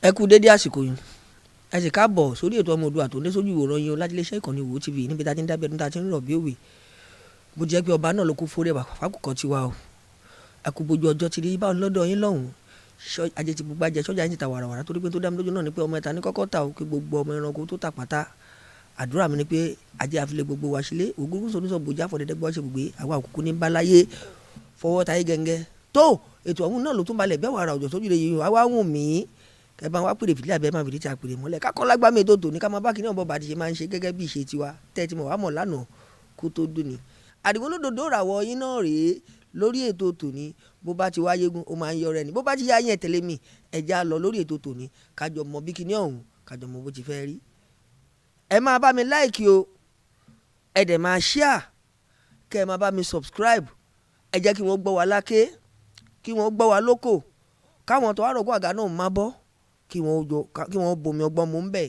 ẹ kú dédé àsìkò yìí ẹ sì káàbọ̀ sórí ètò ọmọ Oòduà tó ń dé sójú ìwòran yín láti iléeṣẹ́ ìkànnì Wo TV níbi tá a ti ń dábẹ́ ọdún tá a ti ń rọ̀ bí òwe bó jẹ́ pé ọba náà ló kú fórí ẹ̀wà fákùkọ tiwa o ẹ kú bójú ọjọ́ ti rí báwọn lọ́dọ̀ yín lọ́hùn ajé ti gbogbo ajẹ sọ́jà yín ti ta wàràwàrà torí pé tó dá mi lójú náà ni pé ọmọ ẹ̀ta ní kọ́kọ́ ta o kí gbogbo ọmọ ẹranko tó ta pátá àdúrà mi ni pé ajé àfilẹ̀ gbogbo wa sílé ògúngún sọdúnsọ bòjá fọ̀dẹ̀dẹ́gbọ́ ṣe gbogbo àwa òkùnkùn ní báláyé fọwọ́ tayé gẹ́gẹ́ tó ètò ọ̀hún náà ló tún balẹ̀ bẹ́ẹ̀ wàrà òjò sójú rẹ̀ yìí àwa wùn mí kẹ bá wa pèrè fìlẹ̀ abẹ́ máa fìdí tí a pèrè mọ́lẹ̀ kákọ́ lágbàmì ètò tòní ká máa bá kìnìún bọ́ bàdí ṣe máa ń ṣe gẹ́gẹ́ bí ìṣe tiwa tẹ́tí mọ̀ wá mọ̀ lánàá kó tó dùn ní. àdìgún lódodo ràwọ̀ yín náà rèé lórí ètò tòní bó bá ti wáyé gun ó máa ń yọrẹ ni bó bá ti yá yẹn tẹ̀lé mi ẹja lọ lórí ètò tòní kájọ mọ bí kìnìún ọ̀hún kájọ mọ bó ti fẹ́ rí. ẹ máa bá mi láìkì o ẹ dẹ̀ máa ṣíà kẹ́ ẹ máa bá mi subscribe ẹ jẹ́ kí wọ́n gbọ́ wa láké kí wọ́n gbọ́ wa lóko káwọn tó wá rògbò àga náà má bọ́ kí wọ́n bomi ọgbọ́n mu ń bẹ̀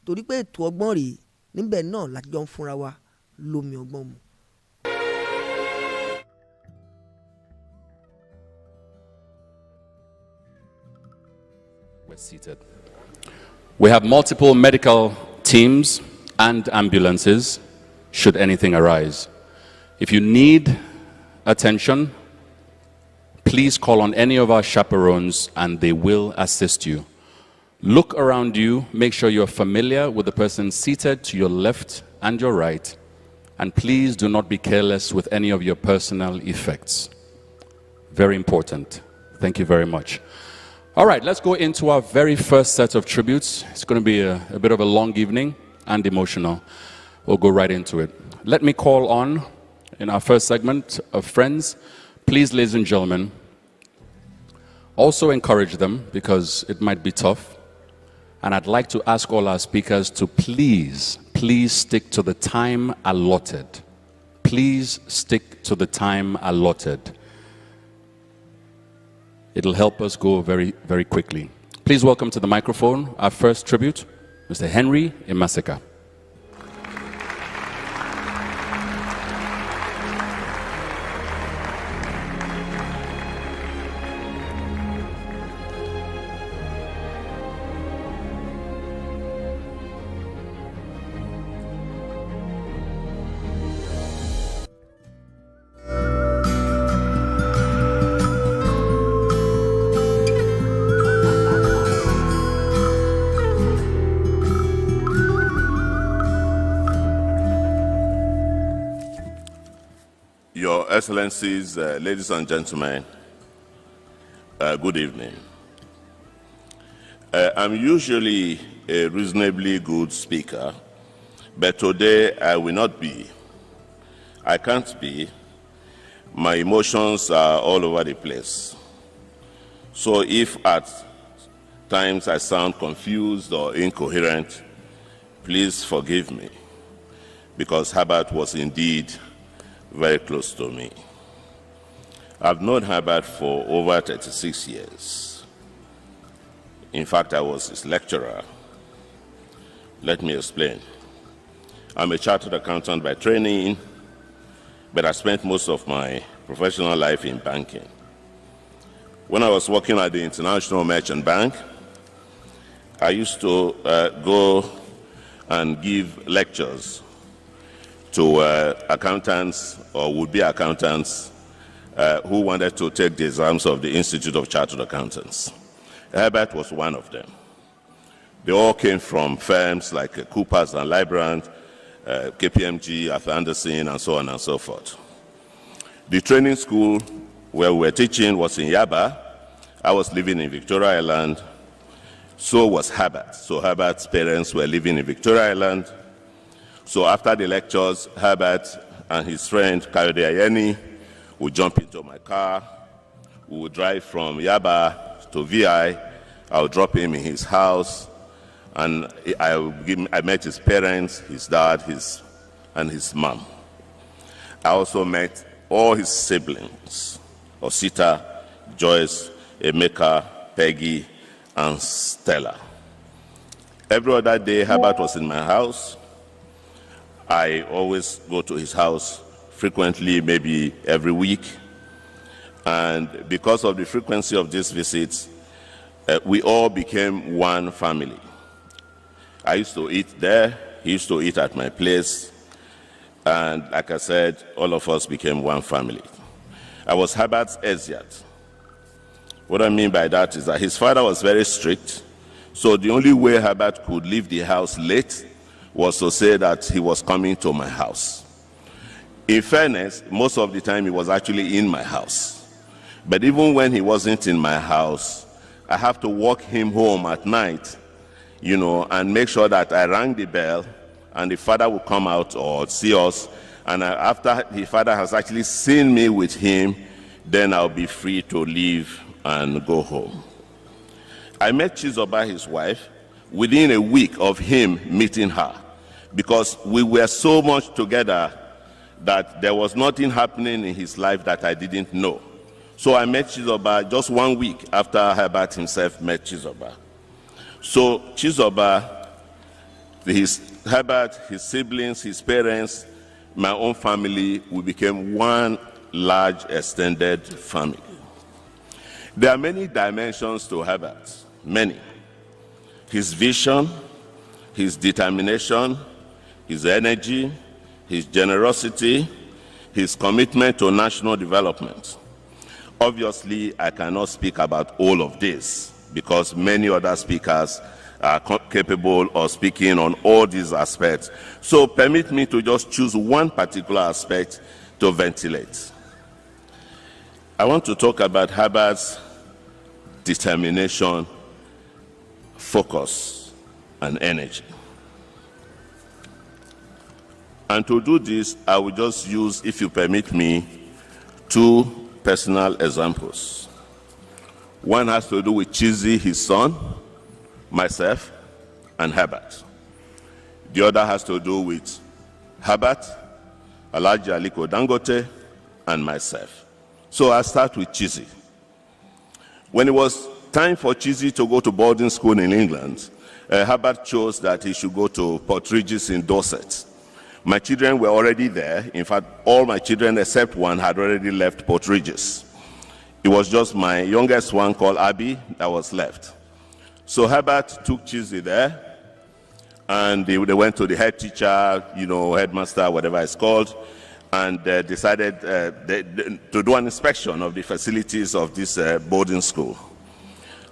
torí pé ètò ọgbọ́n rèé níbẹ̀ náà láti jọ ń fúnra wa lómi ọgbọ́n mu. We're seated. We have multiple medical teams and ambulances should anything arise. If you need attention, please call on any of our chaperones and they will assist you. Look around you, make sure you're familiar with the person seated to your left and your right, and please do not be careless with any of your personal effects. Very important. Thank you very much. All right, let's go into our very first set of tributes. It's going to be a bit of a long evening and emotional. We'll go right into it. Let me call on, in our first segment of Friends, please, ladies and gentlemen, also encourage them because it might be tough. And I'd like to ask all our speakers to please stick to the time allotted. Please stick to the time allotted. It'll help us go very, very quickly. Please welcome to the microphone our first tribute, Mr. Henry Imaseka. Your Excellencies, ladies and gentlemen, good evening. I'm usually a reasonably good speaker, but today I will not be. I can't be. My emotions are all over the place. So if at times I sound confused or incoherent, please forgive me, because Herbert was indeed very close to me. I've known Herbert for over 36 years. In fact, I was his lecturer. Let me explain. I'm a chartered accountant by training, but I spent most of my professional life in banking. When I was working at the International Merchant Bank, I used to go and give lectures to accountants or would-be accountants who wanted to take the exams of the Institute of Chartered Accountants. Herbert was one of them. They all came from firms like Coopers and Lybrand, KPMG, Arthur Andersen, and so on and so forth. The training school where we were teaching was in Yaba. I was living in Victoria Island. So was Herbert. So Herbert's parents were living in Victoria Island. So after the lectures, Herbert and his friend Kayode Ayeni would jump into my car. We would drive from Yaba to VI. I would drop him in his house, and I met his parents, his dad, and his mom. I also met all his siblings, Osita, Joyce, Emeka, Peggy, and Stella. Every other day, Herbert was in my house. I always go to his house frequently, maybe every week. And because of the frequency of these visits, we all became one family. I used to eat there, he used to eat at my place, and like I said, all of us became one family. I was Herbert's Eziat. What I mean by that is that his father was very strict, so the only way Herbert could leave the house late was to say that he was coming to my house. In fairness, most of the time he was actually in my house. But even when he wasn't in my house, I have to walk him home at night, and make sure that I rang the bell and the father will come out or see us. And after the father has actually seen me with him, then I'll be free to leave and go home. I met Chizoba, his wife, within a week of him meeting her, because we were so much together that there was nothing happening in his life that I didn't know. So I met Chizoba just 1 week after Herbert himself met Chizoba. So Chizoba, Herbert, his siblings, his parents, my own family, we became one large extended family. There are many dimensions to Herbert, many. His vision, his determination, his energy, his generosity, his commitment to national development. Obviously, I cannot speak about all of this because many other speakers are capable of speaking on all these aspects. So permit me to just choose one particular aspect to ventilate. I want to talk about Herbert's determination, focus, and energy. And to do this, I will just use, if you permit me, two personal examples. One has to do with Chizzy, his son, myself, and Herbert. The other has to do with Herbert, Alhaji Aliko Dangote, and myself. So I'll start with Chizzy. When it was time for Chizzy to go to boarding school in England, Herbert chose that he should go to Port Regis in Dorset. My children were already there. In fact, all my children except one had already left Port Regis. It was just my youngest one called Abby that was left. So Herbert took Chizzy there, and they went to the head teacher, headmaster, whatever it's called, and decided to do an inspection of the facilities of this boarding school.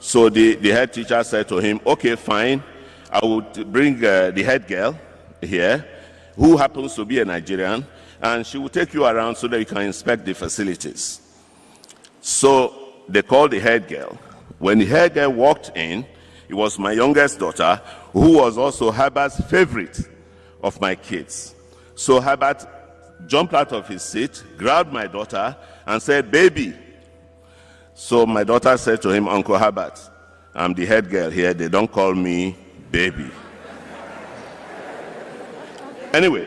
So the head teacher said to him, okay, fine, I will bring the head girl here, who happens to be a Nigerian, and she will take you around so that you can inspect the facilities. So they called the head girl. When the head girl walked in, it was my youngest daughter, who was also Herbert's favorite of my kids. So Herbert jumped out of his seat, grabbed my daughter, and said, baby. So my daughter said to him, Uncle Herbert, I'm the head girl here. They don't call me baby. Anyway,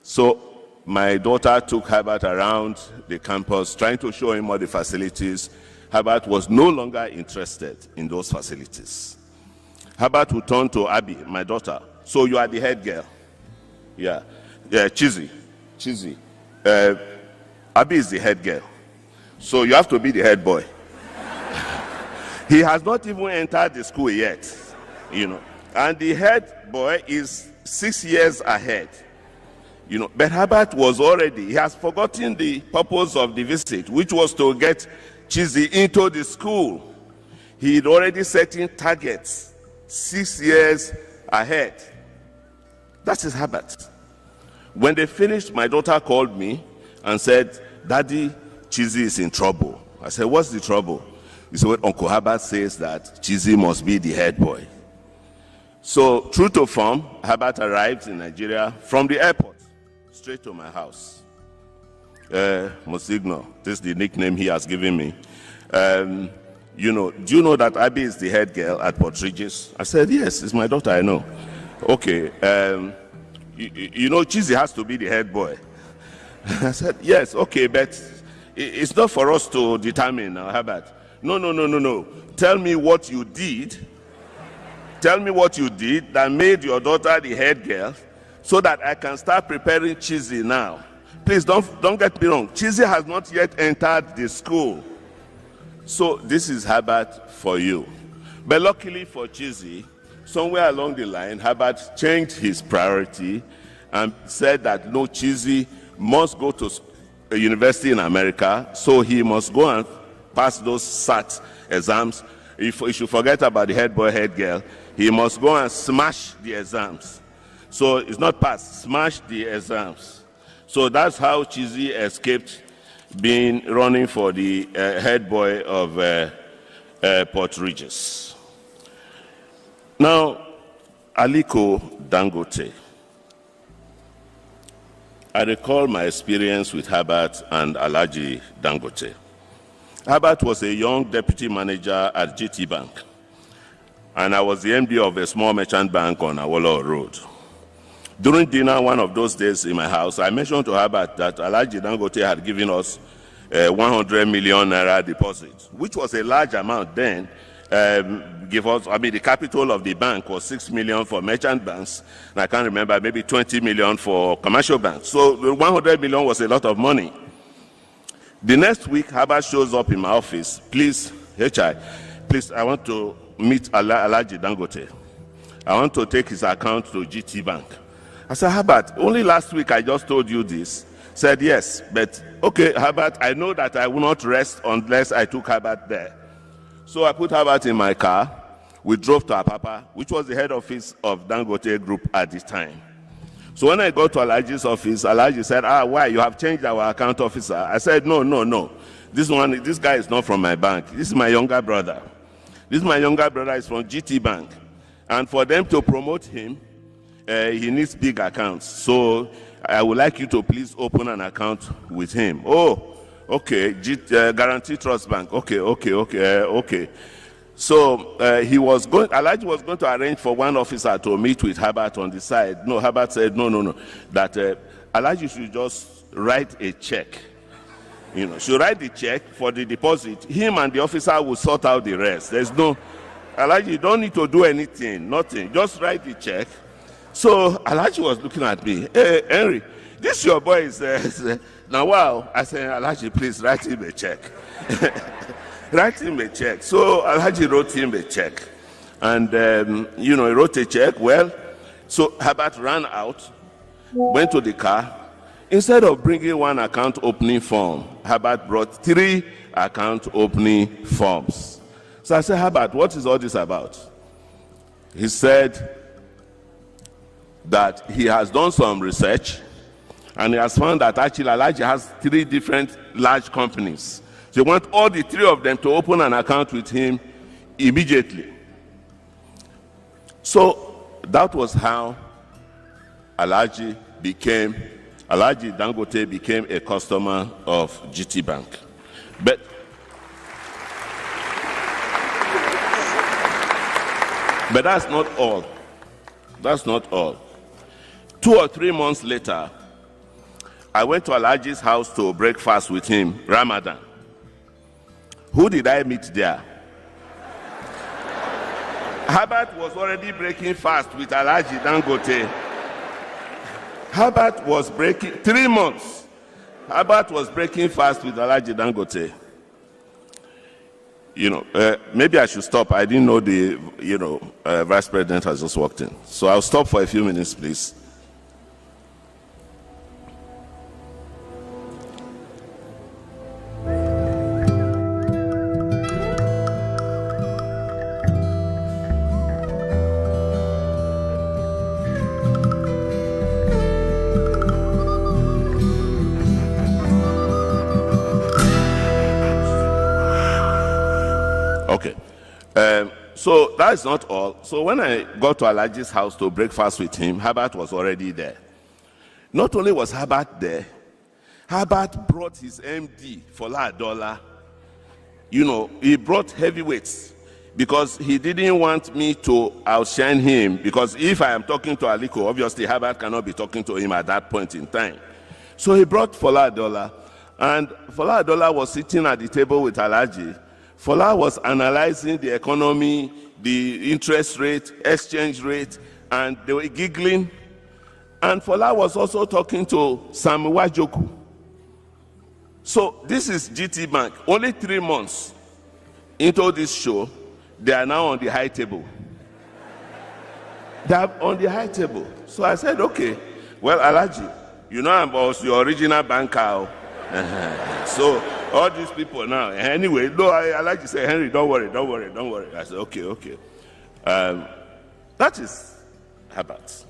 so my daughter took Herbert around the campus, trying to show him all the facilities. Herbert was no longer interested in those facilities. Herbert would turn to Abby, my daughter. So you are the head girl. Yeah, Chizzy. Abby is the head girl. So you have to be the head boy. He has not even entered the school yet, And the head boy is 6 years ahead. But Herbert he has forgotten the purpose of the visit, which was to get Chizzy into the school. He had already setting targets 6 years ahead. That is Herbert. When they finished, my daughter called me and said, Daddy, Chizzy is in trouble. I said, what's the trouble? He said, well, Uncle Herbert says that Chizzy must be the head boy. So, true to form, Herbert arrived in Nigeria from the airport, straight to my house. Mosigno, this is the nickname he has given me. Do you know that Abby is the head girl at Port Regis? I said, yes, it's my daughter, I know. Okay, Chizzy has to be the head boy. I said, yes, okay, but it's not for us to determine, Herbert. No. Tell me what you did. Tell me what you did that made your daughter the head girl so that I can start preparing Chizzy now. Please don't get me wrong. Chizzy has not yet entered the school. So this is Herbert for you. But luckily for Chizzy, somewhere along the line, Herbert changed his priority and said that no, Chizzy must go to a university in America, so he must go and pass those SAT exams. If you should forget about the head boy, head girl, he must go and smash the exams. So it's not pass, smash the exams. So that's how Chizzy escaped being running for the head boy of Port Regis. Now, Aliko Dangote. I recall my experience with Herbert and Alhaji Dangote. Herbert was a young deputy manager at GT Bank, and I was the MD of a small merchant bank on Awolowo Road. During dinner one of those days in my house, I mentioned to Herbert that Alhaji Dangote had given us 100 million naira deposit, which was a large amount then. The capital of the bank was 6 million for merchant banks, and I can't remember, maybe 20 million for commercial banks. So the 100 million was a lot of money. The next week, Herbert shows up in my office. Please, HI, please, I want to meet Alhaji Dangote. I want to take his account to GT Bank. I said, Herbert, only last week I just told you this. Said, yes, but okay, Herbert, I know that I will not rest unless I took Herbert there. So I put Herbert in my car. We drove to Apapa, which was the head office of Dangote Group at this time. So when I got to Alhaji's office, Alhaji said, why? You have changed our account officer. I said, no. This guy is not from my bank. This is my younger brother. This is my younger brother is from GT Bank. And for them to promote him, he needs big accounts. So I would like you to please open an account with him. Oh, okay, Guarantee Trust Bank. Okay. So Alhaji was going to arrange for one officer to meet with Herbert on the side. No, Herbert said, no, that Alhaji should just write a check. Should write the check for the deposit. Him and the officer will sort out the rest. There's no, Alhaji, you don't need to do anything, nothing. Just write the check. So Alhaji was looking at me. Hey, Henry, this your boy is now wow. I said, Alhaji, please write him a check. Write him a check. So Alhaji wrote him a check. And, he wrote a check. Well, so Herbert ran out, went to the car. Instead of bringing one account opening form, Herbert brought 3 account opening forms. So I said, Herbert, what is all this about? He said that he has done some research and he has found that actually Alhaji has 3 different large companies. So he wants all the 3 of them to open an account with him immediately. So that was how Alhaji Dangote became a customer of GT Bank. But that's not all. That's not all. 2 or 3 months later, I went to Alhaji's house to break fast with him, Ramadan. Who did I meet there? Herbert was already breaking fast with Alhaji Dangote. Herbert was breaking 3 months. Herbert was breaking fast with Alhaji Dangote. Maybe I should stop. I didn't know the vice president has just walked in. So I'll stop for a few minutes, please. Okay. So that's not all. So when I got to Alhaji's house to break fast with him, Herbert was already there. Not only was Herbert there, Herbert brought his MD, Fola Adola. He brought heavyweights because he didn't want me to outshine him, because if I am talking to Aliko, obviously Herbert cannot be talking to him at that point in time. So he brought Fola Adola, and Fola Adola was sitting at the table with Alhaji. Fola was analyzing the economy, the interest rate, exchange rate, and they were giggling. And Fola was also talking to Sam Wajoku. So this is GT Bank. Only 3 months into this show, They are now on the high table. They are on the high table. So I said, okay, well, Alhaji, you know I was your original banker. So all these people now, anyway, no, I like to say, Henry, don't worry. I said, okay. That is Herbert.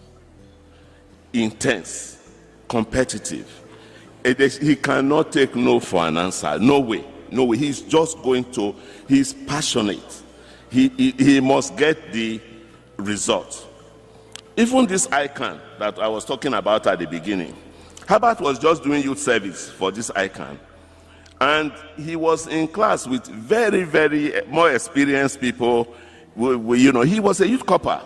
Intense, competitive. He cannot take no for an answer. No way. He's just going to, he's passionate. He must get the result. Even this icon that I was talking about at the beginning, Herbert was just doing youth service for this icon. And he was in class with very, very more experienced people. He was a youth corper.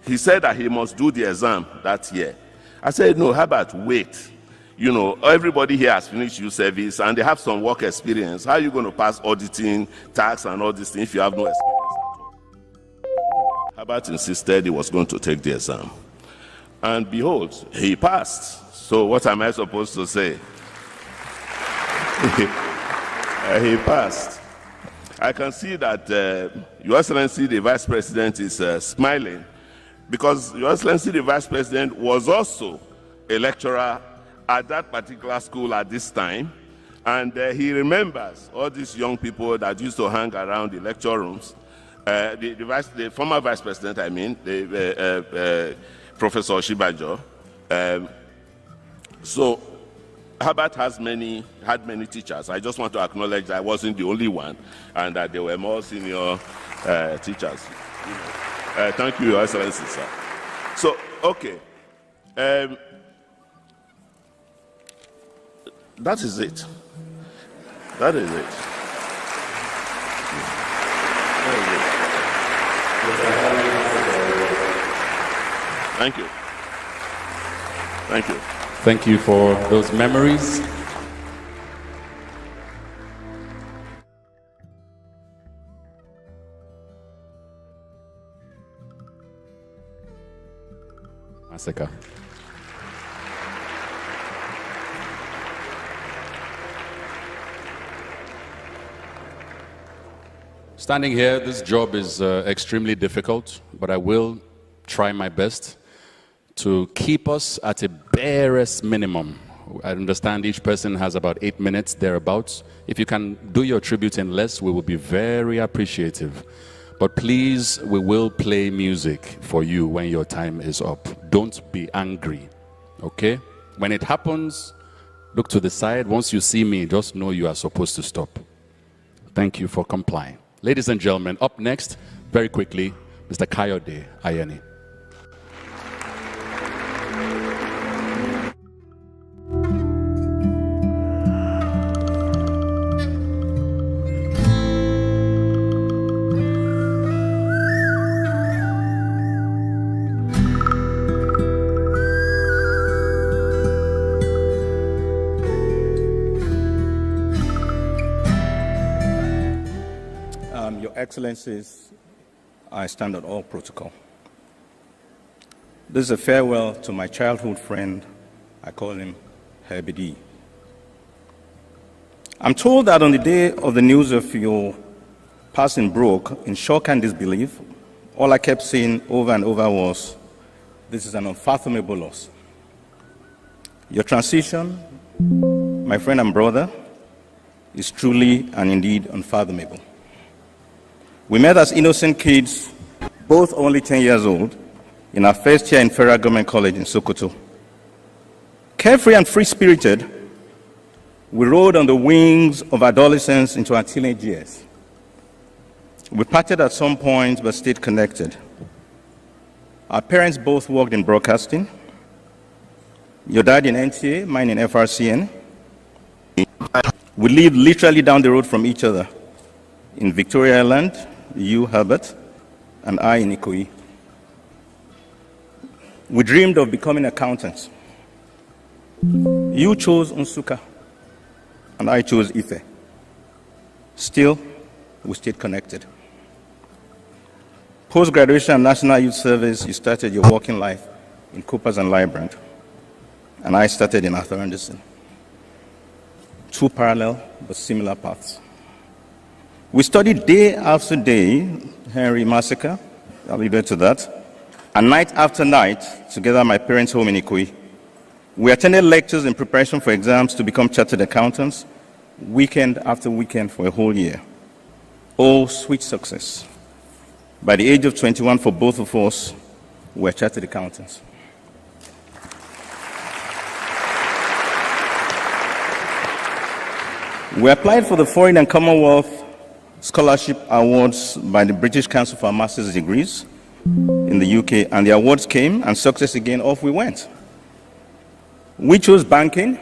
He said that he must do the exam that year. I said, no, Herbert, wait. Everybody here has finished youth service and they have some work experience. How are you going to pass auditing, tax, and all these things if you have no experience at all? Herbert insisted he was going to take the exam. And behold, he passed. So what am I supposed to say? He passed. I can see that Your Excellency the Vice President is smiling because Your Excellency the Vice President was also a lecturer at that particular school at this time, and he remembers all these young people that used to hang around the lecture rooms. The former Vice President, Professor Shibajo. So Herbert had many teachers. I just want to acknowledge that I wasn't the only one, and that there were more senior teachers. Thank you, Your Excellency, sir. So, okay. That is it. That is it. Thank you. Thank you. Thank you for those memories. Masaka. Standing here, this job is extremely difficult, but I will try my best to keep us at a barest minimum. I understand each person has about 8 minutes, thereabouts. If you can do your tribute in less, we will be very appreciative. But please, we will play music for you when your time is up. Don't be angry, okay? When it happens, look to the side. Once you see me, just know you are supposed to stop. Thank you for complying. Ladies and gentlemen, up next, very quickly, Mr. Kayode Ayeni. Your Excellencies, I stand on all protocol. This is a farewell to my childhood friend. I call him Herbert Wigwe. I'm told that on the day of the news of your passing broke in shock and disbelief, all I kept saying over and over was, this is an unfathomable loss. Your transition, my friend and brother, is truly and indeed unfathomable. We met as innocent kids, both only 10 years old, in our first year in Federal Government College in Sokoto. Carefree and free-spirited, we rode on the wings of adolescence into our teenage years. We parted at some point but stayed connected. Our parents both worked in broadcasting. Your dad in NTA, mine in FRCN. We lived literally down the road from each other in Victoria Island, you, Herbert, and I in Ikoyi. We dreamed of becoming accountants. You chose Nsukka, and I chose Ife. Still, we stayed connected. Post-graduation and National Youth Service, you started your working life in Coopers and Lybrand, and I started in Arthur Anderson. Two parallel but similar paths. We studied day after day Henry massacre, I'll leave it to that. And night after night, together at my parents' home in Ikoyi, we attended lectures in preparation for exams to become chartered accountants, weekend after weekend for a whole year. Oh, sweet success. By the age of 21, for both of us, we were chartered accountants. We applied for the Foreign and Commonwealth Scholarship Awards by the British Council for Master's Degrees in the UK, and the awards came, and success again, off we went. We chose banking.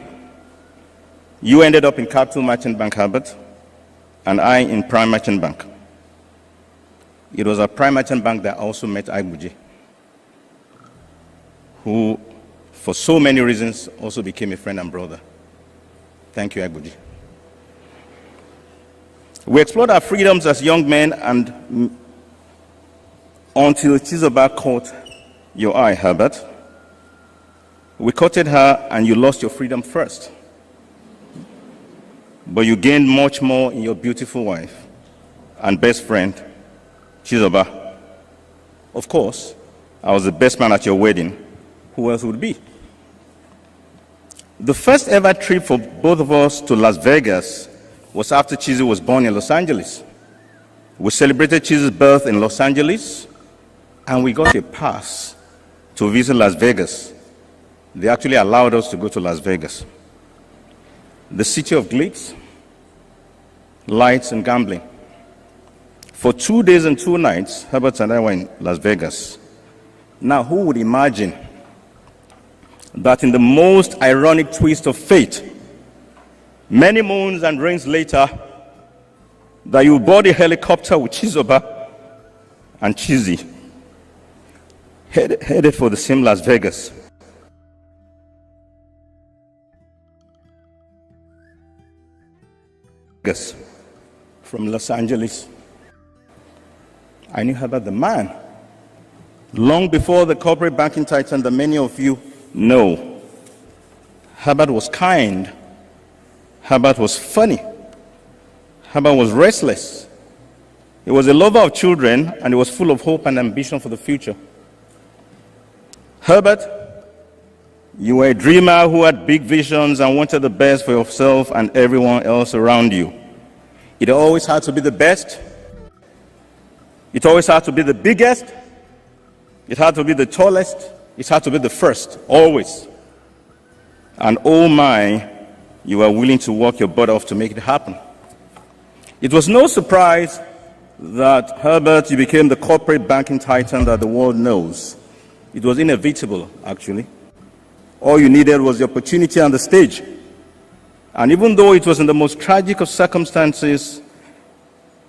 You ended up in Capital Merchant Bank, Herbert, and I in Prime Merchant Bank. It was at Prime Merchant Bank that I also met Agbuji, who, for so many reasons, also became a friend and brother. Thank you, Agbuji. We explored our freedoms as young men and until Chizoba caught your eye, Herbert. We courted her and you lost your freedom first. But you gained much more in your beautiful wife and best friend, Chizoba. Of course, I was the best man at your wedding. Who else would be? The first ever trip for both of us to Las Vegas was after Chizi was born in Los Angeles. We celebrated Chizi's birth in Los Angeles, and we got a pass to visit Las Vegas. They actually allowed us to go to Las Vegas. The city of glitz, lights, and gambling. For 2 days and 2 nights, Herbert and I were in Las Vegas. Now, who would imagine that in the most ironic twist of fate, many moons and rains later, that you board a helicopter with Chizoba and Chizi, headed for the same Las Vegas. From Los Angeles. I knew Herbert the man, long before the corporate banking titan that many of you know. Herbert was kind. Herbert was funny. Herbert was restless. He was a lover of children, and he was full of hope and ambition for the future. Herbert, you were a dreamer who had big visions and wanted the best for yourself and everyone else around you. It always had to be the best. It always had to be the biggest. It had to be the tallest. It had to be the first, always. And oh my, you were willing to work your butt off to make it happen. It was no surprise that, Herbert, you became the corporate banking titan that the world knows. It was inevitable, actually. All you needed was the opportunity on the stage. And even though it was in the most tragic of circumstances,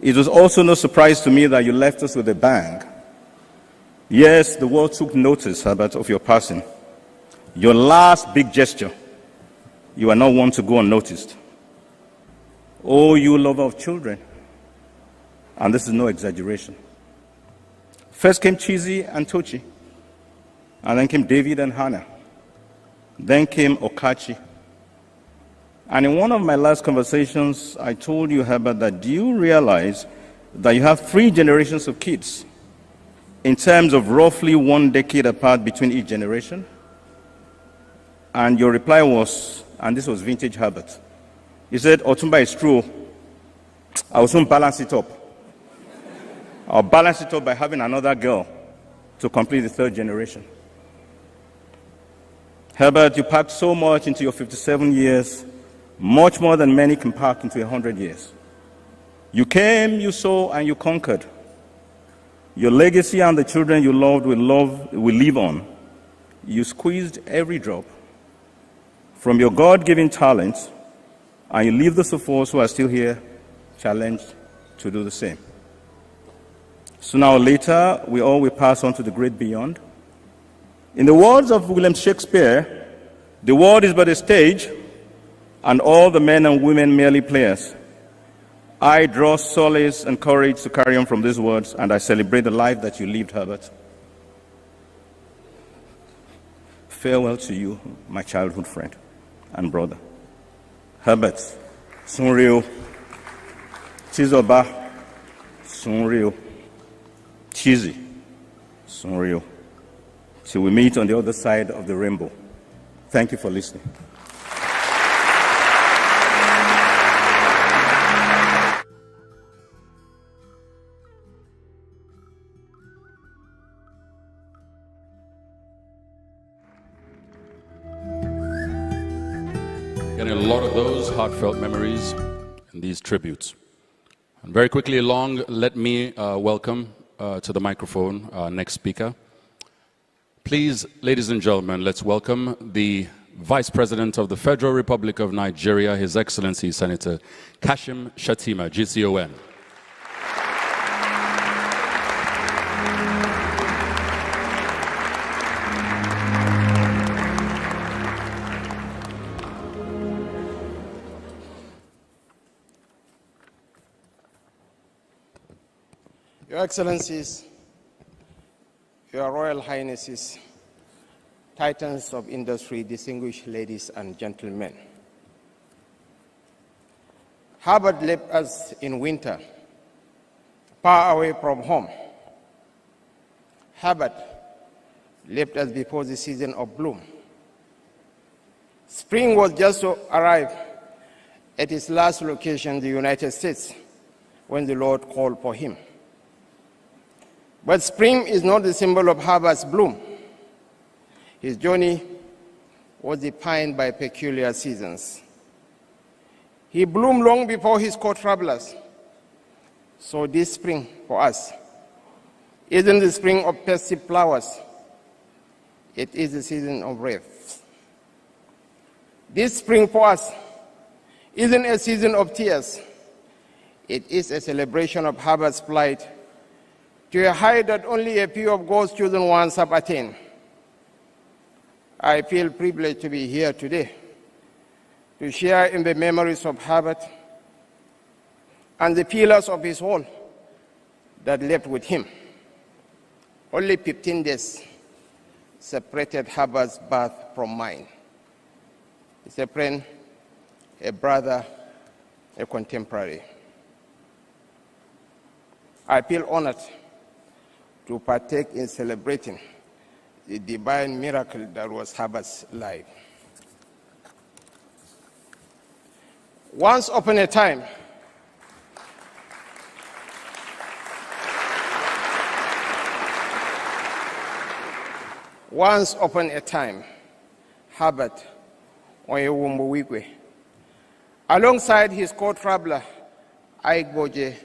it was also no surprise to me that you left us with a bang. Yes, the world took notice, Herbert, of your passing. Your last big gesture, you are not one to go unnoticed. Oh, you lover of children. And this is no exaggeration. First came Chizi and Tochi. And then came David and Hannah. Then came Okachi. And in one of my last conversations, I told you, Herbert, that do you realize that you have 3 generations of kids in terms of roughly 1 decade apart between each generation? And your reply was, and this was vintage Herbert, he said, Otumba, it's true. I will soon balance it up. I'll balance it up by having another girl to complete the 3rd generation. Herbert, you packed so much into your 57 years, much more than many can pack into 100 years. You came, you saw, and you conquered. Your legacy and the children you loved will live on. You squeezed every drop from your God-given talents, and you leave those of us who are still here challenged to do the same. Sooner or later, we all will pass on to the great beyond. In the words of William Shakespeare, the world is but a stage, and all the men and women merely players. I draw solace and courage to carry on from these words, and I celebrate the life that you lived, Herbert. Farewell to you, my childhood friend and brother. Herbert, Sunrio, Chizoba, Sunrio. Chizi, Sonrio. Till we meet on the other side of the rainbow. Thank you for listening. Getting a lot of those heartfelt memories in these tributes. And very quickly along, let me welcome to the microphone our next speaker. Please, ladies and gentlemen, let's welcome the Vice President of the Federal Republic of Nigeria, His Excellency Senator Kashim Shettima, GCON. Your Excellencies, Your Royal Highnesses, Titans of industry, distinguished ladies and gentlemen. Herbert left us in winter, far away from home. Herbert left us before the season of bloom. Spring was just to arrive at his last location, the United States, when the Lord called for him. But spring is not the symbol of Herbert's bloom. His journey was defined by peculiar seasons. He bloomed long before his co-travelers. So this spring for us isn't the spring of festive flowers. It is the season of wrath. This spring for us isn't a season of tears. It is a celebration of Herbert's flight to a height that only a few of God's chosen ones have attained. I feel privileged to be here today to share in the memories of Herbert and the pillars of his hall that left with him. Only 15 days separated Herbert's birth from mine. He's a friend, a brother, a contemporary. I feel honored to partake in celebrating the divine miracle that was Herbert's life. Once upon a time, Herbert Wigwe, alongside his co-traveler, Ike Boje,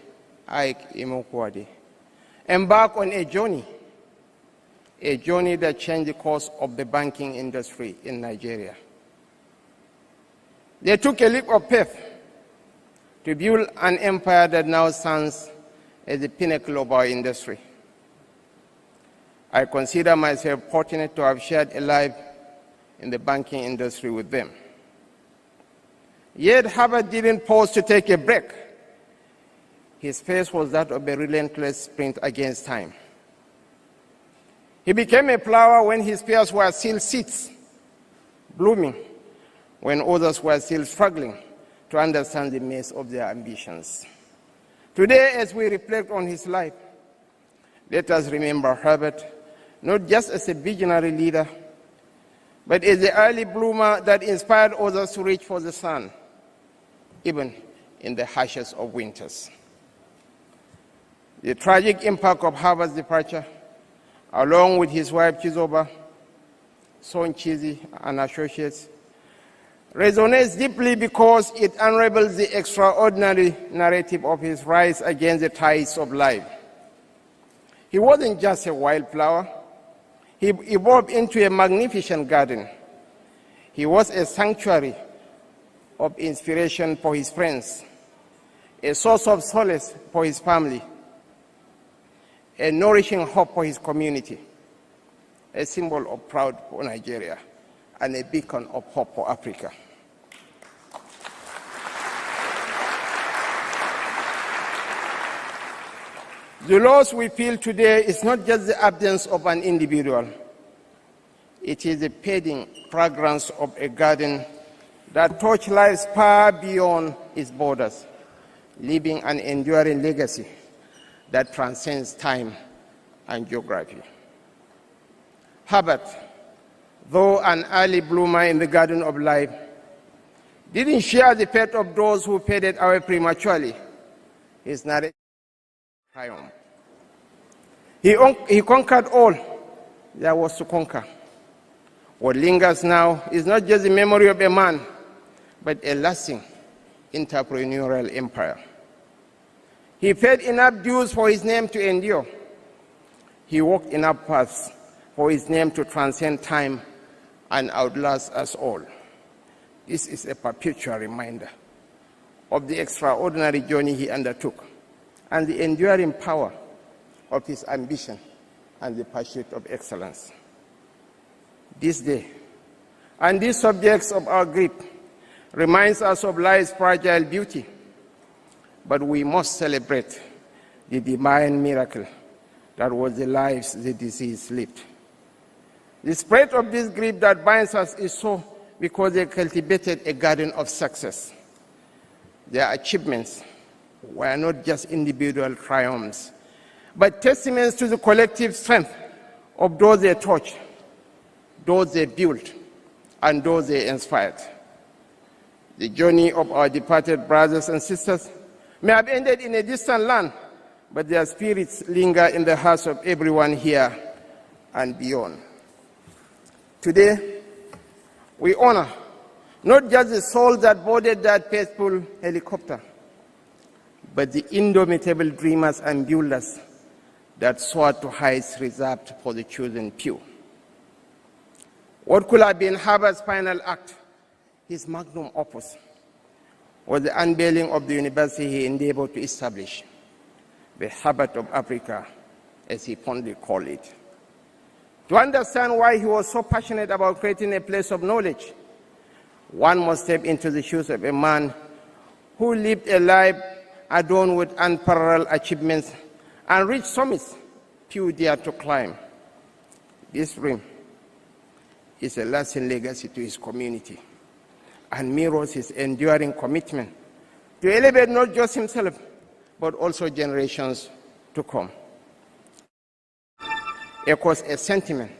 Ike Imokwade, embarked on a journey that changed the course of the banking industry in Nigeria. They took a leap of faith to build an empire that now stands as the pinnacle of our industry. I consider myself fortunate to have shared a life in the banking industry with them. Yet Herbert didn't pause to take a break. His pace was that of a relentless sprint against time. He became a flower when his peers were still seeds, blooming when others were still struggling to understand the maze of their ambitions. Today, as we reflect on his life, let us remember Herbert not just as a visionary leader, but as the early bloomer that inspired others to reach for the sun, even in the harshest of winters. The tragic impact of Herbert's departure, along with his wife Chizoba, son Chizi, and associates, resonates deeply because it unravels the extraordinary narrative of his rise against the tides of life. He wasn't just a wildflower. He evolved into a magnificent garden. He was a sanctuary of inspiration for his friends, a source of solace for his family, a nourishing hope for his community, a symbol of pride for Nigeria, and a beacon of hope for Africa. The loss we feel today is not just the absence of an individual. It is the fading fragrance of a garden that touched lives far beyond its borders, leaving an enduring legacy that transcends time and geography. Herbert, though an early bloomer in the garden of life, didn't share the fate of those who faded away prematurely. His narrative triumph. He conquered all there was to conquer. What lingers now is not just the memory of a man, but a lasting entrepreneurial empire. He paid enough dues for his name to endure. He walked enough paths for his name to transcend time and outlast us all. This is a perpetual reminder of the extraordinary journey he undertook and the enduring power of his ambition and the pursuit of excellence. This day, and these subjects of our grief, reminds us of life's fragile beauty, but we must celebrate the divine miracle that was the lives the deceased lived. The spread of this grief that binds us is so because they cultivated a garden of success. Their achievements were not just individual triumphs, but testaments to the collective strength of those they touched, those they built, and those they inspired. The journey of our departed brothers and sisters may have ended in a distant land, but their spirits linger in the hearts of everyone here and beyond. Today, we honor not just the souls that boarded that faithful helicopter, but the indomitable dreamers and builders that soared to heights reserved for the chosen few. What could have been Herbert's final act, his magnum opus, was the unveiling of the university he endeavored to establish, the Herbert of Africa, as he fondly called it. To understand why he was so passionate about creating a place of knowledge, one must step into the shoes of a man who lived a life adorned with unparalleled achievements and reached summits few dared to climb. This rim is a lasting legacy to his community and mirrors his enduring commitment to elevate not just himself, but also generations to come. Echoes a sentiment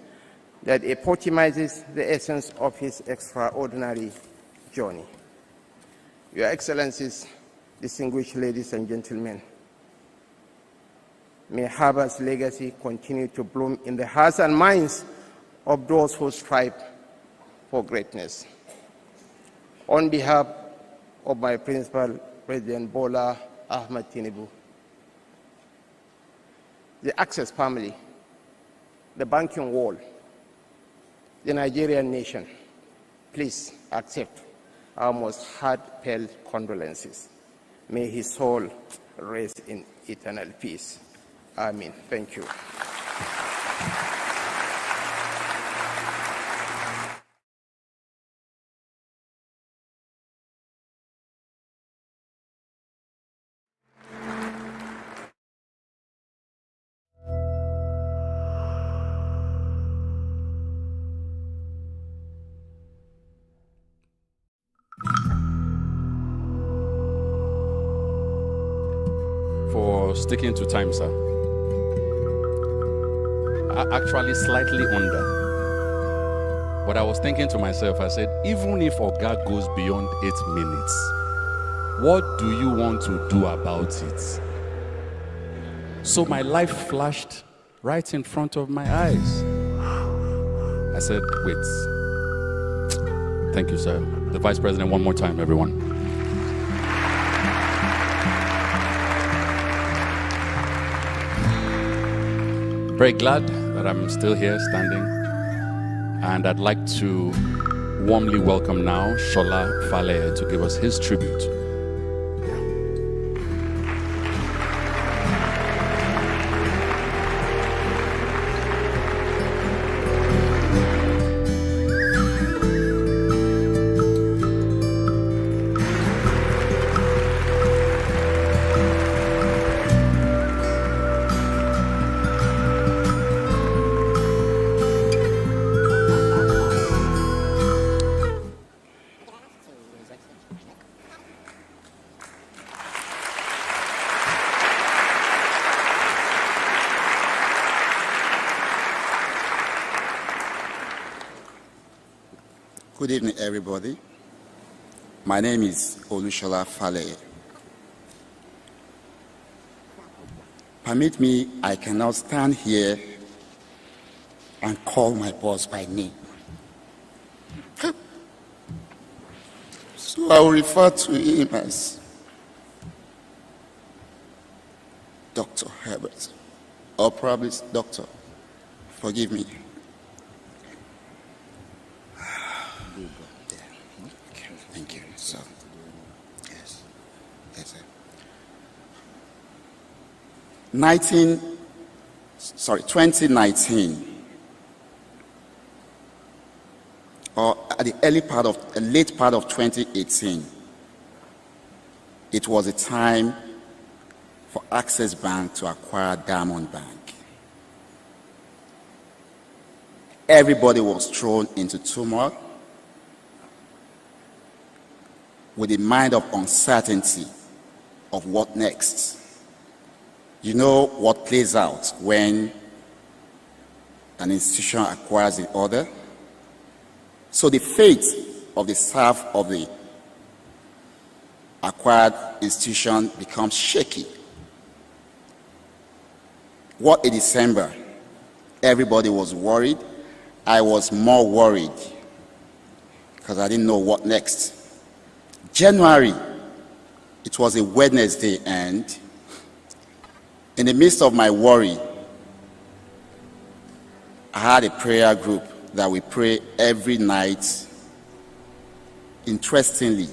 that epitomizes the essence of his extraordinary journey. Your Excellencies, distinguished ladies and gentlemen, may Herbert's legacy continue to bloom in the hearts and minds of those who strive for greatness. On behalf of my principal, President Bola Ahmed Tinubu, the Access family, the banking wall, the Nigerian nation, please accept our most heartfelt condolences. May his soul rest in eternal peace. Amen. Thank you. For sticking to time, sir. Actually, slightly under. But I was thinking to myself, I said, even if Oga goes beyond 8 minutes, what do you want to do about it? So my life flashed right in front of my eyes. I said, wait. Thank you, sir. The Vice President, one more time, everyone. Very glad that I'm still here standing, and I'd like to warmly welcome now Shola Fale to give us his tribute. Good evening, everybody. My name is Olushola Fale. Permit me, I cannot stand here and call my boss by name. So I will refer to him as Dr. Herbert, or probably Doctor. Forgive me. Thank you. So, yes, yes, sir. 2019, or at the late part of 2018, it was a time for Access Bank to acquire Diamond Bank. Everybody was thrown into turmoil with a mind of uncertainty of what next. You know what plays out when an institution acquires the other. So the fate of the staff of the acquired institution becomes shaky. What a December. Everybody was worried. I was more worried because I didn't know what next. January, it was a Wednesday, and in the midst of my worry, I had a prayer group that we pray every night, interestingly,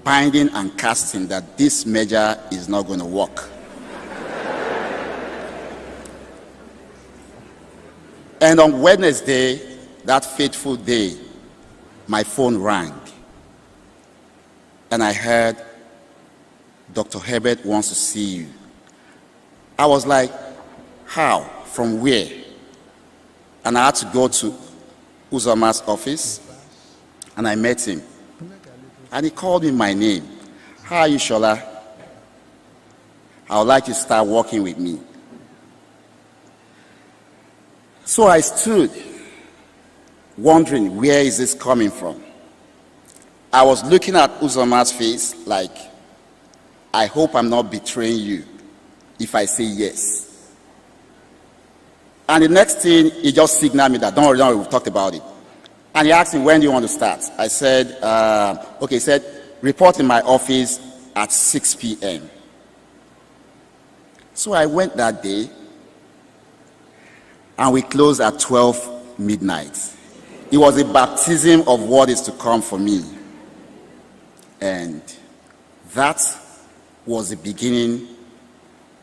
binding and casting that this measure is not going to work. And on Wednesday, that fateful day, my phone rang. And I heard, Dr. Herbert wants to see you. I was like, how? From where? And I had to go to Uzama's office, and I met him. And he called me my name. How are you, Shola? I would like you to start working with me. So I stood, wondering, where is this coming from? I was looking at Uzama's face like, I hope I'm not betraying you if I say yes. And the next thing, he just signaled me that, don't worry, we've talked about it. And he asked me, when do you want to start? I said, okay, he said, report in my office at 6 p.m. So I went that day, and we closed at 12 midnight. It was a baptism of what is to come for me. And that was the beginning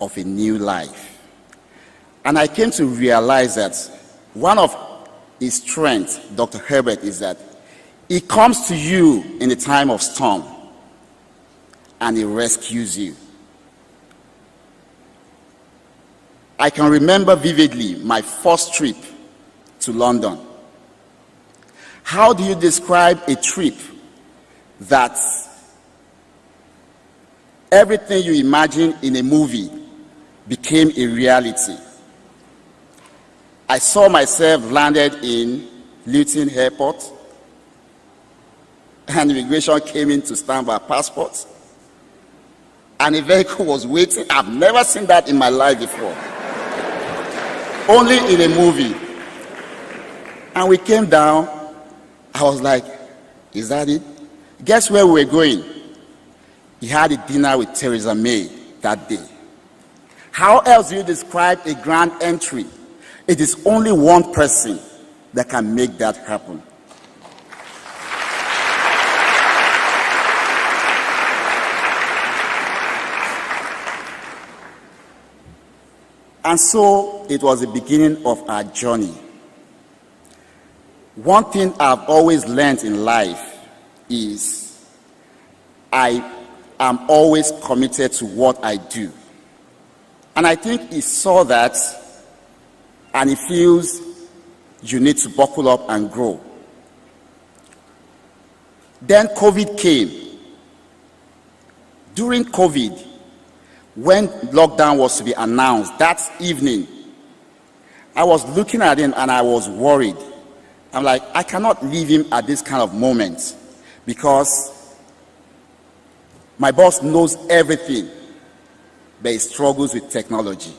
of a new life. And I came to realize that one of his strengths, Dr. Herbert, is that he comes to you in a time of storm and he rescues you. I can remember vividly my first trip to London. How do you describe a trip that everything you imagine in a movie became a reality? I saw myself landed in Luton Airport, and immigration came in to stamp our passports, and a vehicle was waiting. I've never seen that in my life before. Only in a movie. And we came down. I was like, is that it? Guess where we were going? He had a dinner with Theresa May that day. How else do you describe a grand entry? It is only one person that can make that happen. And so it was the beginning of our journey. One thing I've always learned in life is I am always committed to what I do. And I think he saw that, and he feels you need to buckle up and grow. Then COVID came. During COVID, when lockdown was to be announced that evening, I was looking at him and I was worried. I'm like, I cannot leave him at this kind of moment because my boss knows everything, but he struggles with technology.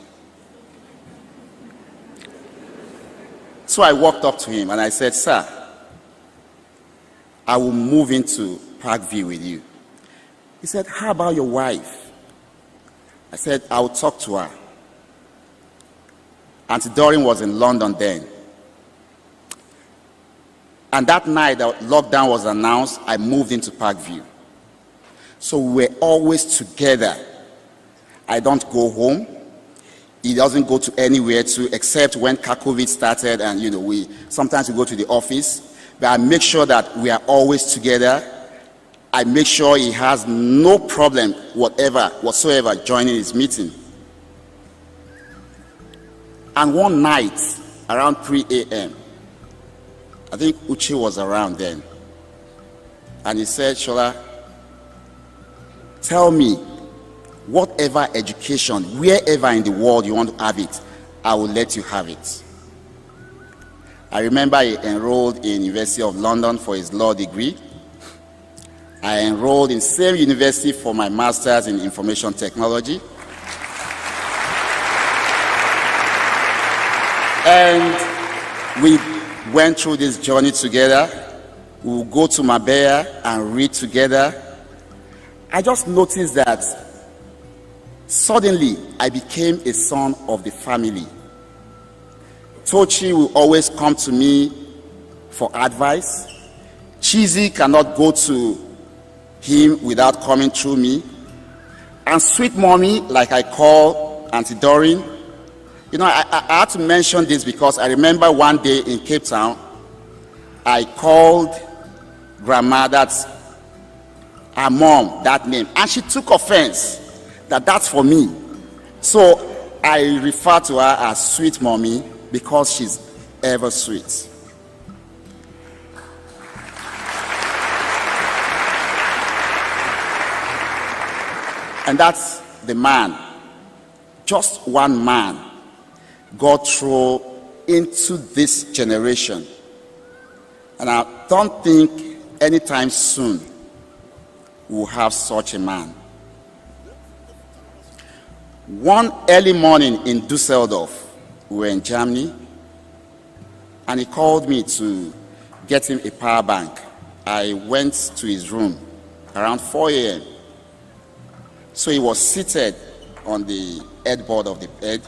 So I walked up to him and I said, sir, I will move into Parkview with you. He said, how about your wife? I said, I will talk to her. Auntie Doreen was in London then. And that night that lockdown was announced, I moved into Parkview. So we were always together. I don't go home. He doesn't go to anywhere too, except when COVID started and, sometimes we go to the office. But I make sure that we are always together. I make sure he has no problem whatsoever joining his meeting. And one night, around 3 a.m., I think Uche was around then. And he said, Shola, tell me, whatever education, wherever in the world you want to have it, I will let you have it. I remember he enrolled in University of London for his law degree. I enrolled in same university for my master's in information technology. And we went through this journey together. We will go to Mabea and read together. I just noticed that suddenly I became a son of the family. Tochi will always come to me for advice. Chizzy cannot go to him without coming through me. And sweet mommy, like I call Auntie Doreen. I had to mention this because I remember one day in Cape Town, I called grandma, that's her mom, that name, and she took offense that that's for me. So I refer to her as sweet mommy because she's ever sweet. And that's the man, just one man, God threw into this generation. And I don't think anytime soon we'll have such a man. One early morning in Düsseldorf, we were in Germany, and he called me to get him a power bank. I went to his room around 4 a.m. So he was seated on the headboard of the bed.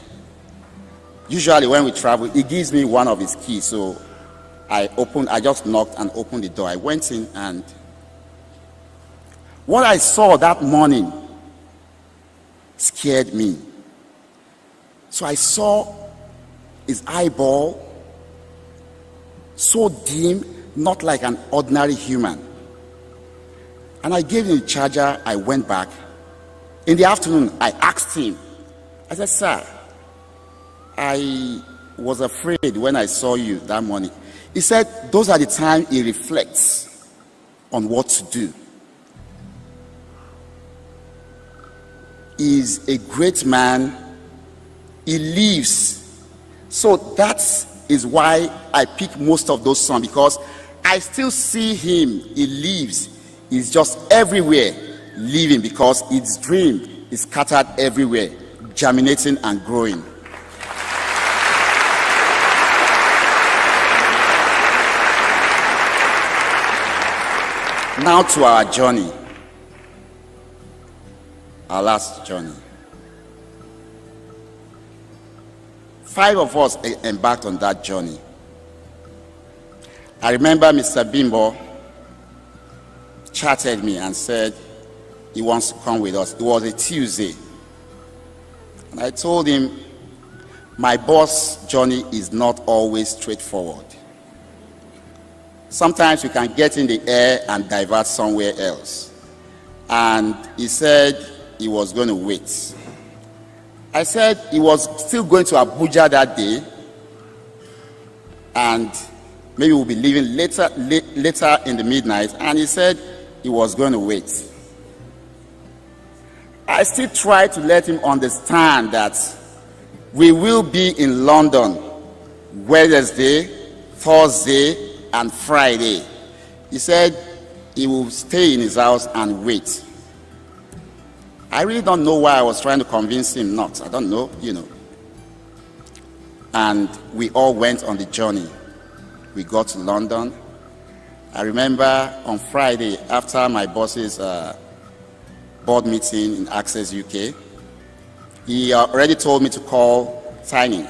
Usually when we travel, he gives me one of his keys. So I just knocked and opened the door. I went in, and what I saw that morning scared me. So I saw his eyeball so dim, not like an ordinary human. And I gave him the charger. I went back. In the afternoon, I asked him, I said, sir, I was afraid when I saw you that morning. He said, those are the times he reflects on what to do. He's a great man. He lives. So that is why I pick most of those songs, because I still see him. He lives. He's just everywhere living, because his dream is scattered everywhere, germinating and growing. Now to our journey, our last journey. 5 of us embarked on that journey. I remember Mr. Bimbo chatted me and said he wants to come with us. It was a Tuesday. And I told him, my boss' journey is not always straightforward. Sometimes we can get in the air and divert somewhere else. And he said he was going to wait. I said he was still going to Abuja that day, and maybe we'll be leaving later in the midnight, and he said he was going to wait. I still try to let him understand that we will be in London Wednesday, Thursday, and Friday. He said he will stay in his house and wait. I really don't know why I was trying to convince him not. I don't know, And we all went on the journey. We got to London. I remember on Friday, after my boss's board meeting in Access UK, he already told me to call Tiny,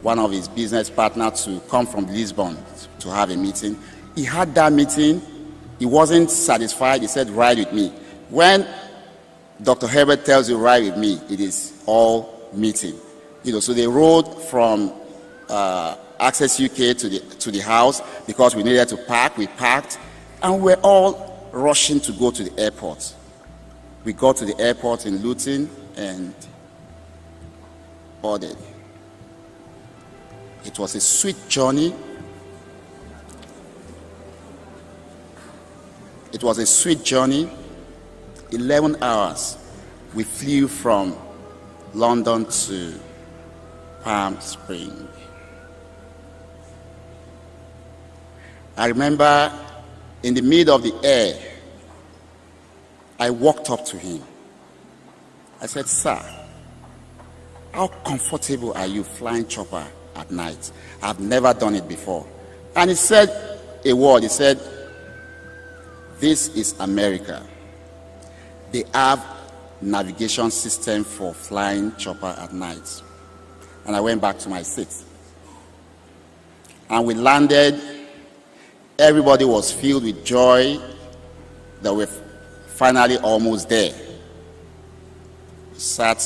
one of his business partners, to come from Lisbon to have a meeting. He had that meeting. He wasn't satisfied. He said, ride with me. When Dr. Herbert tells you ride with me, it is all meeting. So they rode from Access UK to the house because we needed to park. We parked, and we're all rushing to go to the airport. We got to the airport in Luton and boarded. It was a sweet journey. It was a sweet journey. 11 hours. We flew from London to Palm Springs. I remember in the middle of the air, I walked up to him. I said, sir, how comfortable are you flying chopper at night? I've never done it before. And he said a word. He said, this is America. They have navigation system for flying chopper at night. And I went back to my seat. And we landed. Everybody was filled with joy that we're finally almost there. We sat,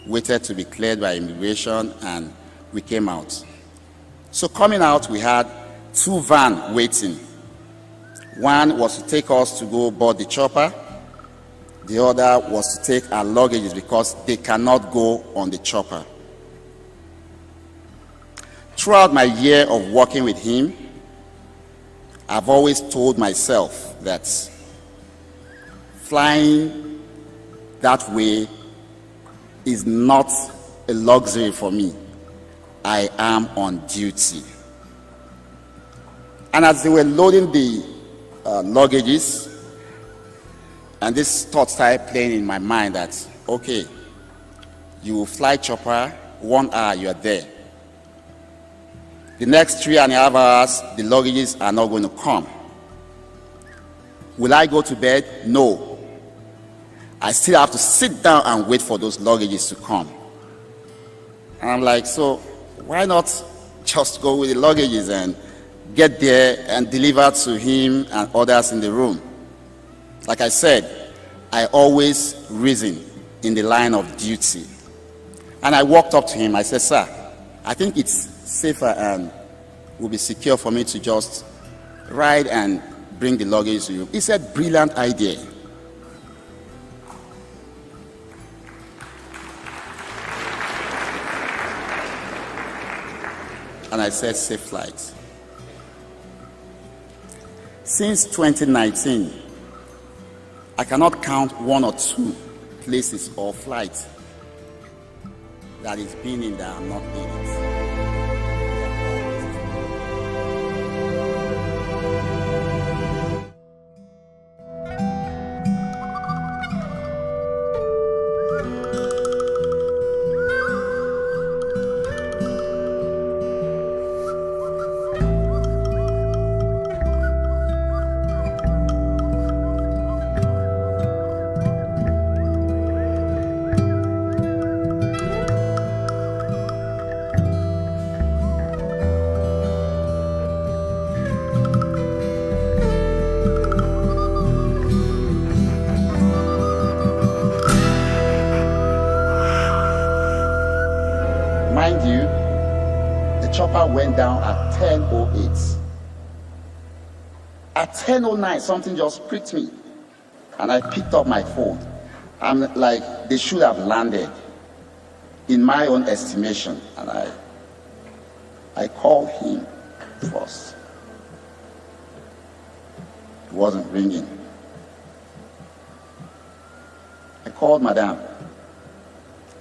waited to be cleared by immigration, and we came out. So coming out, we had 2 vans waiting. One was to take us to go board the chopper. The other was to take our luggages because they cannot go on the chopper. Throughout my year of working with him, I've always told myself that flying that way is not a luxury for me. I am on duty. And as they were loading the luggages, and this thought started playing in my mind that, okay, you will fly chopper, 1 hour you are there. The next 3.5 hours, the luggages are not going to come. Will I go to bed? No. I still have to sit down and wait for those luggages to come. And I'm like, so why not just go with the luggages and get there and deliver to him and others in the room? Like I said, I always reason in the line of duty. And I walked up to him. I said, sir, I think it's safer and will be secure for me to just ride and bring the luggage to you. He said, brilliant idea. And I said, safe flight. Since 2019, I cannot count 1 or 2 places or flights that is been in that I'm not in it. Mind you, the chopper went down at 10:08. At 10:09, something just pricked me. And I picked up my phone. I'm like, they should have landed, in my own estimation. And I called him first. It wasn't ringing. I called Madame.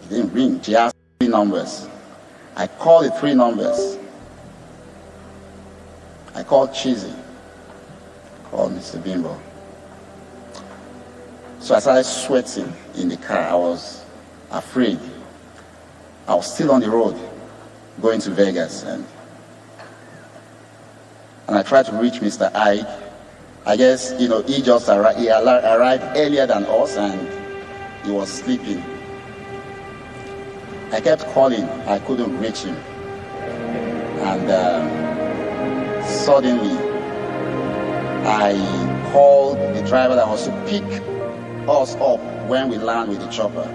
It didn't ring. She asked 3 numbers. I called the 3 numbers. I called Cheesy, called Mr. Bimbo. So I started sweating in the car. I was afraid. I was still on the road going to Vegas, and I tried to reach Mr. Ike. I guess, he just arrived, he arrived earlier than us, and he was sleeping. I kept calling, I couldn't reach him. And suddenly, I called the driver that was to pick us up when we land with the chopper.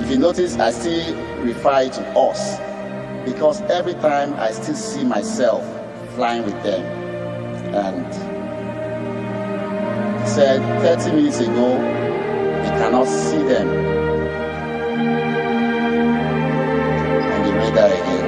If you notice, I still refer to us, because every time I still see myself flying with them. And he said 30 minutes ago, he cannot see them on the radar again.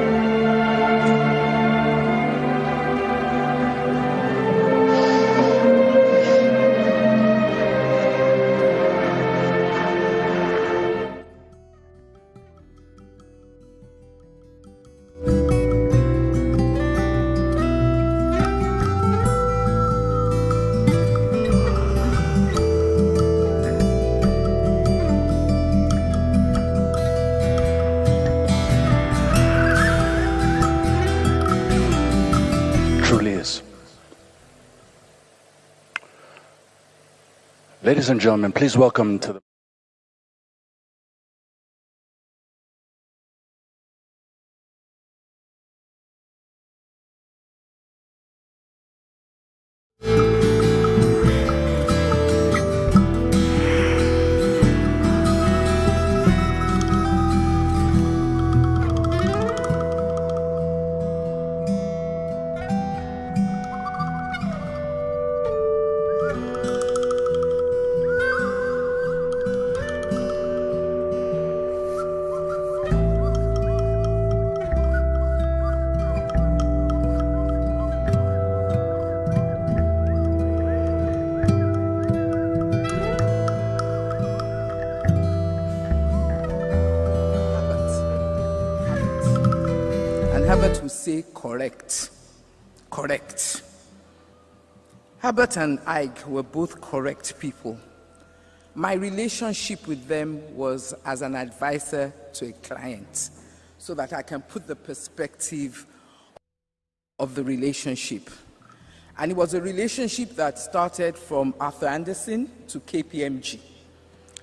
Ladies and gentlemen, please welcome to the Herbert will say correct. Correct. Herbert and Ike were both correct people. My relationship with them was as an advisor to a client, so that I can put the perspective of the relationship. And it was a relationship that started from Arthur Anderson to KPMG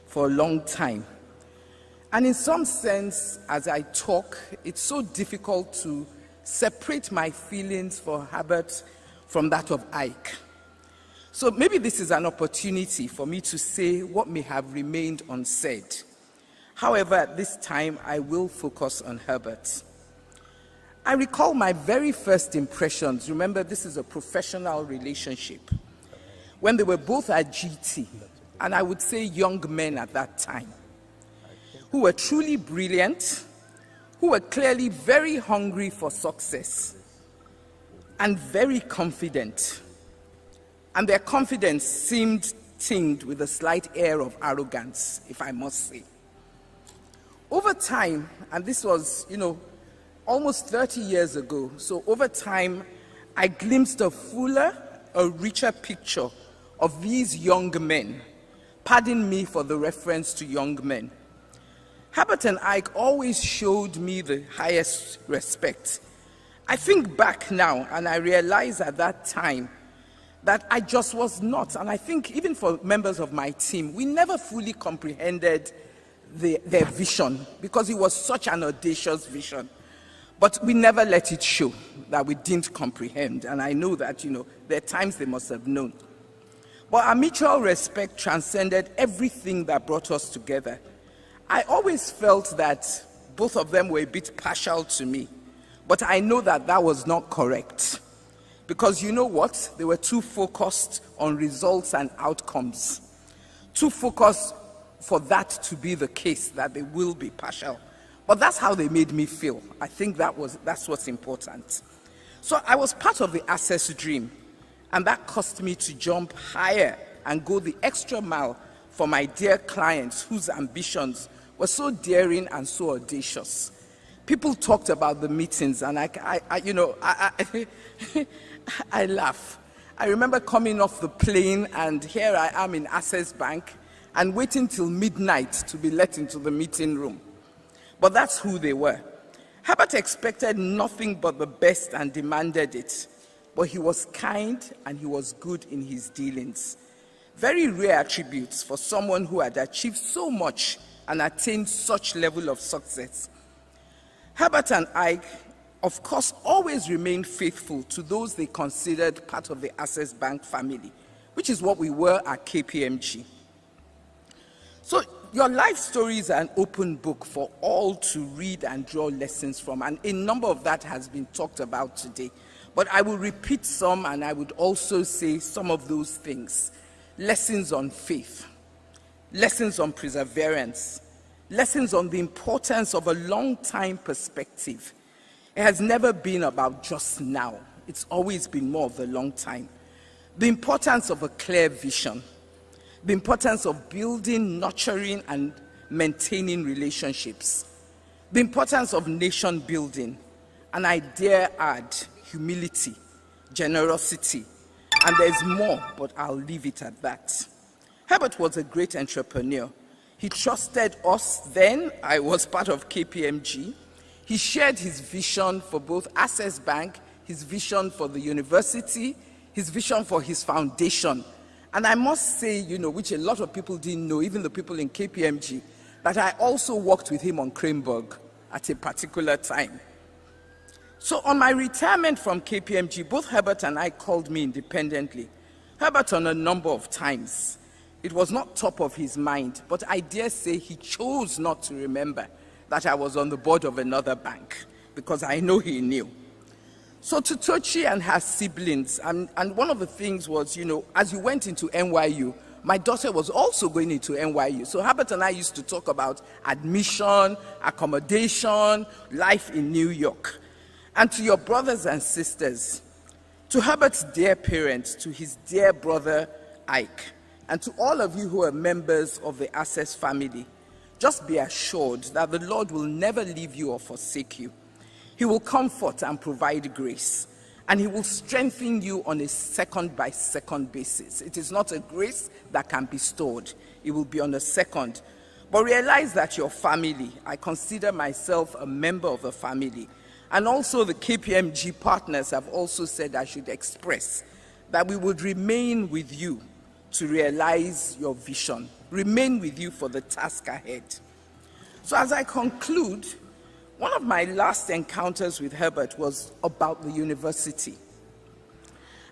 for a long time. And in some sense, as I talk, it's so difficult to separate my feelings for Herbert from that of Ike. So maybe this is an opportunity for me to say what may have remained unsaid. However, at this time, I will focus on Herbert. I recall my very first impressions. Remember, this is a professional relationship. When they were both at GT, and I would say young men at that time, who were truly brilliant, who were clearly very hungry for success, and very confident. And their confidence seemed tinged with a slight air of arrogance, if I must say. Over time, and this was, almost 30 years ago, so over time, I glimpsed a fuller, a richer picture of these young men. Pardon me for the reference to young men. Herbert and Ike always showed me the highest respect. I think back now, and I realize at that time that I just was not, and I think even for members of my team, we never fully comprehended their vision, because it was such an audacious vision. But we never let it show that we didn't comprehend, and I know that, there are times they must have known. But our mutual respect transcended everything that brought us together. I always felt that both of them were a bit partial to me, but I know that that was not correct. Because you know what? They were too focused on results and outcomes. Too focused for that to be the case, that they will be partial. But that's how they made me feel. I think that's what's important. So I was part of the Access dream, and that caused me to jump higher and go the extra mile for my dear clients whose ambitions were so daring and so audacious. People talked about the meetings, and I laugh. I remember coming off the plane, and here I am in Access Bank, and waiting till midnight to be let into the meeting room. But that's who they were. Herbert expected nothing but the best and demanded it. But he was kind and he was good in his dealings. Very rare attributes for someone who had achieved so much and attained such level of success. Herbert and Ike, of course, always remained faithful to those they considered part of the Access Bank family, which is what we were at KPMG. So your life stories are an open book for all to read and draw lessons from, and a number of that has been talked about today. But I will repeat some, and I would also say some of those things. Lessons on faith, lessons on perseverance, lessons on the importance of a long-time perspective. It has never been about just now. It's always been more of the long time. The importance of a clear vision, the importance of building, nurturing, and maintaining relationships, the importance of nation building, and I dare add humility, generosity, and there's more, but I'll leave it at that. Herbert was a great entrepreneur. He trusted us then. I was part of KPMG. He shared his vision for both Access Bank, his vision for the university, his vision for his foundation. And I must say, which a lot of people didn't know, even the people in KPMG, that I also worked with him on Cranberg at a particular time. So on my retirement from KPMG, both Herbert and I called me independently. Herbert on a number of times. It was not top of his mind, but I dare say he chose not to remember that I was on the board of another bank, because I know he knew. So to Tochi and her siblings, and one of the things was, as you went into NYU, my daughter was also going into NYU. So Herbert and I used to talk about admission, accommodation, life in New York. And to your brothers and sisters, to Herbert's dear parents, to his dear brother Ike, and to all of you who are members of the Access family, just be assured that the Lord will never leave you or forsake you. He will comfort and provide grace, and he will strengthen you on a second-by-second basis. It is not a grace that can be stored. It will be on a second. But realize that your family, I consider myself a member of a family, and also the KPMG partners have also said I should express that we would remain with you to realize your vision, remain with you for the task ahead. So as I conclude, one of my last encounters with Herbert was about the university.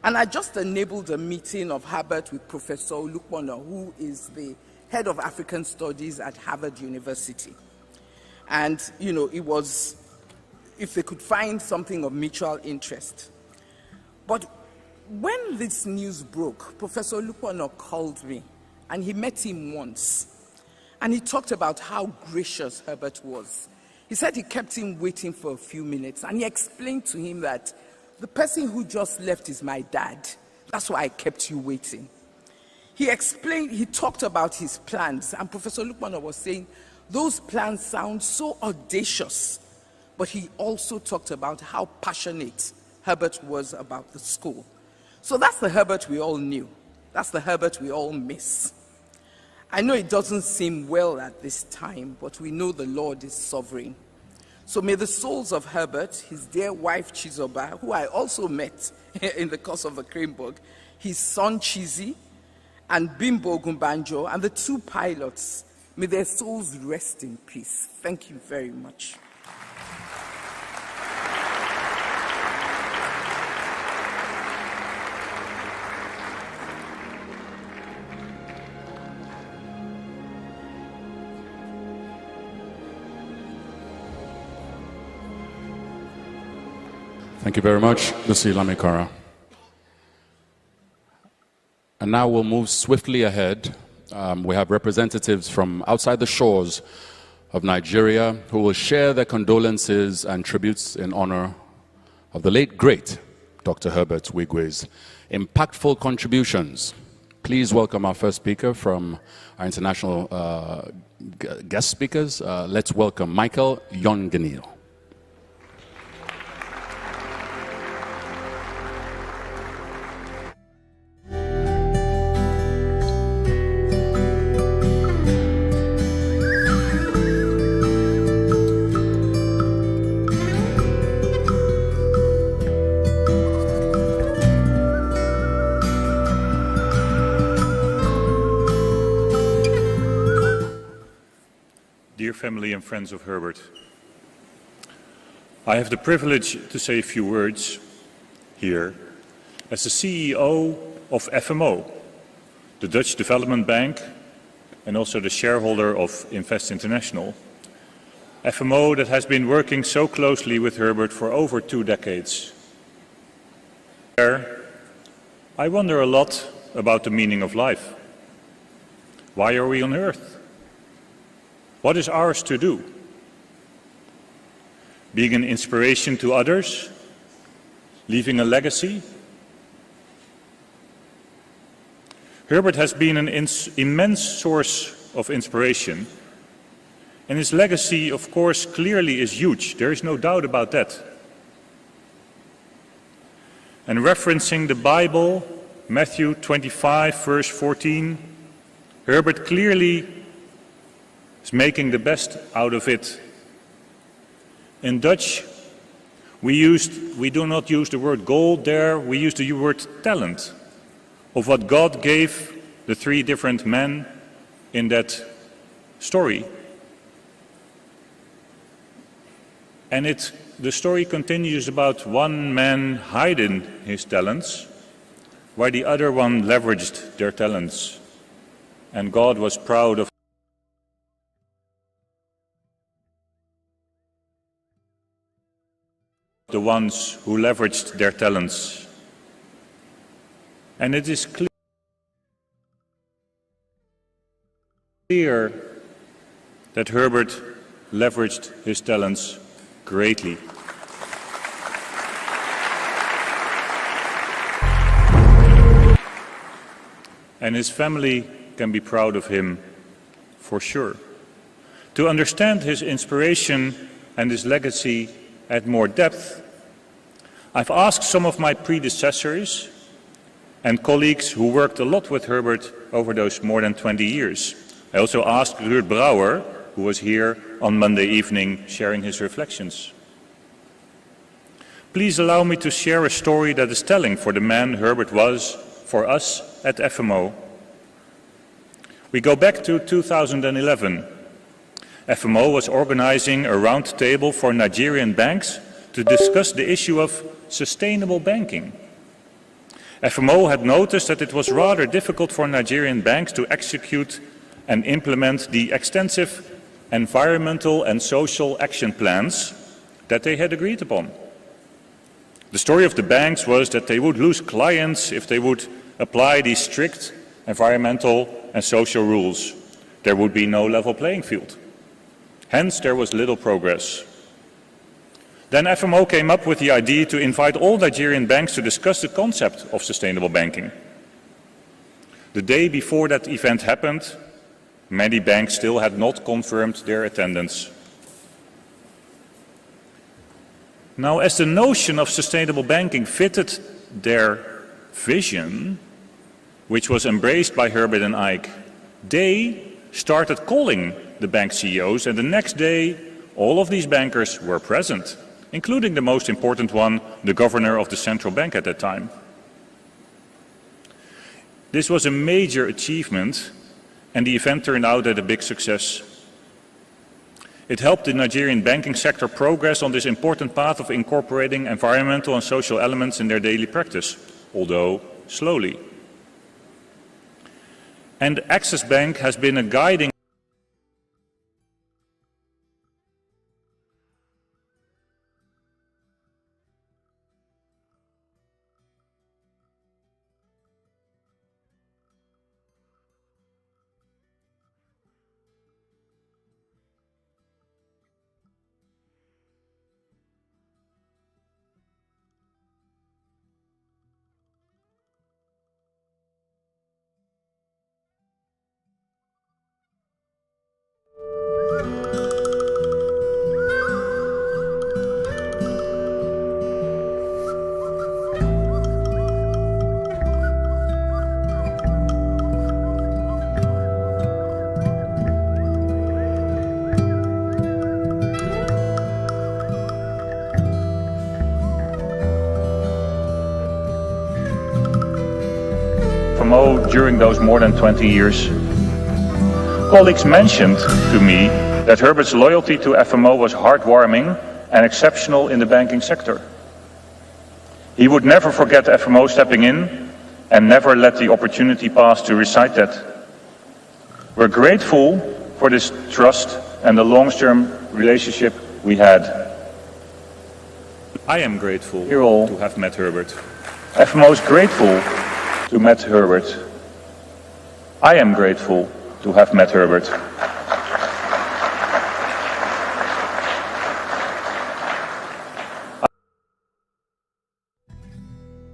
And I just enabled a meeting of Herbert with Professor Olukwono, who is the head of African Studies at Harvard University. And, it was, if they could find something of mutual interest. But when this news broke, Professor Olukwono called me, and he met him once. And he talked about how gracious Herbert was. He said he kept him waiting for a few minutes, and he explained to him that the person who just left is my dad. That's why I kept you waiting. He talked about his plans, and Professor Olukwono was saying, those plans sound so audacious. But he also talked about how passionate Herbert was about the school. So that's the Herbert we all knew. That's the Herbert we all miss. I know it doesn't seem well at this time, but we know the Lord is sovereign. So may the souls of Herbert, his dear wife Chizoba, who I also met in the course of the Cranberg, his son Chizi, and Bimbo Gumbanjo, and the two pilots, may their souls rest in peace. Thank you very much. Thank you very much, Lucy Lamikara. And now we'll move swiftly ahead. We have representatives from outside the shores of Nigeria who will share their condolences and tributes in honor of the late, great Dr. Herbert Wigwe's impactful contributions. Please welcome our first speaker from our international guest speakers. Let's welcome Michael Yongenil. family and friends of Herbert. I have the privilege to say a few words here as the CEO of FMO, the Dutch Development Bank, and also the shareholder of Invest International. FMO that has been working so closely with Herbert for over 2 decades. I wonder a lot about the meaning of life. Why are we on earth? What is ours to do? Being an inspiration to others? Leaving a legacy? Herbert has been an immense source of inspiration, and his legacy, of course, clearly is huge. There is no doubt about that. And referencing the Bible, Matthew 25, verse 14, Herbert clearly is making the best out of it. In Dutch, we do not use the word gold there, we use the word talent, of what God gave the 3 different men in that story. And the story continues about one man hiding his talents, while the other one leveraged their talents. And God was proud of the ones who leveraged their talents. And it is clear that Herbert leveraged his talents greatly. And his family can be proud of him for sure. To understand his inspiration and his legacy at more depth, I've asked some of my predecessors and colleagues who worked a lot with Herbert over those more than 20 years. I also asked Ruud Brouwer, who was here on Monday evening sharing his reflections. Please allow me to share a story that is telling for the man Herbert was for us at FMO. We go back to 2011. FMO was organizing a round table for Nigerian banks to discuss the issue of sustainable banking. FMO had noticed that it was rather difficult for Nigerian banks to execute and implement the extensive environmental and social action plans that they had agreed upon. The story of the banks was that they would lose clients if they would apply these strict environmental and social rules. There would be no level playing field. Hence, there was little progress. Then FMO came up with the idea to invite all Nigerian banks to discuss the concept of sustainable banking. The day before that event happened, many banks still had not confirmed their attendance. Now, as the notion of sustainable banking fitted their vision, which was embraced by Herbert and Ike, they started calling the bank CEOs, and the next day all of these bankers were present, including the most important one, the governor of the central bank at that time. This was a major achievement, and the event turned out as a big success. It helped the Nigerian banking sector progress on this important path of incorporating environmental and social elements in their daily practice, although slowly. And Access Bank has been a guiding during those more than 20 years. Colleagues mentioned to me that Herbert's loyalty to FMO was heartwarming and exceptional in the banking sector. He would never forget FMO stepping in and never let the opportunity pass to recite that. We're grateful for this trust and the long-term relationship we had. I am grateful to have met Herbert. FMO is grateful to met Herbert. I am grateful to have met Herbert.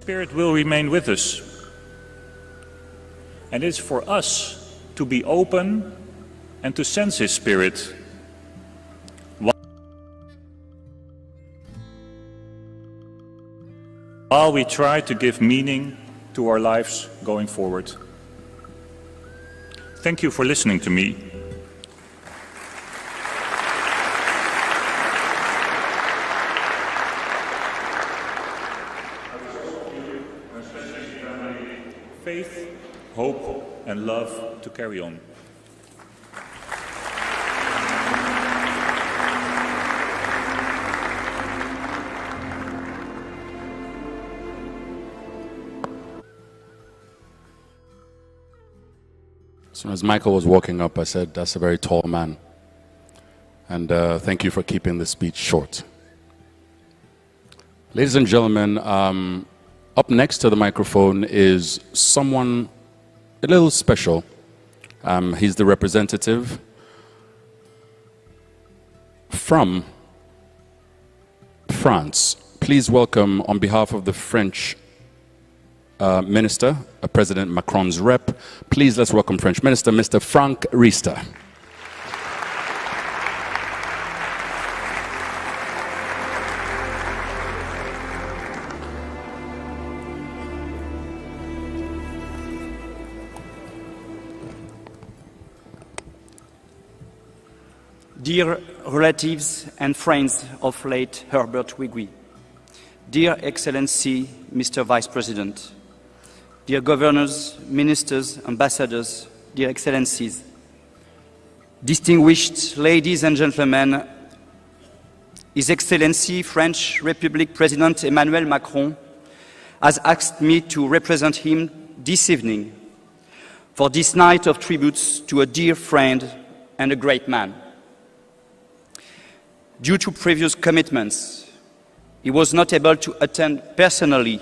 Spirit will remain with us. And it's for us to be open and to sense His Spirit. While we try to give meaning to our lives going forward. Thank you for listening to me. Faith, hope, and love to carry on. As soon as Michael was walking up, I said, that's a very tall man. And thank you for keeping the speech short. Ladies and gentlemen, up next to the microphone is someone a little special. He's the representative from France. Please welcome, on behalf of the French Minister, President Macron's rep. Please let's welcome French Minister, Mr. Franck Riester. Dear relatives and friends of late Herbert Wigwe, dear Excellency, Mr. Vice President, dear governors, ministers, ambassadors, dear excellencies, distinguished ladies and gentlemen, His Excellency French Republic President Emmanuel Macron has asked me to represent him this evening for this night of tributes to a dear friend and a great man. Due to previous commitments, he was not able to attend personally,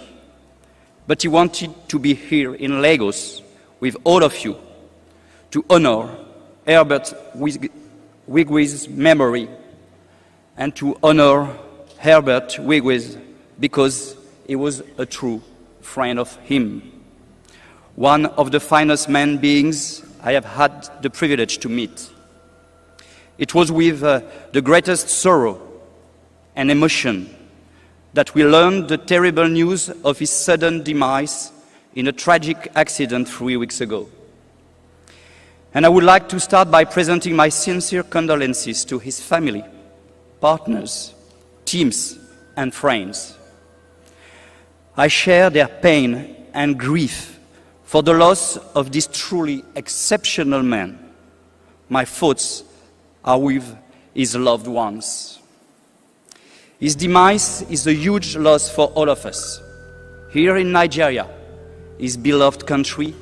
but he wanted to be here in Lagos with all of you to honor Herbert Wigwe's memory and to honor Herbert Wigwe because he was a true friend of him. One of the finest human beings I have had the privilege to meet. It was with the greatest sorrow and emotion that we learned the terrible news of his sudden demise in a tragic accident 3 weeks ago. And I would like to start by presenting my sincere condolences to his family, partners, teams, and friends. I share their pain and grief for the loss of this truly exceptional man. My thoughts are with his loved ones. His demise is a huge loss for all of us. Here in Nigeria, his beloved country,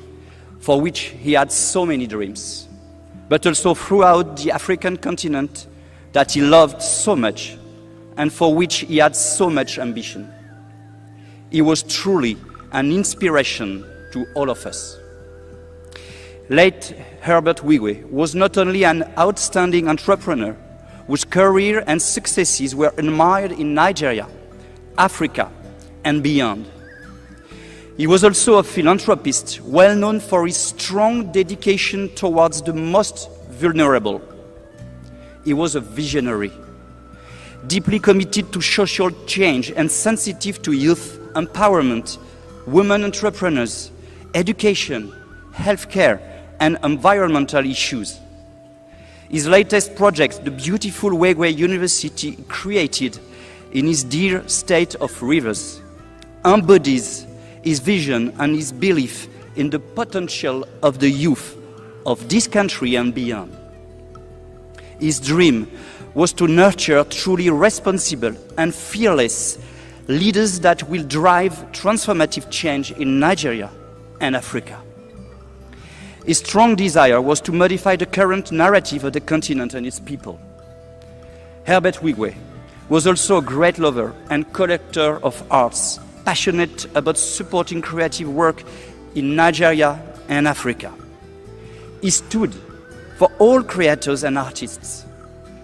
for which he had so many dreams, but also throughout the African continent that he loved so much and for which he had so much ambition. He was truly an inspiration to all of us. Late Herbert Wigwe was not only an outstanding entrepreneur whose career and successes were admired in Nigeria, Africa, and beyond. He was also a philanthropist, well known for his strong dedication towards the most vulnerable. He was a visionary, deeply committed to social change and sensitive to youth empowerment, women entrepreneurs, education, healthcare, and environmental issues. His latest project, the beautiful Wigwe University created in his dear state of Rivers, embodies his vision and his belief in the potential of the youth of this country and beyond. His dream was to nurture truly responsible and fearless leaders that will drive transformative change in Nigeria and Africa. His strong desire was to modify the current narrative of the continent and its people. Herbert Wigwe was also a great lover and collector of arts, passionate about supporting creative work in Nigeria and Africa. He stood for all creators and artists,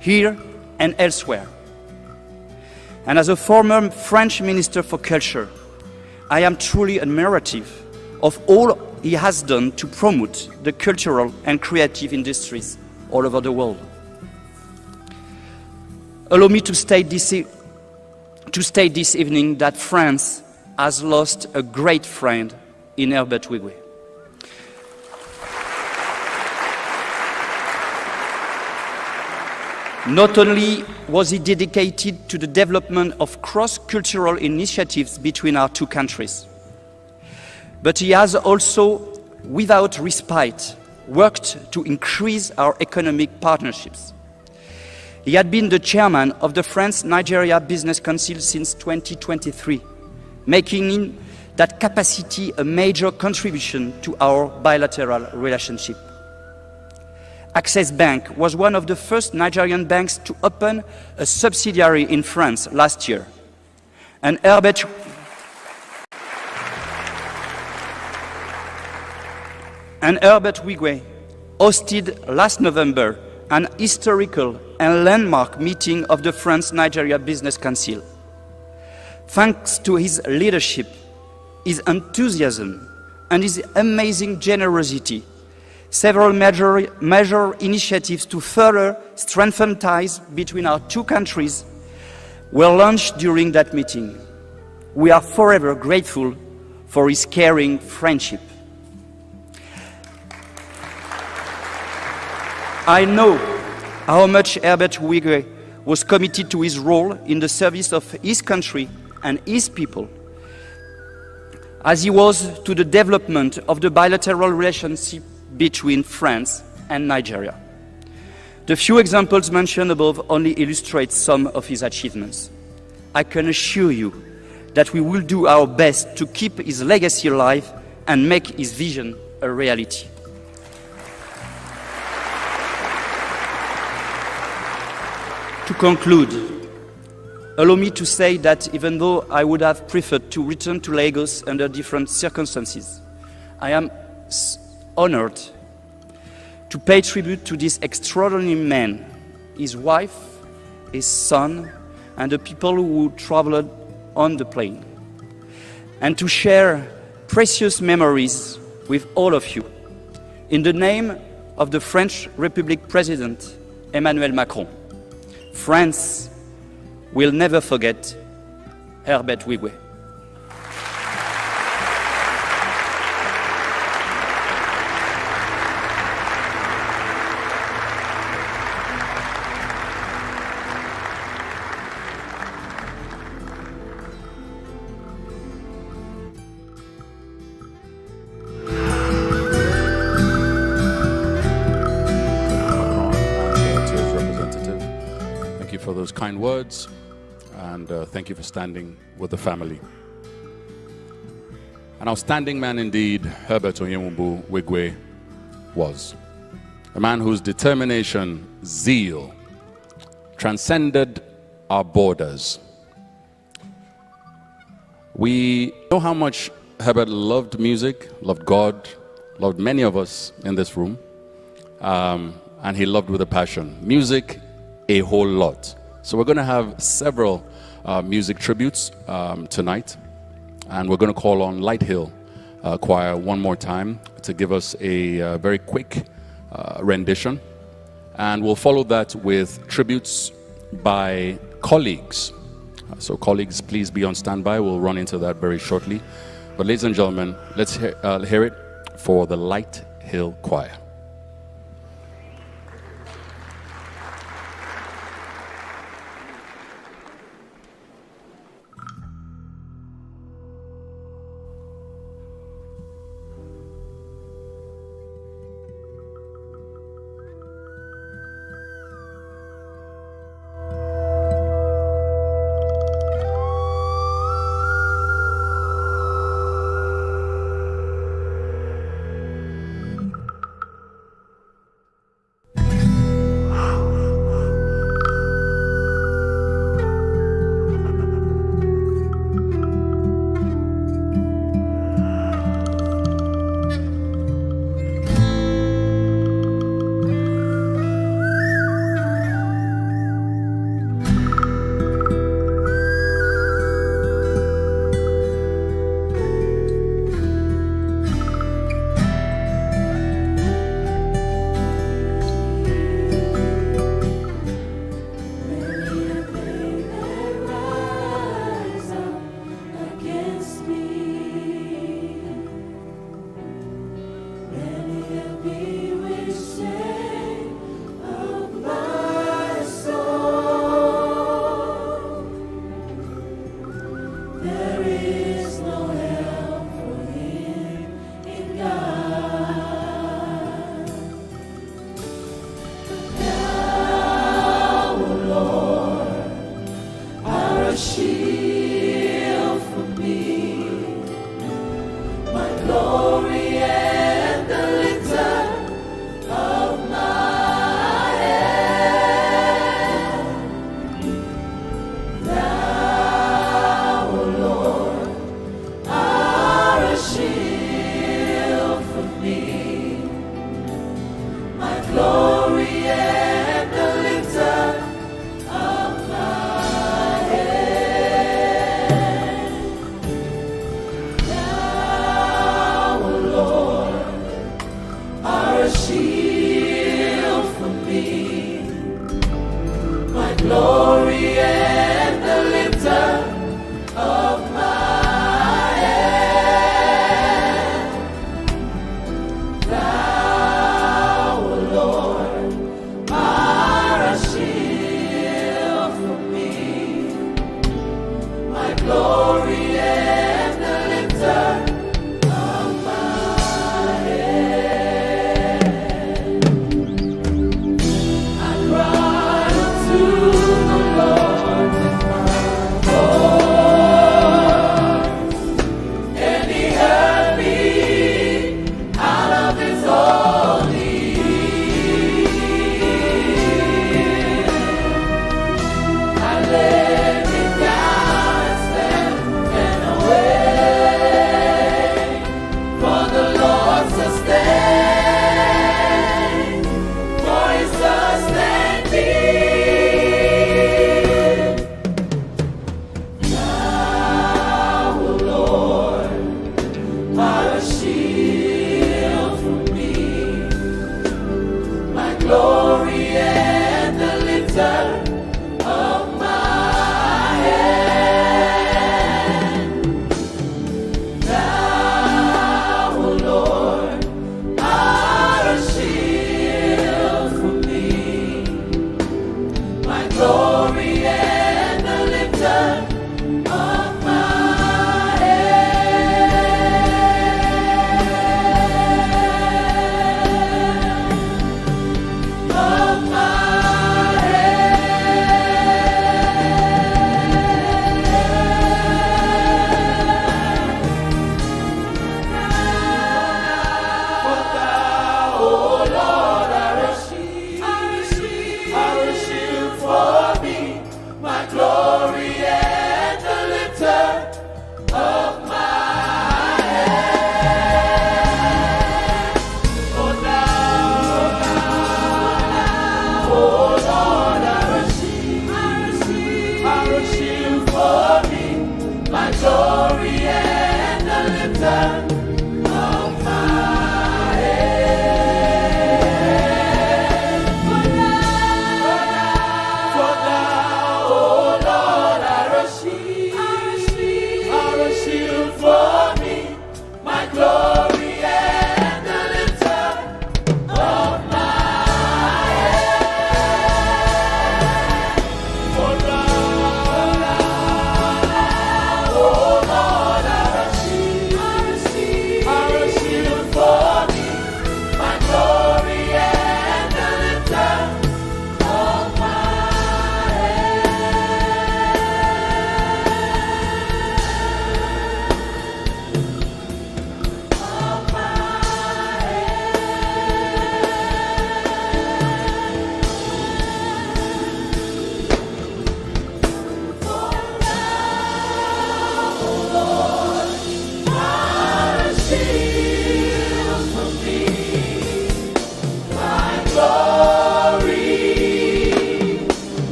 here and elsewhere. And as a former French Minister for Culture, I am truly admirative of all he has done to promote the cultural and creative industries all over the world. Allow me to state this evening that France has lost a great friend in Herbert Wigwe. Not only was he dedicated to the development of cross-cultural initiatives between our two countries, but he has also, without respite, worked to increase our economic partnerships. He had been the chairman of the France-Nigeria Business Council since 2023, making in that capacity a major contribution to our bilateral relationship. Access Bank was one of the first Nigerian banks to open a subsidiary in France last year. And Herbert Wigwe hosted last November an historical and landmark meeting of the France-Nigeria Business Council. Thanks to his leadership, his enthusiasm, and his amazing generosity, several major initiatives to further strengthen ties between our two countries were launched during that meeting. We are forever grateful for his caring friendship. I know how much Herbert Wigwe was committed to his role in the service of his country and his people, as he was to the development of the bilateral relationship between France and Nigeria. The few examples mentioned above only illustrate some of his achievements. I can assure you that we will do our best to keep his legacy alive and make his vision a reality. To conclude, allow me to say that even though I would have preferred to return to Lagos under different circumstances, I am honored to pay tribute to this extraordinary man, his wife, his son, and the people who traveled on the plane, and to share precious memories with all of you. In the name of the French Republic President, Emmanuel Macron, France will never forget Herbert Wigwe. For those kind words, and thank you for standing with the family. An outstanding man indeed, Herbert Wigwe was. A man whose determination, zeal, transcended our borders. We know how much Herbert loved music, loved God, loved many of us in this room, and he loved with a passion. Music, a whole lot. So we're going to have several music tributes tonight, and we're going to call on Light Hill Choir one more time to give us a very quick rendition, and we'll follow that with tributes by colleagues. So colleagues, please be on standby. We'll run into that very shortly. But ladies and gentlemen, let's hear it for the Light Hill Choir. There is no help for him in God. Thou, O Lord, are a shield for me, my glory and the lifter of my head. Thou, O Lord, are a shield for me, my glory and the lifter of my head. Thou, O Lord, are a shield for me, my glory and the lifter of my head. Thou, O Lord, are a shield for me, my glory and the lifter of my head. I cried unto the Lord with my voice, and he heard me out of his holy hill. I laid me down and slept,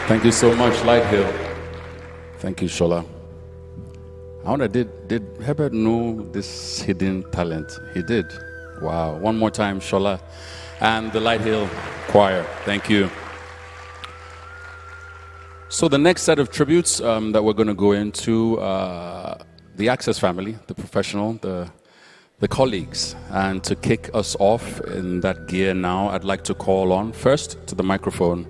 Thank you so much, Lighthill. Thank you, Shola. I wonder, did Herbert know this hidden talent? He did. Wow. One more time, Shola. And the Lighthill Choir. Thank you. So the next set of tributes that we're going to go into, the Access family, the professional, the colleagues. And to kick us off in that gear now, I'd like to call on first to the microphone.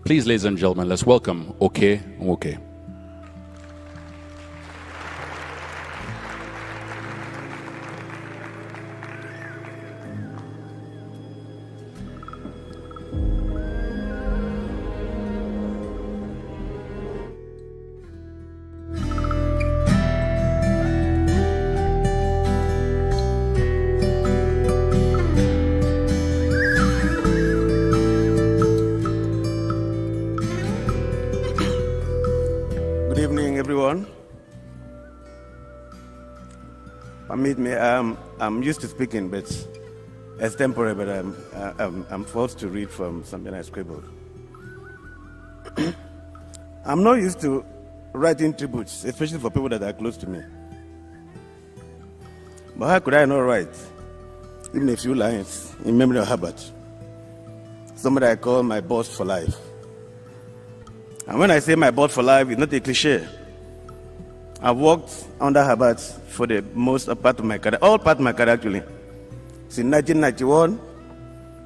Please, ladies and gentlemen, let's welcome Oke Nwoke. Good evening, everyone. Permit me, I'm used to speaking, but it's temporary, but I'm forced to read from something I scribbled. I'm not used to writing tributes, especially for people that are close to me. But how could I not write even a few lines in memory of Herbert, somebody I call my boss for life? And when I say my boss for life, it's not a cliche. I've worked under Herbert for the most part of my career, all part of my career actually, since 1991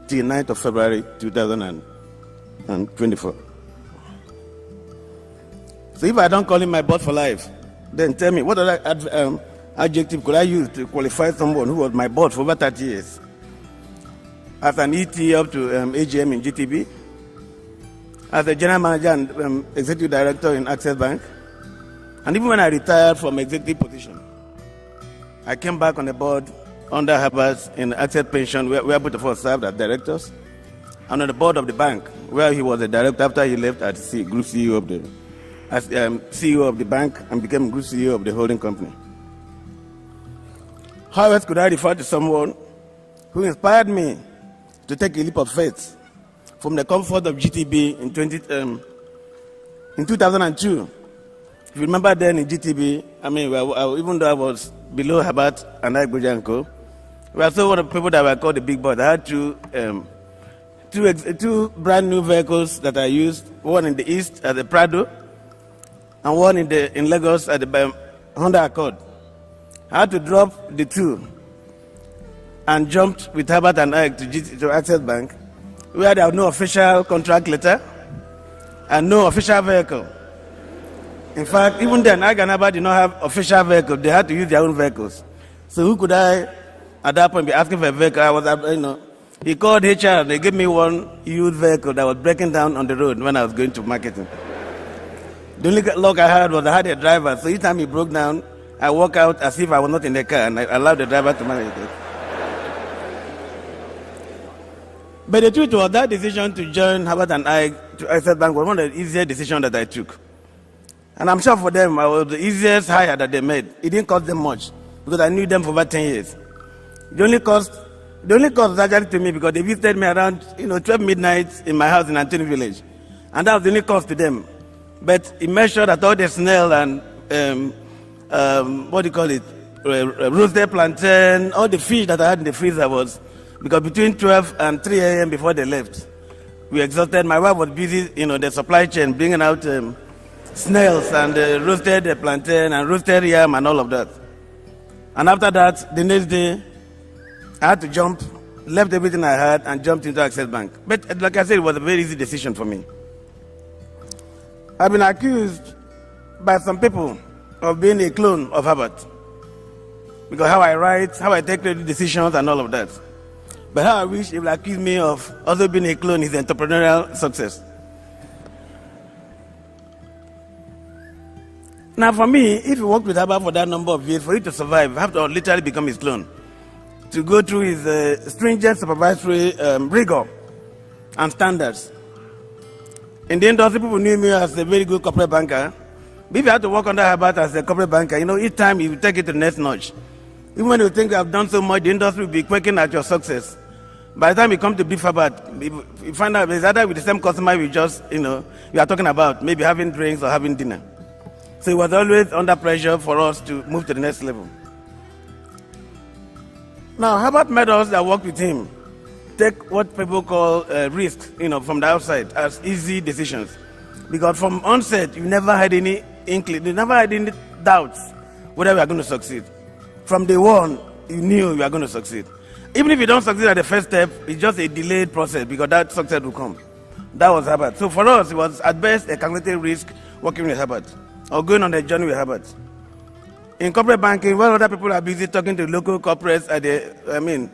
till 9th of February 2024. So if I don't call him my boss for life, then tell me, what other adjective could I use to qualify someone who was my boss for over 30 years? As an ET up to AGM in GTB, as a general manager and executive director in Access Bank, and even when I retired from executive position, I came back on the board under Herbert in Access Pension, where both of us served as directors, and on the board of the bank, where he was a director after he left as group CEO of the CEO of the bank and became group CEO of the holding company. How else could I refer to someone who inspired me to take a leap of faith from the comfort of GTB in 2002? If you remember then in GTB, I mean, even though I was below Herbert and Igbojanko, we were still one of the people that were called the big boys. I had two brand new vehicles that I used, one in the east at the Prado, and one in Lagos at the Honda Accord. I had to drop the two and jumped with Herbert and I to Access Bank, where there was no official contract letter and no official vehicle. In fact, even then, I and Herbert did not have official vehicles. They had to use their own vehicles. So who could I, at that point, be asking for a vehicle? I was, he called HR. They gave me one used vehicle that was breaking down on the road when I was going to marketing. The only luck I had was I had a driver. So each time he broke down, I walk out as if I was not in the car, and I allowed the driver to manage it. But the truth was that decision to join Herbert and I to Access Bank was one of the easiest decisions that I took. And I'm sure for them, I was the easiest hire that they made. It didn't cost them much because I knew them for about 10 years. The only cost was actually to me because they visited me around 12 midnight in my house in Antony Village. And that was the only cost to them. But it made sure that all the snail and, roasted plantain, all the fish that I had in the freezer was, because between 12 and 3 a.m. before they left, we exhausted. My wife was busy, the supply chain, bringing out snails and roasted plantain and roasted yam and all of that. And after that, the next day, I had to jump, left everything I had and jumped into Access Bank. But like I said, it was a very easy decision for me. I've been accused by some people of being a clone of Herbert, because how I write, how I take decisions and all of that. But how I wish they would accuse me of also being a clone is entrepreneurial success. Now for me, if you work with Herbert for that number of years, for you to survive, you have to literally become his clone. To go through his stringent supervisory rigor and standards. In the industry, people knew me as a very good corporate banker. But if you had to work under Herbert as a corporate banker, each time you take it to the next notch. Even when you think you have done so much, the industry will be quaking at your success. By the time we come to brief Herbert, we find out it's either with the same customer we just, we are talking about, maybe having drinks or having dinner. So it was always under pressure for us to move to the next level. Now, Herbert made us that work with him take what people call risks, from the outside as easy decisions. Because from onset, you never had any inkling, you never had any doubts whether we are going to succeed. From day one, you knew you are going to succeed. Even if you don't succeed at the first step, it's just a delayed process because that success will come. That was Herbert. So for us, it was at best a calculated risk working with Herbert or going on a journey with Herbert. In corporate banking, while other people are busy talking to local corporates at the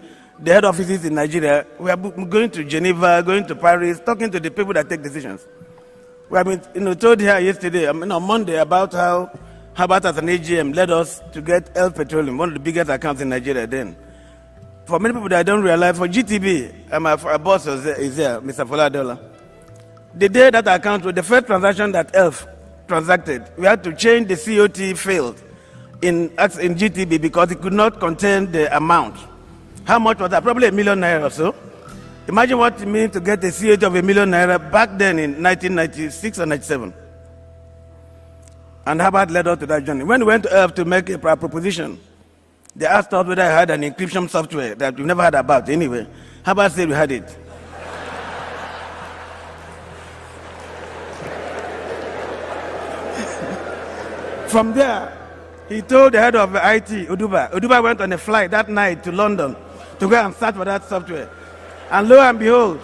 head offices in Nigeria, we are going to Geneva, going to Paris, talking to the people that take decisions. We have been told here yesterday, on Monday, about how Herbert as an AGM led us to get Elf Petroleum, one of the biggest accounts in Nigeria then. For many people that don't realize, for GTB, our boss is there, Mr. Foladola. The day that account was the first transaction that Elf transacted, we had to change the COT field in GTB because it could not contain the amount. How much was that? Probably ₦1 million or so. Imagine what it means to get a COT of ₦1 million back then in 1996 or 97. And Herbert led us to that journey. When we went to Elf to make a proposition, they asked us whether I had an encryption software that we never heard about anyway. Herbert said we had it. From there, he told the head of IT, Uduba. Uduba went on a flight that night to London to go and search for that software. And lo and behold,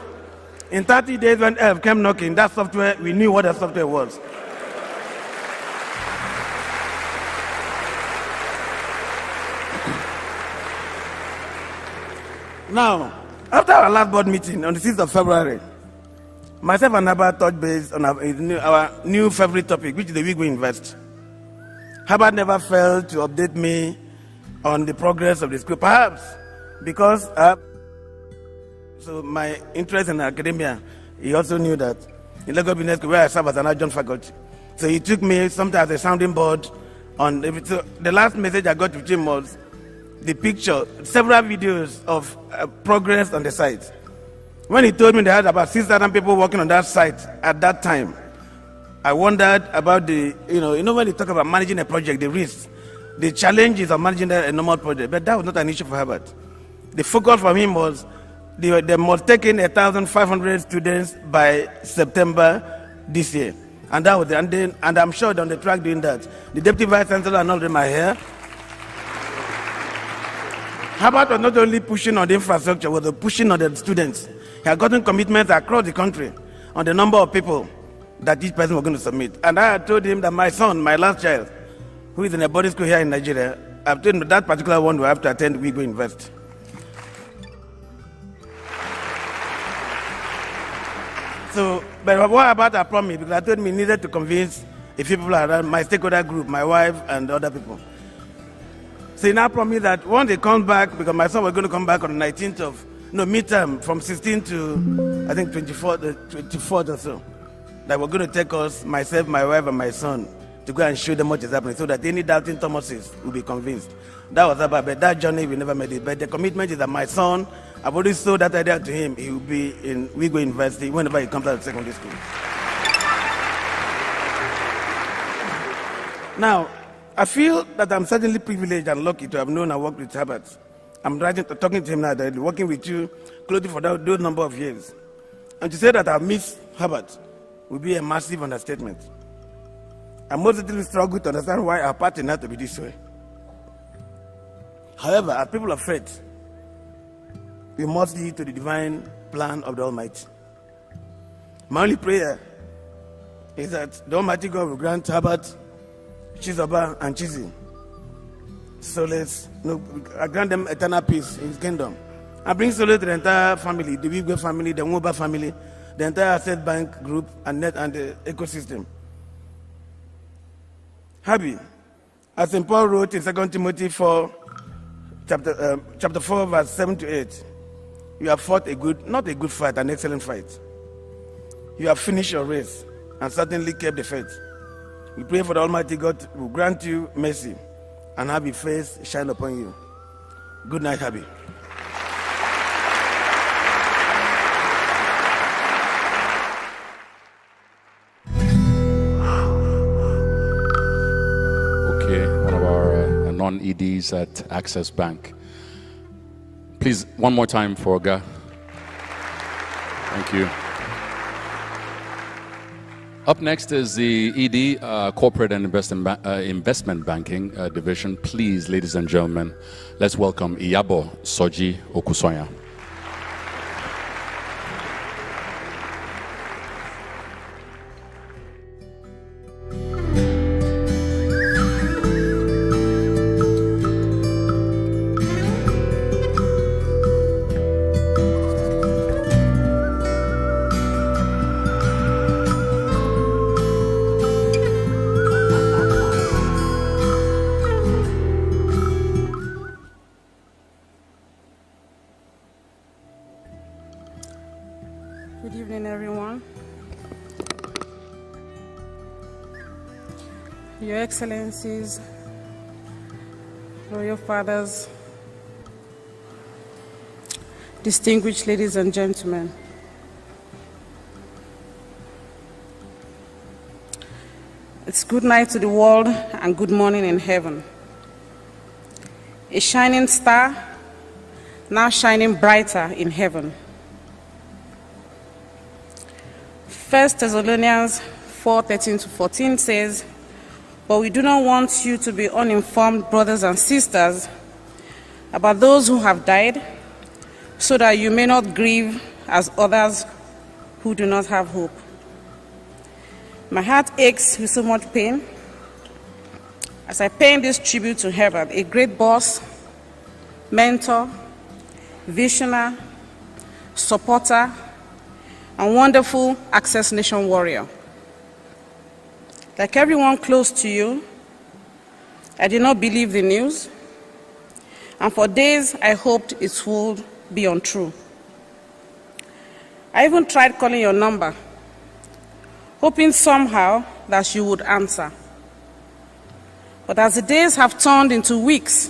in 30 days when Elf came knocking, that software, we knew what that software was. Now, after our last board meeting on the 6th of February, myself and Herbert touched base on our new favorite topic, which is the Wigwe Invest. Herbert never failed to update me on the progress of the school, perhaps because so my interest in academia, he also knew that in Lagos Business School, where I serve as an adjunct faculty. So he took me sometimes as a sounding board on so the last message I got with him was the picture, several videos of progress on the site. When he told me they had about 6,000 people working on that site at that time, I wondered about the, when you talk about managing a project, the risks, the challenges of managing a normal project, but that was not an issue for Herbert. The focus for him was they must take in 1,500 students by September this year. And that was and I'm sure they're on the track doing that. The Deputy Vice Chancellor and all of them are here. Herbert was not only pushing on the infrastructure, was pushing on the students. He had gotten commitments across the country on the number of people that each person was going to submit. And I had told him that my son, my last child, who is in a boarding school here in Nigeria, I've told him that particular one will have to attend Wigwe Invest. So, but what about I promised? Because I told him he needed to convince a few people around my stakeholder group, my wife and other people. So he now promised that once they come back, because my son was going to come back on the 19th of, midterm, from 16 to, I think, 24th or so, that we're going to take us, myself, my wife, and my son, to go and show them what is happening, so that any doubting Thomases will be convinced. That was about, but that journey, we never made it. But the commitment is that my son, I've already sold that idea to him, he will be in Wigwe University whenever he comes out of secondary school. Now, I feel that I'm certainly privileged and lucky to have known and worked with Herbert. I'm talking to him now, that working with you closely for those number of years. And to say that I've missed Herbert would be a massive understatement. I most certainly struggle to understand why our party had to be this way. However, as people of faith, we must yield to the divine plan of the Almighty. My only prayer is that the Almighty God will grant Herbert, Chizoba, and Chizi solace, grant them eternal peace in His kingdom, and bring solace to the entire family, the Wigwe family, the Woyoruba family, the entire Asset Bank group, and the ecosystem. Happy, as St. Paul wrote in 2 Timothy 4, chapter 4, verse 7 to 8, you have fought not a good fight, an excellent fight. You have finished your race and certainly kept the faith. We pray for the Almighty God will grant you mercy and have His face shine upon you. Good night, Happy. Ike, one of our non-EDs at Access Bank. Please, one more time for Oga. Thank you. Up next is the ED, Corporate and Investment Banking Division. Please, ladies and gentlemen, let's welcome Iyabo Soji Okusoya. Good evening, everyone. Your Excellencies, Royal Fathers, distinguished ladies and gentlemen. It's good night to the world and good morning in heaven. A shining star, now shining brighter in heaven. 1 Thessalonians 4:13-14 says, "But we do not want you to be uninformed, brothers and sisters, about those who have died, so that you may not grieve as others who do not have hope." My heart aches with so much pain as I pay this tribute to Herbert, a great boss, mentor, visionary, supporter, and wonderful Access Nation warrior. Like everyone close to you, I did not believe the news, and for days I hoped it would be untrue. I even tried calling your number, hoping somehow that you would answer. But as the days have turned into weeks,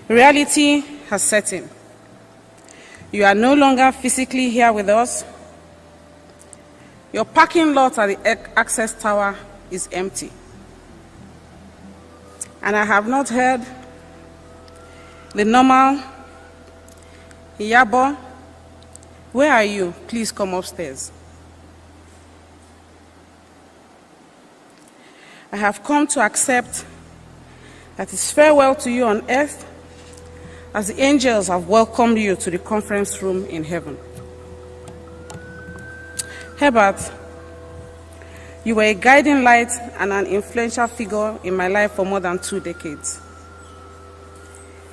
reality has set in. You are no longer physically here with us. Your parking lot at the Access Tower is empty. And I have not heard the normal, "Iyabo, where are you? Please come upstairs." I have come to accept that it's farewell to you on earth, as the angels have welcomed you to the conference room in heaven. Herbert, you were a guiding light and an influential figure in my life for more than 2 decades.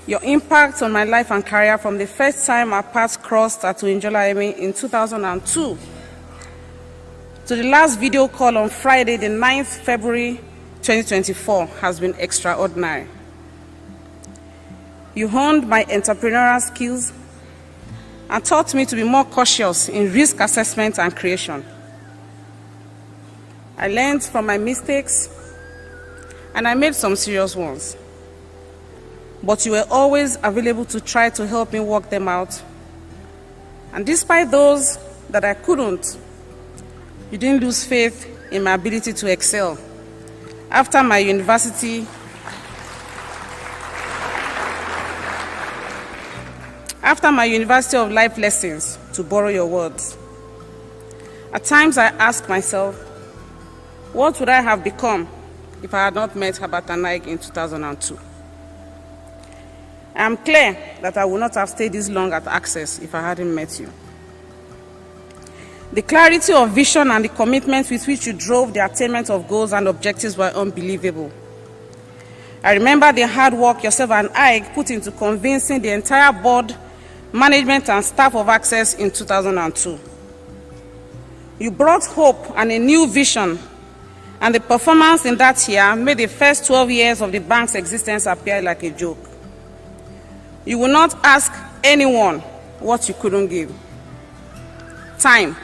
Your impact on my life and career from the first time our paths crossed at Uinjola in 2002 to the last video call on Friday, the 9th February 2024, has been extraordinary. You honed my entrepreneurial skills and taught me to be more cautious in risk assessment and creation. I learned from my mistakes, and I made some serious ones. But you were always available to try to help me work them out. And despite those that I couldn't, you didn't lose faith in my ability to excel. After my University of Life lessons, to borrow your words, at times I ask myself, what would I have become if I had not met Herbert and Ike in 2002? I am clear that I would not have stayed this long at Access if I hadn't met you. The clarity of vision and the commitment with which you drove the attainment of goals and objectives were unbelievable. I remember the hard work yourself and Ike put into convincing the entire board, management, and staff of Access in 2002. You brought hope and a new vision, and the performance in that year made the first 12 years of the bank's existence appear like a joke. You will not ask anyone what you couldn't give. Time,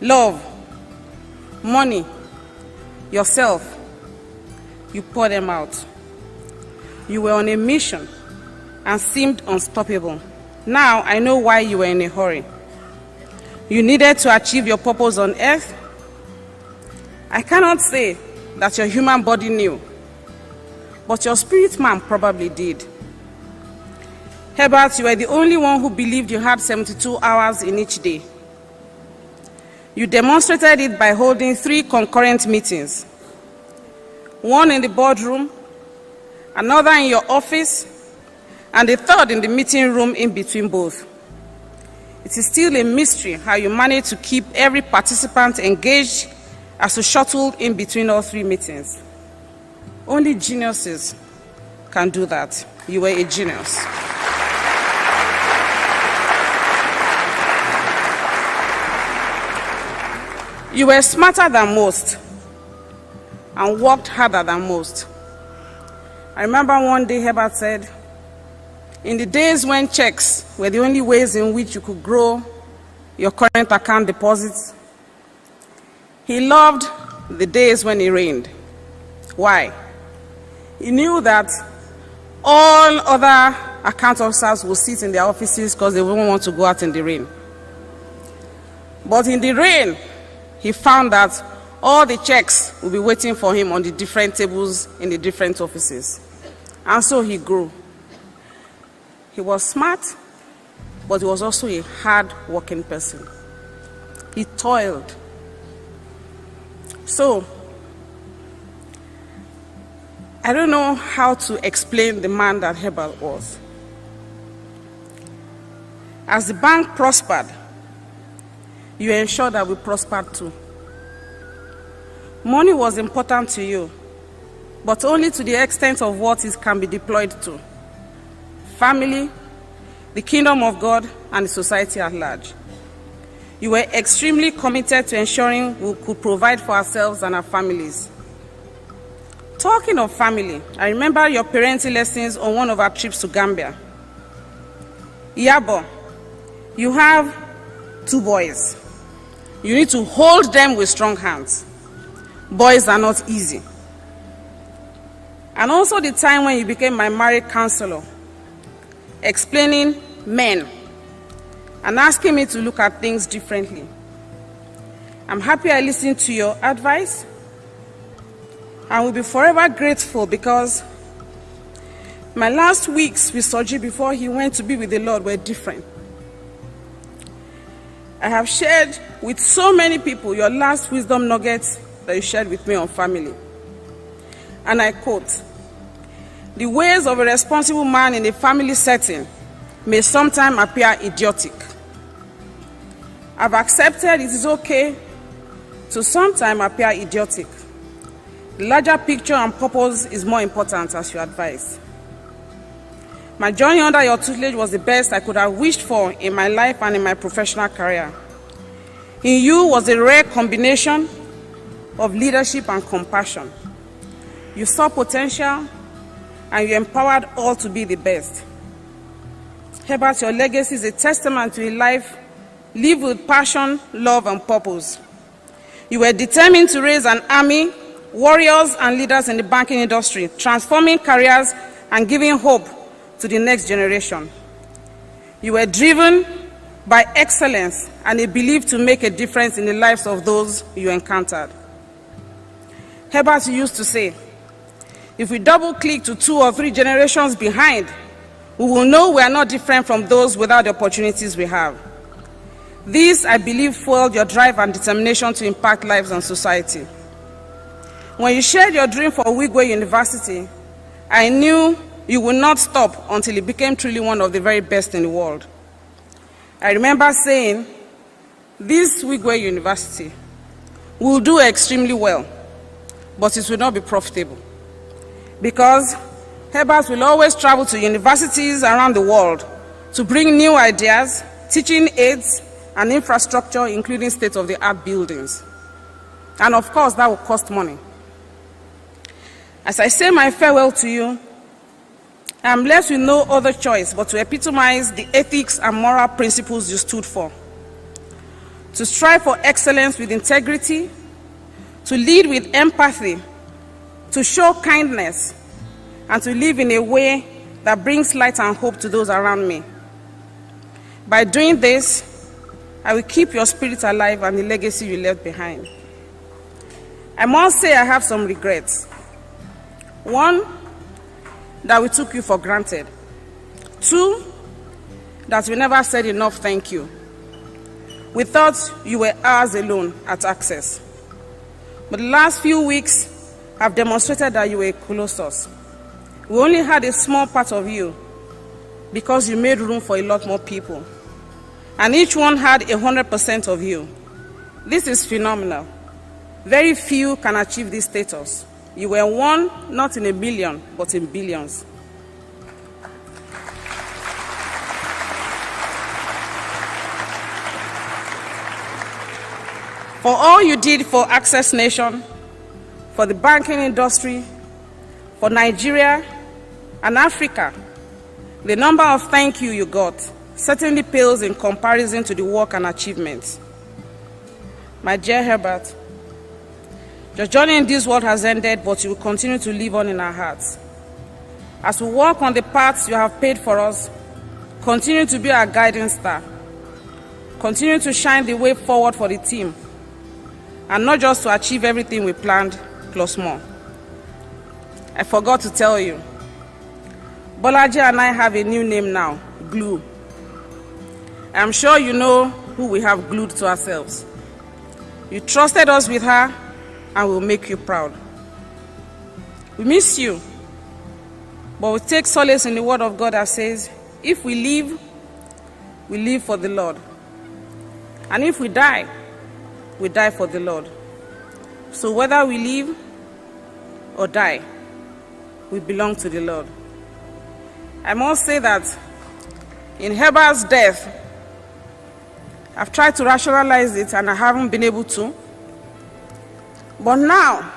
love, money, yourself, you pour them out. You were on a mission and seemed unstoppable. Now I know why you were in a hurry. You needed to achieve your purpose on earth. I cannot say that your human body knew, but your spirit man probably did. Herbert, you were the only one who believed you had 72 hours in each day. You demonstrated it by holding 3 concurrent meetings. One in the boardroom, another in your office, and the third in the meeting room in between both. It is still a mystery how you managed to keep every participant engaged as you shuttled in between all 3 meetings. Only geniuses can do that. You were a genius. You were smarter than most and worked harder than most. I remember one day Herbert said, in the days when checks were the only ways in which you could grow your current account deposits, he loved the days when it rained. Why? He knew that all other account officers would sit in their offices because they wouldn't want to go out in the rain. But in the rain, he found that all the checks would be waiting for him on the different tables in the different offices. And so he grew. He was smart, but he was also a hard-working person. He toiled. So, I don't know how to explain the man that Herbert was. As the bank prospered, you ensured that we prospered too. Money was important to you, but only to the extent of what it can be deployed to. Family, the kingdom of God, and the society at large. You were extremely committed to ensuring we could provide for ourselves and our families. Talking of family, I remember your parenting lessons on one of our trips to Gambia. Iyabo, you have 2 boys. You need to hold them with strong hands. Boys are not easy. And also the time when you became my married counselor, explaining men and asking me to look at things differently. I'm happy I listened to your advice and will be forever grateful because my last weeks with Soji before he went to be with the Lord were different. I have shared with so many people your last wisdom nuggets that you shared with me on family. And I quote, "The ways of a responsible man in a family setting may sometimes appear idiotic. I've accepted it is okay to sometimes appear idiotic. The larger picture and purpose is more important, as you advise. My journey under your tutelage was the best I could have wished for in my life and in my professional career. In you was a rare combination of leadership and compassion. You saw potential and you empowered all to be the best. Herbert, your legacy is a testament to a life lived with passion, love, and purpose. You were determined to raise an army, warriors, and leaders in the banking industry, transforming careers and giving hope to the next generation. You were driven by excellence and a belief to make a difference in the lives of those you encountered. Herbert used to say, if we double-click to 2 or 3 generations behind, we will know we are not different from those without the opportunities we have. This, I believe, fueled your drive and determination to impact lives and society. When you shared your dream for Wigwe University, I knew you would not stop until it became truly one of the very best in the world. I remember saying, this Wigwe University will do extremely well, but it will not be profitable. Because Herbert will always travel to universities around the world to bring new ideas, teaching aids, and infrastructure, including state-of-the-art buildings. And of course, that will cost money. As I say my farewell to you, I am left with no other choice but to epitomize the ethics and moral principles you stood for. To strive for excellence with integrity, to lead with empathy, to show kindness, and to live in a way that brings light and hope to those around me. By doing this, I will keep your spirit alive and the legacy you left behind. I must say I have some regrets. One, that we took you for granted. 2, that we never said enough thank you. We thought you were ours alone at Access. But the last few weeks have demonstrated that you were a colossus. We only had a small part of you because you made room for a lot more people. And each one had 100% of you. This is phenomenal. Very few can achieve this status. You were one, not in a million, but in billions. For all you did for Access Nation, for the banking industry, for Nigeria and Africa, the number of thank you got certainly pales in comparison to the work and achievements. My dear Herbert, your journey in this world has ended, but you will continue to live on in our hearts. As we walk on the paths you have paid for us, continue to be our guiding star. Continue to shine the way forward for the team, and not just to achieve everything we planned, plus more. I forgot to tell you, Bolaji and I have a new name now, Glue. I'm sure you know who we have glued to ourselves. You trusted us with her, and we'll make you proud. We miss you, but we take solace in the word of God that says, if we live for the Lord. And if we die for the Lord. So whether we live or die, we belong to the Lord. I must say that in Herbert's death, I've tried to rationalize it and I haven't been able to. But now,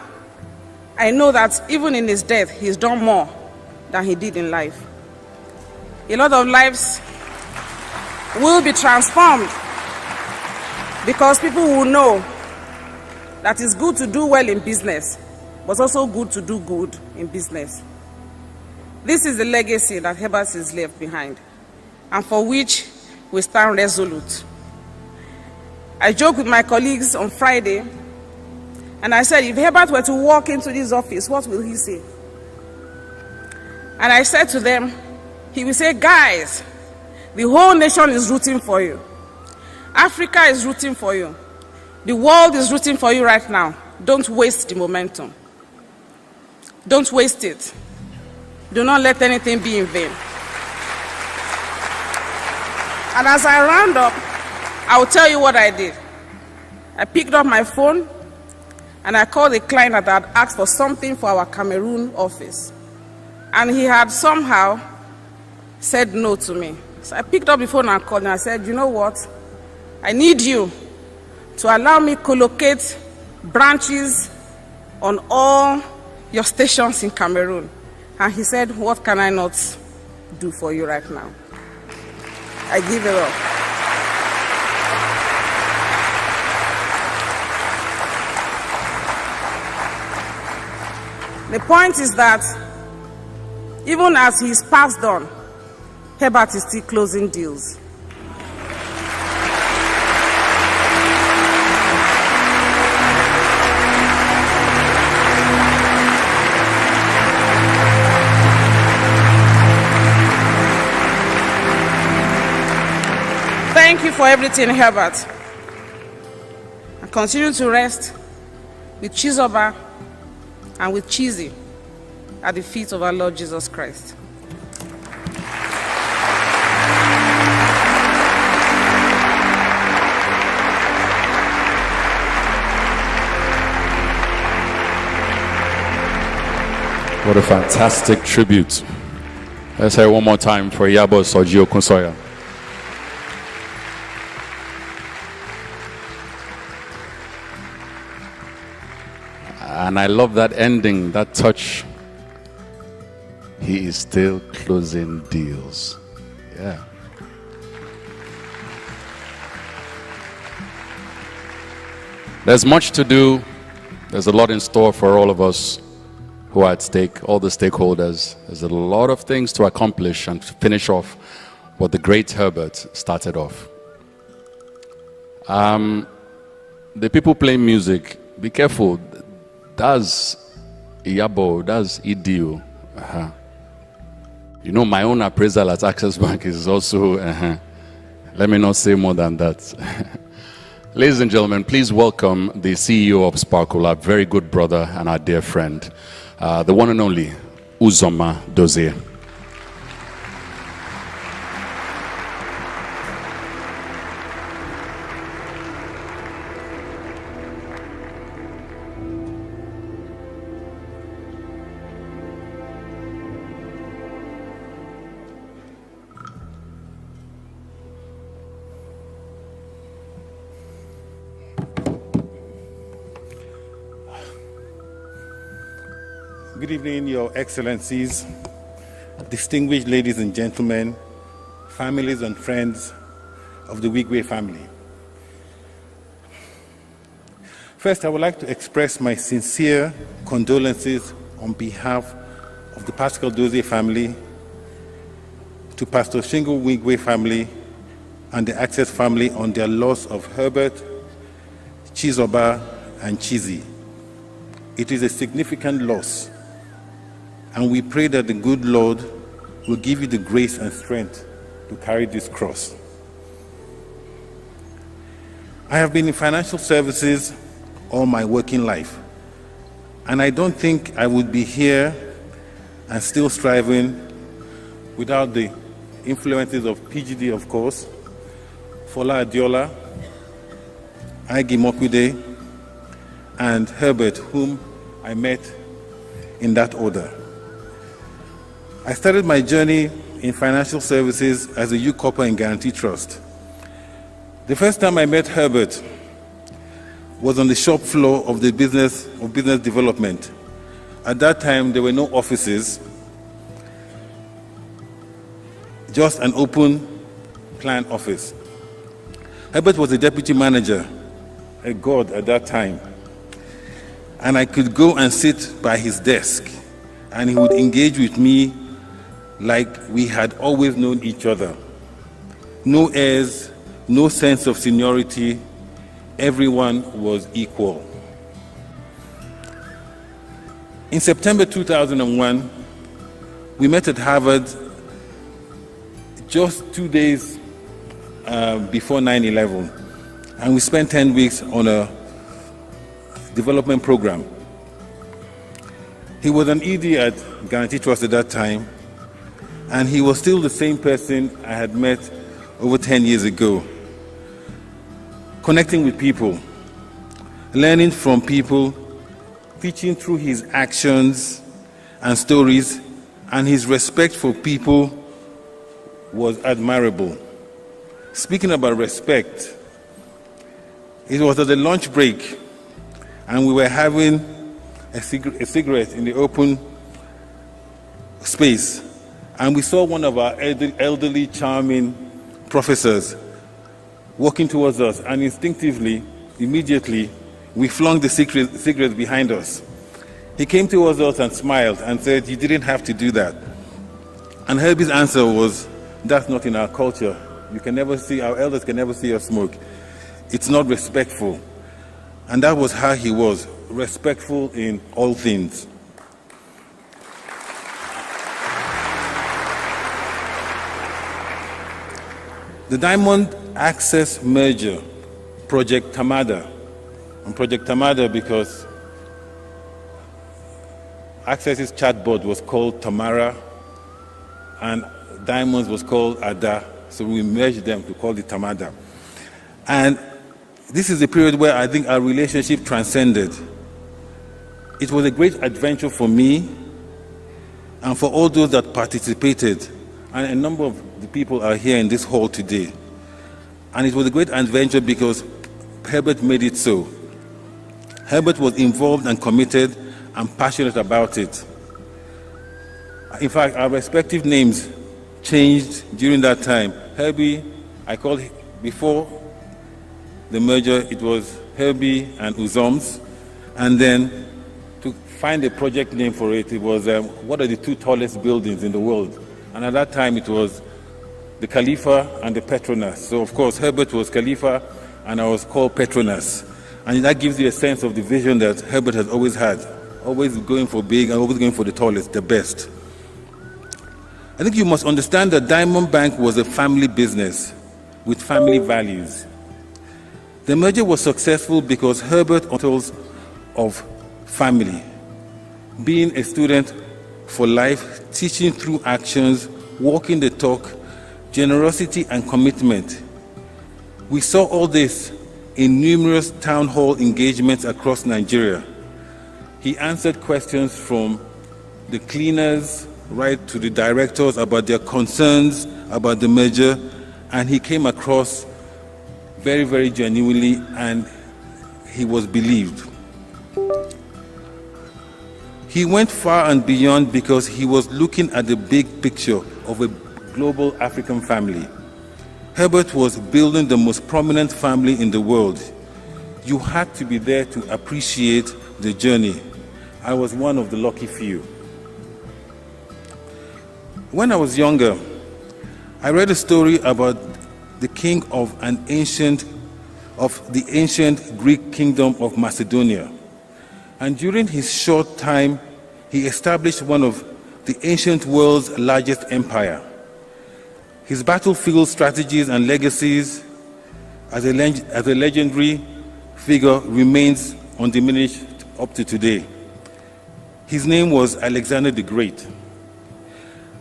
I know that even in his death, he's done more than he did in life. A lot of lives will be transformed because people will know that it's good to do well in business, but also good to do good in business. This is the legacy that Herbert has left behind, and for which we stand resolute. I joked with my colleagues on Friday, and I said, if Herbert were to walk into this office, what will he say? And I said to them, he will say, guys, the whole nation is rooting for you. Africa is rooting for you. The world is rooting for you right now. Don't waste the momentum. Don't waste it. Do not let anything be in vain. And as I round up, I will tell you what I did. I picked up my phone and I called a client that had asked for something for our Cameroon office. And he had somehow said no to me. So I picked up the phone and called and I said, you know what? I need you to allow me collocate branches on all your stations in Cameroon. And he said, what can I not do for you right now? I give it up. The point is that even as he's passed on, Herbert is still closing deals. Thank you for everything, Herbert. And continue to rest with Chizoba and with Chizi at the feet of our Lord Jesus Christ. What a fantastic tribute. Let's hear one more time for Yabo Soji Okunsoya. And I love that ending, that touch. He is still closing deals. Yeah. There's much to do. There's a lot in store for all of us who are at stake, all the stakeholders. There's a lot of things to accomplish and to finish off what the great Herbert started off. The people playing music, be careful. That's Iyabo, that's Idio. You know, my own appraisal at Access Bank is also, let me not say more than that. Ladies and gentlemen, please welcome the CEO of Sparkle, our very good brother and our dear friend, the one and only Uzoma Dozie. Good evening, Your Excellencies, distinguished ladies and gentlemen, families and friends of the Wigwe family. First, I would like to express my sincere condolences on behalf of the Pascal Dozie family to Pastor Shingo Wigwe family and the Access family on their loss of Herbert, Chizoba, and Chizi. It is a significant loss, and we pray that the good Lord will give you the grace and strength to carry this cross. I have been in financial services all my working life, and I don't think I would be here and still striving without the influences of PGD, of course, Fola Adiola, Igi Mokude, and Herbert, whom I met in that order. I started my journey in financial services as a U-Copper and Guarantee Trust. The first time I met Herbert was on the shop floor of the business development. At that time, there were no offices, just an open plan office. Herbert was a deputy manager, a god at that time, and I could go and sit by his desk, and he would engage with me like we had always known each other. No airs, no sense of seniority, everyone was equal. In September 2001, we met at Harvard just 2 days before 9/11, and we spent 10 weeks on a development program. He was an ED at Guarantee Trust at that time, and he was still the same person I had met over 10 years ago. Connecting with people, learning from people, teaching through his actions and stories, and his respect for people was admirable. Speaking about respect, it was at the lunch break, and we were having a cigarette in the open space, and we saw one of our elderly, charming professors walking towards us, and instinctively, immediately, we flung the cigarette behind us. He came towards us and smiled and said, "You didn't have to do that." And Herbie's answer was, "That's not in our culture. You can never see, our elders can never see us smoke. It's not respectful." And that was how he was, respectful in all things. The Diamond Access merger, Project Tamada, and Project Tamada because Access's chatbot was called Tamara and Diamond's was called Ada, so we merged them to call it Tamada. And this is a period where I think our relationship transcended. It was a great adventure for me and for all those that participated, and a number of the people are here in this hall today. And it was a great adventure because Herbert made it so. Herbert was involved and committed and passionate about it. In fact, our respective names changed during that time. Herbie, I called before the merger, it was Herbie and Uzoms. And then to find a project name for it, it was what are the two tallest buildings in the world? And at that time, it was the Khalifa and the Petronas. So, of course, Herbert was Khalifa, and I was called Petronas. And that gives you a sense of the vision that Herbert has always had, always going for big and always going for the tallest, the best. I think you must understand that Diamond Bank was a family business with family values. The merger was successful because Herbert was of family, being a student for life, teaching through actions, walking the talk, generosity and commitment. We saw all this in numerous town hall engagements across Nigeria. He answered questions from the cleaners right to the directors about their concerns about the merger, and he came across very, very genuinely, and he was believed. He went far and beyond because he was looking at the big picture of a global African family. Herbert was building the most prominent family in the world. You had to be there to appreciate the journey. I was one of the lucky few. When I was younger, I read a story about the king of the ancient Greek kingdom of Macedonia. And during his short time, he established one of the ancient world's largest empire. His battlefield strategies and legacies as a legendary figure remains undiminished up to today. His name was Alexander the Great.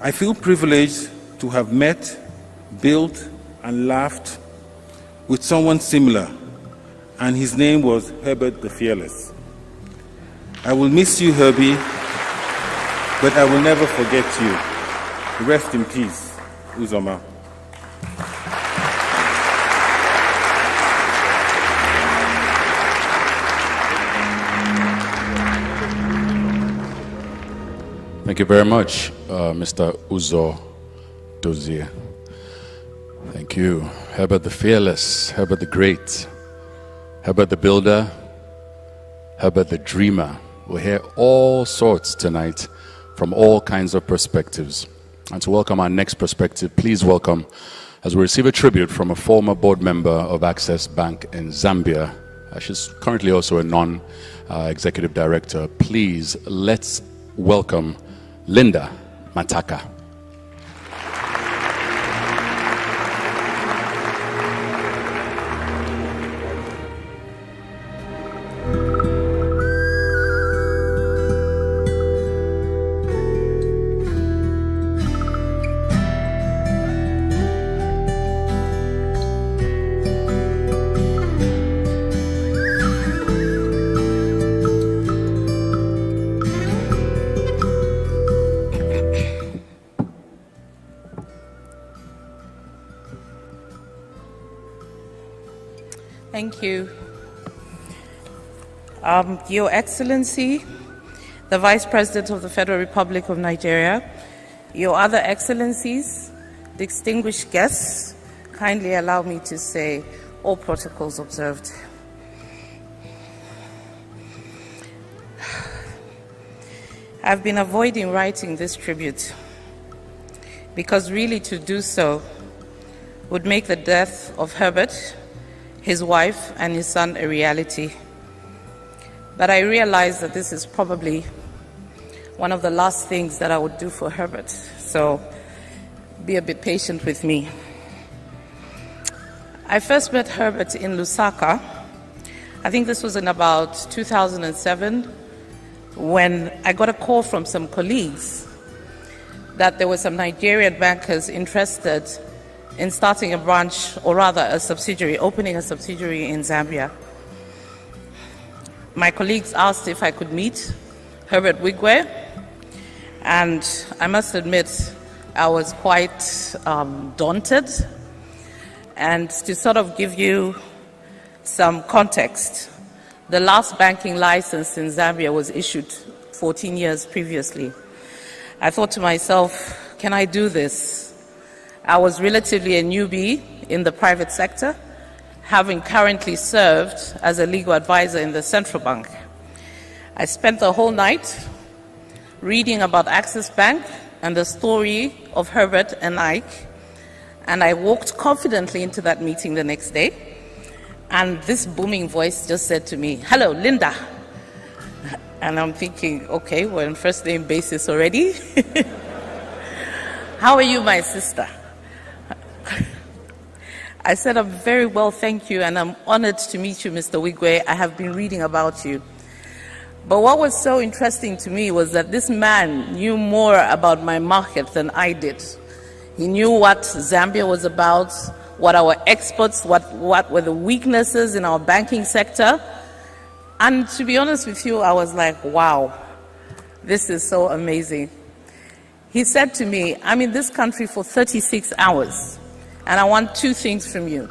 I feel privileged to have met, built, and laughed with someone similar, and his name was Herbert the Fearless. I will miss you, Herbie, but I will never forget you. Rest in peace, Uzoma. Thank you very much, Mr. Uzo Dozie. Thank you. Herbert the Fearless, Herbert the Great, Herbert the Builder, Herbert the Dreamer. We'll hear all sorts tonight from all kinds of perspectives. And to welcome our next perspective, please welcome, as we receive a tribute from a former board member of Access Bank in Zambia. She's currently also a non-executive director. Please, let's welcome Linda Mataka. Thank you. Your Excellency, the Vice President of the Federal Republic of Nigeria, Your other Excellencies, distinguished guests, kindly allow me to say all protocols observed. I've been avoiding writing this tribute because really to do so would make the death of Herbert, his wife, and his son a reality. But I realize that this is probably one of the last things that I would do for Herbert, so be a bit patient with me. I first met Herbert in Lusaka. I think this was in about 2007 when I got a call from some colleagues that there were some Nigerian bankers interested in starting a branch, or rather a subsidiary, opening a subsidiary in Zambia. My colleagues asked if I could meet Herbert Wigwe, and I must admit I was quite daunted. And to sort of give you some context, the last banking license in Zambia was issued 14 years previously. I thought to myself, can I do this? I was relatively a newbie in the private sector, having currently served as a legal advisor in the central bank. I spent the whole night reading about Access Bank and the story of Herbert and Ike, and I walked confidently into that meeting the next day, and this booming voice just said to me, "Hello, Linda." And I'm thinking, okay, we're on first name basis already. How are you, my sister? I said, I'm very well, thank you, and I'm honored to meet you, Mr. Wigwe. I have been reading about you. But what was so interesting to me was that this man knew more about my market than I did. He knew what Zambia was about, what our exports, what were the weaknesses in our banking sector. And to be honest with you, I was like, wow, this is so amazing. He said to me, I'm in this country for 36 hours, and I want two things from you.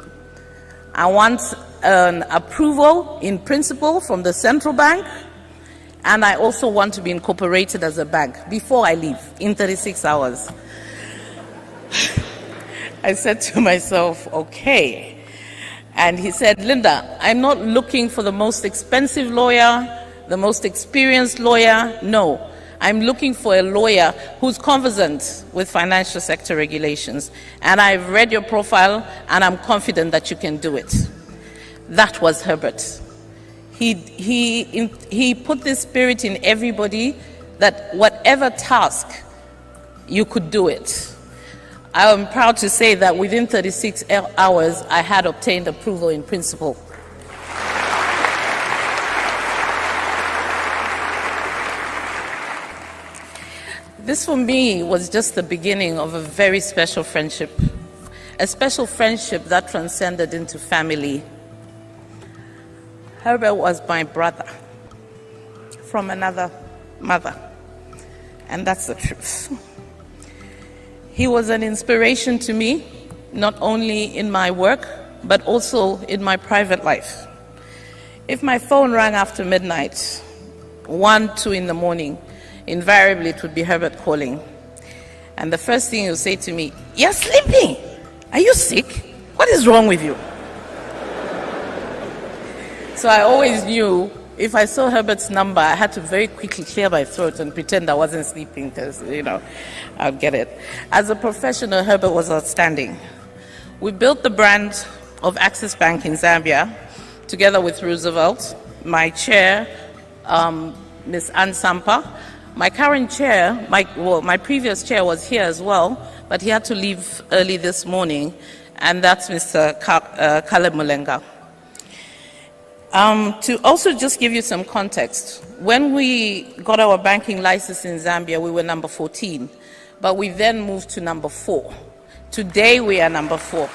I want an approval in principle from the central bank, and I also want to be incorporated as a bank before I leave in 36 hours. I said to myself, okay. And he said, Linda, I'm not looking for the most expensive lawyer, the most experienced lawyer. No, I'm looking for a lawyer who's conversant with financial sector regulations. And I've read your profile, and I'm confident that you can do it. That was Herbert. He put this spirit in everybody that whatever task, you could do it. I am proud to say that within 36 hours, I had obtained approval in principle. This for me was just the beginning of a very special friendship, a special friendship that transcended into family. Herbert was my brother from another mother, and that's the truth. He was an inspiration to me, not only in my work, but also in my private life. If my phone rang after midnight, 1, 2 in the morning, invariably it would be Herbert calling. And the first thing he would say to me, "You're sleeping. Are you sick? What is wrong with you?" So I always knew if I saw Herbert's number, I had to very quickly clear my throat and pretend I wasn't sleeping because, I'd get it. As a professional, Herbert was outstanding. We built the brand of Access Bank in Zambia together with Roosevelt, my chair, Ms. Ann Sampa. My current chair, my previous chair was here as well, but he had to leave early this morning, and that's Mr. Caleb Mulenga. To also just give you some context, when we got our banking license in Zambia, we were number 14, but we then moved to number 4. Today, we are number 4.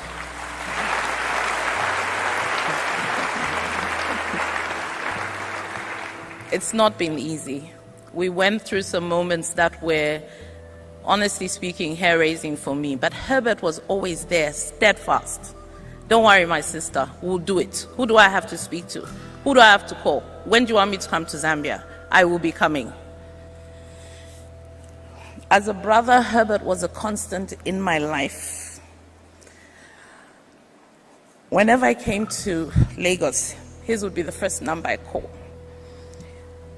It's not been easy. We went through some moments that were, honestly speaking, hair-raising for me, but Herbert was always there, steadfast. Don't worry, my sister, we'll do it. Who do I have to speak to? Who do I have to call? When do you want me to come to Zambia? I will be coming. As a brother, Herbert was a constant in my life. Whenever I came to Lagos, his would be the first number I called.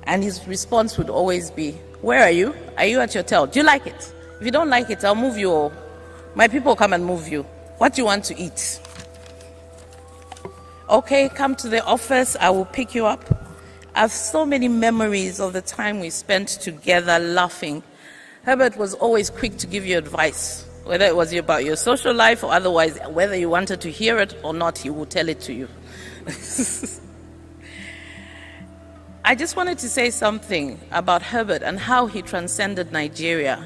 And his response would always be, "Where are you? Are you at your hotel? Do you like it? If you don't like it, I'll move you. Or my people come and move you. What do you want to eat? Okay, come to the office, I will pick you up." I have so many memories of the time we spent together laughing. Herbert was always quick to give you advice, whether it was about your social life or otherwise, whether you wanted to hear it or not, he would tell it to you. I just wanted to say something about Herbert and how he transcended Nigeria.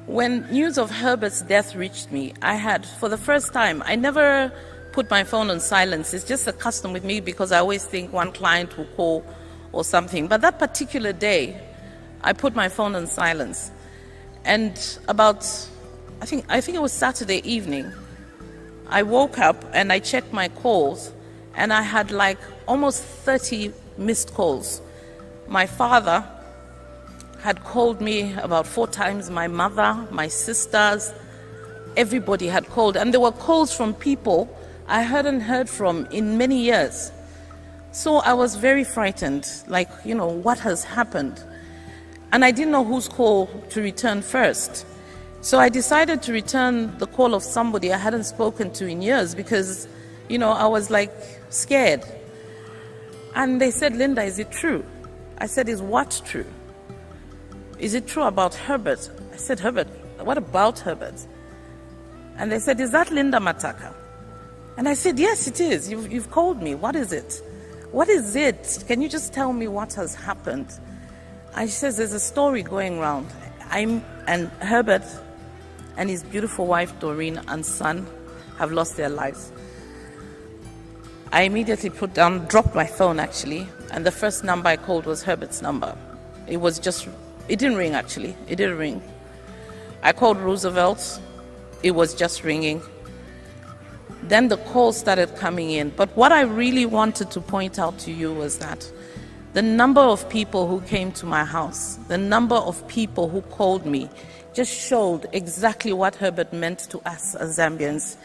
When news of Herbert's death reached me, I had, for the first time, I never put my phone on silence. It's just a custom with me because I always think one client will call or something. But that particular day, I put my phone on silence. And about, I think it was Saturday evening, I woke up and I checked my calls and I had like almost 30 missed calls. My father had called me about 4 times, my mother, my sisters, everybody had called. And there were calls from people I hadn't heard from in many years. So I was very frightened, like, what has happened? And I didn't know whose call to return first. So I decided to return the call of somebody I hadn't spoken to in years because, I was like scared. And they said, "Linda, is it true?" I said, "Is what true?" "Is it true about Herbert?" I said, "Herbert, what about Herbert? And they said, is that Linda Mataka? And I said, yes, it is. You've called me. What is it? What is it? Can you just tell me what has happened? And she says, there's a story going around. And Herbert and his beautiful wife, Doreen, and son have lost their lives. I immediately dropped my phone actually, and the first number I called was Herbert's number. It didn't ring actually, it didn't ring. I called Roosevelt, it was just ringing. Then the calls started coming in. But what I really wanted to point out to you was that the number of people who came to my house, the number of people who called me, just showed exactly what Herbert meant to us as Zambians.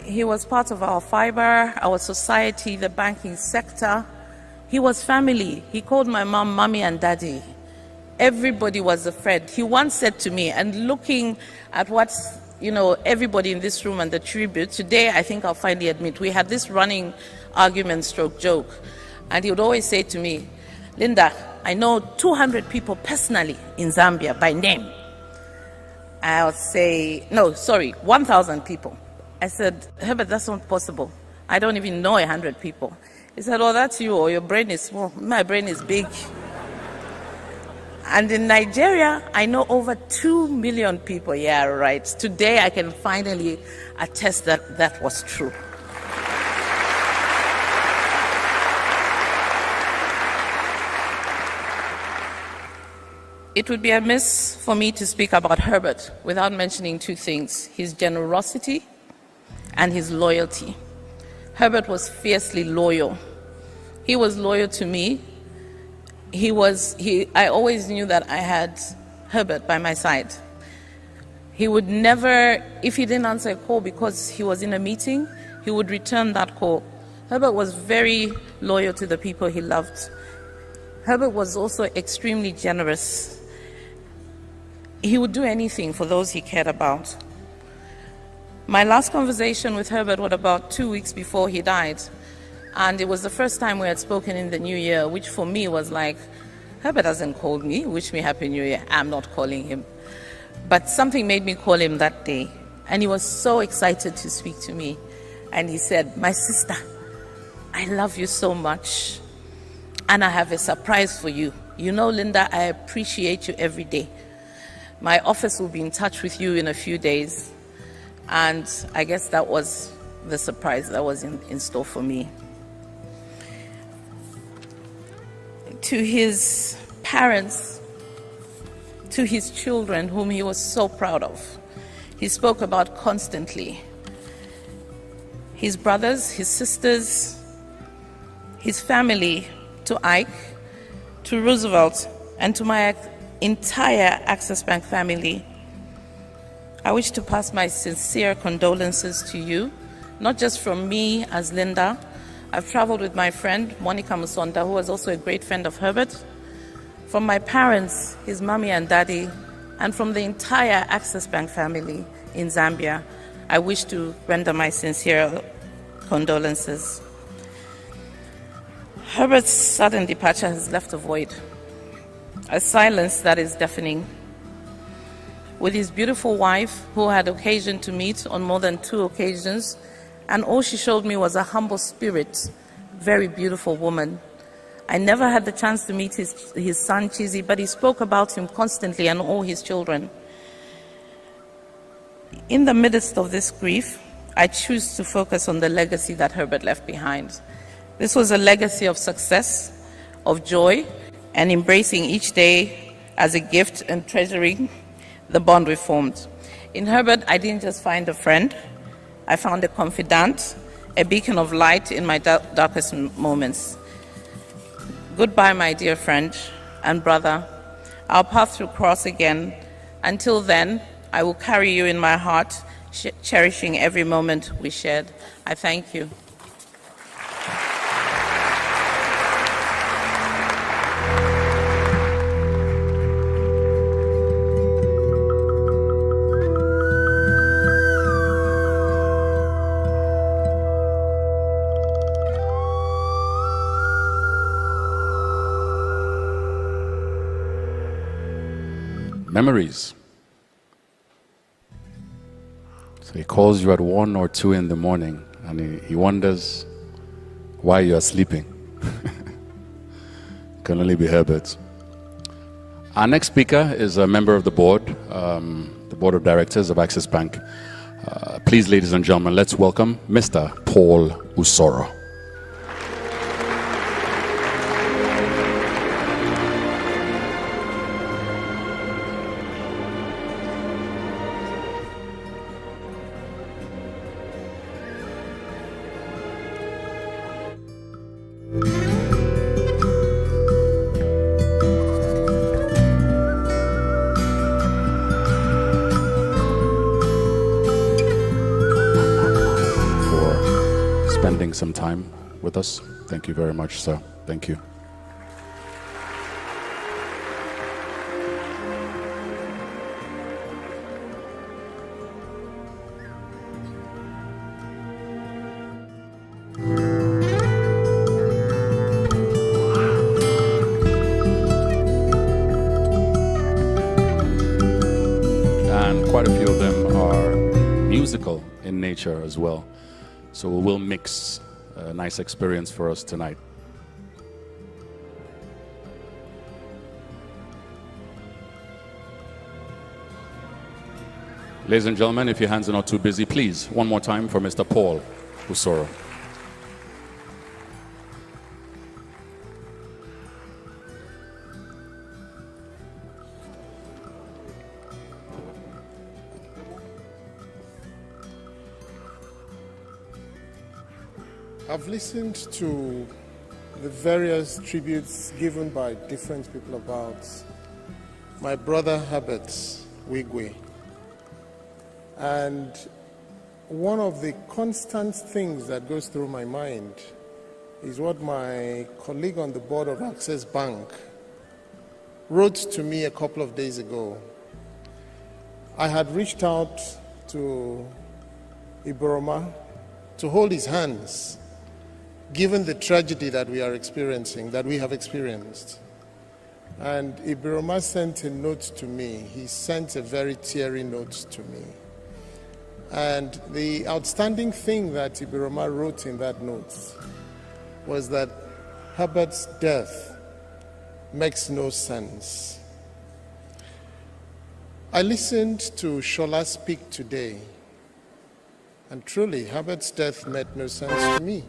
He was part of our fiber, our society, the banking sector. He was family. He called my mom, mommy and daddy. Everybody was a friend. He once said to me, and looking at what, everybody in this room and the tribute, today I think I'll finally admit, we had this running argument stroke joke. And he would always say to me, Linda, I know 200 people personally in Zambia by name. I'll say, 1,000 people. I said, Herbert, that's not possible. I don't even know 100 people. He said, oh, that's you, or your brain is small. My brain is big. And in Nigeria, I know over 2 million people. Yeah, right. Today, I can finally attest that that was true. It would be amiss for me to speak about Herbert without mentioning two things: his generosity and his loyalty. Herbert was fiercely loyal. He was loyal to me. I always knew that I had Herbert by my side. He would never, if he didn't answer a call because he was in a meeting, he would return that call. Herbert was very loyal to the people he loved. Herbert was also extremely generous. He would do anything for those he cared about. My last conversation with Herbert was about 2 weeks before he died. And it was the first time we had spoken in the new year, which for me was like, Herbert hasn't called me, wish me Happy New Year. I'm not calling him. But something made me call him that day. And he was so excited to speak to me. And he said, my sister, I love you so much. And I have a surprise for you. You know, Linda, I appreciate you every day. My office will be in touch with you in a few days. And I guess that was the surprise that was in store for me. To his parents, to his children, whom he was so proud of, he spoke about constantly. His brothers, his sisters, his family, to Ike, to Roosevelt, and to my entire Access Bank family. I wish to pass my sincere condolences to you, not just from me as Linda. I've traveled with my friend, Monica Musonda, who was also a great friend of Herbert, from my parents, his mommy and daddy, and from the entire Access Bank family in Zambia. I wish to render my sincere condolences. Herbert's sudden departure has left a void, a silence that is deafening. With his beautiful wife, who had occasion to meet on more than 2 occasions, and all she showed me was a humble spirit, very beautiful woman. I never had the chance to meet his son, Chizzy, but he spoke about him constantly and all his children. In the midst of this grief, I choose to focus on the legacy that Herbert left behind. This was a legacy of success, of joy, and embracing each day as a gift and treasuring the bond we formed. In Herbert, I didn't just find a friend. I found a confidant, a beacon of light in my darkest moments. Goodbye, my dear friend and brother. Our paths will cross again. Until then, I will carry you in my heart, cherishing every moment we shared. I thank you. memories. So he calls you at 1 or 2 in the morning and he wonders why you are sleeping. Can only be Herbert. Our next speaker is a member of the board of directors of Access Bank. Please, ladies and gentlemen, let's welcome Mr. Paul Usoro. Some time with us. Thank you very much, sir. Thank you. And quite a few of them are musical in nature as well. So we'll mix a nice experience for us tonight. Ladies and gentlemen, if your hands are not too busy, please, one more time for Mr. Paul Usoro. I've listened to the various tributes given by different people about my brother Herbert Wigwe. And one of the constant things that goes through my mind is what my colleague on the board of Access Bank wrote to me a couple of days ago. I had reached out to Iboroma to hold his hands, given the tragedy that we are experiencing, that we have experienced. And Iboroma sent a note to me. He sent a very teary note to me. And the outstanding thing that Iboroma wrote in that note was that Herbert's death makes no sense. I listened to Shola speak today, and truly, Herbert's death made no sense to me.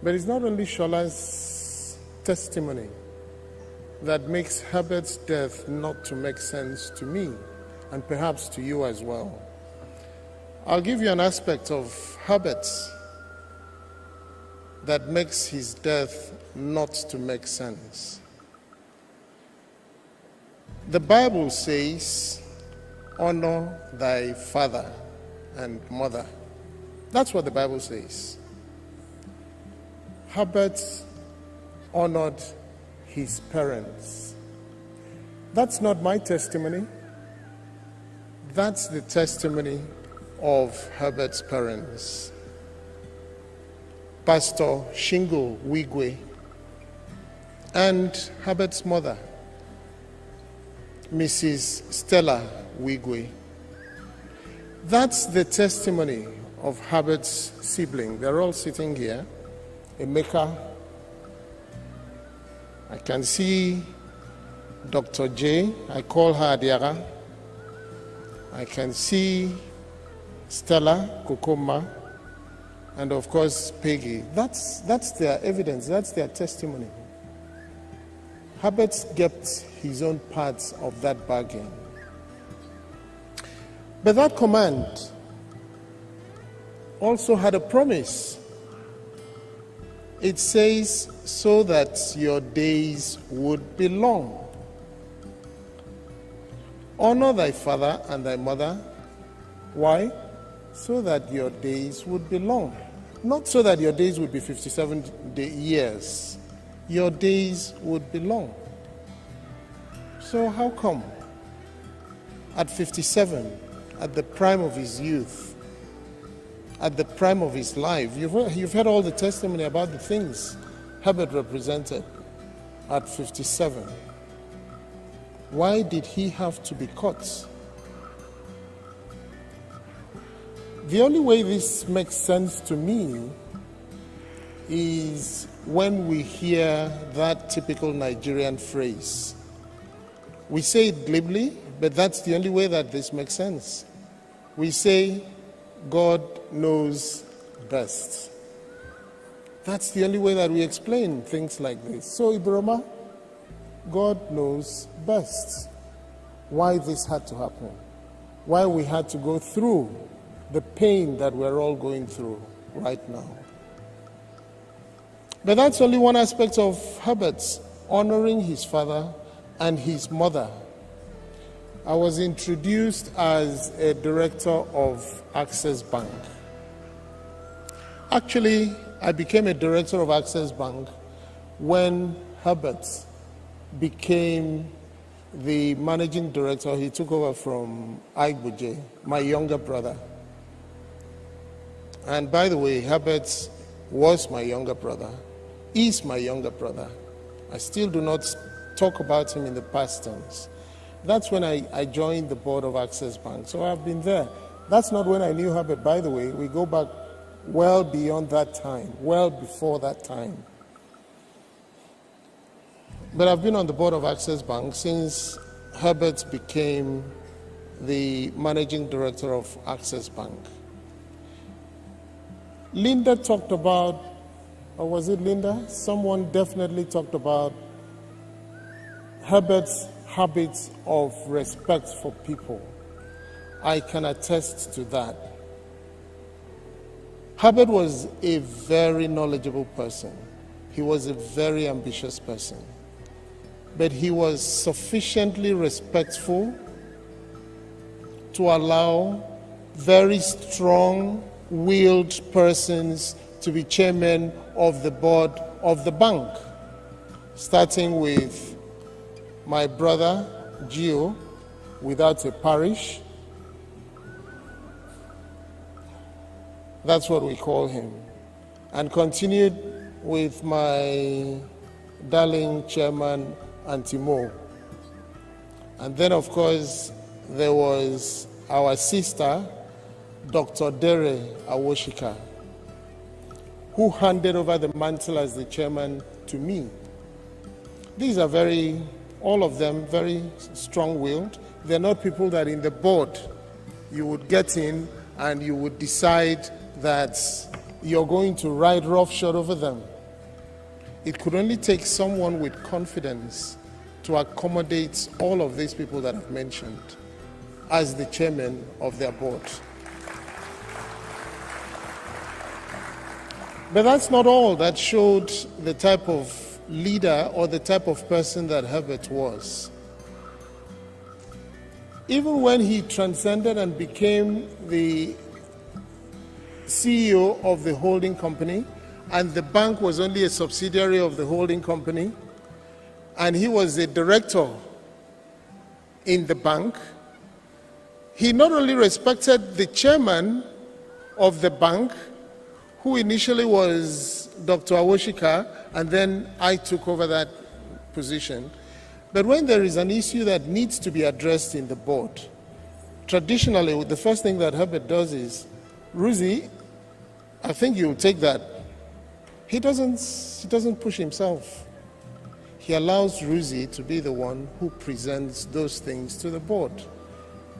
But it's not only Shola's testimony that makes Herbert's death not to make sense to me, and perhaps to you as well. I'll give you an aspect of Herbert's that makes his death not to make sense. The Bible says, honor thy father and mother. That's what the Bible says. Herbert honored his parents. That's not my testimony. That's the testimony of Herbert's parents. Pastor Shingo Wigwe and Herbert's mother, Mrs. Stella Wigwe. That's the testimony of Herbert's sibling. They're all sitting here. Emeka. I can see Dr. J. I call her Adiara. I can see Stella Kokoma, and of course Peggy. That's their evidence. That's their testimony. Herbert kept his own parts of that bargain. But that command also had a promise. It says, so that your days would be long. Honor thy father and thy mother. Why? So that your days would be long. Not so that your days would be 57 years. Your days would be long. So how come at 57, at the prime of his youth, at the prime of his life, you've heard all the testimony about the things Herbert represented at 57. Why did he have to be caught? The only way this makes sense to me is when we hear that typical Nigerian phrase. We say it glibly, but that's the only way that this makes sense. We say, God knows best. That's the only way that we explain things like this. So, Ibrahima, God knows best why this had to happen, why we had to go through the pain that we're all going through right now. But that's only one aspect of Herbert's honoring his father and his mother. I was introduced as a director of Access Bank. Actually, I became a director of Access Bank when Herbert became the managing director. He took over from Aigbuje, my younger brother. And by the way, Herbert was my younger brother, is my younger brother. I still do not talk about him in the past tense. That's when I joined the board of Access Bank. So I've been there. That's not when I knew Herbert, by the way. We go back well beyond that time, well before that time. But I've been on the board of Access Bank since Herbert became the managing director of Access Bank. Linda talked about, or was it Linda? Someone definitely talked about Herbert's habits of respect for people. I can attest to that. Herbert was a very knowledgeable person. He was a very ambitious person. But he was sufficiently respectful to allow very strong-willed persons to be chairman of the board of the bank, starting with my brother, Gio, without a parish. That's what we call him. And continued with my darling chairman, Antimo. And then, of course, there was our sister, Dr. Dere Awoshika, who handed over the mantle as the chairman to me. These are all of them very strong-willed. They're not people that in the board you would get in and you would decide that you're going to ride roughshod over them. It could only take someone with confidence to accommodate all of these people that I've mentioned as the chairman of their board. But that's not all that showed the type of leader or the type of person that Herbert was. Even when he transcended and became the CEO of the holding company, and the bank was only a subsidiary of the holding company, and he was a director in the bank, he not only respected the chairman of the bank, who initially was Dr. Awoshika, and then I took over that position. But when there is an issue that needs to be addressed in the board, traditionally, the first thing that Herbert does is, Ruzi, I think you'll take that. He doesn't push himself. He allows Ruzi to be the one who presents those things to the board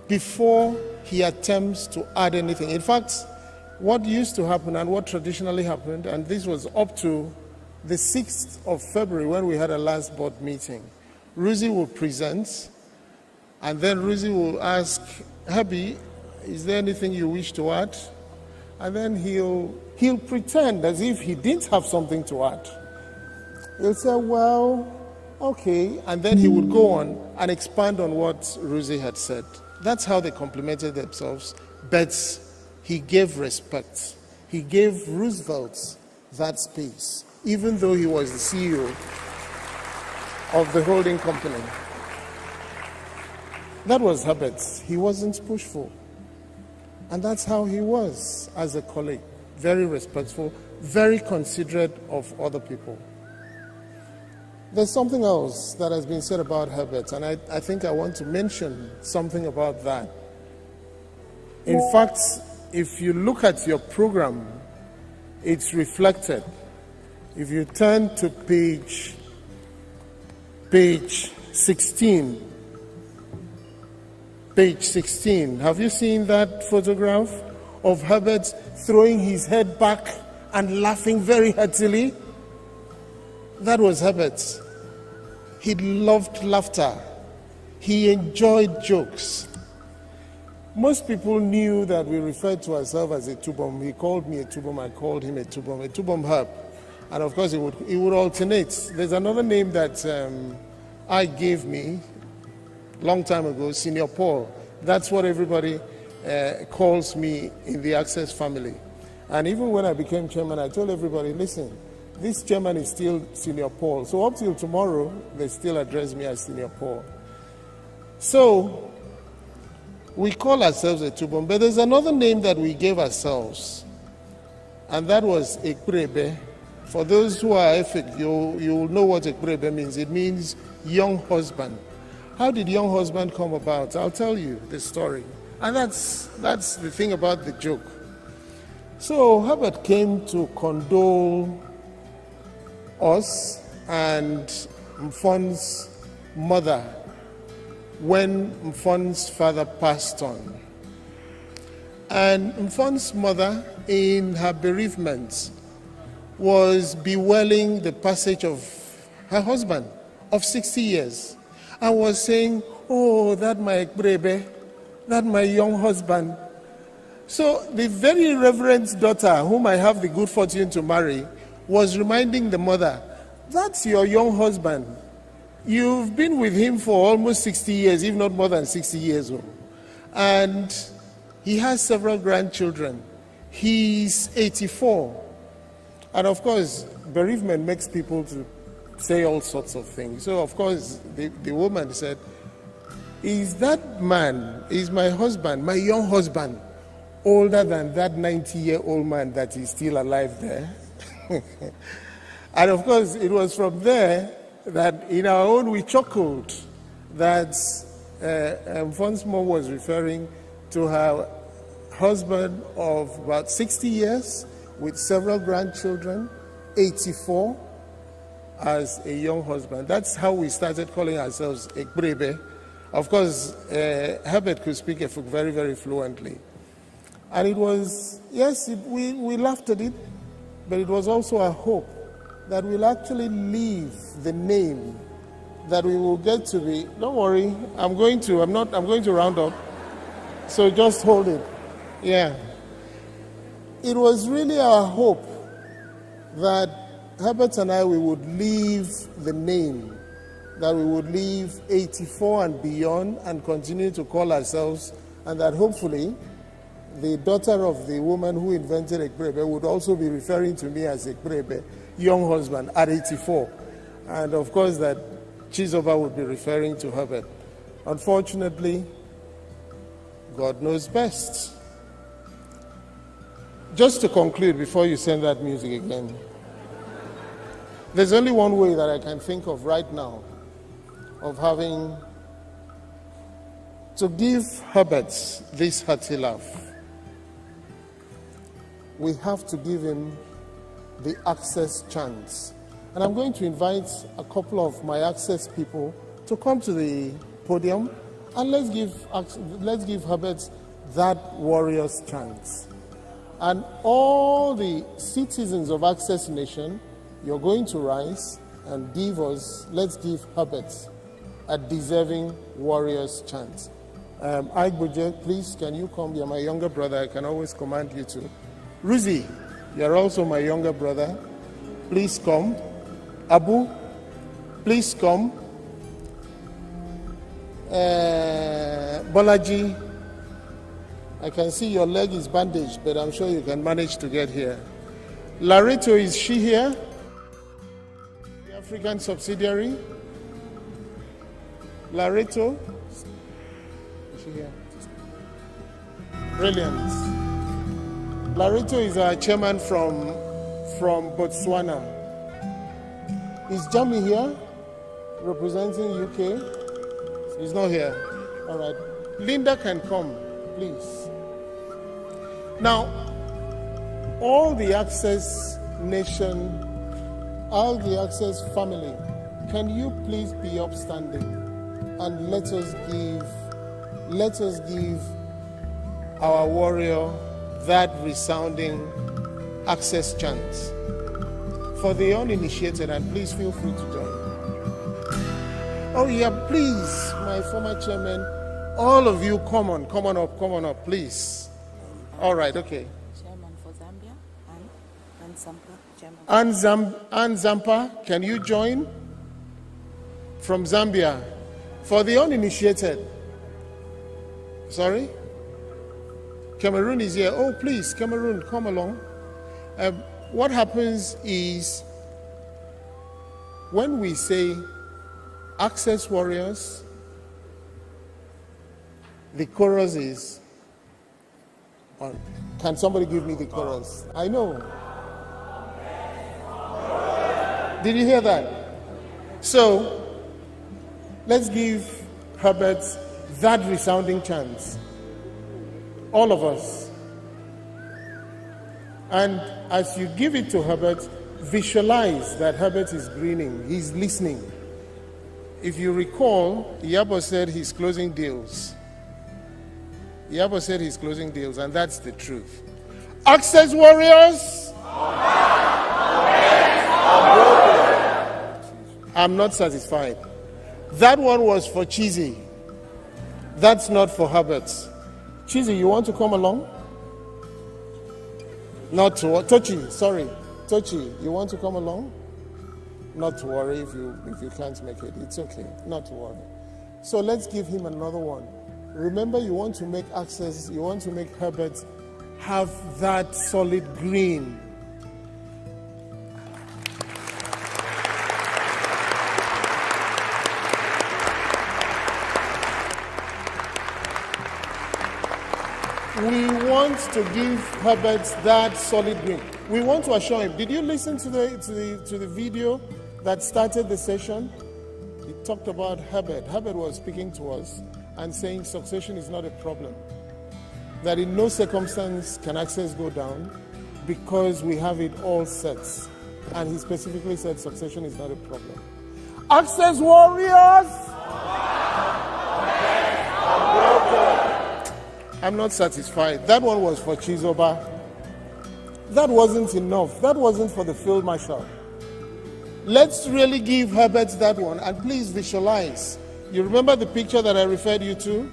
before he attempts to add anything. In fact, what used to happen and what traditionally happened, and this was up to the 6th of February when we had a last board meeting, Ruzi will present, and then Ruzi will ask, Herbie, is there anything you wish to add? And then he'll pretend as if he didn't have something to add. He'll say, well, okay, and then he would go on and expand on what Ruzi had said. That's how they complimented themselves, but he gave respect. He gave Roosevelt that space, even though he was the CEO of the holding company. That was Herbert. He wasn't pushful. And that's how he was as a colleague. Very respectful, very considerate of other people. There's something else that has been said about Herbert, and I think I want to mention something about that. In fact, if you look at your program, it's reflected. If you turn to page 16, have you seen that photograph of Herbert throwing his head back and laughing very heartily? That was Herbert. He loved laughter. He enjoyed jokes. Most people knew that we referred to ourselves as a tubom. He called me a tubom, I called him a tubom herb. And of course, it would alternate. There's another name that I gave me long time ago, Senior Paul. That's what everybody calls me in the Access family. And even when I became chairman, I told everybody, listen, this chairman is still Senior Paul. So up till tomorrow, they still address me as Senior Paul. So we call ourselves a tubom, but there's another name that we gave ourselves, and that was Ekbrebe. For those who are Efik, you'll know what Ekbrebe means. It means young husband. How did young husband come about? I'll tell you the story. And that's the thing about the joke. So Herbert came to condole us and Mfon's mother when Mfon's father passed on. And Mfon's mother, in her bereavement, was bewailing the passage of her husband of 60 years and was saying, oh, that my Ekbrebe, that my young husband. So the very reverend daughter, whom I have the good fortune to marry, was reminding the mother, that's your young husband. You've been with him for almost 60 years, if not more than 60 years old. And he has several grandchildren. He's 84. And of course, bereavement makes people to say all sorts of things. So of course, the woman said, is that man, is my husband, my young husband, older than that 90-year-old man that is still alive there? And of course, it was from there that in our own we chuckled that Mfon's mom was referring to her husband of about 60 years with several grandchildren, 84, as a young husband. That's how we started calling ourselves Ekbrebe. Of course, Herbert could speak Efik very, very fluently. And it was, yes, we laughed at it, but it was also a hope that we'll actually leave the name, that we will get to be, don't worry, I'm going to round up, so just hold it. Yeah. It was really our hope that Herbert and I, we would leave the name, that we would leave 84 and beyond and continue to call ourselves, and that hopefully the daughter of the woman who invented Ekbrebe would also be referring to me as Ekbrebe, young husband, at 84. And of course that Chizoba would be referring to Herbert. Unfortunately, God knows best. Just to conclude, before you send that music again, there's only one way that I can think of right now of having to give Herbert this hearty laugh. We have to give him the Access chance. And I'm going to invite a couple of my Access people to come to the podium, and let's give Herbert that warrior's chance. And all the citizens of Access Nation, you're going to rise and let's give Herbert a deserving warrior's chance. Aigboje, please, can you come? You're my younger brother. I can always command you to. Ruzi, you're also my younger brother. Please come. Abu, please come. Bolaji, I can see your leg is bandaged, but I'm sure you can manage to get here. Lareto, is she here? The African subsidiary. Lareto, is she here? Brilliant. Lareto is our chairman from Botswana. Is Jami here? representing UK? He's not here. All right. Linda can come, please. Now, all the Access Nation, all the Access family, can you please be upstanding and let us give our warrior that resounding Access chant. For the uninitiated, and please feel free to join. Oh yeah, please, my former chairman, all of you, come on up, please. All right, okay. Chairman for Zambia and Zampa. Chairman. Ann Zampa, can you join? From Zambia. For the uninitiated. Sorry? Cameroon is here. Oh, please, Cameroon, come along. What happens is when we say Access Warriors, the chorus is on. Can somebody give me the chorus? I know. Did you hear that? So, let's give Herbert that resounding chant. All of us. And as you give it to Herbert, visualize that Herbert is grinning. He's listening. If you recall, Yabo said he's closing deals. Yabo said he's closing deals, and that's the truth. Access Warriors! I'm not satisfied. That one was for Chizzy. That's not for Herbert. Chizzy, you want to come along? Not to Tochi, sorry. Tochi, you want to come along? Not to worry if you can't make it. It's okay. Not to worry. So let's give him another one. Remember, you want to make Access, you want to make Herbert have that solid green. We want to give Herbert that solid green. We want to assure him. Did you listen to the video that started the session? It talked about Herbert. Herbert was speaking to us and saying succession is not a problem. That in no circumstance can Access go down because we have it all set. And he specifically said succession is not a problem. Access Warriors! I'm not satisfied. That one was for Chizoba. That wasn't enough. That wasn't for the field marshal. Let's really give Herbert that one, and please visualize. You remember the picture that I referred you to?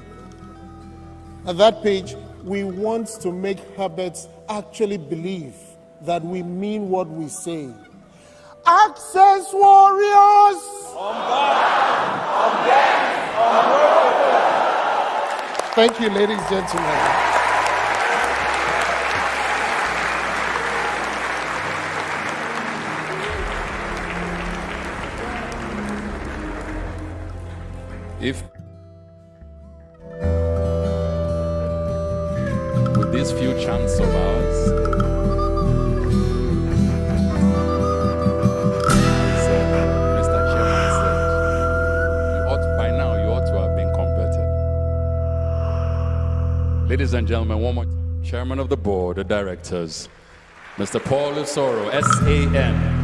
At that page, we want to make Herbert actually believe that we mean what we say. Access Warriors! Thank you, ladies and gentlemen. If with these few chants of ours, as Mr. Chairman said, by now you ought to have been converted. Ladies and gentlemen, one more time. Chairman of the Board of Directors, Mr. Paul Usoro, SAN.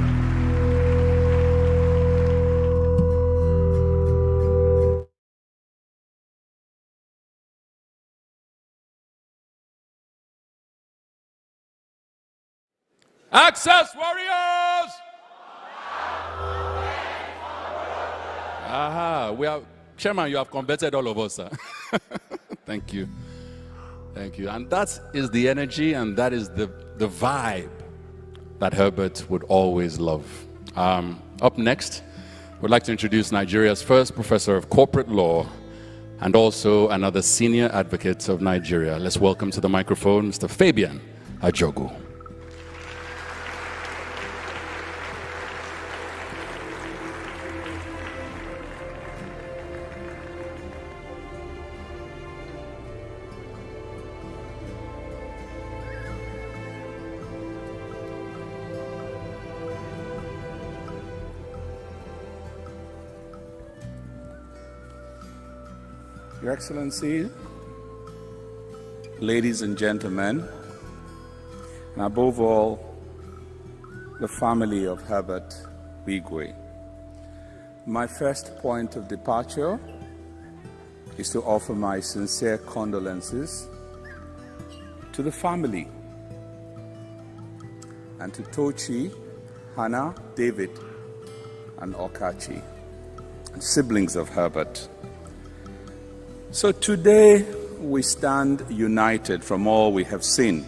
Access Warriors! Aha, Chairman, you have converted all of us, sir. Thank you. Thank you. And that is the energy and that is the vibe that Herbert would always love. Up next, we'd like to introduce Nigeria's first professor of corporate law and also another senior advocate of Nigeria. Let's welcome to the microphone Mr. Fabian Ajogu. Your Excellency, ladies and gentlemen, and above all, the family of Herbert Wigwe, my first point of departure is to offer my sincere condolences to the family and to Tochi, Hannah, David, and Okachi, and siblings of Herbert. So today we stand united from all we have seen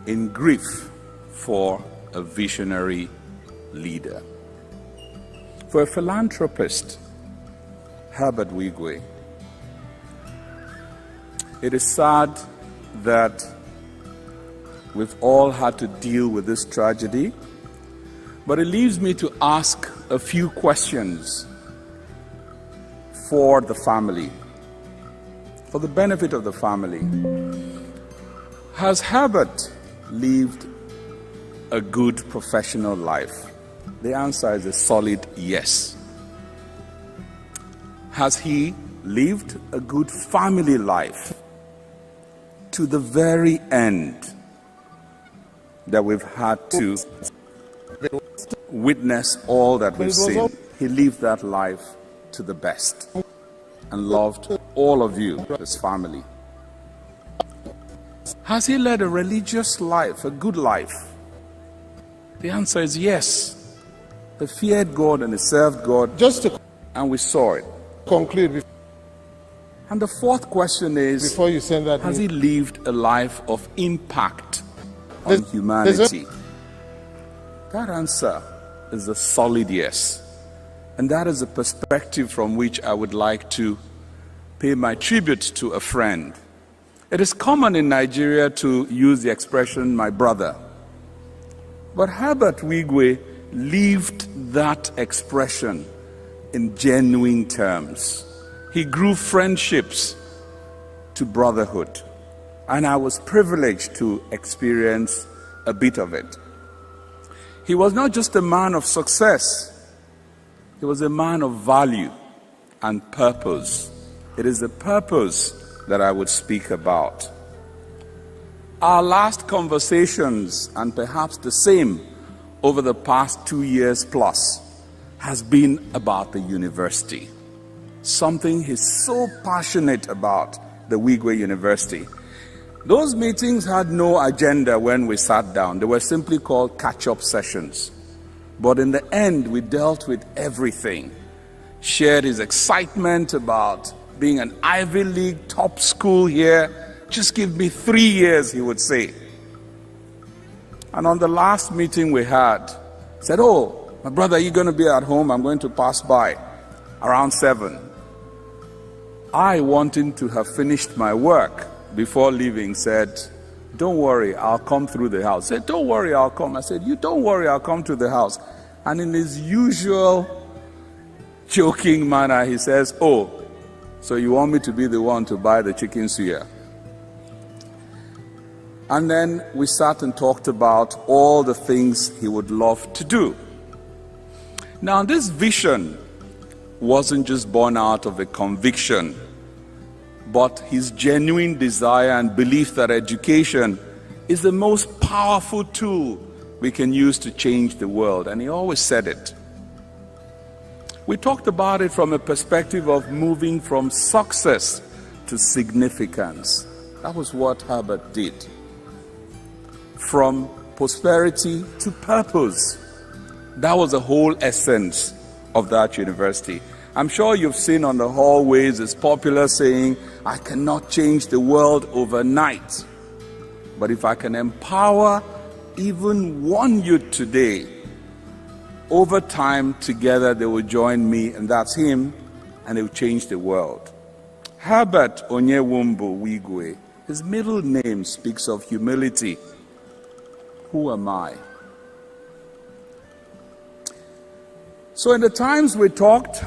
in grief for a visionary leader. For a philanthropist, Herbert Wigwe, it is sad that we've all had to deal with this tragedy, but it leaves me to ask a few questions for the family, for the benefit of the family. Has Herbert lived a good professional life? The answer is a solid yes. Has he lived a good family life to the very end that we've had to witness all that we've seen? He lived that life to the best and loved all of you, his family. Has he led a religious life, a good life? The answer is yes. He feared God and he served God, and we saw it. Conclude. And the fourth question is, before you send that, has he lived a life of impact on humanity? That answer is a solid yes. And that is a perspective from which I would like to pay my tribute to a friend. It is common in Nigeria to use the expression, my brother. But Herbert Wigwe lived that expression in genuine terms. He grew friendships to brotherhood, and I was privileged to experience a bit of it. He was not just a man of success, he was a man of value and purpose. It is the purpose that I would speak about. Our last conversations, and perhaps the same over the past 2 years plus, has been about the university. Something he's so passionate about, the Wigwe University. Those meetings had no agenda when we sat down. They were simply called catch-up sessions. But in the end, we dealt with everything. Shared his excitement about being an Ivy League top school here. Just give me 3 years, he would say. And on the last meeting we had, he said, oh, my brother, are you going to be at home? I'm going to pass by around 7. I, wanting to have finished my work before leaving, said, don't worry, I'll come through the house. He said, don't worry, I'll come. I said, you don't worry, I'll come to the house. And in his usual joking manner, he says, oh, so you want me to be the one to buy the chicken suya? And then we sat and talked about all the things he would love to do. Now, this vision wasn't just born out of a conviction, but his genuine desire and belief that education is the most powerful tool we can use to change the world. And he always said it. We talked about it from a perspective of moving from success to significance. That was what Herbert did. From prosperity to purpose. That was the whole essence of that university. I'm sure you've seen on the hallways this popular saying, I cannot change the world overnight. But if I can empower even one youth today, over time together they will join me, and that's him, and they will change the world. Herbert Onyewumbu Wigwe, his middle name speaks of humility. Who am I? So in the times we talked,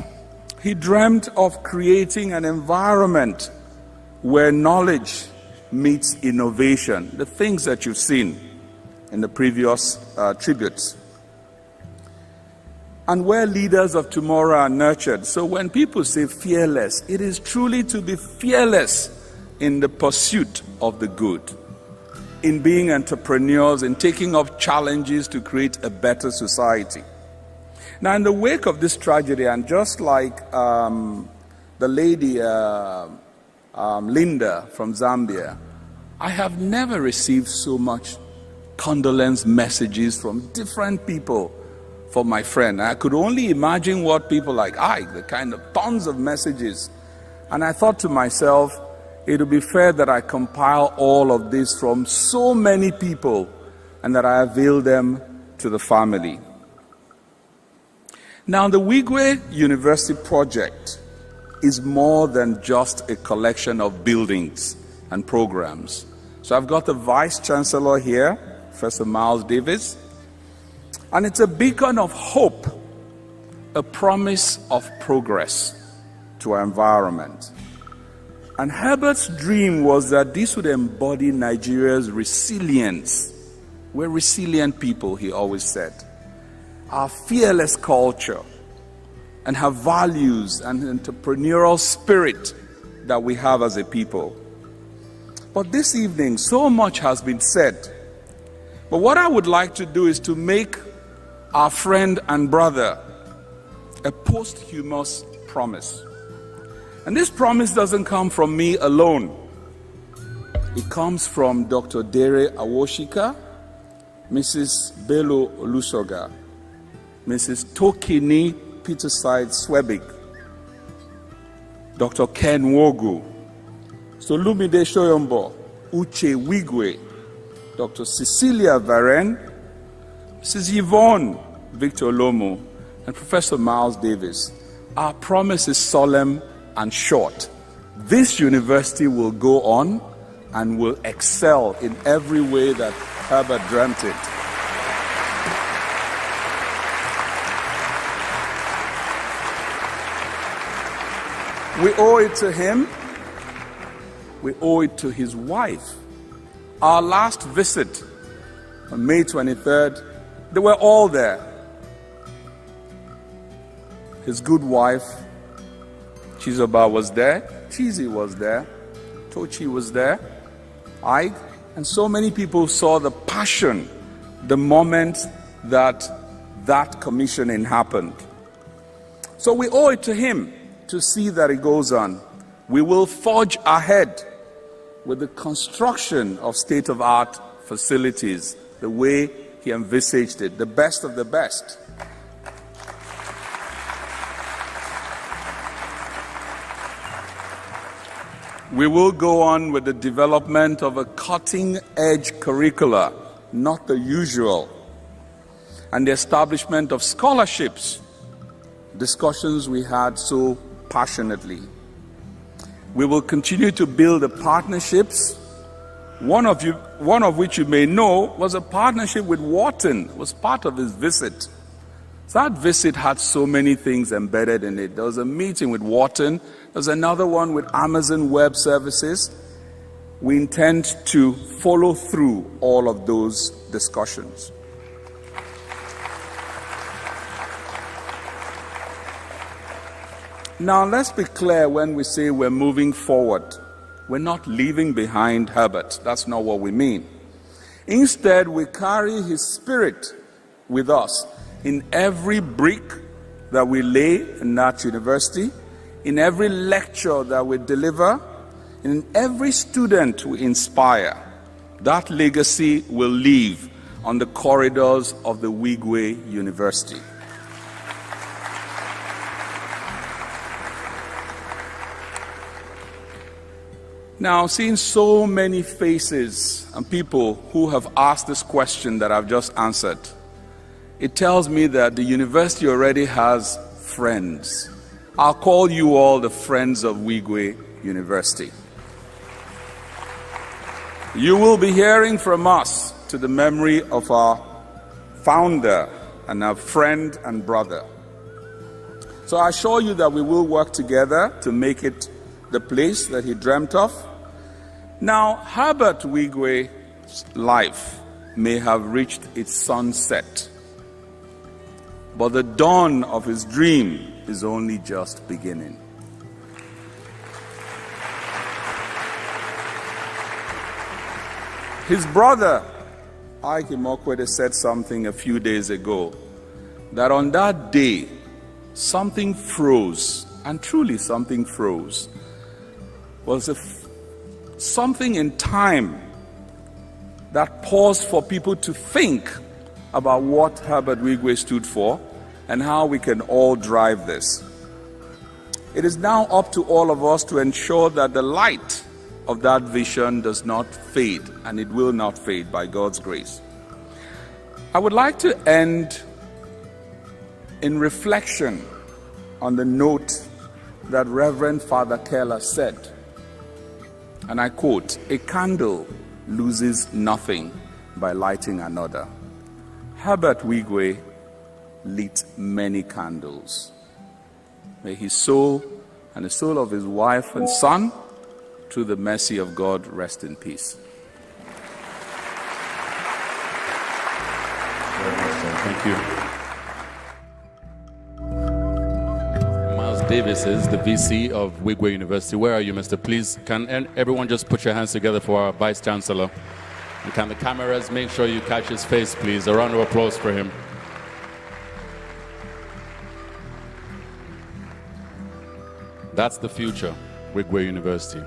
he dreamt of creating an environment where knowledge meets innovation, the things that you've seen in the previous tributes. and where leaders of tomorrow are nurtured. So when people say fearless, it is truly to be fearless in the pursuit of the good, in being entrepreneurs, in taking up challenges to create a better society. Now, in the wake of this tragedy, and just like the lady Linda from Zambia, I have never received so much condolence messages from different people for my friend. I could only imagine what people like Ike, the kind of tons of messages. And I thought to myself, it would be fair that I compile all of this from so many people and that I avail them to the family. Now, the Wigwe University project is more than just a collection of buildings and programs. So I've got the Vice Chancellor here, Professor Miles Davis, and it's a beacon of hope, a promise of progress to our environment. And Herbert's dream was that this would embody Nigeria's resilience. We're resilient people, he always said. Our fearless culture and have values and entrepreneurial spirit that we have as a people. But this evening, so much has been said. But what I would like to do is to make our friend and brother a posthumous promise. And this promise doesn't come from me alone. It comes from Dr. Dere Awoshika, Mrs. Bello Olusoga, Mrs. Tokini Peterside Swebig, Dr. Ken Wogu, Solumide Shoyombo, Uche Wigwe, Dr. Cecilia Varen, Mrs. Yvonne Victor Lomo, and Professor Miles Davis. Our promise is solemn and short. This university will go on and will excel in every way that Herbert dreamt it. We owe it to him. We owe it to his wife. Our last visit on May 23rd, they were all there. His good wife, Chizoba, was there. Chizi was there. Tochi was there. Ike. And so many people saw the passion the moment that commissioning happened. So we owe it to him to see that it goes on. We will forge ahead with the construction of state-of-art facilities, the way he envisaged it, the best of the best. We will go on with the development of a cutting-edge curricula, not the usual, and the establishment of scholarships, discussions we had so passionately. We will continue to build the partnerships, one of which you may know was a partnership with Wharton. It was part of his visit. So that visit had so many things embedded in it. There was a meeting with Wharton. There's another one with Amazon Web Services. We intend to follow through all of those discussions. Now, let's be clear when we say we're moving forward. We're not leaving behind Herbert. That's not what we mean. Instead, we carry his spirit with us in every brick that we lay in that university, in every lecture that we deliver, in every student we inspire. That legacy will live on the corridors of the Wigwe University. Now, seeing so many faces and people who have asked this question that I've just answered, it tells me that the university already has friends. I'll call you all the friends of Wigwe University. You will be hearing from us to the memory of our founder and our friend and brother. So I assure you that we will work together to make it the place that he dreamt of. Now, Herbert Wigwe's life may have reached its sunset, but the dawn of his dream is only just beginning. His brother, Ike Imokwede, said something a few days ago, that on that day, something froze, and truly something froze. Was something in time that paused for people to think about what Herbert Wigwe stood for and how we can all drive this. It is now up to all of us to ensure that the light of that vision does not fade, and it will not fade by God's grace. I would like to end in reflection on the note that Reverend Father Keller said, and I quote, "A candle loses nothing by lighting another." Herbert Wigwe lit many candles. May his soul and the soul of his wife and son, through the mercy of God, rest in peace. Thank you. Miles Davis is the VC of Wigwe University. Where are you, Mr.? Please, can everyone just put your hands together for our Vice Chancellor? And can the cameras make sure you catch his face, please? A round of applause for him. That's the future, Wigwe University.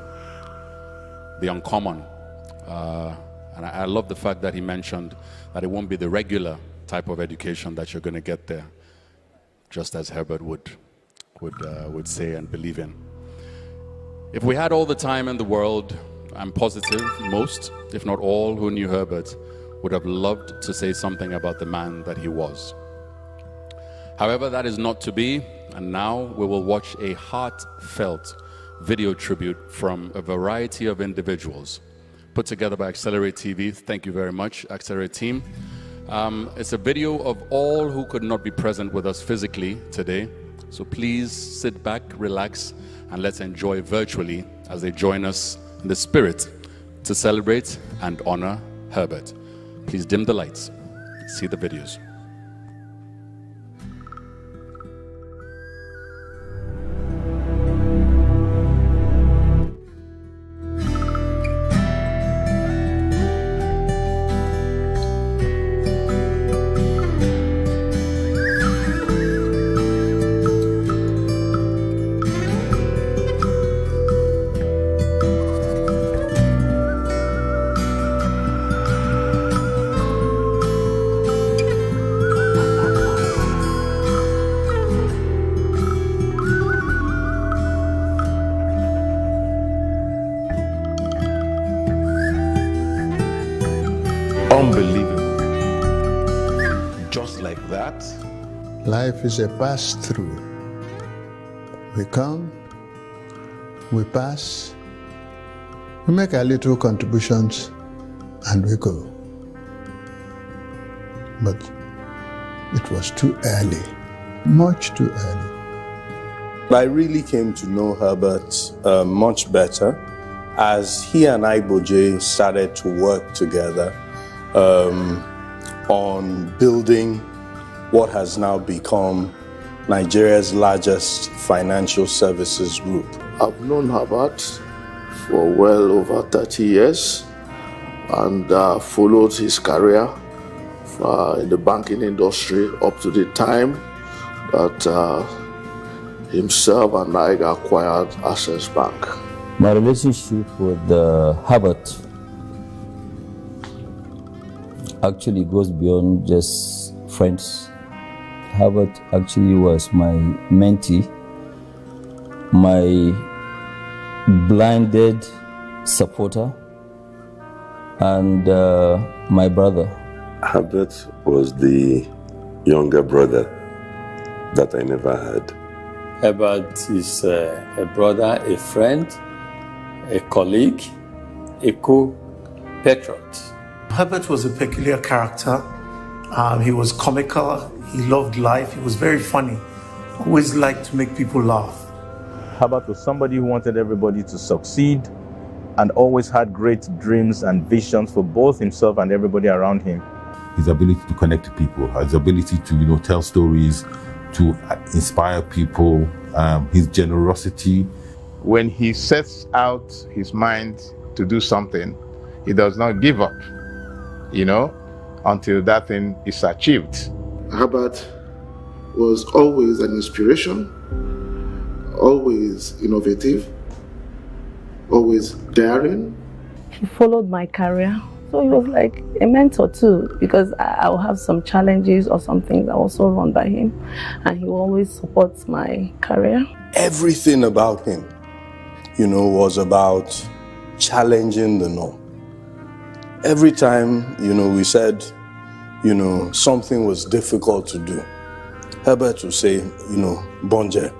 The uncommon. And I love the fact that he mentioned that it won't be the regular type of education that you're going to get there, just as Herbert would say and believe in. If we had all the time in the world, I'm positive most, if not all, who knew Herbert would have loved to say something about the man that he was. However, that is not to be, and now we will watch a heartfelt video tribute from a variety of individuals put together by Accelerate TV. Thank you very much, Accelerate team. It's a video of all who could not be present with us physically today. So please sit back, relax, and let's enjoy virtually as they join us in the spirit to celebrate and honor Herbert. Please dim the lights. See the videos. Unbelievable. Just like that. Life is a pass-through. We come, we pass, we make our little contributions, and we go. But it was too early, much too early. I really came to know Herbert much better as he and Iboje started to work together on building what has now become Nigeria's largest financial services group. I've known Herbert for well over 30 years and followed his career in the banking industry up to the time that himself and I acquired Access Bank. My relationship with Herbert actually goes beyond just friends. Herbert actually was my mentee, my blinded supporter, and my brother. Herbert was the younger brother that I never had. Herbert is a brother, a friend, a colleague, a co-patriot. Herbert was a peculiar character. He was comical, he loved life, he was very funny, always liked to make people laugh. Herbert was somebody who wanted everybody to succeed and always had great dreams and visions for both himself and everybody around him. his ability to connect to people, his ability to, tell stories, to inspire people, his generosity. When he sets out his mind to do something, he does not give up, until that thing is achieved. Herbert was always an inspiration, always innovative, always daring. He followed my career. So he was like a mentor too, because I'll have some challenges or something that also run by him, and he always supports my career. Everything about him, was about challenging the norm. Every time, we said, something was difficult to do, Herbert would say, Bonje,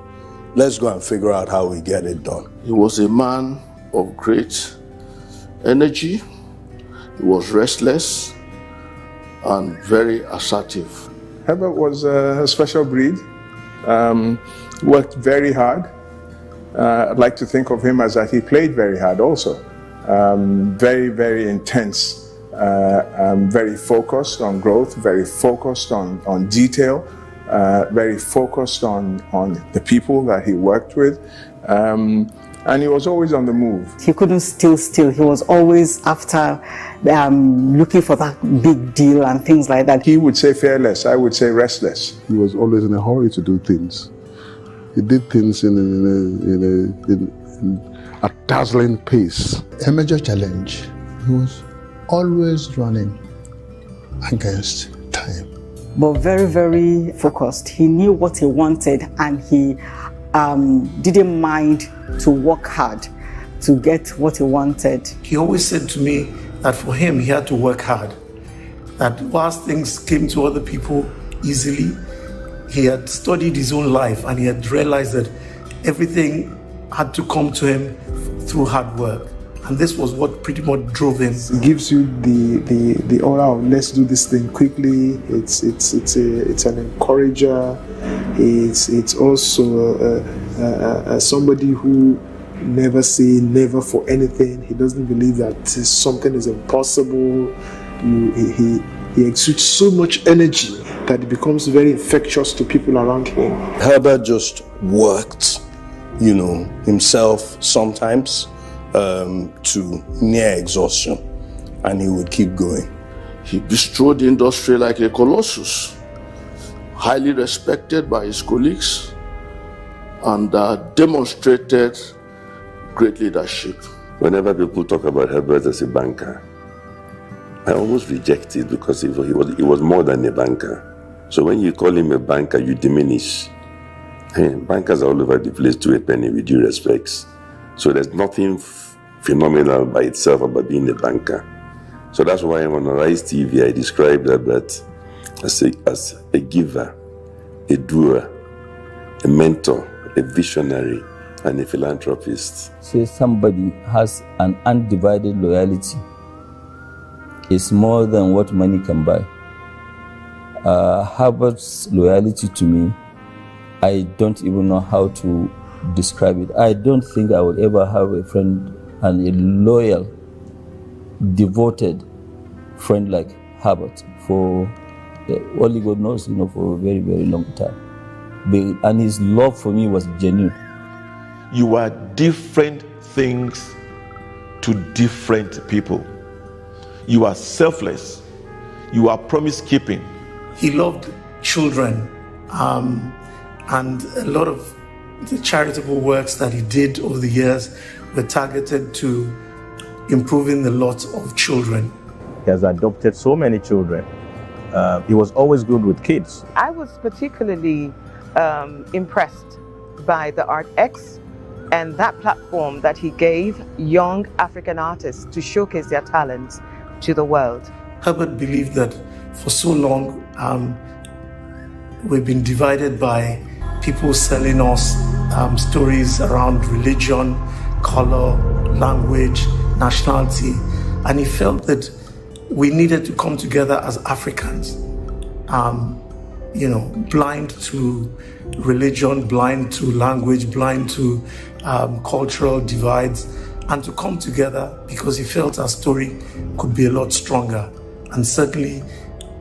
let's go and figure out how we get it done. He was a man of great energy. He was restless and very assertive. Herbert was a special breed, worked very hard. I'd like to think of him as that he played very hard also. Very, very intense, very focused on growth, very focused on detail, very focused on the people that he worked with. And he was always on the move. He couldn't stay still. He was always after looking for that big deal and things like that. He would say fearless, I would say restless. He was always in a hurry to do things. He did things in a dazzling pace. A major challenge. He was always running against time. But very, very focused. He knew what he wanted, and he didn't mind to work hard to get what he wanted. He always said to me that for him, he had to work hard. That whilst things came to other people easily, he had studied his own life and he had realized that everything had to come to him through hard work. And this was what pretty much drove him. It gives you the aura of let's do this thing quickly. It's an encourager. It's also somebody who never say never for anything. He doesn't believe that something is impossible. He exudes so much energy that it becomes very infectious to people around him. Herbert just worked, himself sometimes to near exhaustion, and he would keep going. He bestrode the industry like a colossus, highly respected by his colleagues, and demonstrated great leadership. Whenever people talk about Herbert as a banker, I almost reject it because he was more than a banker. So when you call him a banker, you diminish. Hey, bankers are all over the place to a penny, with due respects. So there's nothing phenomenal by itself about being a banker. So that's why on Rise TV, I described Herbert as a giver, a doer, a mentor, a visionary, and a philanthropist. Say somebody has an undivided loyalty. It's more than what money can buy. Herbert's loyalty to me, I don't even know how to describe it. I don't think I would ever have a friend and a loyal, devoted friend like Herbert for only God knows, for a very, very long time. And his love for me was genuine. You are different things to different people. You are selfless. You are promise-keeping. He loved children, and a lot of the charitable works that he did over the years were targeted to improving the lot of children. He has adopted so many children. He was always good with kids. I was particularly impressed by the ArtX and that platform that he gave young African artists to showcase their talents to the world. Herbert believed that for so long we've been divided by people selling us stories around religion, color, language, nationality, and he felt that we needed to come together as Africans, blind to religion, blind to language, blind to cultural divides, and to come together because he felt our story could be a lot stronger. And certainly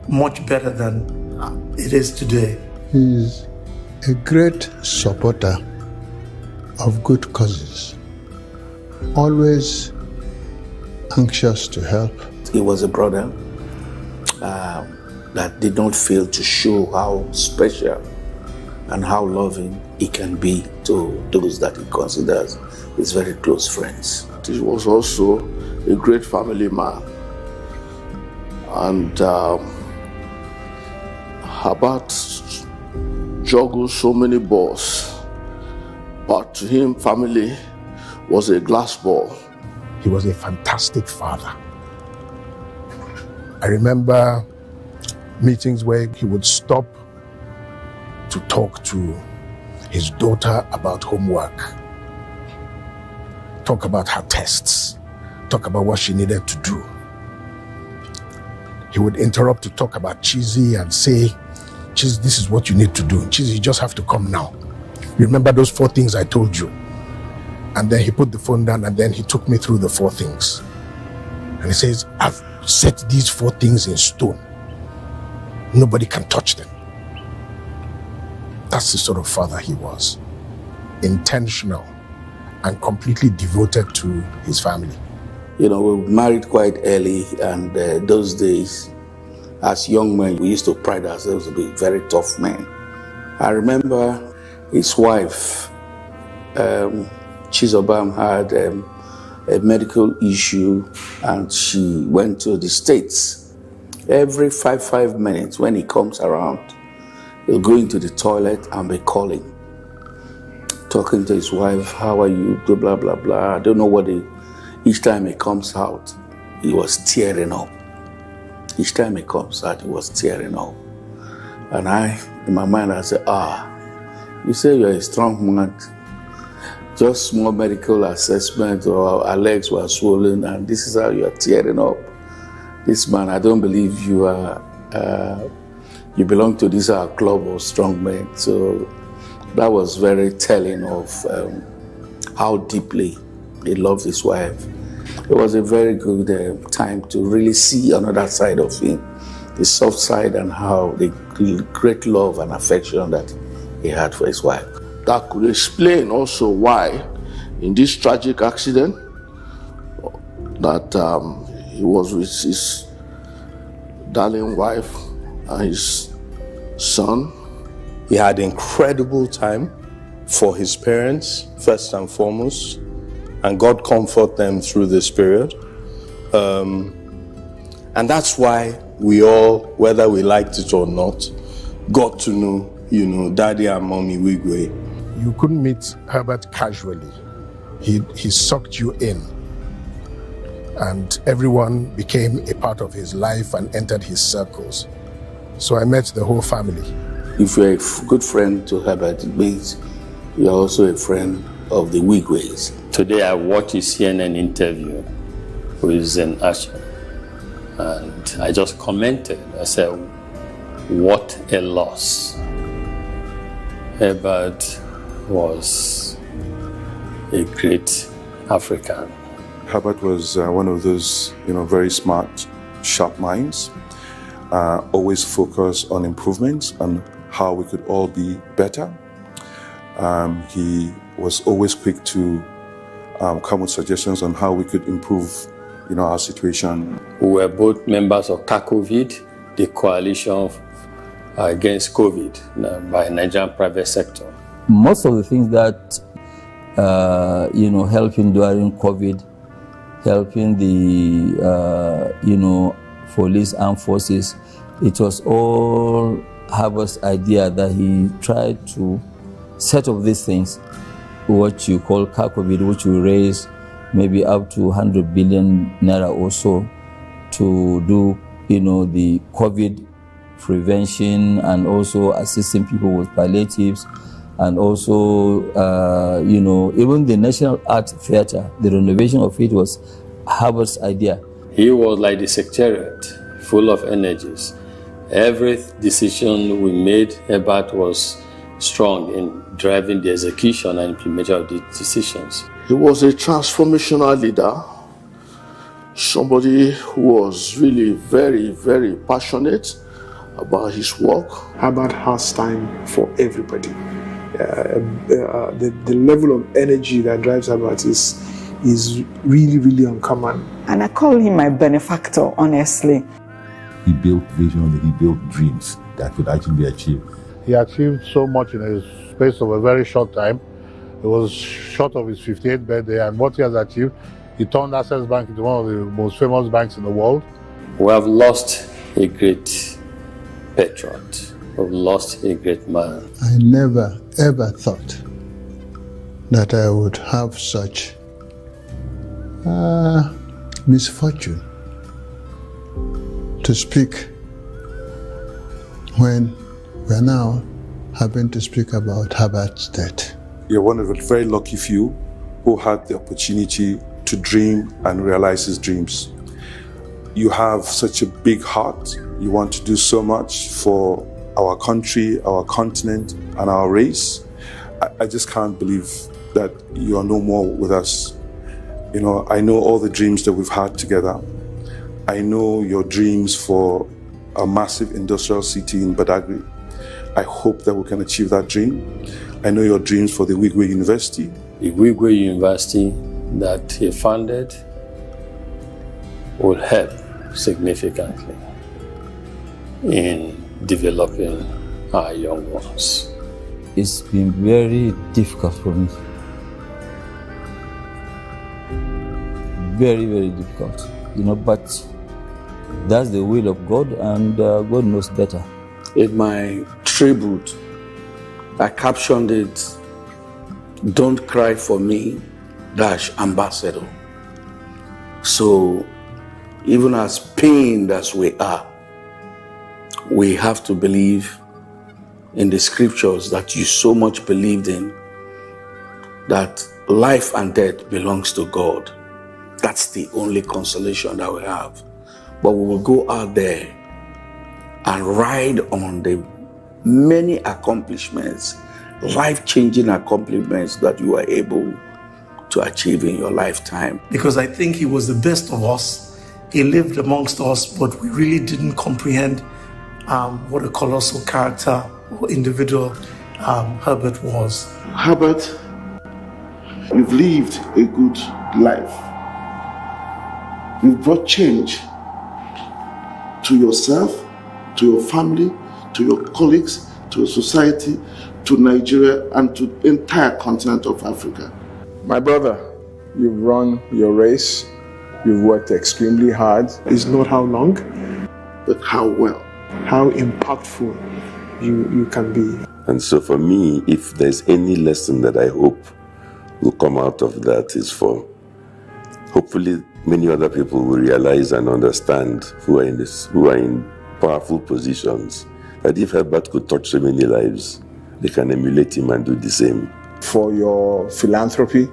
much better than it is today. He's a great supporter of good causes, always anxious to help. He was a brother that did not fail to show how special and how loving he can be to those that he considers his very close friends. He was also a great family man. And Herbert juggled so many balls, but to him, family was a glass ball. He was a fantastic father. I remember meetings where he would stop to talk to his daughter about homework, talk about her tests, talk about what she needed to do. He would interrupt to talk about Chizzy and say, Chizzy, this is what you need to do. Chizzy, you just have to come now. Remember those 4 things I told you? And then he put the phone down and then he took me through the 4 things. And he says, I've set these 4 things in stone. Nobody can touch them. That's the sort of father he was. Intentional and completely devoted to his family. You know, we married quite early, and those days, as young men, we used to pride ourselves to be very tough men. I remember his wife, Chizobam, had a medical issue, and she went to the States. Every 5 minutes, when he comes around, he'll go into the toilet and be calling, talking to his wife, how are you, blah, blah, blah, blah. I don't know what each time he comes out, he was tearing up. Each time he comes out, he was tearing up. And in my mind, I said, you say you're a strong man. Just small medical assessment, or our legs were swollen, and this is how you're tearing up. This man, I don't believe you belong to this our club of strong men. So that was very telling of how deeply he loved his wife. It was a very good time to really see another side of him, the soft side, and how the great love and affection that he had for his wife. That could explain also why, in this tragic accident, that he was with his darling wife and his son. He had incredible time for his parents, first and foremost, and God comfort them through this period. And that's why we all, whether we liked it or not, got to know, Daddy and Mommy Wigwe. You couldn't meet Herbert casually. He sucked you in. And everyone became a part of his life and entered his circles. So I met the whole family. If you're a good friend to Herbert, it means you're also a friend of the Wigways. Today I watched his CNN interview with Zen Asher, and I just commented. I said, what a loss. Herbert was a great African. Herbert was one of those, very smart, sharp minds, always focused on improvements and how we could all be better. He was always quick to come with suggestions on how we could improve, our situation. We were both members of CACOVID, the coalition against COVID by Nigerian private sector. Most of the things that, helping during COVID, helping the, police armed forces, it was all Herbert's idea that he tried to set up these things, what you call CACOVID, which will raise maybe up to 100 billion naira or so to do, the COVID prevention and also assisting people with palliatives, and also, even the National Art Theatre, the renovation of it was Herbert's idea. He was like the secretariat, full of energies. Every decision we made, Herbert was strong in driving the execution and implementation of the decisions. He was a transformational leader, somebody who was really very, very passionate about his work. Herbert has time for everybody. The level of energy that drives Herbert is really, really uncommon. And I call him my benefactor, honestly. He built vision, he built dreams that could actually be achieved. He achieved so much in a space of a very short time. It was short of his 58th birthday, and what he has achieved, he turned Access Bank into one of the most famous banks in the world. We have lost a great patriot. We've lost a great man. I never ever thought that I would have such misfortune to speak when we're now having to speak about Herbert's death. You're one of the very lucky few who had the opportunity to dream and realize his dreams. You have such a big heart. You want to do so much for our country, our continent, and our race. I just can't believe that you are no more with us. You know, I know all the dreams that we've had together. I know your dreams for a massive industrial city in Badagry. I hope that we can achieve that dream. I know your dreams for the Wigwe University. The Wigwe University that he founded will help significantly in developing our young ones. It's been very difficult for me. Very, very difficult. You know, but that's the will of God, and God knows better. In my tribute, I captioned it, "Don't cry for me, ambassador." So even as pained as we are, we have to believe in the scriptures that you so much believed in, that life and death belongs to God. That's the only consolation that we have. But we will go out there and ride on the many accomplishments, life-changing accomplishments that you were able to achieve in your lifetime. Because I think he was the best of us. He lived amongst us, but we really didn't comprehend what a colossal character or individual Herbert was. Herbert, you've lived a good life. You've brought change to yourself, to your family, to your colleagues, to your society, to Nigeria, and to the entire continent of Africa. My brother, you've run your race. You've worked extremely hard. It's not how long, but how well. How impactful you can be. And so for me, if there's any lesson that I hope will come out of that, is for hopefully many other people will realize and understand who are in powerful positions, that if Herbert could touch so many lives, they can emulate him and do the same. For your philanthropy,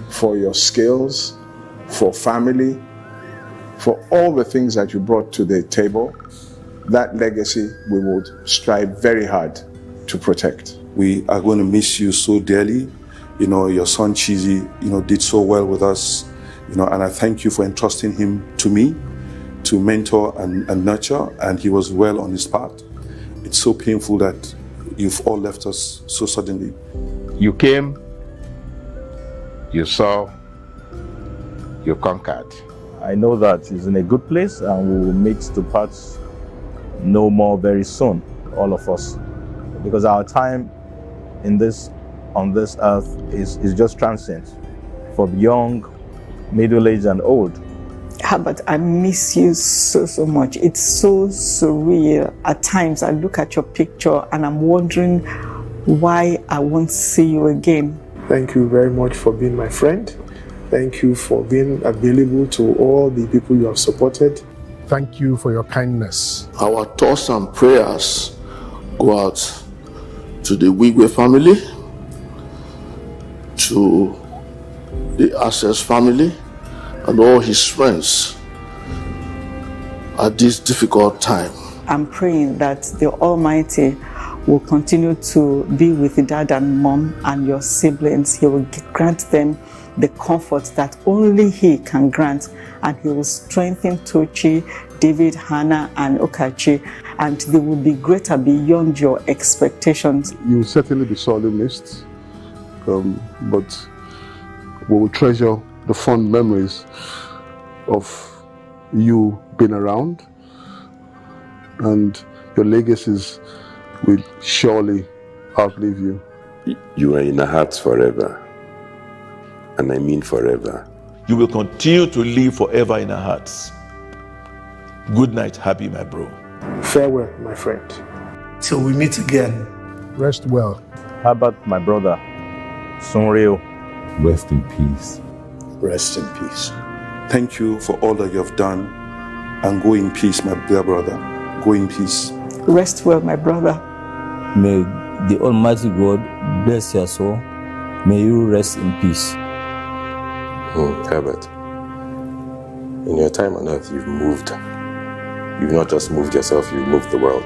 for your skills, for family, for all the things that you brought to the table, that legacy we would strive very hard to protect. We are going to miss you so dearly. You know, your son Chizi, did so well with us. And I thank you for entrusting him to me, to mentor and nurture, and he was well on his path. It's so painful that you've all left us so suddenly. You came, you saw, you conquered. I know that he's in a good place, and we will meet to part no more very soon, all of us, because our time on this earth is just transient, from young, middle-aged, and old. Herbert, I miss you so much. It's so surreal. At times I look at your picture and I'm wondering why I won't see you again. Thank you very much for being my friend. Thank you for being available to all the people you have supported. Thank you for your kindness. Our thoughts and prayers go out to the Wigwe family, to the Access family, and all his friends at this difficult time. I'm praying that the Almighty will continue to be with the dad and mom and your siblings. He will grant them the comfort that only he can grant, and he will strengthen Tochi, David, Hannah, and Okachi, and they will be greater beyond your expectations. You will certainly be sorely missed, but we will treasure the fond memories of you being around, and your legacies will surely outlive you. You are in our hearts forever, and I mean forever. You will continue to live forever in our hearts. Good night, Happy, my bro. Farewell, my friend. Till we meet again. Rest well. Herbert, my brother. Sunreal. Rest in peace. Rest in peace. Thank you for all that you have done, and go in peace, my dear brother. Go in peace. Rest well, my brother. May the Almighty God bless your soul. May you rest in peace. Herbert, in your time on earth, you've moved. You've not just moved yourself, you've moved the world.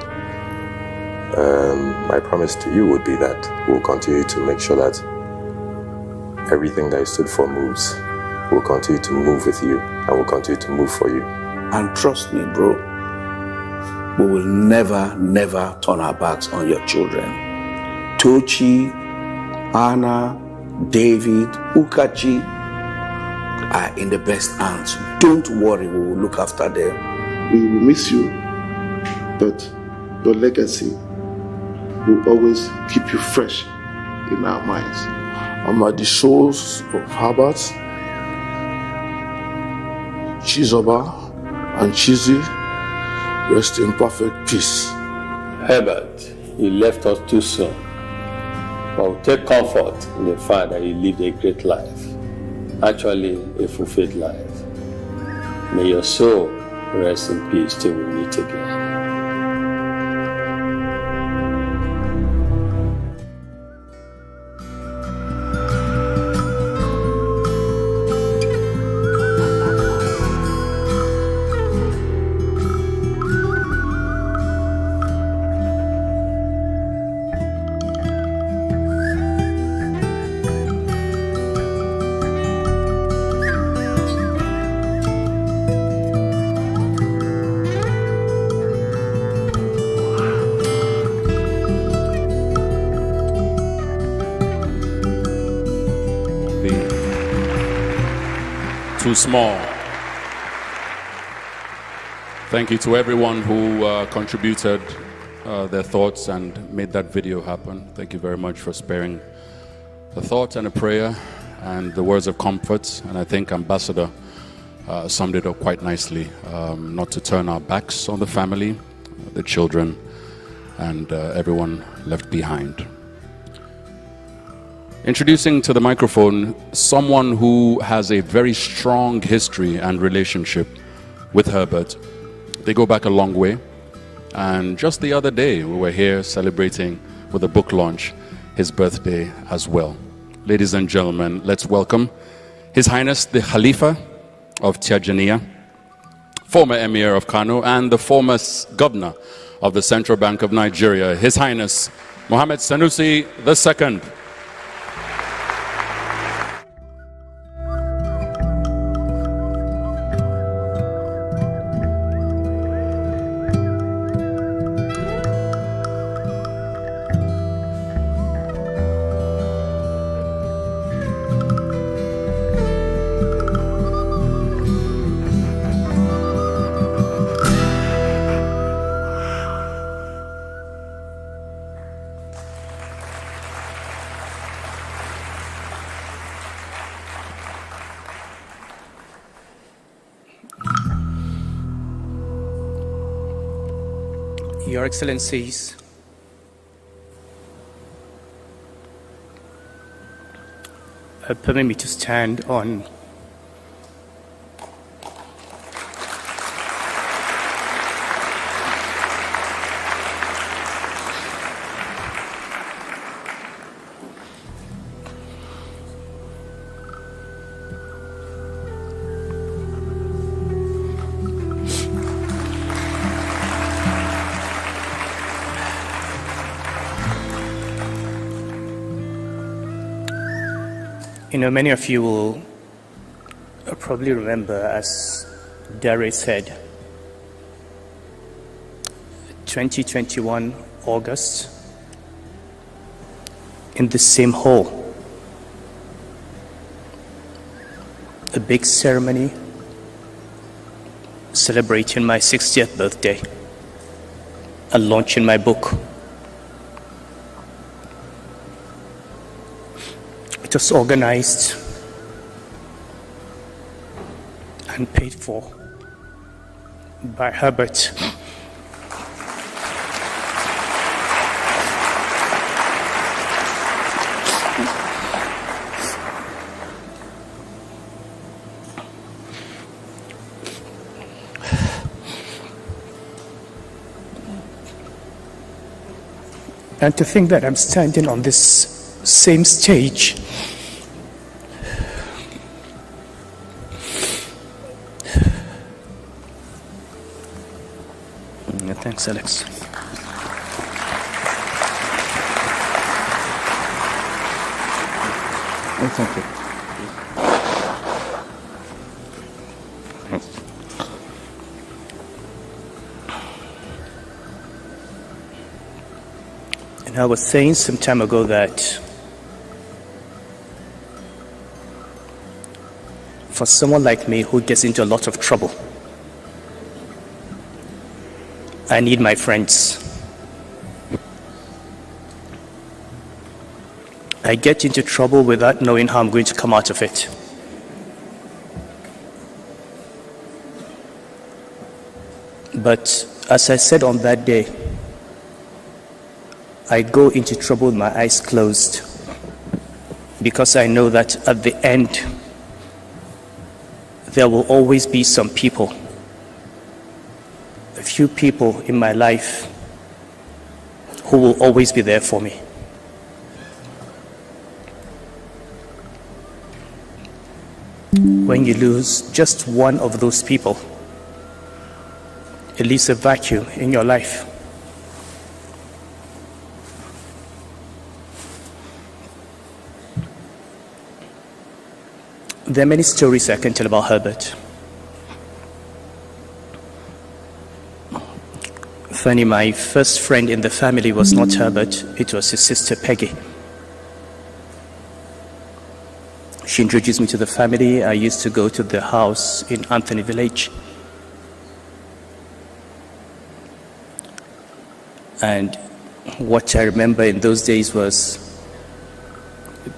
My promise to you would be that we'll continue to make sure that everything that you stood for moves. We'll continue to move with you, and we'll continue to move for you. And trust me, bro, we will never, never turn our backs on your children. Tochi, Anna, David, Ukachi are in the best hands. Don't worry, we will look after them. We will miss you, but your legacy will always keep you fresh in our minds. And may the souls of Herbert, Chizoba, and Chizi rest in perfect peace. Herbert, you left us too soon, but we take comfort in the fact that you lived a great life, actually a fulfilled life. May your soul rest in peace till we meet again. Too small. Thank you to everyone who contributed their thoughts and made that video happen. Thank you very much for sparing a thought and a prayer and the words of comfort. And I think Ambassador summed it up quite nicely. Not to turn our backs on the family, the children, and everyone left behind. Introducing to the microphone someone who has a very strong history and relationship with Herbert. They go back a long way. And just the other day, we were here celebrating with a book launch, his birthday as well. Ladies and gentlemen, let's welcome His Highness the Khalifa of Tanzania, former Emir of Kano, and the former Governor of the Central Bank of Nigeria, His Highness Mohammed Sanusi II. Your Excellencies, permit me to stand on many of you will probably remember, as Dare said, 2021 August, in the same hall, a big ceremony celebrating my 60th birthday and launching my book. It was organized and paid for by Herbert. And to think that I'm standing on this same stage thanks, Alex. Oh, thank you. And I was saying some time ago that for someone like me who gets into a lot of trouble, I need my friends. I get into trouble without knowing how I'm going to come out of it. But as I said on that day, I go into trouble with my eyes closed because I know that at the end, there will always be some people, a few people in my life who will always be there for me. When you lose just one of those people, it leaves a vacuum in your life. There are many stories I can tell about Herbert. Funny, my first friend in the family was not Herbert, it was his sister Peggy. She introduced me to the family. I used to go to the house in Anthony Village. And what I remember in those days was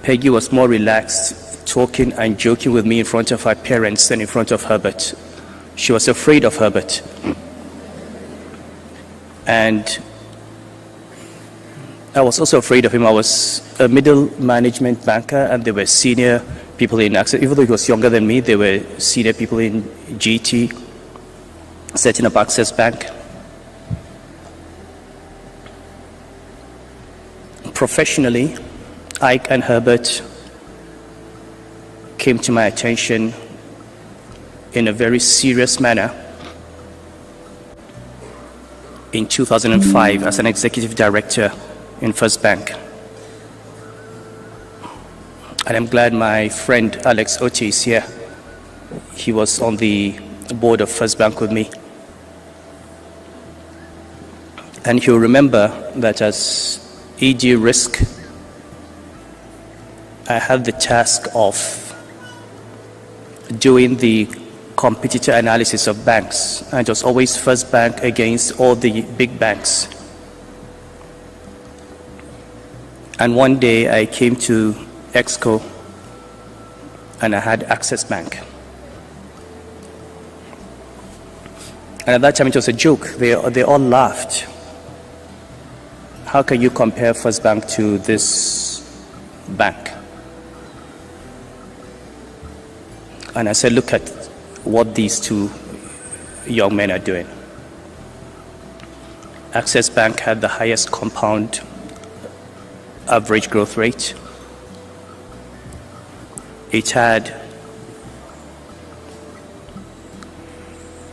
Peggy was more relaxed, talking and joking with me in front of her parents than in front of Herbert. She was afraid of Herbert. And I was also afraid of him. I was a middle management banker, and there were senior people in Access. Even though he was younger than me, there were senior people in GT, setting up Access Bank. Professionally, Ike and Herbert came to my attention in a very serious manner in 2005 as an executive director in First Bank. And I'm glad my friend Alex Oti is here. He was on the board of First Bank with me. And he'll remember that as ED Risk, I had the task of doing the competitor analysis of banks. And it was always First Bank against all the big banks. And one day I came to Exco and I had Access Bank. And at that time it was a joke. They all laughed. How can you compare First Bank to this bank? And I said, look at what these two young men are doing. Access Bank had the highest compound average growth rate. It had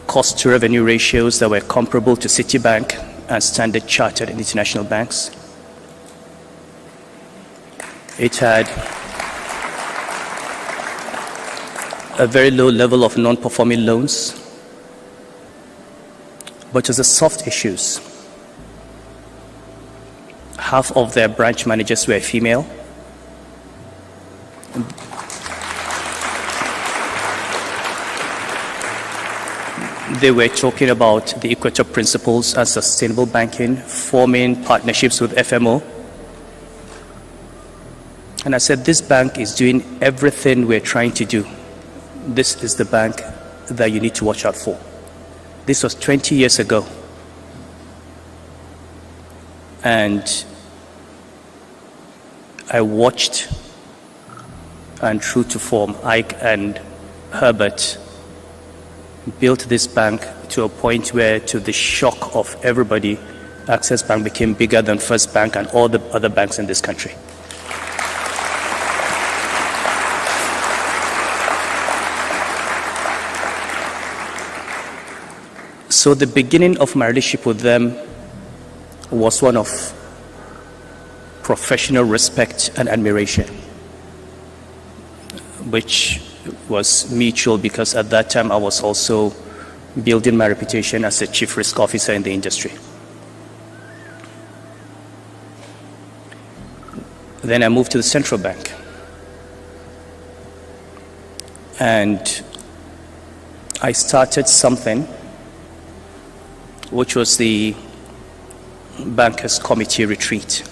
cost to revenue ratios that were comparable to Citibank and Standard Chartered and international banks. It had a very low level of non-performing loans, but it was the soft issues half of their branch managers were female. They were talking about the Equator Principles and sustainable banking, forming partnerships with FMO. And I said, this bank is doing everything we're trying to do. This is the bank that you need to watch out for. This was 20 years ago. And I watched, and true to form, Ike and Herbert built this bank to a point where, to the shock of everybody, Access Bank became bigger than First Bank and all the other banks in this country. So the beginning of my relationship with them was one of professional respect and admiration, which was mutual, because at that time I was also building my reputation as a chief risk officer in the industry. Then I moved to the central bank, and I started something which was the Bankers Committee retreat,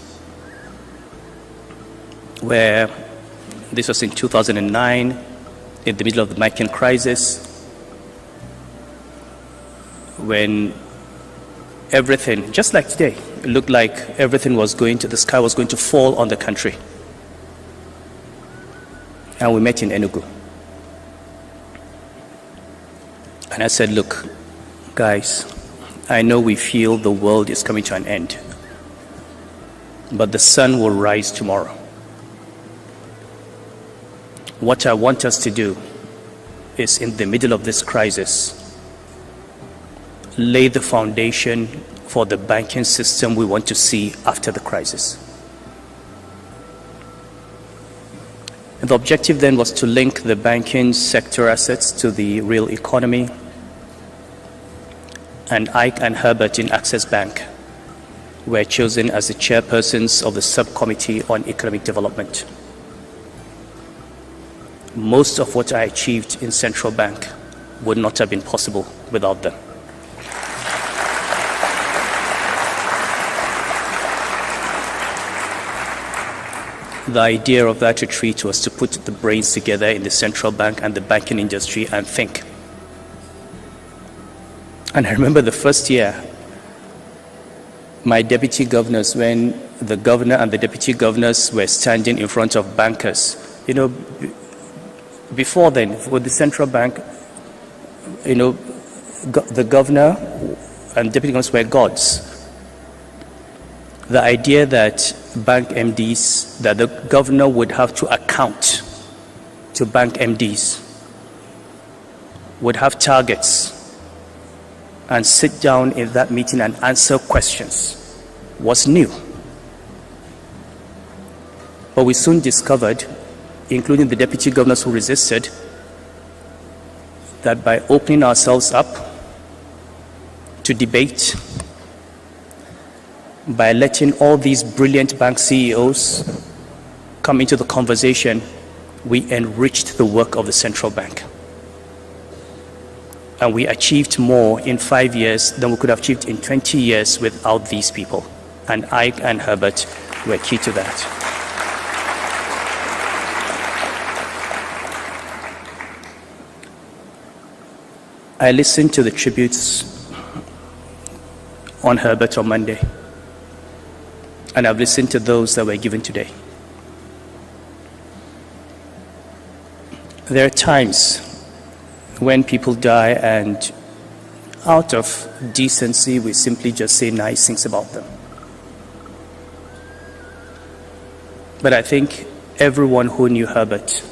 where this was in 2009, in the middle of the banking crisis, when everything, just like today, it looked like everything was going to, the sky was going to fall on the country. And we met in Enugu. And I said, look, guys, I know we feel the world is coming to an end, but the sun will rise tomorrow. What I want us to do is, in the middle of this crisis, lay the foundation for the banking system we want to see after the crisis. And the objective then was to link the banking sector assets to the real economy. And Ike and Herbert in Access Bank were chosen as the chairpersons of the subcommittee on economic development. Most of what I achieved in Central Bank would not have been possible without them. The idea of that retreat was to put the brains together in the central bank and the banking industry and think. And I remember the first year, my deputy governors, when the governor and the deputy governors were standing in front of bankers, before then, with the central bank, the governor and deputy governors were gods. The idea that bank MDs, that the governor would have to account to bank MDs, would have targets, and sit down in that meeting and answer questions, was new. But we soon discovered, including the deputy governors who resisted, that by opening ourselves up to debate, by letting all these brilliant bank CEOs come into the conversation, we enriched the work of the central bank. And we achieved more in 5 years than we could have achieved in 20 years without these people. And Ike and Herbert were key to that. I listened to the tributes on Herbert on Monday, and I've listened to those that were given today. There are times when people die, and out of decency, we simply just say nice things about them. But I think everyone who knew Herbert,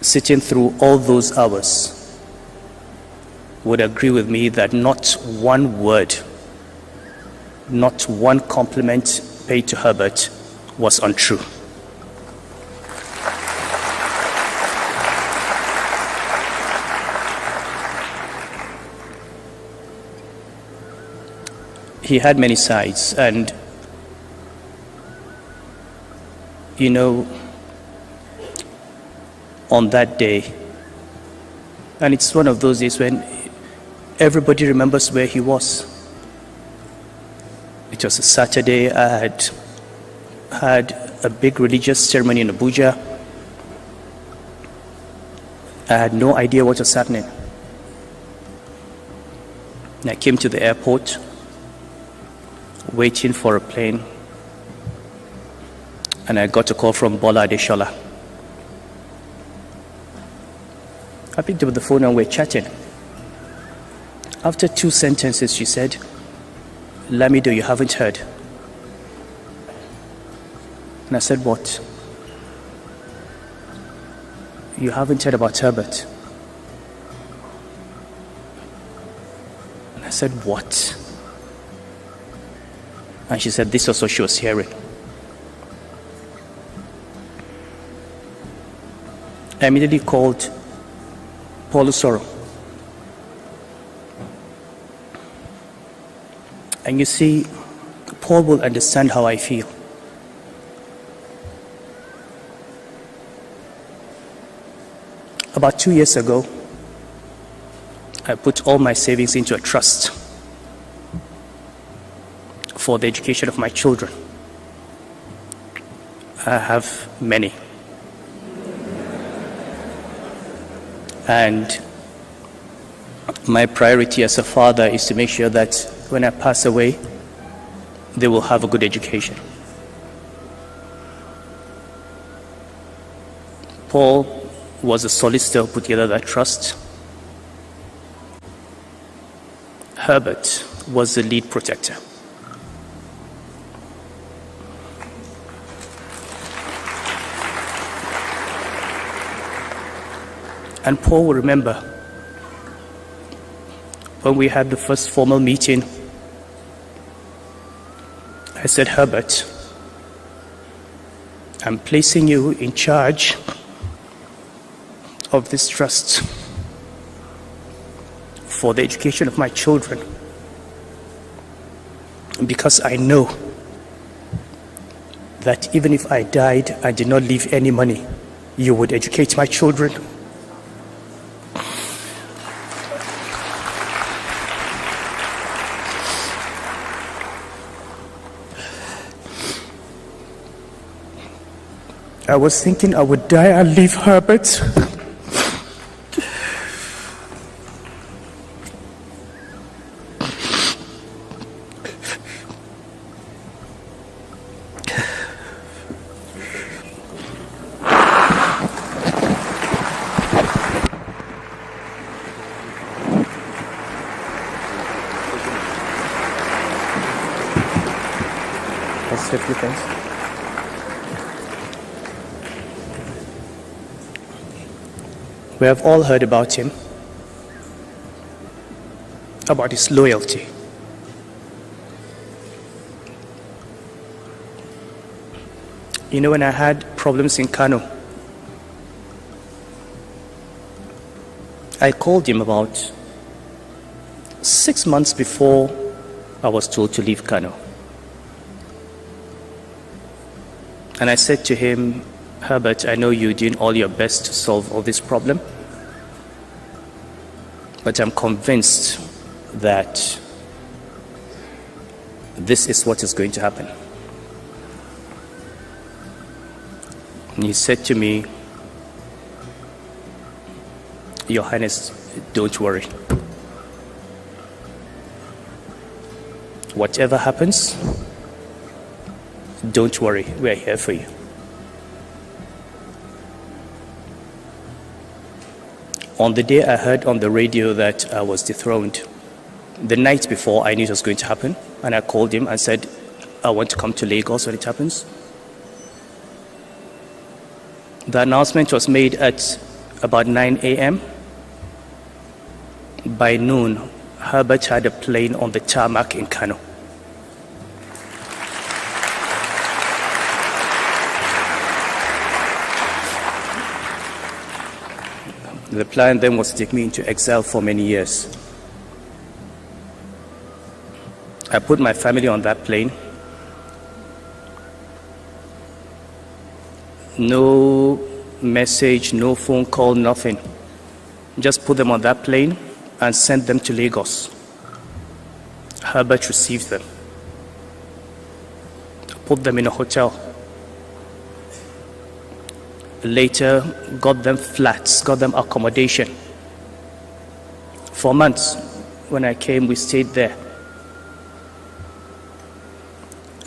sitting through all those hours, would agree with me that not one word, not one compliment paid to Herbert was untrue. He had many sides, and You know, on that day, and it's one of those days when everybody remembers where he was. It was a Saturday. I had a big religious ceremony in Abuja. I had no idea what was happening. And I came to the airport, waiting for a plane, and I got a call from Bola Adeshola. I picked up the phone and we're chatting. After 2 sentences, she said, "Lamido, you haven't heard." And I said, "What?" "You haven't heard about Herbert." And I said, "What?" And she said, this was what she was hearing. I immediately called Paul Usoro. And you see, Paul will understand how I feel. About 2 years ago, I put all my savings into a trust for the education of my children. I have many. And my priority as a father is to make sure that when I pass away, they will have a good education. Paul was a solicitor who put together that trust. Herbert was the lead protector. And Paul will remember when we had the first formal meeting, I said, "Herbert, I'm placing you in charge of this trust for the education of my children, because I know that even if I died and did not leave any money, you would educate my children." I was thinking I would die and leave Herbert. Let's take a few things. We have all heard about him, about his loyalty. You know, when I had problems in Kano, I called him about 6 months before I was told to leave Kano. And I said to him, "Herbert, I know you're doing all your best to solve all this problem, but I'm convinced that this is what is going to happen." And he said to me, "Your Highness, don't worry. Whatever happens, don't worry, we're here for you." On the day I heard on the radio that I was dethroned, the night before I knew it was going to happen, and I called him and said, "I want to come to Lagos when it happens." The announcement was made at about 9 a.m. By noon, Herbert had a plane on the tarmac in Kano. The plan then was to take me into exile for many years. I put my family on that plane. No message, no phone call, nothing. Just put them on that plane and sent them to Lagos. Herbert received them, put them in a hotel. Later, got them flats, got them accommodation. For months, when I came, we stayed there.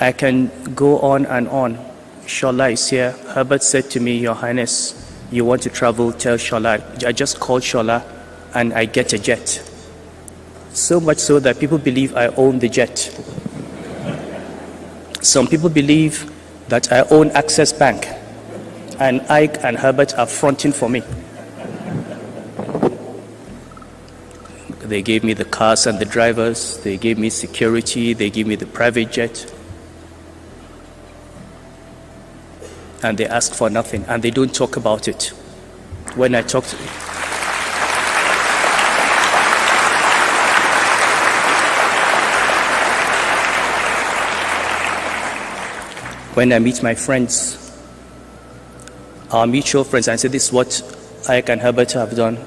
I can go on and on. Shola is here. Herbert said to me, Your Highness, you want to travel, tell Shola. I just called Shola and I get a jet. So much so that people believe I own the jet. Some people believe that I own Access Bank and Ike and Herbert are fronting for me. They gave me the cars and the drivers, they gave me security, they gave me the private jet. And they ask for nothing, and they don't talk about it. When I talk to when I meet my friends, our mutual friends, and I say, this is what Ike and Herbert have done,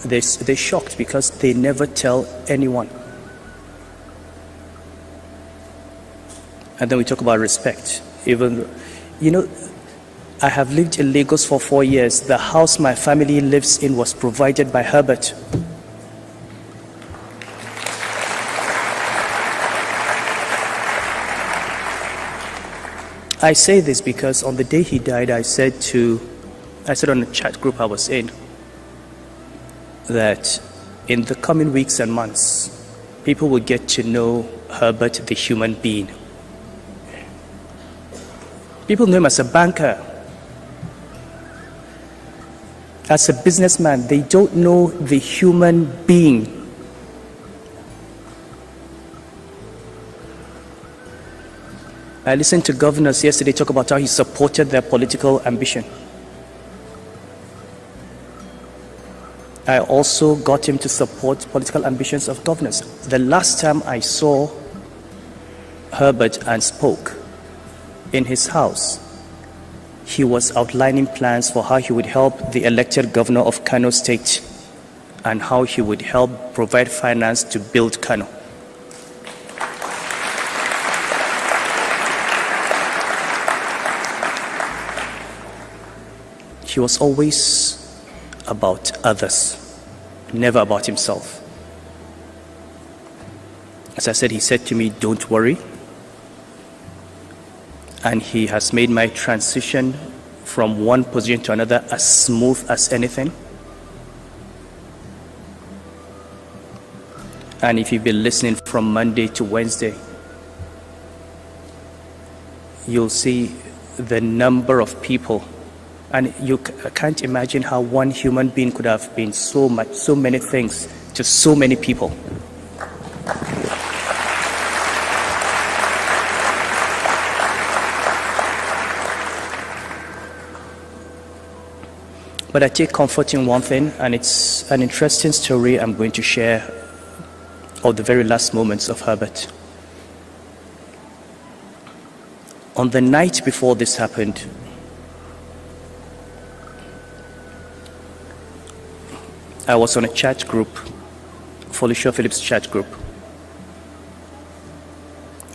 they're shocked because they never tell anyone. And then we talk about respect. Even, I have lived in Lagos for 4 years. The house my family lives in was provided by Herbert. I say this because on the day he died, I said on a chat group I was in, that in the coming weeks and months, people will get to know Herbert, the human being. People know him as a banker, as a businessman. They don't know the human being. I listened to governors yesterday talk about how he supported their political ambition. I also got him to support political ambitions of governors. The last time I saw Herbert and spoke in his house, he was outlining plans for how he would help the elected governor of Kano State and how he would help provide finance to build Kano. He was always about others, never about himself. As I said, he said to me, don't worry. And he has made my transition from one position to another as smooth as anything. And if you've been listening from Monday to Wednesday, you'll see the number of people. And you can't imagine how one human being could have been so many things to so many people. But I take comfort in one thing, and it's an interesting story I'm going to share of the very last moments of Herbert. On the night before this happened, I was on a chat group, Felicia Phillips chat group,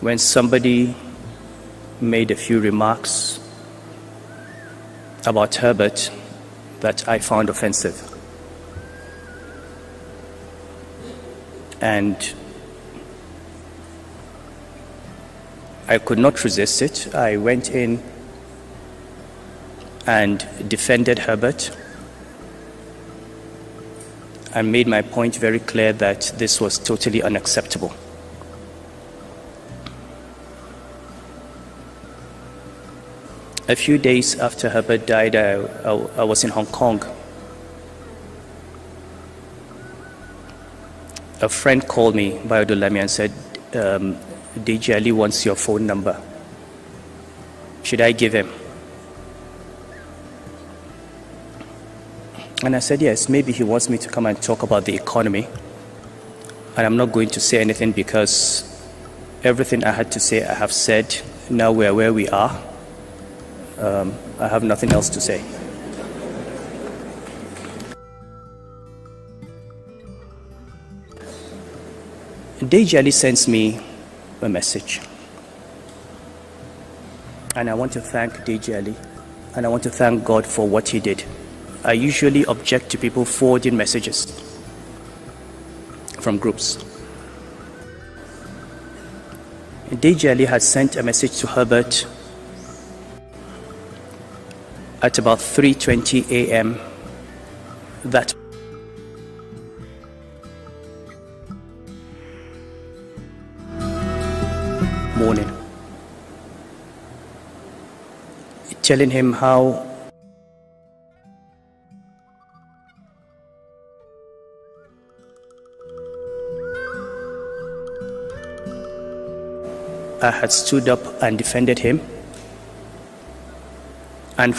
when somebody made a few remarks about Herbert that I found offensive. And I could not resist it. I went in and defended Herbert and made my point very clear that this was totally unacceptable. A few days after Herbert died, I was in Hong Kong. A friend called me, Bayodolami, and said, DJ Ali wants your phone number. Should I give him? And I said, yes, maybe he wants me to come and talk about the economy. And I'm not going to say anything because everything I had to say, I have said. Now we're where we are. I have nothing else to say. Deji Ali sends me a message. And I want to thank Deji Ali, and I want to thank God for what he did. I usually object to people forwarding messages from groups. Deji Ali had sent a message to Herbert at about 3:20 a.m. that morning, telling him how I had stood up and defended him, and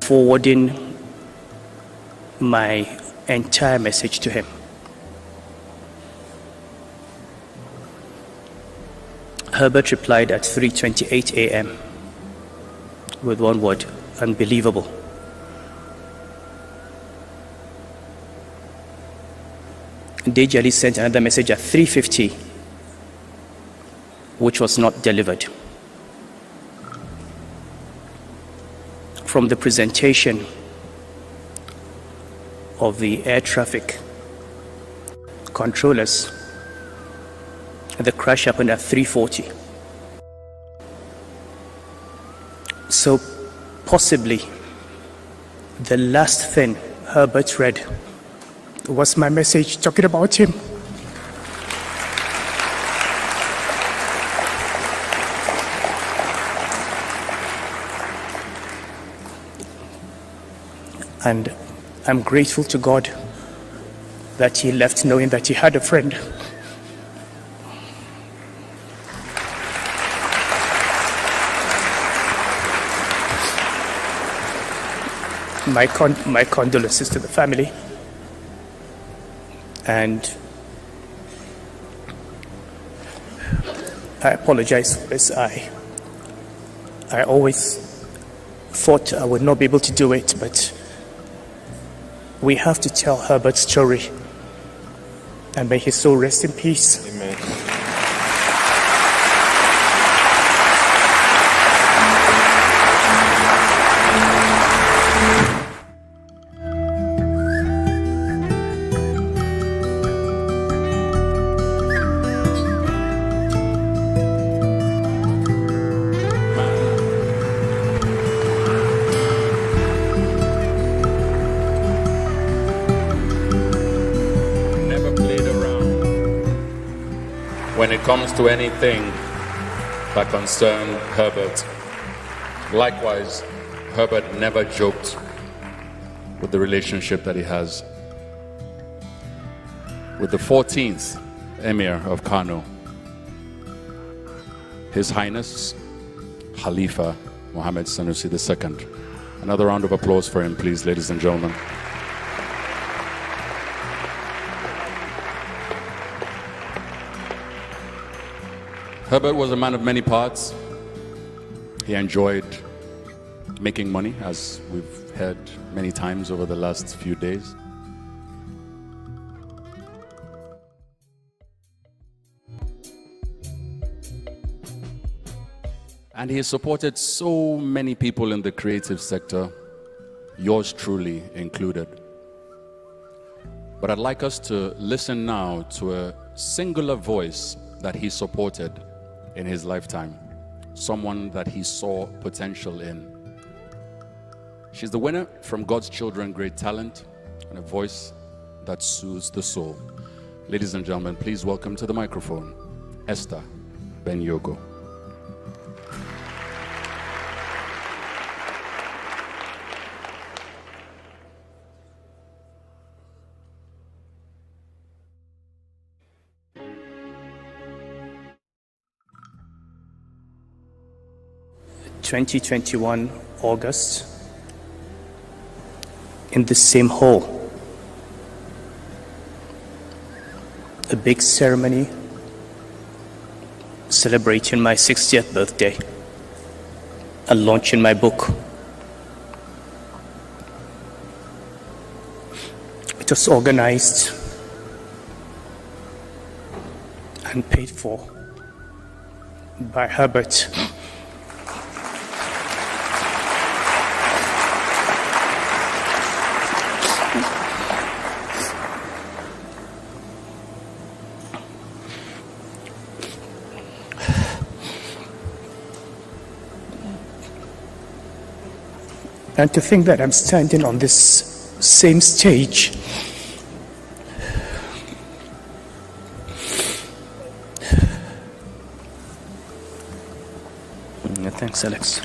forwarding my entire message to him. Herbert replied at 3:28 a.m. with one word: unbelievable. Deji Ali sent another message at 3:50, which was not delivered. From the presentation of the air traffic controllers, the crash happened at 3:40. So possibly the last thing Herbert read was my message talking about him. And I'm grateful to God that he left knowing that he had a friend. My condolences to the family. And I apologize for this. I always thought I would not be able to do it, but we have to tell Herbert's story. And may his soul rest in peace. Amen. When it comes to anything that concerned Herbert. Likewise, Herbert never joked with the relationship that he has with the 14th Emir of Kano, His Highness Khalifa Mohammed Sanusi II. Another round of applause for him, please, ladies and gentlemen. Herbert was a man of many parts. He enjoyed making money, as we've heard many times over the last few days. And he has supported so many people in the creative sector, yours truly included. But I'd like us to listen now to a singular voice that he supported in his lifetime, someone that he saw potential in. She's the winner from God's Children Great Talent, and a voice that soothes the soul. Ladies and gentlemen, please welcome to the microphone, Esther Ben-Yogo. (2021 August) in the same hall. A big ceremony celebrating my 60th birthday and launching my book. It was organized and paid for by Herbert. And to think that I'm standing on this same stage thanks, Alex.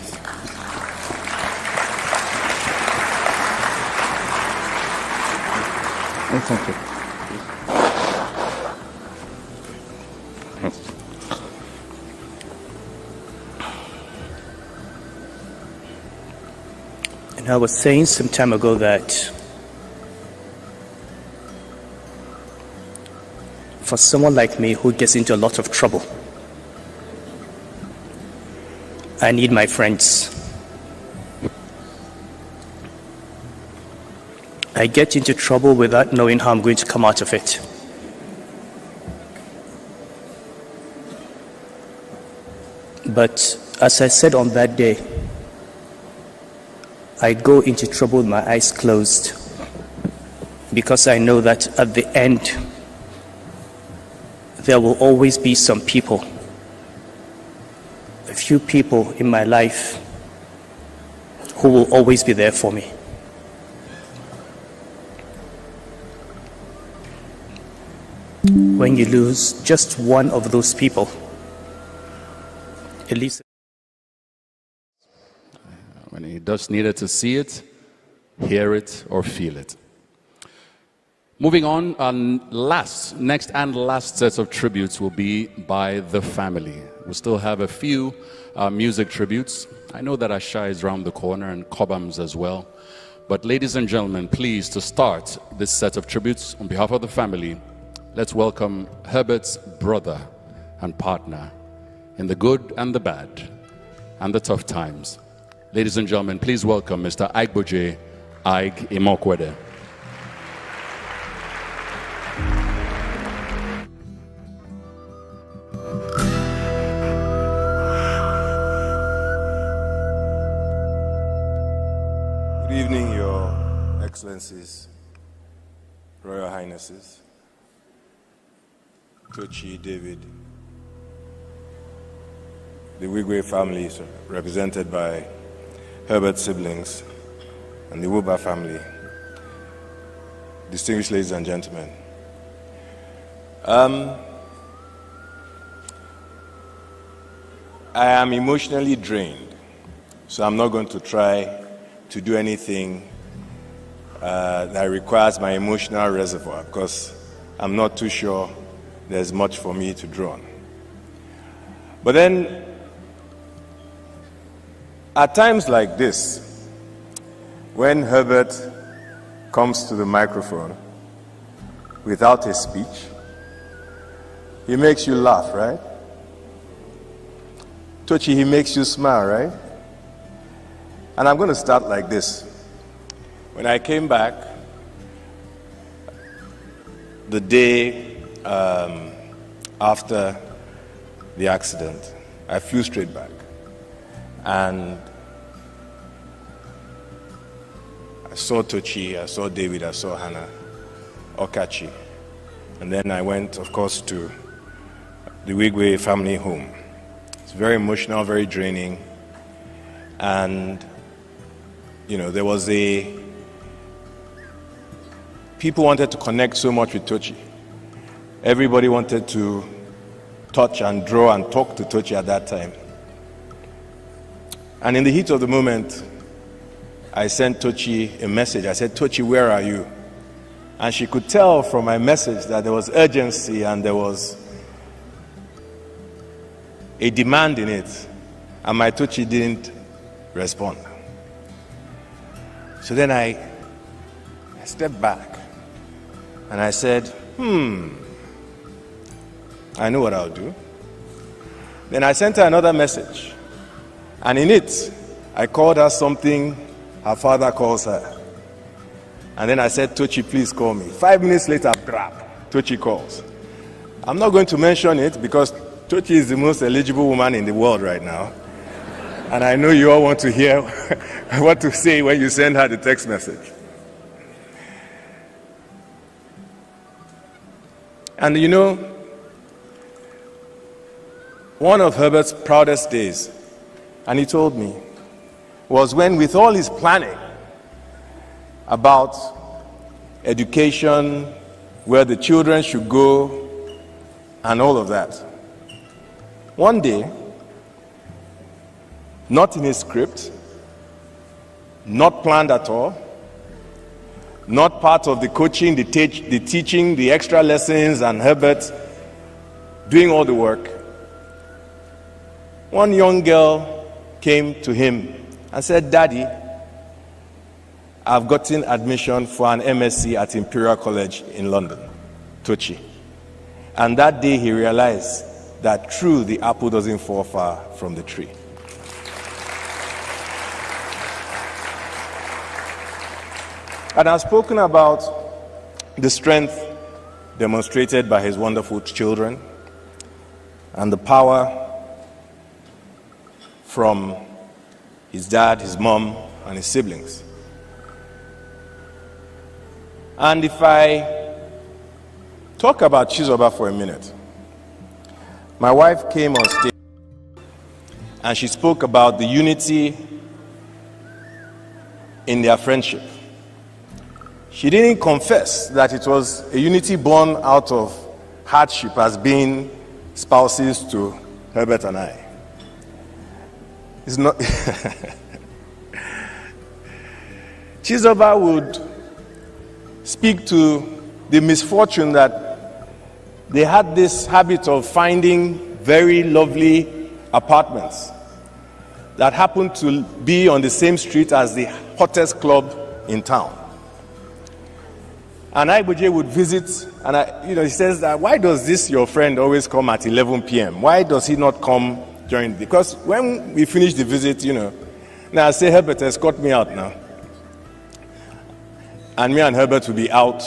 Oh, thank you. And I was saying some time ago that for someone like me who gets into a lot of trouble, I need my friends. I get into trouble without knowing how I'm going to come out of it. But as I said on that day, I go into trouble with my eyes closed because I know that at the end, there will always be some people, a few people in my life who will always be there for me. When you lose just one of those people, at least when he just needed to see it, hear it, or feel it. Moving on, next and last sets of tributes will be by the family. We still have a few music tributes. I know that Asha is around the corner and Cobhams as well. But ladies and gentlemen, please, to start this set of tributes on behalf of the family, let's welcome Herbert's brother and partner in the good and the bad and the tough times. Ladies and gentlemen, please welcome Mr. Aigboje Aig Imokwede. Good evening, Your Excellencies, Royal Highnesses, Tochi, David, the Wigwe family is represented by Herbert's siblings, and the Woba family. Distinguished ladies and gentlemen. I am emotionally drained, so I'm not going to try to do anything that requires my emotional reservoir, because I'm not too sure there's much for me to draw on. But then, at times like this, when Herbert comes to the microphone without a speech, he makes you laugh, right? Tochi, he makes you smile, right? And I'm going to start like this. When I came back the day after the accident, I flew straight back. And I saw Tochi, I saw David, I saw Hannah, Okachi. And then I went, of course, to the Wigwe family home. It's very emotional, very draining. And, you know, there was people wanted to connect so much with Tochi. Everybody wanted to touch and draw and talk to Tochi at that time. And in the heat of the moment, I sent Tochi a message. I said, Tochi, where are you? And she could tell from my message that there was urgency and there was a demand in it. And my Tochi didn't respond. So then I stepped back and I said, I know what I'll do. Then I sent her another message. And in it, I called her something her father calls her. And then I said, Tochi, please call me. 5 minutes later, grab, Tochi calls. I'm not going to mention it because Tochi is the most eligible woman in the world right now. And I know you all want to hear what to say when you send her the text message. And you know, one of Herbert's proudest days, and he told me, was when, with all his planning about education, where the children should go, and all of that, one day, not in his script, not planned at all, not part of the coaching, the teaching, the extra lessons, and Herbert doing all the work, one young girl came to him and said, Daddy, I've gotten admission for an MSc at Imperial College in London, Tochi. And that day he realized that true, the apple doesn't fall far from the tree. And I've spoken about the strength demonstrated by his wonderful children and the power from his dad, his mom, and his siblings. And if I talk about Chizoba for a minute, my wife came on stage and she spoke about the unity in their friendship. She didn't confess that it was a unity born out of hardship as being spouses to Herbert and I. It's not. Chizoba would speak to the misfortune that they had this habit of finding very lovely apartments that happened to be on the same street as the hottest club in town. And Iboje would visit, and he says that, why does this your friend always come at 11 p.m.? Why does he not come during the... Because when we finish the visit, now I say, Herbert, escort me out now. And me and Herbert will be out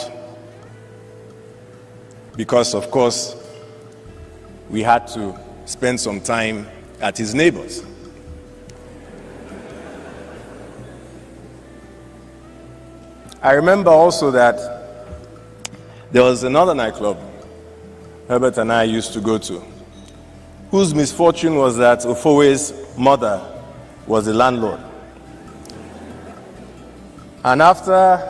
because, of course, we had to spend some time at his neighbors. I remember also that there was another nightclub Herbert and I used to go to, whose misfortune was that Ofowe's mother was the landlord. And after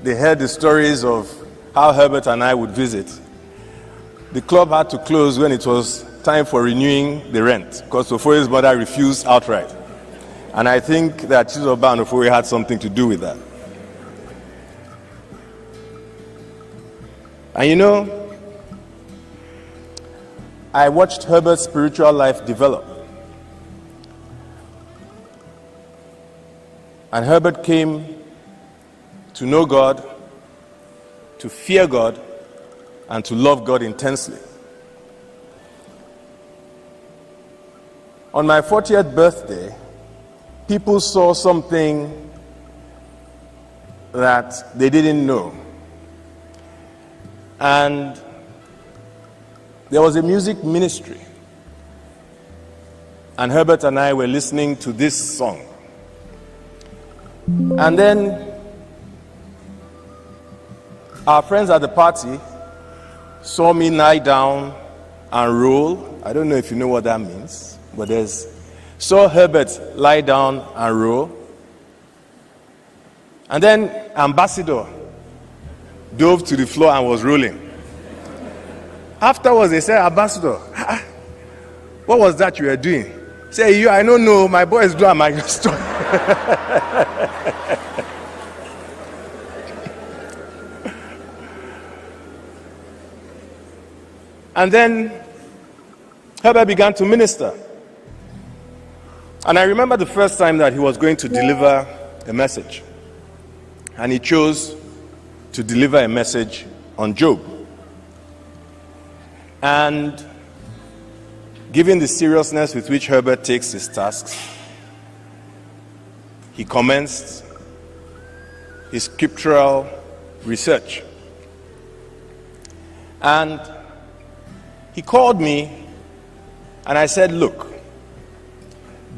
they heard the stories of how Herbert and I would visit, the club had to close when it was time for renewing the rent because Ofowe's mother refused outright. And I think that Chizoba and Ofowe had something to do with that. And I watched Herbert's spiritual life develop. And Herbert came to know God, to fear God, and to love God intensely. On my 40th birthday, people saw something that they didn't know. And there was a music ministry. And Herbert and I were listening to this song. And then our friends at the party saw me lie down and roll. I don't know if you know what that means, but saw Herbert lie down and roll. And then Ambassador dove to the floor and was rolling. Afterwards, they said, Ambassador, what was that you were doing? Say, I don't know, my boys do my story. And then Herbert began to minister. And I remember the first time that he was going to deliver a message. And he chose to deliver a message on Job. And given the seriousness with which Herbert takes his tasks, he commenced his scriptural research. And he called me and I said, look,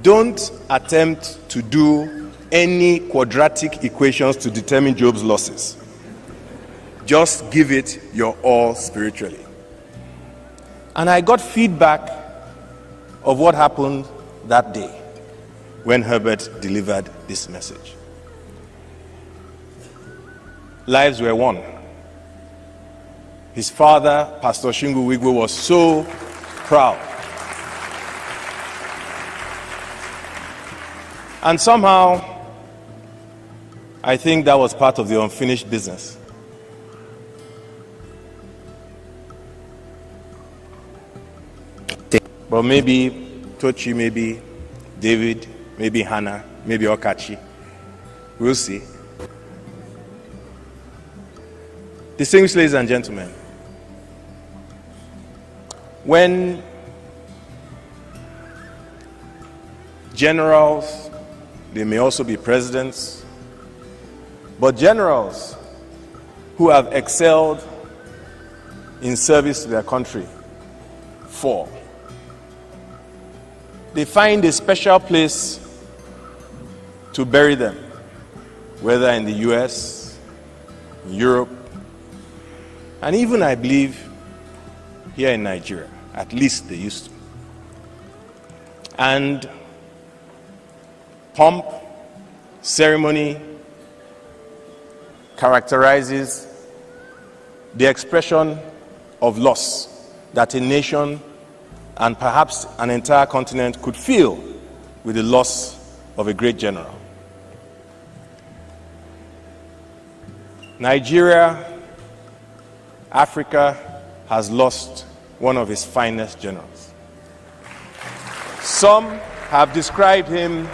don't attempt to do any quadratic equations to determine Job's losses. Just give it your all spiritually. And I got feedback of what happened that day when Herbert delivered this message. Lives were won. His father, Pastor Shingu Wigwe, was so proud. And somehow, I think that was part of the unfinished business. But maybe Tochi, maybe David, maybe Hannah, maybe Okachi. We'll see. Distinguished ladies and gentlemen, when generals, they may also be presidents, but generals who have excelled in service to their country fall, they find a special place to bury them, whether in the US, in Europe, and even, I believe, here in Nigeria. At least they used to. And pomp, ceremony characterizes the expression of loss that a nation and perhaps an entire continent could feel with the loss of a great general. Nigeria, Africa, has lost one of its finest generals. Some have described him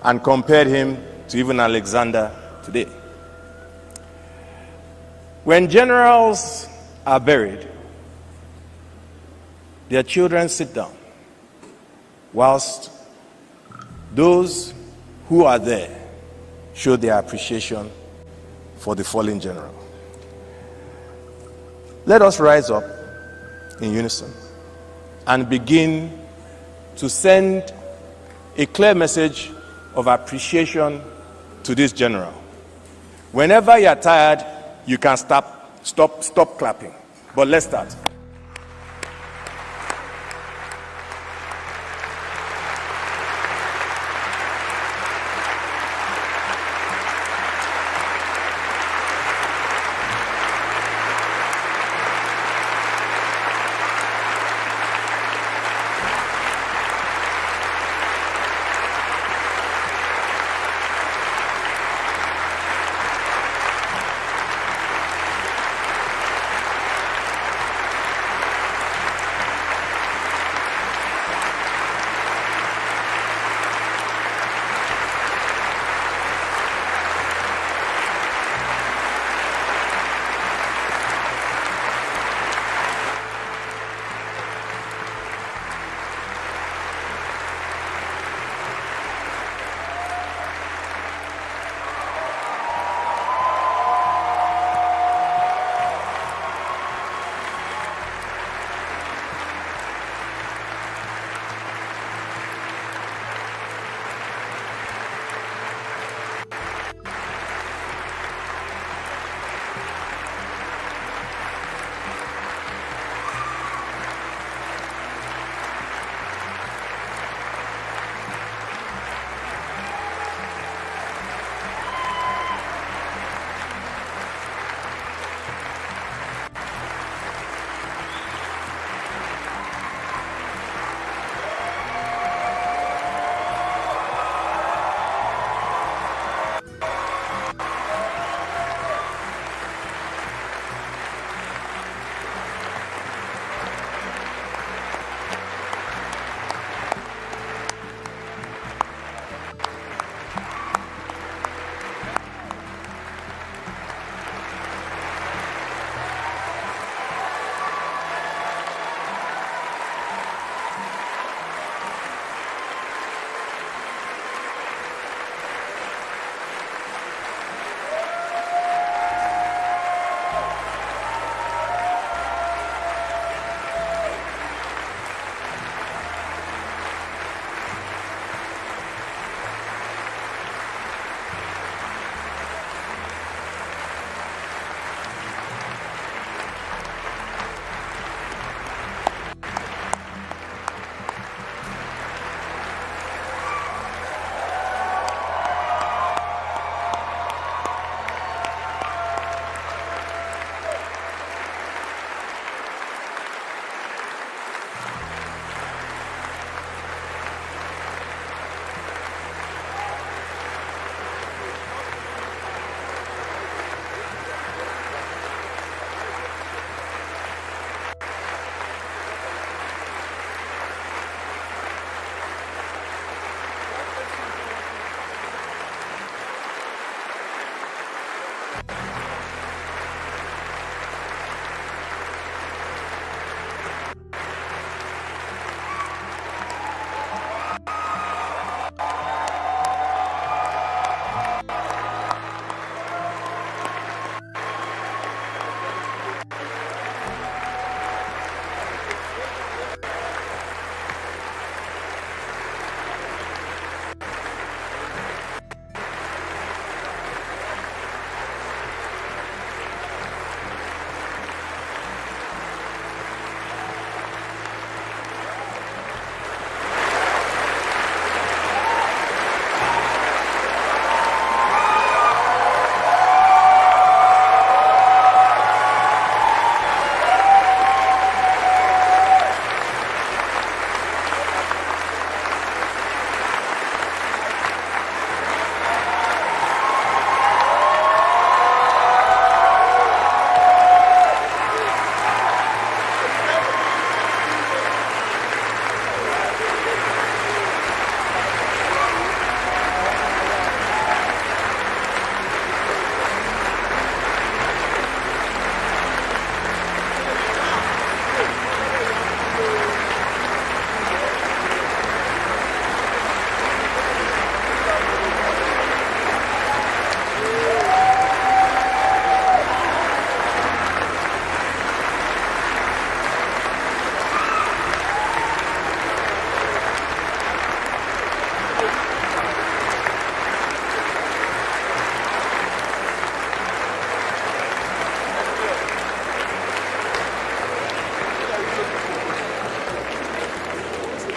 and compared him to even Alexander today. When generals are buried, their children sit down, whilst those who are there show their appreciation for the fallen general. Let us rise up in unison and begin to send a clear message of appreciation to this general. Whenever you're tired, you can stop clapping. But let's start.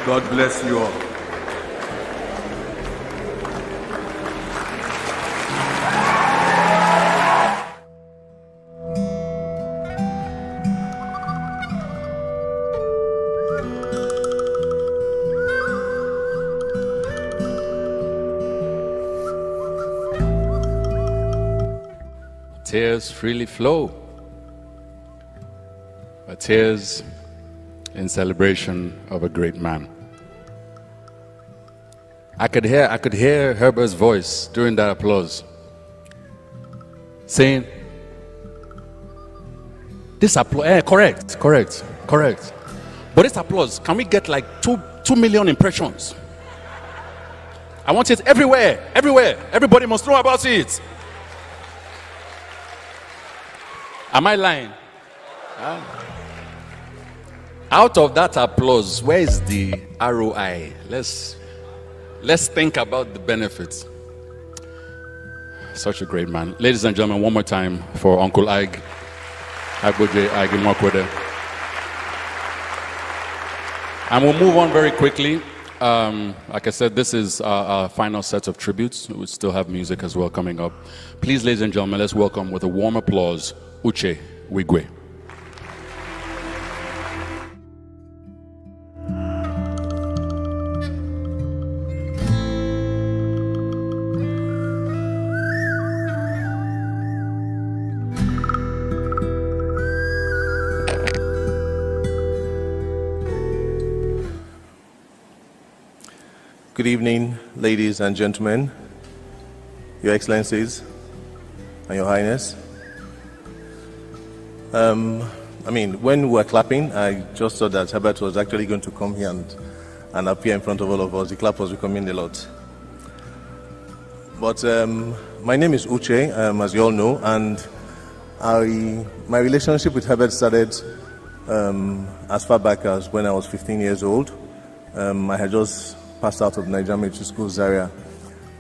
God bless you all. Tears freely flow, but tears in celebration of a great man. I could hear Herbert's voice during that applause saying, this applause, correct. But this applause, can we get like 2 million impressions? I want it everywhere. Everybody must know about it. Am I lying? Out of that applause, where is the ROI? Let's think about the benefits. Such a great man. Ladies and gentlemen, one more time for Uncle Ig. Agboje Ig Mokwede. And we'll move on very quickly. Like I said, this is our final set of tributes. We still have music as well coming up. Please, ladies and gentlemen, let's welcome with a warm applause Uche Wigwe. Good evening, ladies and gentlemen, Your Excellencies, and Your Highness. When we were clapping, I just thought that Herbert was actually going to come here and appear in front of all of us. The clap was becoming a lot. But my name is Uche, as you all know, and my relationship with Herbert started as far back as when I was 15 years old. I had just passed out of Nigerian Military School, Zaria,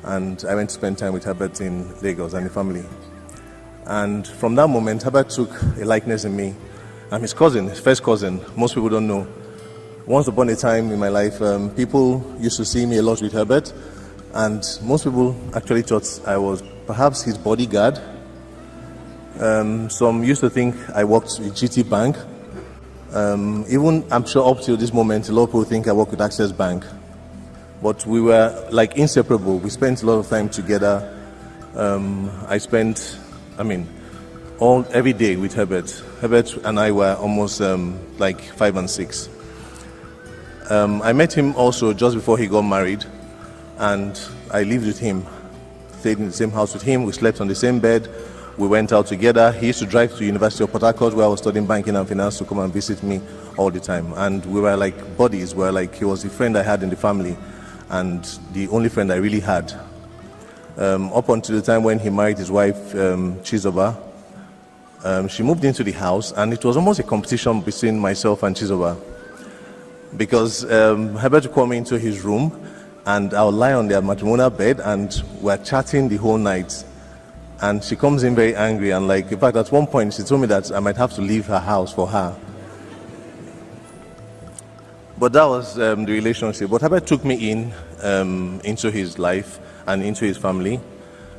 and I went to spend time with Herbert in Lagos and the family. And from that moment, Herbert took a likeness in me. I'm his cousin, his first cousin. Most people don't know. Once upon a time in my life, people used to see me a lot with Herbert, and most people actually thought I was perhaps his bodyguard. Some used to think I worked with GT Bank. Even, I'm sure up till this moment, a lot of people think I work with Access Bank. But we were like inseparable. We spent a lot of time together. I spent, every day with Herbert. Herbert and I were almost like 5 and 6. I met him also just before he got married, and I lived with him, stayed in the same house with him. We slept on the same bed. We went out together. He used to drive to University of Port Harcourt, where I was studying banking and finance, to come and visit me all the time. And we were like buddies. We were like, he was the friend I had in the family, and the only friend I really had. Up until the time when he married his wife, Chizoba, she moved into the house, and it was almost a competition between myself and Chizoba. Because Herbert would come into his room, and I would lie on their matrimonial bed, and we're chatting the whole night. And she comes in very angry, and in fact, at one point, she told me that I might have to leave her house for her. But that was the relationship. But Herbert took me into his life and into his family.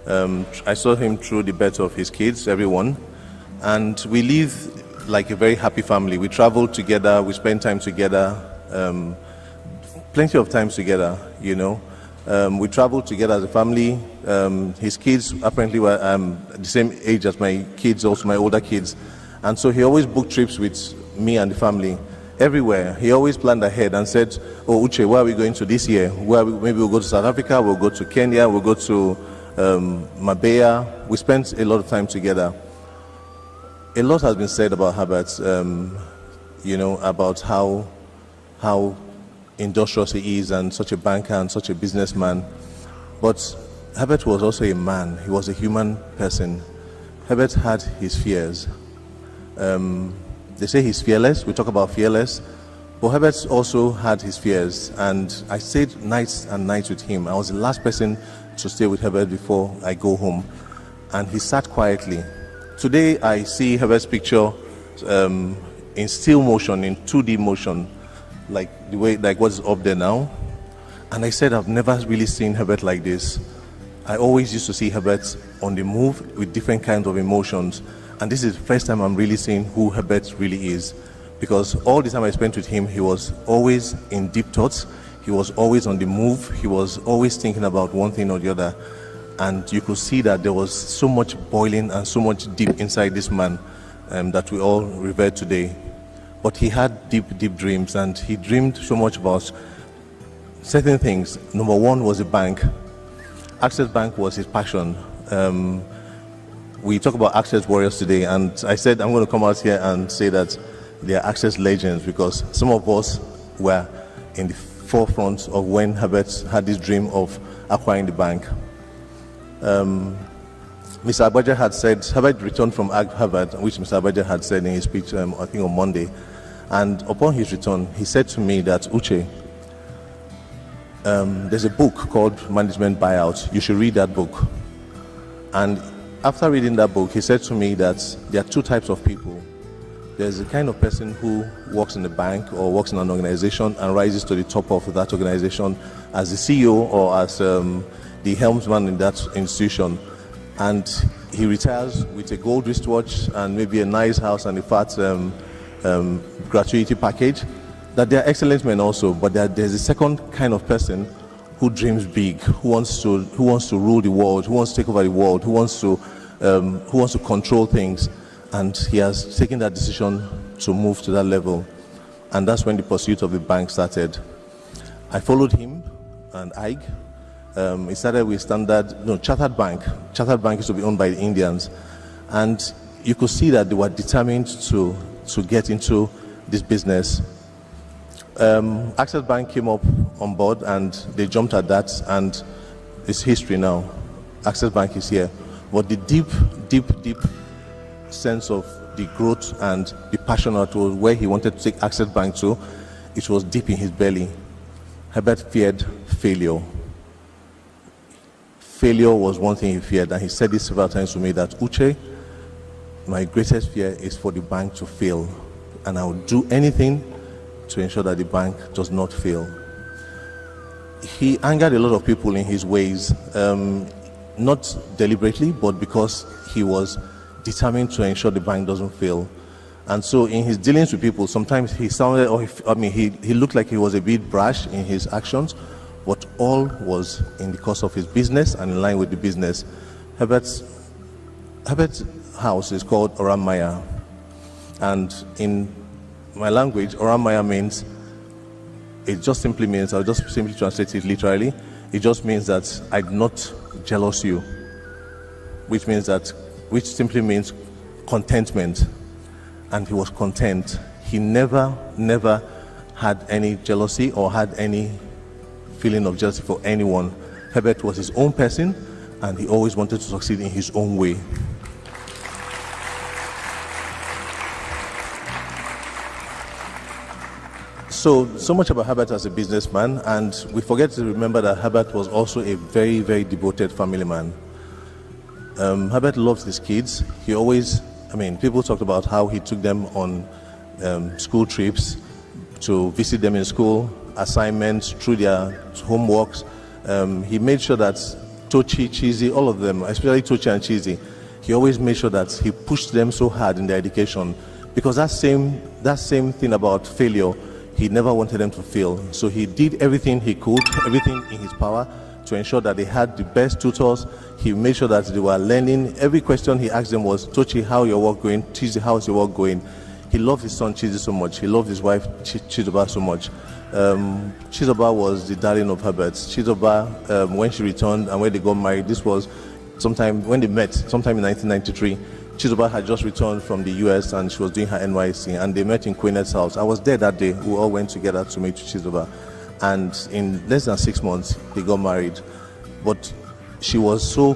I saw him through the birth of his kids, everyone. And we live like a very happy family. We traveled together, we spent time together, plenty of times together, you know. We traveled together as a family. His kids apparently were the same age as my kids, also my older kids. And so he always booked trips with me and the family. Everywhere. He always planned ahead and said, "Oh, Uche, where are we going to this year? Maybe we'll go to South Africa, we'll go to Kenya, we'll go to Mabea." We spent a lot of time together. A lot has been said about Herbert, about how industrious he is and such a banker and such a businessman. But Herbert was also a man. He was a human person. Herbert had his fears. They say he's fearless. We talk about fearless. But Herbert also had his fears. And I stayed nights and nights with him. I was the last person to stay with Herbert before I go home. And he sat quietly. Today I see Herbert's picture in still motion, in 2D motion. like the way, like what's up there now. And I said, I've never really seen Herbert like this. I always used to see Herbert on the move with different kinds of emotions. And this is the first time I'm really seeing who Herbert really is. Because all the time I spent with him, he was always in deep thoughts. He was always on the move. He was always thinking about one thing or the other. And you could see that there was so much boiling and so much deep inside this man that we all revere today. But he had deep, deep dreams, and he dreamed so much about certain things. Number one was a bank. Access Bank was his passion. We talk about Access Warriors today, and I said I'm going to come out here and say that they are Access legends, because some of us were in the forefront of when Herbert had this dream of acquiring the bank. Mr. Abaja had said, Herbert returned from Harvard, which Mr. Abaja had said in his speech, I think on Monday. And upon his return, he said to me that, Uche, there's a book called Management Buyout. You should read that book. And after reading that book, he said to me that there are two types of people. There's a kind of person who works in a bank or works in an organization and rises to the top of that organization as the CEO or as the helmsman in that institution. And he retires with a gold wristwatch and maybe a nice house and a fat gratuity package. That they are excellent men also, but there's a second kind of person who dreams big, who wants to rule the world, who wants to take over the world, who wants to control things. And he has taken that decision to move to that level. And that's when the pursuit of the bank started. I followed him and Ike. It started with Chartered Bank. Chartered Bank used to be owned by the Indians. And you could see that they were determined to get into this business. Access Bank came up on board and they jumped at that, and it's history now. Access Bank is here. But the deep, deep, deep sense of the growth and the passion at where he wanted to take Access Bank to, it was deep in his belly. Herbert feared failure. Failure was one thing he feared, and he said this several times to me that, Uche, my greatest fear is for the bank to fail, and I will do anything to ensure that the bank does not fail. He angered a lot of people in his ways, not deliberately, but because he was determined to ensure the bank doesn't fail. And so in his dealings with people, sometimes he sounded, he looked like he was a bit brash in his actions, but all was in the course of his business and in line with the business. Herbert's house is called Oramaya. And in my language, Oramaya means, it just simply means, I'll just simply translate it literally, it just means that I do not jealous you, which simply means contentment. And he was content. He never had any jealousy or had any feeling of jealousy for anyone. Herbert was his own person, and he always wanted to succeed in his own way. So much about Herbert as a businessman, and we forget to remember that Herbert was also a very, very devoted family man. Herbert loved his kids. He always, people talked about how he took them on school trips to visit them in school, assignments, through their homeworks. He made sure that Tochi, Chizi, all of them, especially Tochi and Chizi, he always made sure that he pushed them so hard in their education, because that same thing about failure, he never wanted them to fail. So he did everything he could, everything in his power, to ensure that they had the best tutors. He made sure that they were learning. Every question he asked them was, Tochi, how your work going? Chizi, how is your work going? He loved his son Chizi so much. He loved his wife Chizoba so much. Chizoba was the darling of Herbert. Chizoba, when she returned and when they got married, this was when they met, sometime in 1993. Chizoba had just returned from the US and she was doing her NYC, and they met in Queenet's house. I was there that day. We all went together to meet Chizoba. And in less than 6 months, they got married. But she was so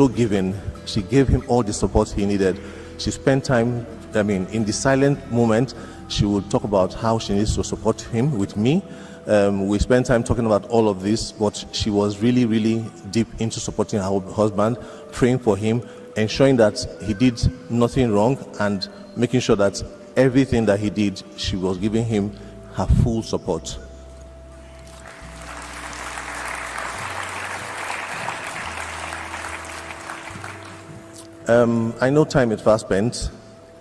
giving. She gave him all the support he needed. She spent time, in the silent moment, she would talk about how she needs to support him with me. We spent time talking about all of this, but she was really, really deep into supporting her husband, praying for him, ensuring that he did nothing wrong, and making sure that everything that he did, she was giving him her full support. I know time is fast spent,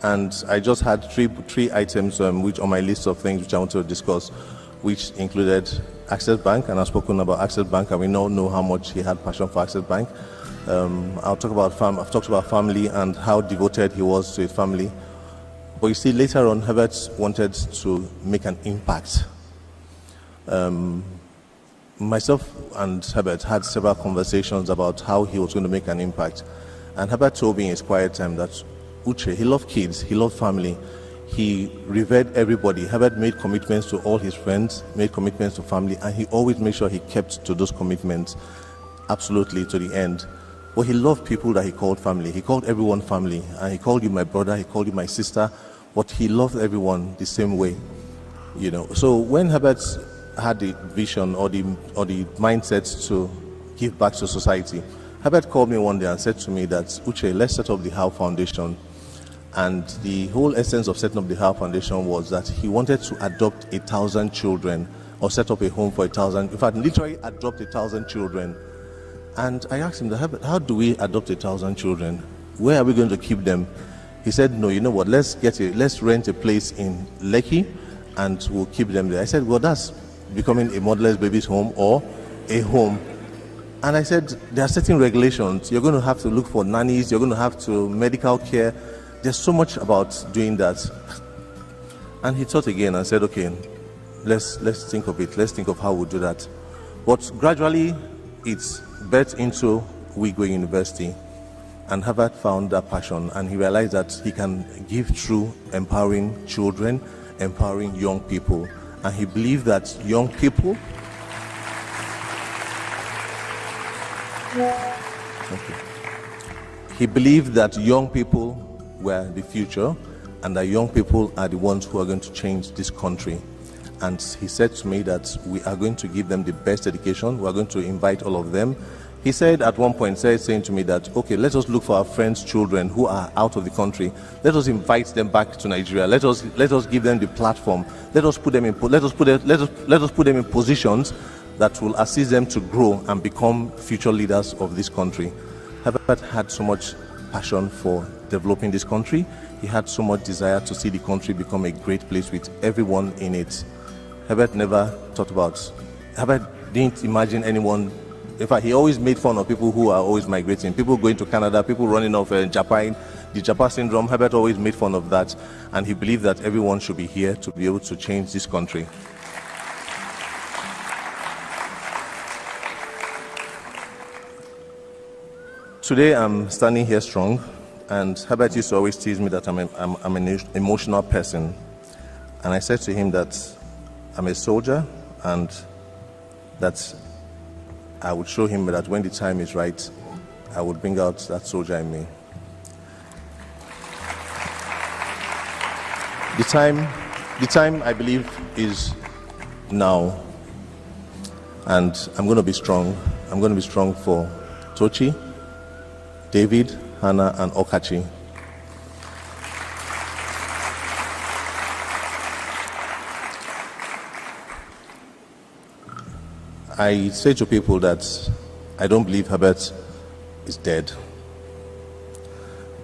and I just had three items which on my list of things which I want to discuss, which included Access Bank, and I've spoken about Access Bank, and we all know how much he had passion for Access Bank. I've talked about family and how devoted he was to his family. But you see, later on, Herbert wanted to make an impact. Myself and Herbert had several conversations about how he was going to make an impact. And Herbert told me in his quiet time that Uche, he loved kids, he loved family, he revered everybody. Herbert made commitments to all his friends, made commitments to family, and he always made sure he kept to those commitments absolutely to the end. But he loved people that he called family. He called everyone family, and he called you my brother, he called you my sister, but he loved everyone the same way, you know. So when Herbert had the vision or the mindset to give back to society, Herbert called me one day and said to me that, Uche, let's set up the How Foundation. And the whole essence of setting up the How Foundation was that he wanted to adopt 1,000 children, or set up a home for 1,000, in fact, literally adopt 1,000 children. And I asked him, Herbert, how do we adopt 1,000 children? Where are we going to keep them? He said, no, you know what, let's rent a place in Lekki and we'll keep them there. I said, well, that's becoming a motherless baby's home or a home. And I said, there are certain regulations. You're going to have to look for nannies. You're going to have to medical care. There's so much about doing that. And he thought again and said, okay, let's think of it. Let's think of how we'll do that. But gradually, it's birthed into Wigwe University. And Herbert found that passion. And he realized that he can give through empowering children, empowering young people. And he believed that young people He believed that young people were the future and that young people are the ones who are going to change this country. And he said to me that we are going to give them the best education. We are going to invite all of them. He said at one point, saying to me that, okay, let us look for our friends' children who are out of the country. Let us invite them back to Nigeria. Let us give them the platform. Let us put them in positions that will assist them to grow and become future leaders of this country. Herbert had so much passion for developing this country. He had so much desire to see the country become a great place with everyone in it. Herbert didn't imagine anyone. In fact, he always made fun of people who are always migrating, people going to Canada, people running off Japan, the Japan syndrome. Herbert always made fun of that, and he believed that everyone should be here to be able to change this country. Today I'm standing here strong, and Herbert used to always tease me that I'm an emotional person. And I said to him that I'm a soldier, and that I would show him that when the time is right, I would bring out that soldier in me. The time I believe is now, and I'm going to be strong. I'm going to be strong for Tochi, David, Hannah, and Okachi. I say to people that I don't believe Herbert is dead.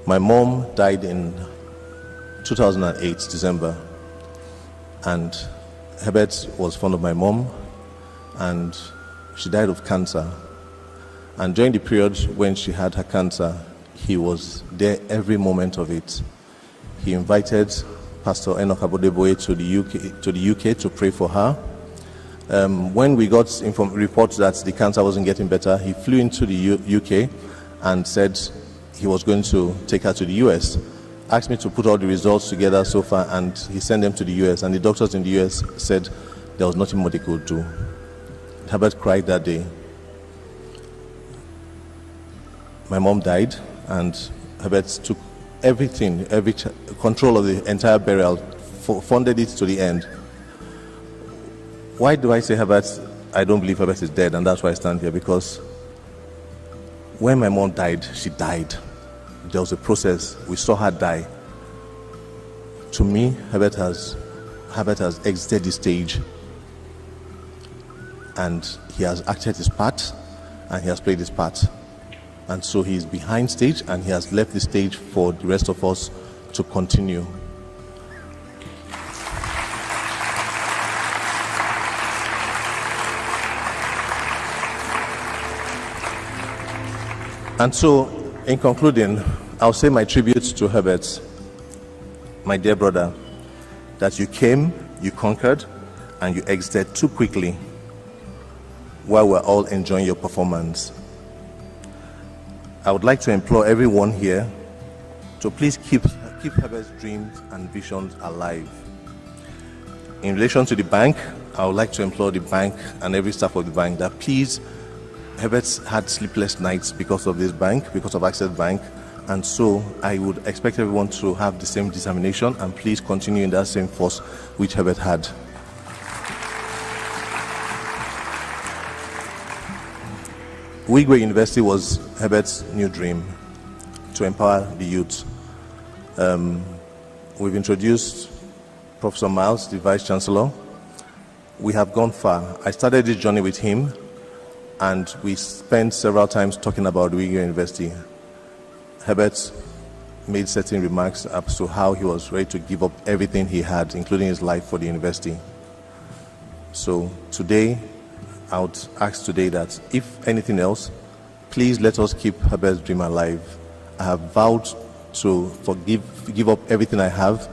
My mom died in 2008, December, and Herbert was fond of my mom, and she died of cancer. And during the period when she had her cancer, he was there every moment of it. He invited Pastor Enoch Abodeboye to the UK to pray for her. When we got reports that the cancer wasn't getting better, he flew into the UK and said he was going to take her to the US. Asked me to put all the results together so far, and he sent them to the US. And the doctors in the US said there was nothing more they could do. Herbert cried that day. My mom died, and Herbert took everything, every control of the entire burial, funded it to the end. Why do I say Herbert? I don't believe Herbert is dead, and that's why I stand here, because when my mom died, she died. There was a process. We saw her die. To me, Herbert has Herbert has exited the stage, and he has acted his part, and he has played his part. And so he is behind stage, and he has left the stage for the rest of us to continue. And so, in concluding, I'll say my tribute to Herbert, my dear brother, that you came, you conquered, and you exited too quickly while we're all enjoying your performance. I would like to implore everyone here to please keep Herbert's dreams and visions alive. In relation to the bank, I would like to implore the bank and every staff of the bank that please, Herbert's had sleepless nights because of this bank, because of Access Bank, and so I would expect everyone to have the same determination, and please continue in that same force which Herbert had. Wigwe University was Herbert's new dream, to empower the youth. We've introduced Professor Miles, the Vice Chancellor. We have gone far. I started this journey with him, and we spent several times talking about Wigwe University. Herbert made certain remarks as to how he was ready to give up everything he had, including his life, for the university. So today, I would ask today that if anything else, please let us keep Herbert's dream alive. I have vowed to give up everything I have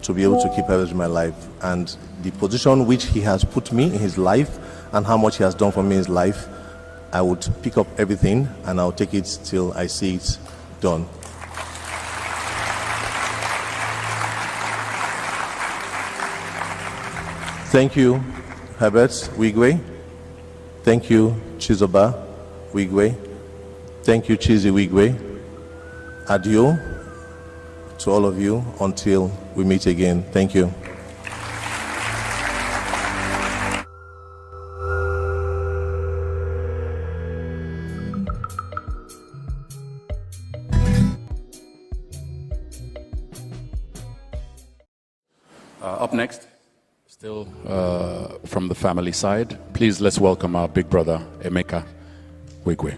to be able to keep Herbert's dream alive. And the position which he has put me in his life and how much he has done for me in his life, I would pick up everything and I'll take it till I see it done. Thank you, Herbert Wigwe. Thank you, Chizoba Wigwe. Thank you, Chizi Wigwe. Adieu to all of you until we meet again. Thank you. Up next, still from the family side, please let's welcome our big brother, Emeka Wigwe.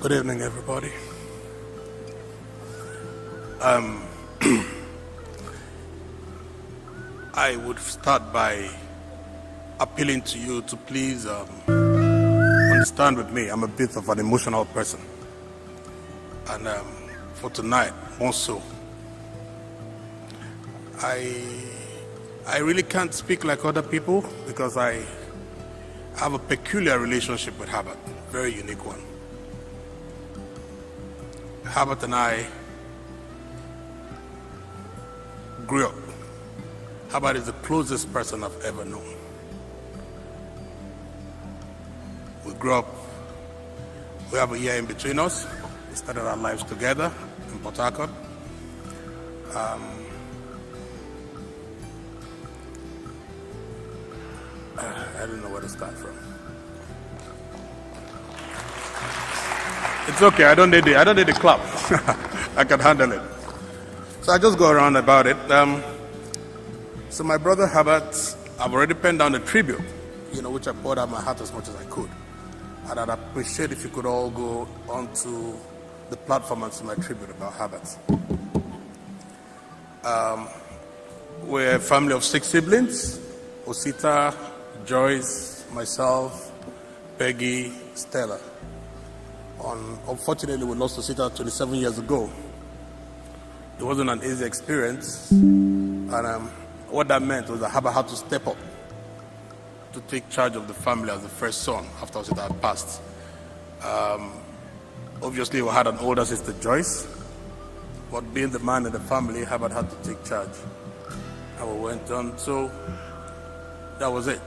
Good evening, everybody. I would start by appealing to you to please understand with me. I'm a bit of an emotional person. And for tonight, more so, I really can't speak like other people because I have a peculiar relationship with Herbert, very unique one. Herbert and I grew up. Herbert is the closest person I've ever known. We grew up, we have a year in between us. We started our lives together in Port Harcourt. I don't know where to start from. It's okay, I don't need the clap. I can handle it. So I just go around about it. So my brother Herbert, I've already penned down a tribute, which I poured out my heart as much as I could. And I'd appreciate if you could all go onto the platform and see my tribute about Herbert. We're a family of 6 siblings: Osita, Joyce, myself, Peggy, Stella. Unfortunately, we lost Osita 27 years ago. It wasn't an easy experience, and what that meant was that Herbert had to step up to take charge of the family as the first son after Osita had passed. Obviously, we had an older sister, Joyce, but being the man in the family, Herbert had to take charge. And we went on, so that was it.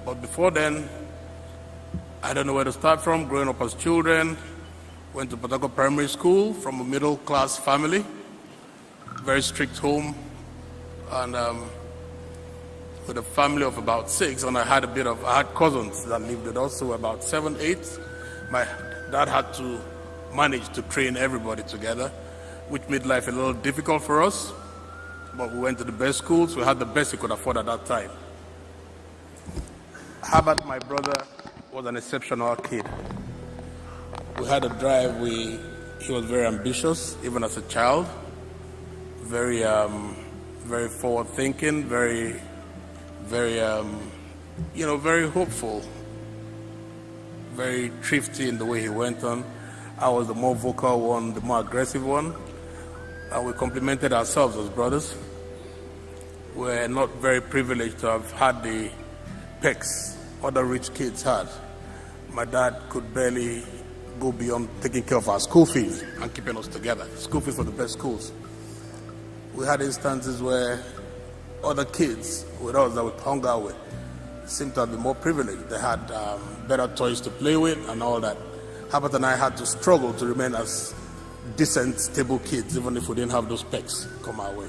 But before then, I don't know where to start from. Growing up as children, went to Port Harcourt Primary School from a middle-class family, very strict home, and with a family of about 6, and I had cousins that lived with us, so about 7, 8. My dad had to manage to train everybody together, which made life a little difficult for us, but we went to the best schools. We had the best we could afford at that time. Herbert, my brother, was an exceptional kid. We had a drive. He was very ambitious, even as a child. Very forward-thinking. Very hopeful. Very thrifty in the way he went on. I was the more vocal one, the more aggressive one. And we complimented ourselves as brothers. We're not very privileged to have had the perks other rich kids had. My dad could barely go beyond taking care of our school fees and keeping us together. School fees for the best schools. We had instances where other kids with us that we hung out with seemed to have been more privileged. They had better toys to play with and all that. Herbert and I had to struggle to remain as decent, stable kids, even if we didn't have those perks come our way.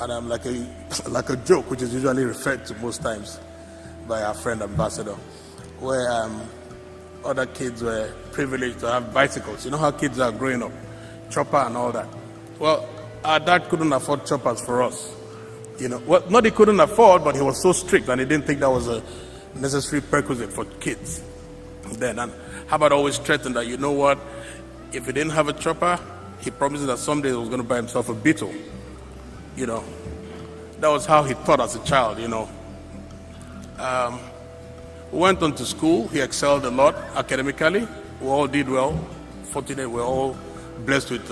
And like a joke, which is usually referred to most times by our friend Ambassador, where other kids were privileged to have bicycles. You know how kids are growing up, chopper and all that. Well, our dad couldn't afford choppers for us. Well, not he couldn't afford, but he was so strict and he didn't think that was a necessary prerequisite for kids then. And Herbert always threatened that, you know what, if he didn't have a chopper, he promised that someday he was going to buy himself a Beetle. That was how he thought as a child, We went on to school. He excelled a lot academically. We all did well. Fortunately, we're all blessed with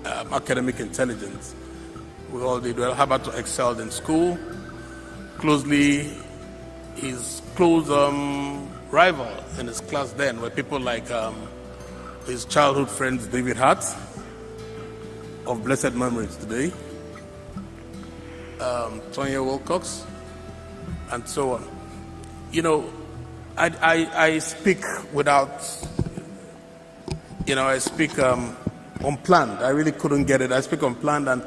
academic intelligence. We all did well. Herbert excelled in school. His close rival in his class then were people like his childhood friends David Hart, of blessed memories today, Tonya Wilcox, and so on. I speak without, I speak unplanned. I really couldn't get it. I speak unplanned, and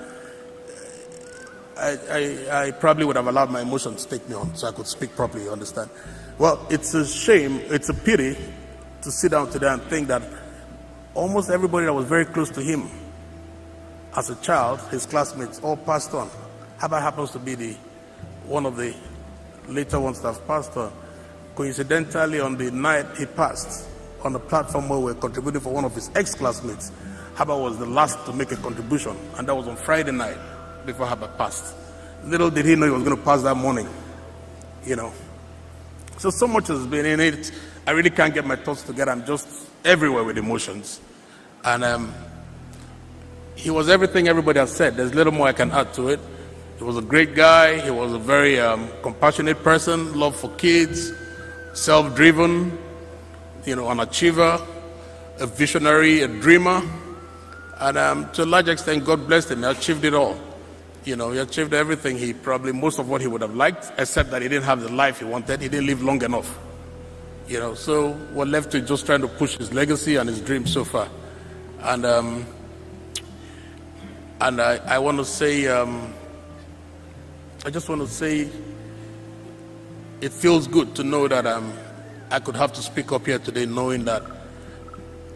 I probably would have allowed my emotions to take me on so I could speak properly, you understand? Well, it's a shame, it's a pity to sit down today and think that almost everybody that was very close to him as a child, his classmates, all passed on. Herbert happens to be one of the later ones that have passed on. Coincidentally, on the night he passed, on the platform where we were contributing for one of his ex-classmates, Herbert was the last to make a contribution, and that was on Friday night before Herbert passed. Little did he know he was going to pass that morning, So much has been in it. I really can't get my thoughts together. I'm just everywhere with emotions. And he was everything everybody has said. There's little more I can add to it. He was a great guy. He was a very compassionate person, love for kids, self-driven, an achiever, a visionary, a dreamer. And to a large extent, God blessed him. He achieved it all. He achieved everything most of what he would have liked, except that he didn't have the life he wanted. He didn't live long enough. So we're left with just trying to push his legacy and his dreams so far. And I want to say, I just want to say, it feels good to know that I could have to speak up here today knowing that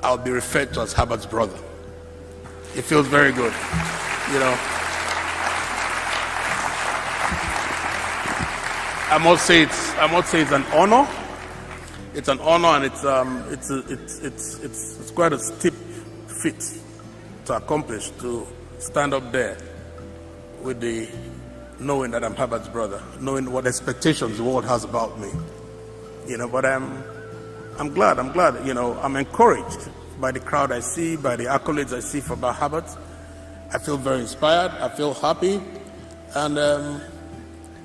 I'll be referred to as Herbert's brother. It feels very good, I must say it's an honor. It's an honor, and it's quite a steep feat to accomplish, to stand up there with knowing that I'm Herbert's brother, knowing what expectations the world has about me. But I'm glad. I'm encouraged by the crowd I see, by the accolades I see for Herbert. I feel very inspired. I feel happy, and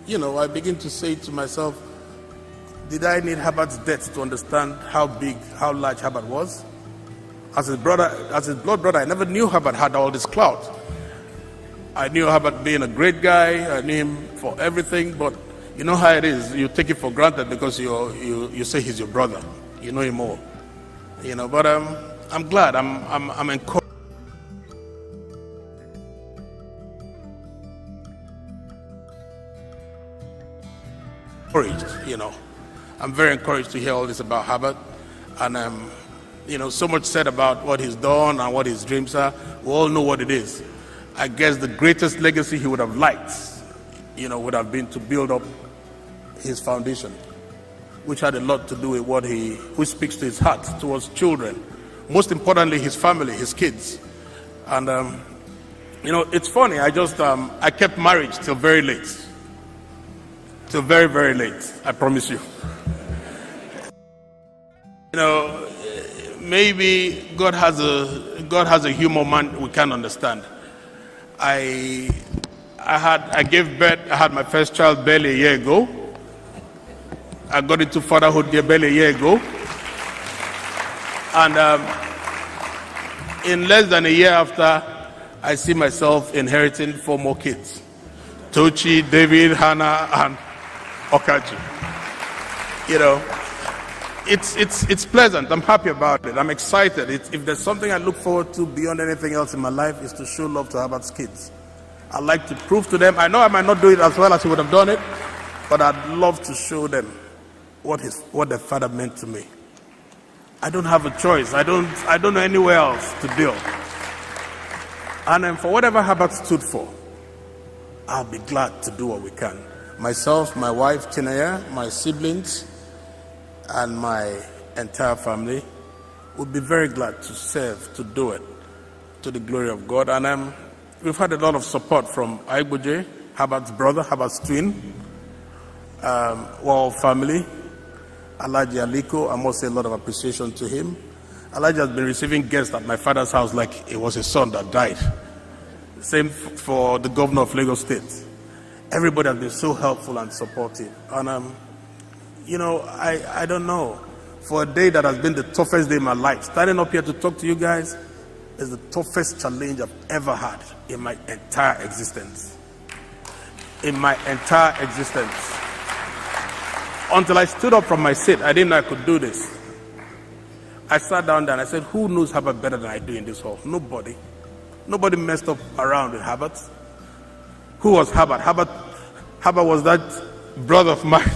I begin to say to myself, did I need Herbert's death to understand how large Herbert was? As his blood brother, I never knew Herbert had all this clout. I knew Herbert being a great guy. I knew him for everything, but you know how it is. You take it for granted because you say he's your brother. You know him more. But I'm glad. I'm encouraged. I'm very encouraged to hear all this about Herbert, and so much said about what he's done and what his dreams are. We all know what it is. I guess the greatest legacy he would have liked, would have been to build up his foundation, which had a lot to do with which speaks to his heart towards children. Most importantly, his family, his kids. And, it's funny. I kept marriage till very late. Till very, very late, I promise you. Maybe God has a humor man we can't understand. I gave birth. I had my first child barely a year ago. I got into fatherhood barely a year ago, and in less than a year after, I see myself inheriting 4 more kids: Tochi, David, Hannah, and Okachi. It's pleasant. I'm happy about it. I'm excited. If there's something I look forward to beyond anything else in my life, is to show love to Herbert's kids. I'd like to prove to them. I know I might not do it as well as he would have done it, but I'd love to show them what their father meant to me. I don't have a choice. I don't know anywhere else to build. And for whatever Herbert stood for, I'll be glad to do what we can. Myself, my wife, Chinaya, my siblings, and my entire family would be very glad to serve, to do it, to the glory of God. And we've had a lot of support from Aigboje, Herbert's brother, Herbert's twin, family, Alhaji Aliko. I must say a lot of appreciation to him. Alhaji has been receiving guests at my father's house like it was his son that died. Same for the governor of Lagos State. Everybody has been so helpful and supportive. And, I don't know. For a day that has been the toughest day in my life, standing up here to talk to you guys is the toughest challenge I've ever had in my entire existence. In my entire existence. Until I stood up from my seat, I didn't know I could do this. I sat down there and I said, who knows Herbert better than I do in this hall? Nobody. Nobody messed up around with Herbert. Who was Herbert? Herbert was that brother of mine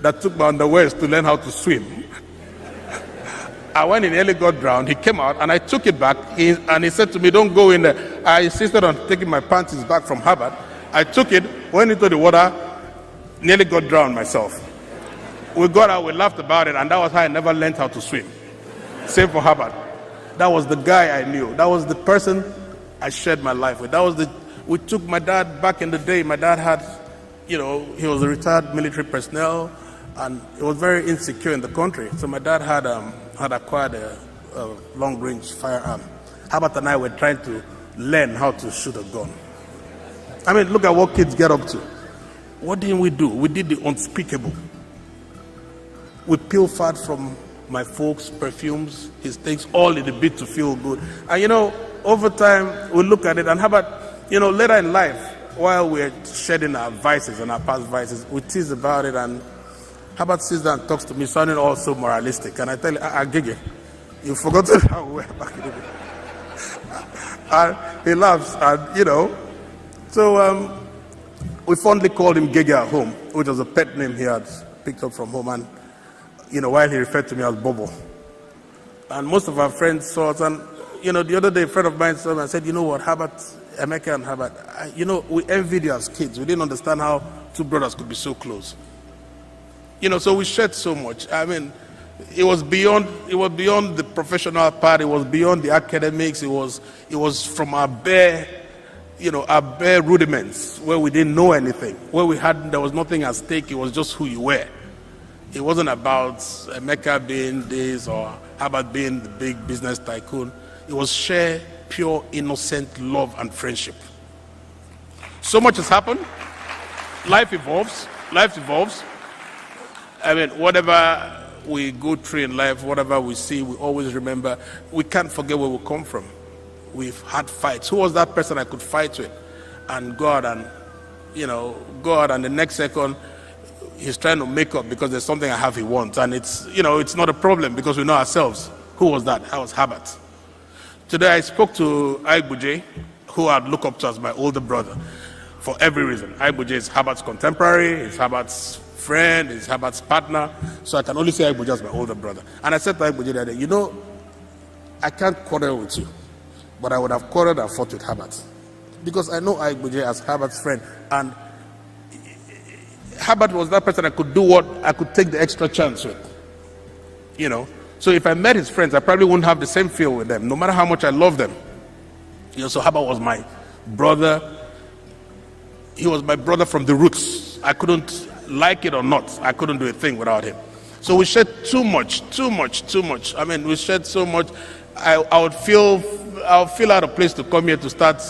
that took my underwears to learn how to swim. I went in, nearly got drowned. He came out and I took it back and he said to me, don't go in there. I insisted on taking my panties back from Herbert. I took it, went into the water, nearly got drowned myself. We got out, we laughed about it, and that was how I never learned how to swim. Same for Herbert. That was the guy I knew. That was the person I shared my life with. We took my dad back in the day. My dad had, he was a retired military personnel, and he was very insecure in the country. So my dad had acquired a long-range firearm. Herbert and I were trying to learn how to shoot a gun. I mean, look at what kids get up to. What didn't we do? We did the unspeakable. We pilfered from my folks' perfumes, his things, all in a bit to feel good. And over time, we look at it, and Herbert, later in life, while we're shedding our vices and our past vices, we tease about it, and Herbert sits down and talks to me, sounding all so moralistic. And I tell him, Gigi, you've forgotten how we were back in the day. And he laughs, and so we fondly called him Gigi at home, which was a pet name he had picked up from home, and while he referred to me as Bobo. And most of our friends saw us, and the other day a friend of mine saw me and said, what, Herbert, Emeka and Herbert, we envied you as kids. We didn't understand how two brothers could be so close. So we shared so much. I mean, it was beyond the professional part, it was beyond the academics, it was from our bare rudiments, where we didn't know anything, where there was nothing at stake, it was just who you were. It wasn't about Emeka being this or Herbert being the big business tycoon. It was sheer, pure, innocent love and friendship. So much has happened. Life evolves. I mean, whatever we go through in life, whatever we see, we always remember. We can't forget where we come from. We've had fights. Who was that person I could fight with? and go out and the next second he's trying to make up because there's something I have he wants, and it's not a problem because we know ourselves. Who was that? That was Herbert. Today I spoke to Aigbuje, who I'd look up to as my older brother for every reason. Aigbuje is Herbert's contemporary, he's Herbert's friend, he's Herbert's partner, so I can only say Aigbuje as my older brother. And I said to Aigbuje that day, I can't quarrel with you, but I would have quarreled and fought with Herbert. Because I know Aigbuje as Herbert's friend, and Herbert was that person I could do what I could take the extra chance with. So if I met his friends, I probably wouldn't have the same feel with them, no matter how much I love them. So Herbert was my brother. He was my brother from the roots. I couldn't, like it or not, I couldn't do a thing without him. So we shared too much. I mean, we shared so much. I'll feel out of place to come here to start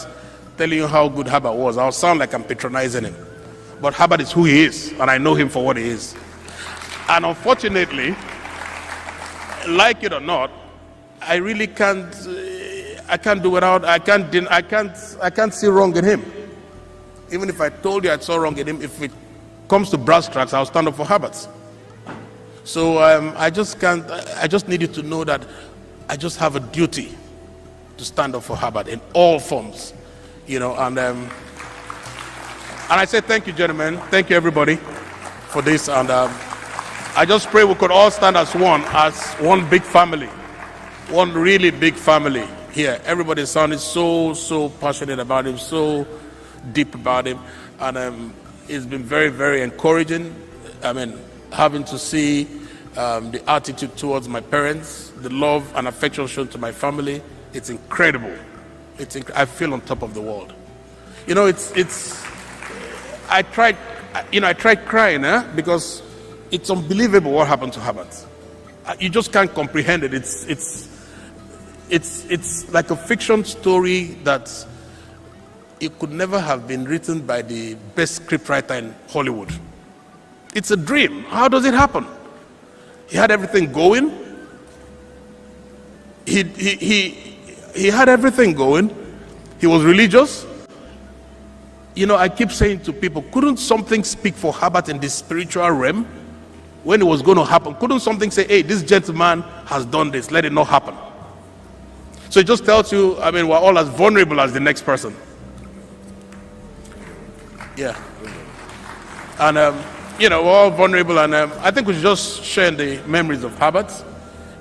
telling you how good Herbert was. I'll sound like I'm patronizing him. But Herbert is who he is, and I know him for what he is. And unfortunately, like it or not, I really can't. I can't do without. I can't see wrong in him. Even if I told you I saw wrong in him, if it comes to brass tracks, I'll stand up for Herbert. So I just can't. I just need you to know that I just have a duty to stand up for Herbert in all forms, And I say thank you, gentlemen. Thank you, everybody, for this. And I just pray we could all stand as one big family, one really big family here. Everybody sounded so passionate about him, so deep about him. And it's been very, very encouraging. I mean, having to see the attitude towards my parents, the love and affection shown to my family, it's incredible. I feel on top of the world. I tried crying, because it's unbelievable what happened to Herbert. You just can't comprehend it. It's like a fiction story that it could never have been written by the best scriptwriter in Hollywood. It's a dream. How does it happen? He had everything going. He had everything going. He was religious. I keep saying to people, couldn't something speak for Herbert in the spiritual realm when it was going to happen? Couldn't something say, hey, this gentleman has done this, let it not happen? So it just tells you, we're all as vulnerable as the next person. Yeah. And, we're all vulnerable, and I think we should just share in the memories of Herbert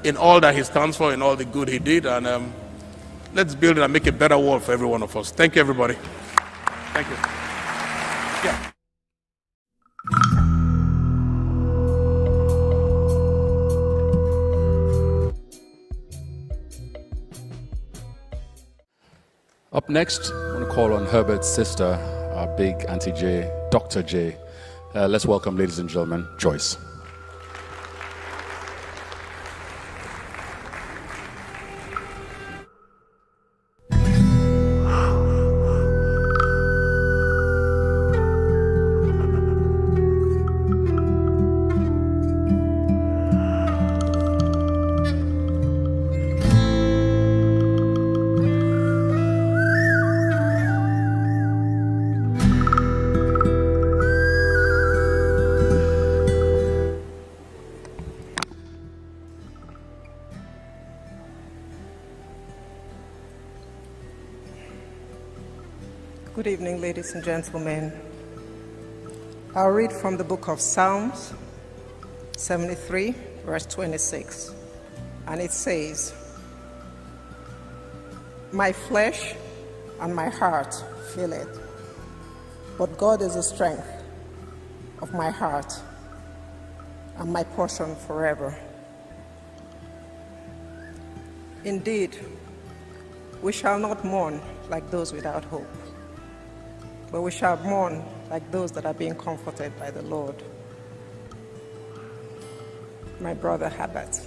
in all that he stands for, in all the good he did, and let's build it and make a better world for every one of us. Thank you, everybody. Thank you. Yeah. Up next, I want to call on Herbert's sister, our big Auntie J, Dr. J. Let's welcome, ladies and gentlemen, Joyce. Good evening, ladies and gentlemen. I'll read from the book of Psalms 73, verse 26, and it says, "My flesh and my heart feel it, but God is the strength of my heart and my portion forever." Indeed, we shall not mourn like those without hope, but we shall mourn like those that are being comforted by the Lord. My brother Herbert.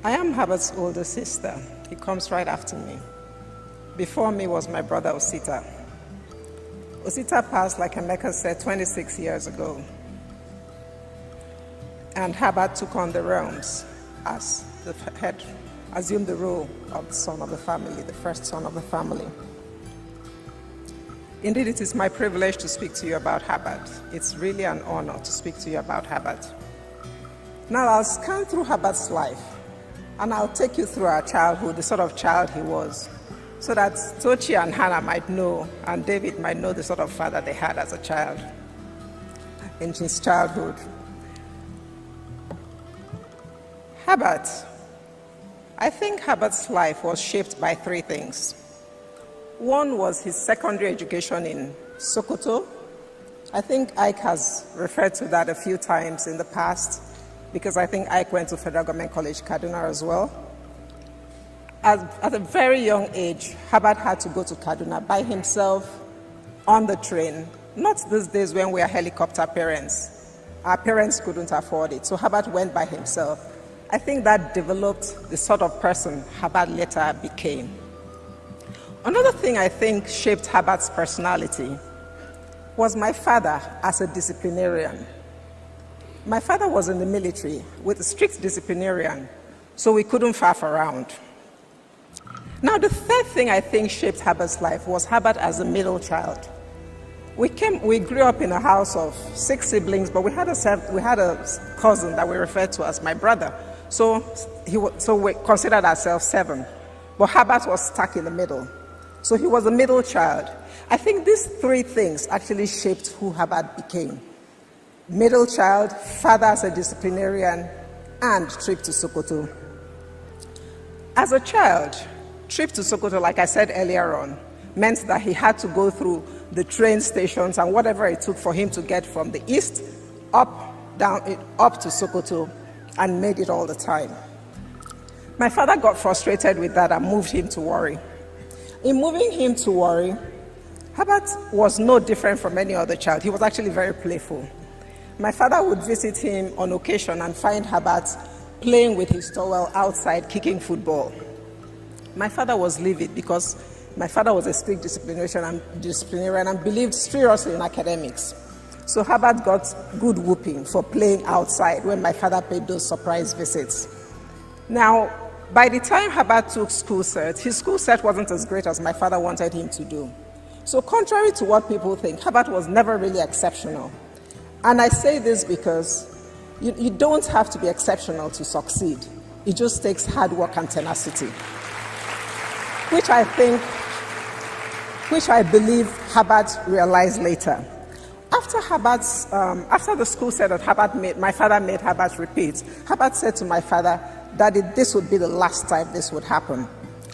I am Herbert's older sister. He comes right after me. Before me was my brother Osita. Osita passed, like Emeka said, 26 years ago. And Herbert took on the realms as the head assume the role of the son of the family, the first son of the family. Indeed, it is my privilege to speak to you about Herbert. It's really an honor to speak to you about Herbert. Now, I'll scan through Herbert's life, and I'll take you through our childhood, the sort of child he was, so that Tochi and Hannah might know, and David might know the sort of father they had as a child in his childhood. Herbert. I think Herbert's life was shaped by three things. One was his secondary education in Sokoto. I think Ike has referred to that a few times in the past, because I think Ike went to Federal Government College, Kaduna as well. At a very young age, Herbert had to go to Kaduna by himself on the train. Not these days when we are helicopter parents. Our parents couldn't afford it, so Herbert went by himself. I think that developed the sort of person Herbert later became. Another thing I think shaped Herbert's personality was my father as a disciplinarian. My father was in the military with a strict disciplinarian, so we couldn't faff around. Now, the third thing I think shaped Herbert's life was Herbert as a middle child. We grew up in a house of 6 siblings, but we had a cousin that we referred to as my brother. So we considered ourselves 7. But Herbert was stuck in the middle. So he was a middle child. I think these 3 things actually shaped who Herbert became. Middle child, father as a disciplinarian, and trip to Sokoto. As a child, trip to Sokoto, like I said earlier on, meant that he had to go through the train stations and whatever it took for him to get from the east up to Sokoto, and made it all the time. My father got frustrated with that and moved him to Warri. In moving him to Warri, Herbert was no different from any other child. He was actually very playful. My father would visit him on occasion and find Herbert playing with his towel outside, kicking football. My father was livid because my father was a strict disciplinarian and believed seriously in academics. So Herbert got good whooping for playing outside when my father paid those surprise visits. Now, by the time Herbert took school cert, his school cert wasn't as great as my father wanted him to do. So contrary to what people think, Herbert was never really exceptional. And I say this because you don't have to be exceptional to succeed. It just takes hard work and tenacity, which I believe Herbert realized later. After the school said that my father made Herbert repeat, Herbert said to my father that this would be the last time this would happen.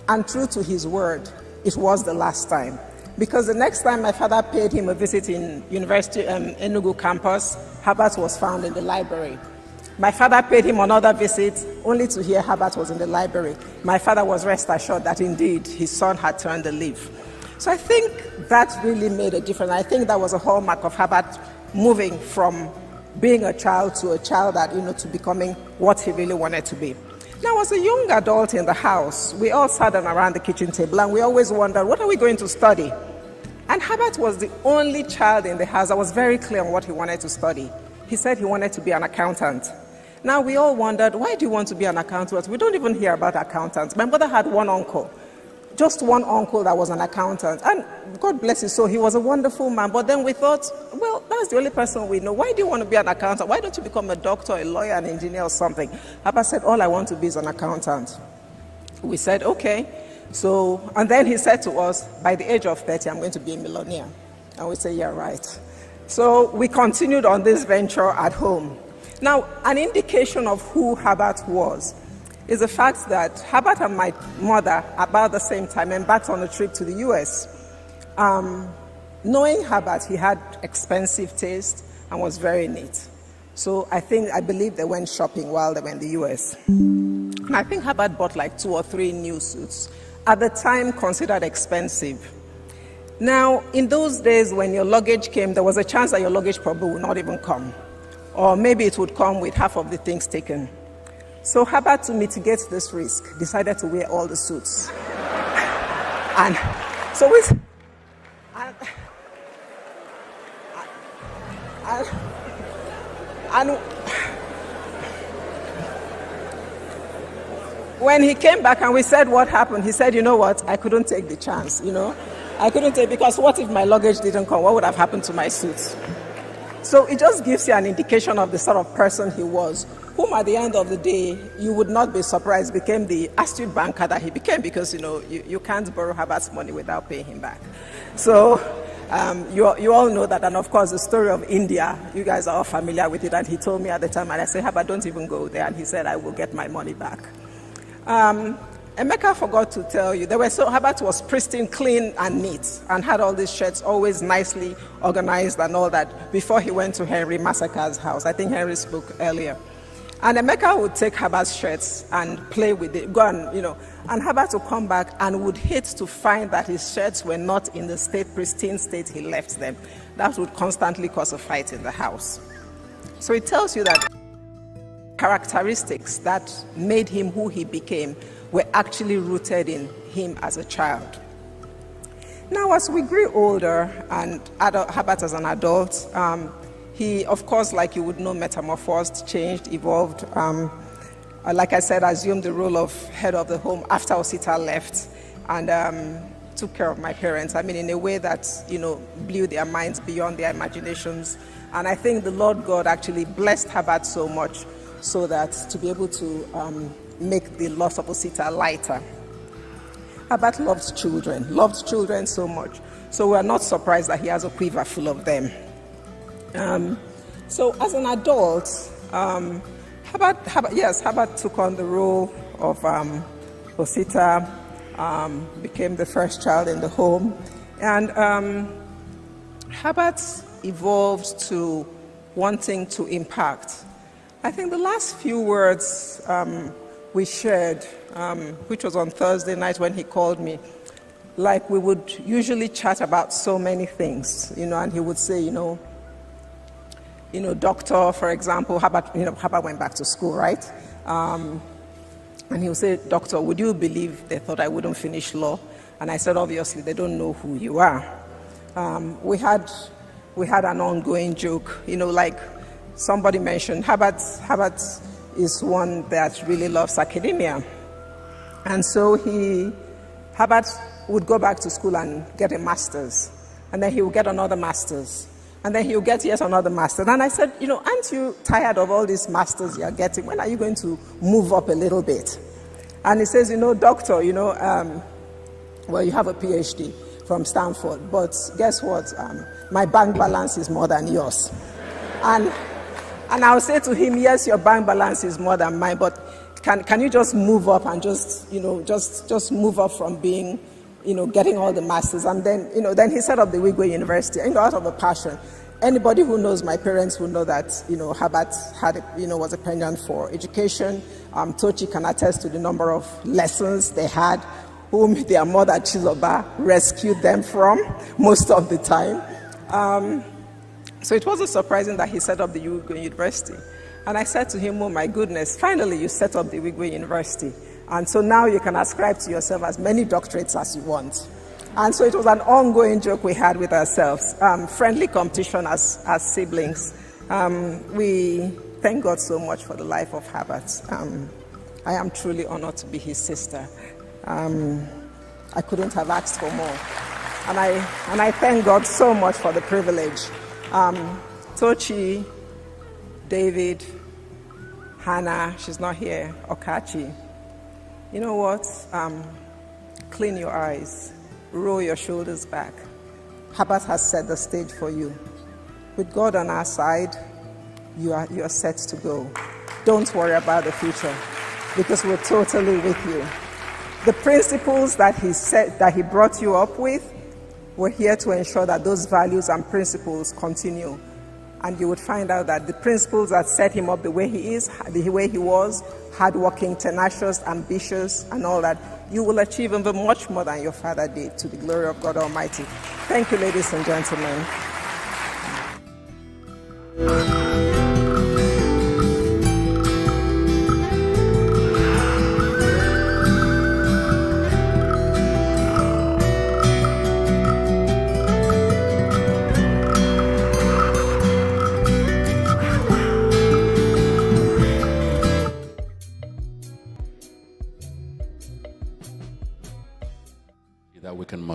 And true to his word, it was the last time. Because the next time my father paid him a visit in University Enugu campus, Herbert was found in the library. My father paid him another visit, only to hear Herbert was in the library. My father was rest assured that indeed his son had turned the leaf. So I think that really made a difference. I think that was a hallmark of Herbert moving from being a child to a child that, to becoming what he really wanted to be. Now, as a young adult in the house, we all sat around the kitchen table and we always wondered, what are we going to study? And Herbert was the only child in the house that was very clear on what he wanted to study. He said he wanted to be an accountant. Now, we all wondered, why do you want to be an accountant? We don't even hear about accountants. My mother had one uncle. Just one uncle that was an accountant. And God bless his soul, he was a wonderful man. But then we thought, well, that's the only person we know. Why do you want to be an accountant? Why don't you become a doctor, a lawyer, an engineer or something? Herbert said, all I want to be is an accountant. We said, okay. So, and then he said to us, by the age of 30, I'm going to be a millionaire. And we said, yeah, right. So we continued on this venture at home. Now, an indication of who Herbert was is the fact that Herbert and my mother, about the same time, embarked on a trip to the US. Knowing Herbert, he had expensive taste and was very neat. So I believe they went shopping while they were in the US. And I think Herbert bought like 2 or 3 new suits, at the time considered expensive. Now, in those days when your luggage came, there was a chance that your luggage probably would not even come. Or maybe it would come with half of the things taken. So Herbert, to mitigate this risk, decided to wear all the suits. And so when he came back and we said what happened, he said, you know what, I couldn't take the chance, I couldn't take, because what if my luggage didn't come? What would have happened to my suit? So it just gives you an indication of the sort of person he was, whom at the end of the day, you would not be surprised became the astute banker that he became, because, you can't borrow Herbert's money without paying him back. So you all know that, and of course the story of India, you guys are all familiar with it, and he told me at the time, and I said, Herbert, don't even go there, and he said, I will get my money back. Emeka forgot to tell you, Herbert was pristine, clean, and neat, and had all these shirts always nicely organized and all that before he went to Henry Massacre's house. I think Henry spoke earlier. And Emeka would take Herbert's shirts and play with it, go and, and Herbert would come back and would hate to find that his shirts were not in the pristine state he left them. That would constantly cause a fight in the house. So it tells you that characteristics that made him who he became were actually rooted in him as a child. Now, as we grew older and Herbert as an adult, he, of course, like you would know, metamorphosed, changed, evolved. Like I said, assumed the role of head of the home after Osita left, and took care of my parents. I mean, in a way that, blew their minds beyond their imaginations. And I think the Lord God actually blessed Herbert so much so that to be able to make the loss of Osita lighter. Herbert loved children so much. So we're not surprised that he has a quiver full of them. So as an adult, Herbert took on the role of Osita, became the first child in the home, and Herbert evolved to wanting to impact. I think the last few words we shared, which was on Thursday night when he called me, like we would usually chat about so many things, and he would say, doctor, for example, Herbert went back to school, right? And he would say, doctor, would you believe they thought I wouldn't finish law? And I said, obviously, they don't know who you are. We had an ongoing joke, like somebody mentioned, Herbert is one that really loves academia. And so Herbert would go back to school and get a master's, and then he would get another master's. And then he'll get yet another master. And I said, aren't you tired of all these masters you're getting? When are you going to move up a little bit? And he says, doctor, well, you have a PhD from Stanford, but guess what? My bank balance is more than yours. And I'll say to him, yes, your bank balance is more than mine, but can you just move up and just move up from being getting all the masters? And then, then he set up the Wigwe University, out of a passion. Anybody who knows my parents will know that, Herbert had, was a penchant for education. Tochi can attest to the number of lessons they had, whom their mother, Chizoba, rescued them from most of the time. So it wasn't surprising that he set up the Wigwe University. And I said to him, oh my goodness, finally you set up the Wigwe University. And so now you can ascribe to yourself as many doctorates as you want. And so it was an ongoing joke we had with ourselves, friendly competition as siblings. We thank God so much for the life of Herbert. I am truly honored to be his sister. I couldn't have asked for more. And I thank God so much for the privilege. Tochi, David, Hannah, she's not here, Okachi. You know what? Clean your eyes. Roll your shoulders back. Herbert has set the stage for you. With God on our side, you are set to go. Don't worry about the future, because we're totally with you. The principles that he brought you up with, we're here to ensure that those values and principles continue. And you would find out that the principles that set him up the way he is, the way he was, hardworking, tenacious, ambitious, and all that, you will achieve even much more than your father did, to the glory of God Almighty. Thank you, ladies and gentlemen.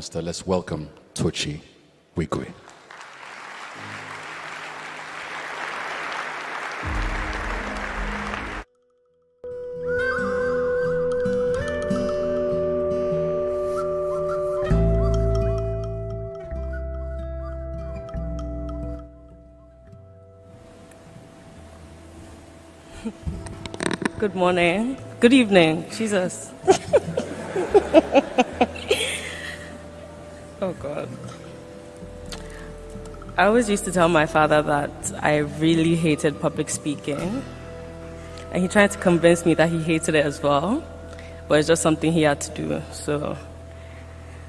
Master. Let's welcome Tochi Wigwe. Good morning. Good evening. Jesus. Oh, God. I always used to tell my father that I really hated public speaking. And he tried to convince me that he hated it as well. But it's just something he had to do. So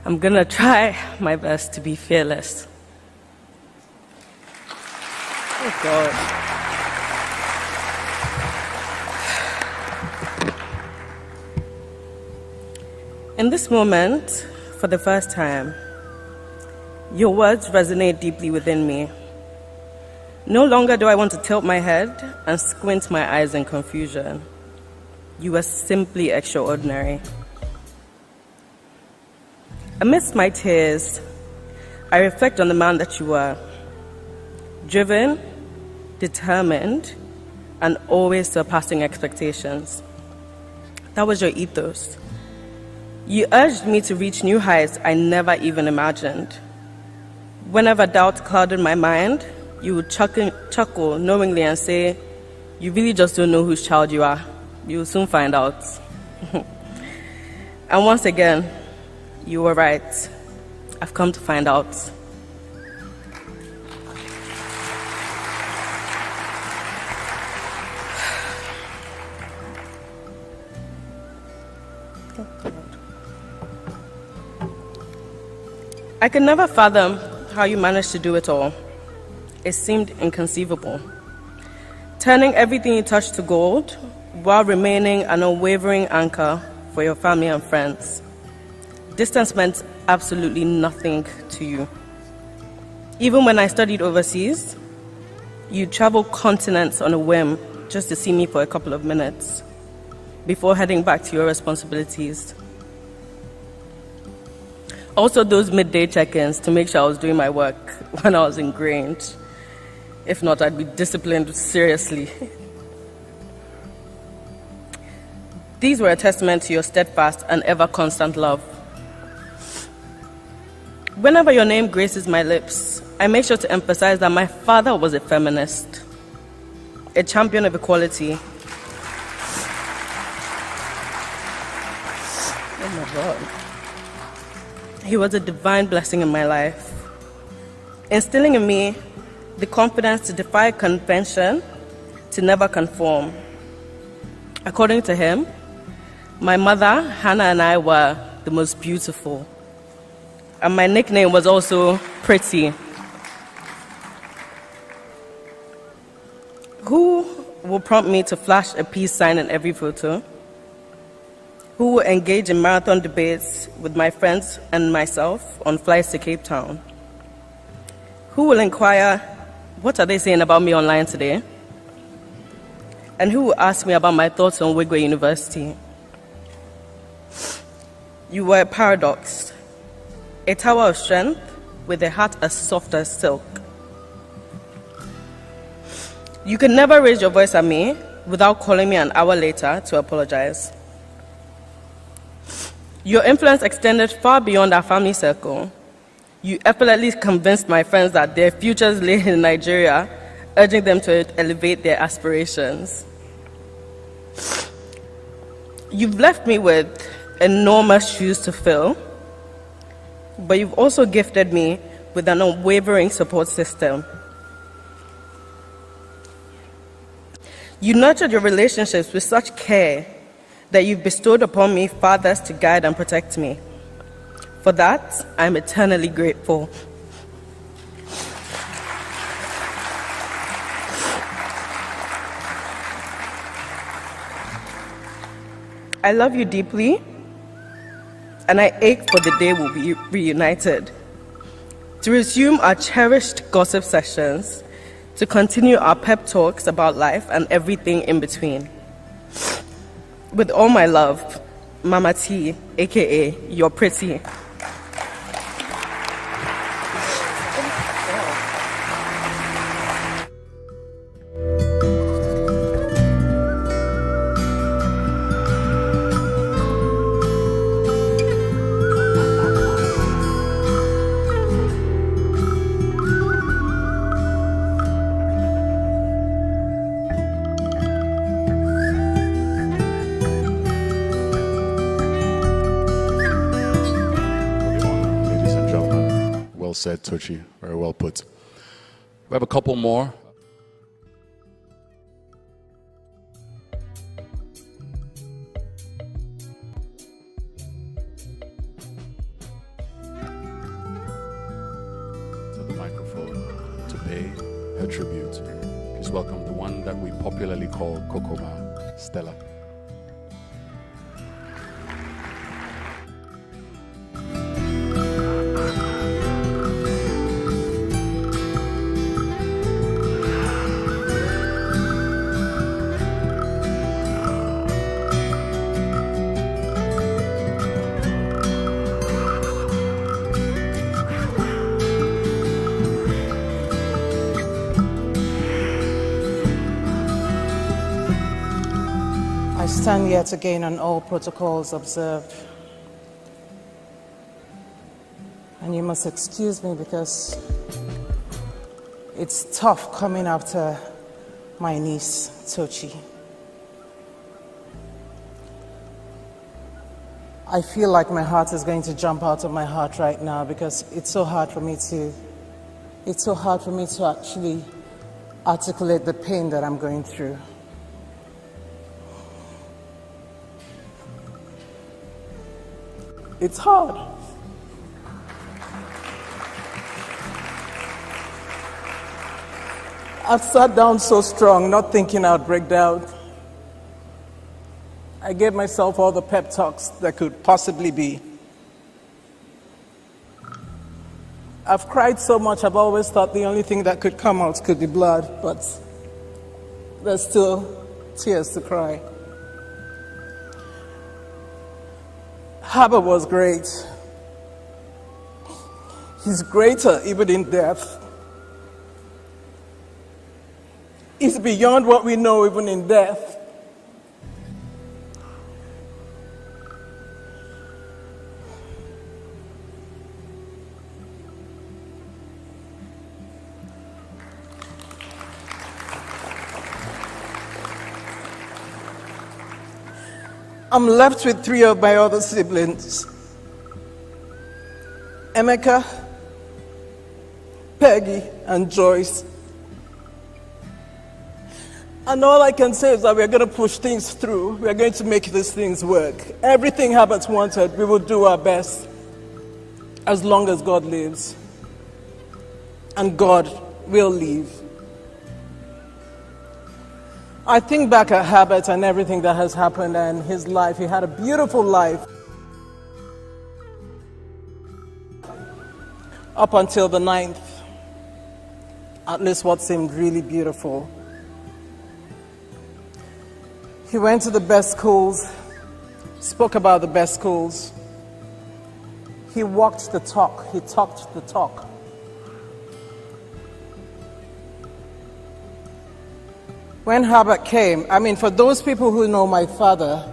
I'm going to try my best to be fearless. Oh, God. In this moment, for the first time, your words resonate deeply within me. No longer do I want to tilt my head and squint my eyes in confusion. You are simply extraordinary. Amidst my tears, I reflect on the man that you are. Driven, determined, and always surpassing expectations. That was your ethos. You urged me to reach new heights I never even imagined. Whenever doubt clouded my mind, you would chuckle knowingly and say, "You really just don't know whose child you are. You will soon find out." And once again, you were right. I've come to find out. I could never fathom how you managed to do it all. It seemed inconceivable. Turning everything you touched to gold while remaining an unwavering anchor for your family and friends. Distance meant absolutely nothing to you. Even when I studied overseas, you traveled continents on a whim just to see me for a couple of minutes before heading back to your responsibilities. Also those midday check-ins to make sure I was doing my work when I was ingrained. If not, I'd be disciplined seriously. These were a testament to your steadfast and ever-constant love. Whenever your name graces my lips, I make sure to emphasize that my father was a feminist, a champion of equality. Oh my God. He was a divine blessing in my life, instilling in me the confidence to defy convention, to never conform. According to him, my mother, Hannah, and I were the most beautiful. And my nickname was also Pretty. Who will prompt me to flash a peace sign in every photo? Who will engage in marathon debates with my friends and myself on flights to Cape Town? Who will inquire, what are they saying about me online today? And who will ask me about my thoughts on Wigwe University? You were a paradox, a tower of strength with a heart as soft as silk. You could never raise your voice at me without calling me an hour later to apologize. Your influence extended far beyond our family circle. You effortlessly convinced my friends that their futures lay in Nigeria, urging them to elevate their aspirations. You've left me with enormous shoes to fill, but you've also gifted me with an unwavering support system. You nurtured your relationships with such care that you've bestowed upon me fathers to guide and protect me. For that, I'm eternally grateful. I love you deeply, and I ache for the day we'll be reunited, to resume our cherished gossip sessions, to continue our pep talks about life and everything in between. With all my love, Mama T, aka You're Pretty. well said, Tochi. Very well put. We have a couple more. To the microphone to pay her tribute. Please welcome the one that we popularly call Kokoma, Stella. I stand yet again on all protocols observed. And you must excuse me because it's tough coming after my niece, Tochi. I feel like my heart is going to jump out of my heart right now because it's so hard for me to actually articulate the pain that I'm going through. It's hard. I've sat down so strong, not thinking I'd break down. I gave myself all the pep talks that could possibly be. I've cried so much, I've always thought the only thing that could come out could be blood, but there's still tears to cry. Herbert was great. He's greater even in death. He's beyond what we know even in death. I'm left with 3 of my other siblings. Emeka, Peggy, and Joyce. And all I can say is that we're going to push things through. We're going to make these things work. Everything Herbert wanted, we will do our best as long as God lives. And God will live. I think back at Herbert and everything that has happened and his life. He had a beautiful life. Up until the 9th. At least what seemed really beautiful. He went to the best schools, spoke about the best schools. He walked the talk, he talked the talk. When Herbert came, I mean, for those people who know my father,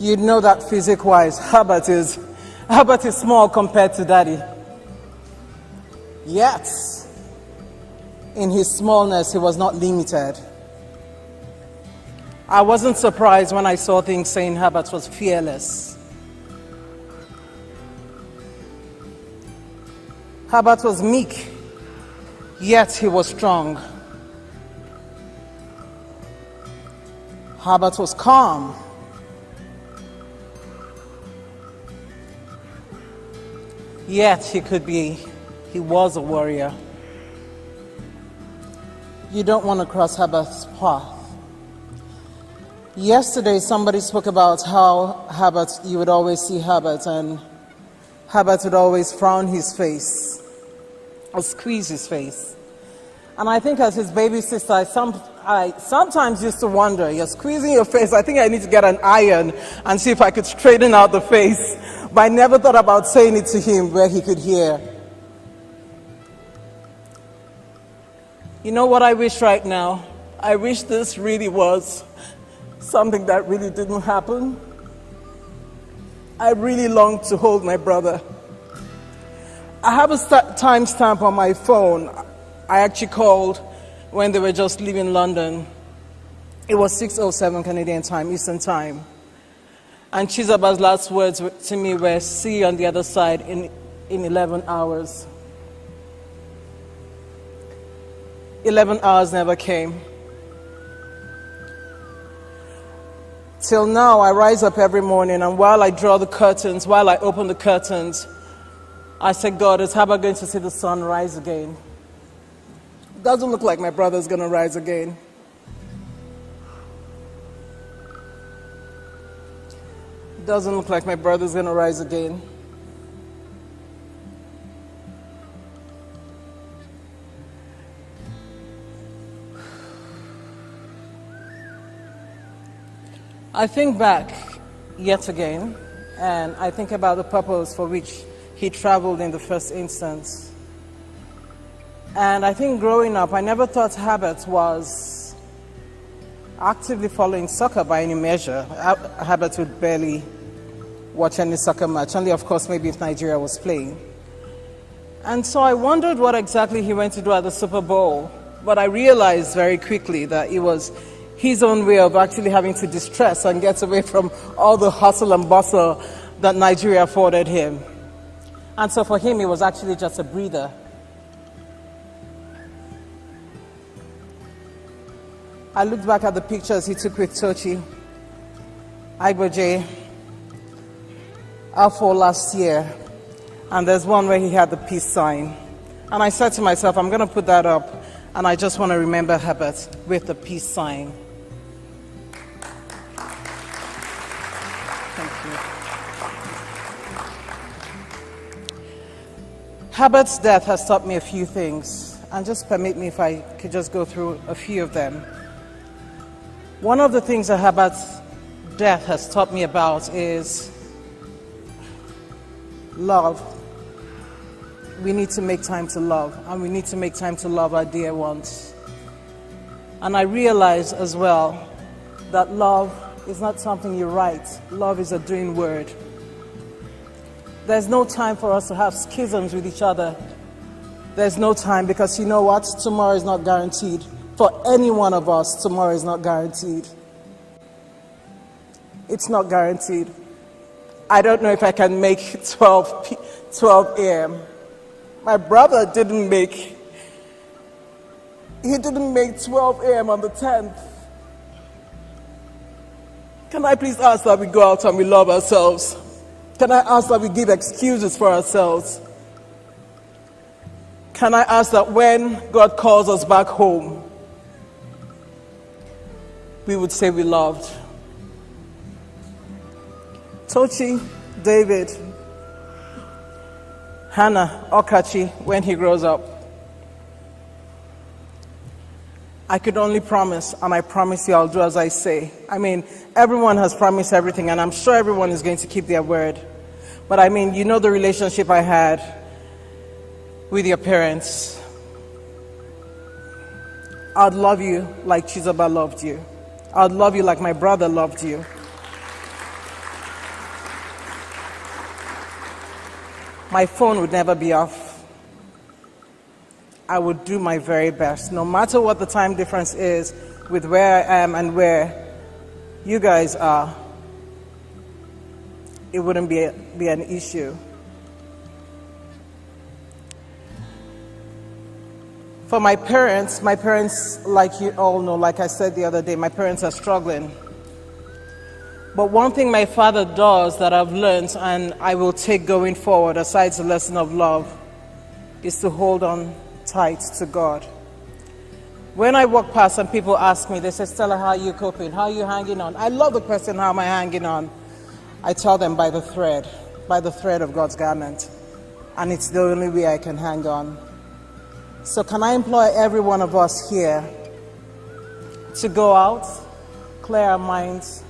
you know that physique-wise, Herbert is small compared to Daddy. Yet, in his smallness, he was not limited. I wasn't surprised when I saw things saying Herbert was fearless. Herbert was meek, yet he was strong. Herbert was calm. Yet he was a warrior. You don't want to cross Herbert's path. Yesterday, somebody spoke about how Herbert, you would always see Herbert, and Herbert would always frown his face or squeeze his face. And I think as his baby sister, I sometimes used to wonder, you're squeezing your face, I think I need to get an iron and see if I could straighten out the face. But I never thought about saying it to him where he could hear. You know what I wish right now? I wish this really was something that really didn't happen. I really long to hold my brother. I have a timestamp on my phone. I actually called when they were just leaving London. It was 6:07 Canadian time, Eastern time. And Chizaba's last words to me were, see you on the other side in 11 hours. 11 hours never came. Till now, I rise up every morning, and while I draw the curtains, while I open the curtains, I say, God, is Herbert going to see the sun rise again? It doesn't look like my brother's going to rise again. It doesn't look like my brother's going to rise again. I think back yet again, and I think about the purpose for which he traveled in the first instance. And I think growing up, I never thought Herbert was actively following soccer by any measure. Herbert would barely watch any soccer match, only of course maybe if Nigeria was playing. And so I wondered what exactly he went to do at the Super Bowl, but I realized very quickly that it was his own way of actually having to distress and get away from all the hustle and bustle that Nigeria afforded him. And so for him, it was actually just a breather. I looked back at the pictures he took with Tochi, Igboje, Afo last year, and there's one where he had the peace sign. And I said to myself, I'm going to put that up, and I just want to remember Herbert with the peace sign. Herbert's death has taught me a few things, and just permit me if I could just go through a few of them. One of the things that Herbert's death has taught me about is love. We need to make time to love, and we need to make time to love our dear ones. And I realize as well that love is not something you write. Love is a doing word. There's no time for us to have schisms with each other. There's no time, because you know what? Tomorrow is not guaranteed. For any one of us, tomorrow is not guaranteed. It's not guaranteed. I don't know if I can make 12 a.m. My brother didn't make 12 a.m. on the 10th. Can I please ask that we go out and we love ourselves? Can I ask that we give excuses for ourselves? Can I ask that when God calls us back home, we would say we loved? Tochi, David, Hannah, Okachi, when he grows up. I could only promise, and I promise you I'll do as I say. I mean, everyone has promised everything, and I'm sure everyone is going to keep their word. But I mean, you know the relationship I had with your parents. I'd love you like Chizoba loved you. I'd love you like my brother loved you. My phone would never be off. I would do my very best, no matter what the time difference is with where I am and where you guys are. It wouldn't be an issue. For my parents, like you all know, like I said the other day, my parents are struggling. But one thing my father does that I've learned and I will take going forward, aside the lesson of love, is to hold on tight to God. When I walk past and people ask me, they say, Stella, how are you coping? How are you hanging on? I love the question, how am I hanging on? I tell them by the thread of God's garment. And it's the only way I can hang on. So can I implore every one of us here to go out, clear our minds,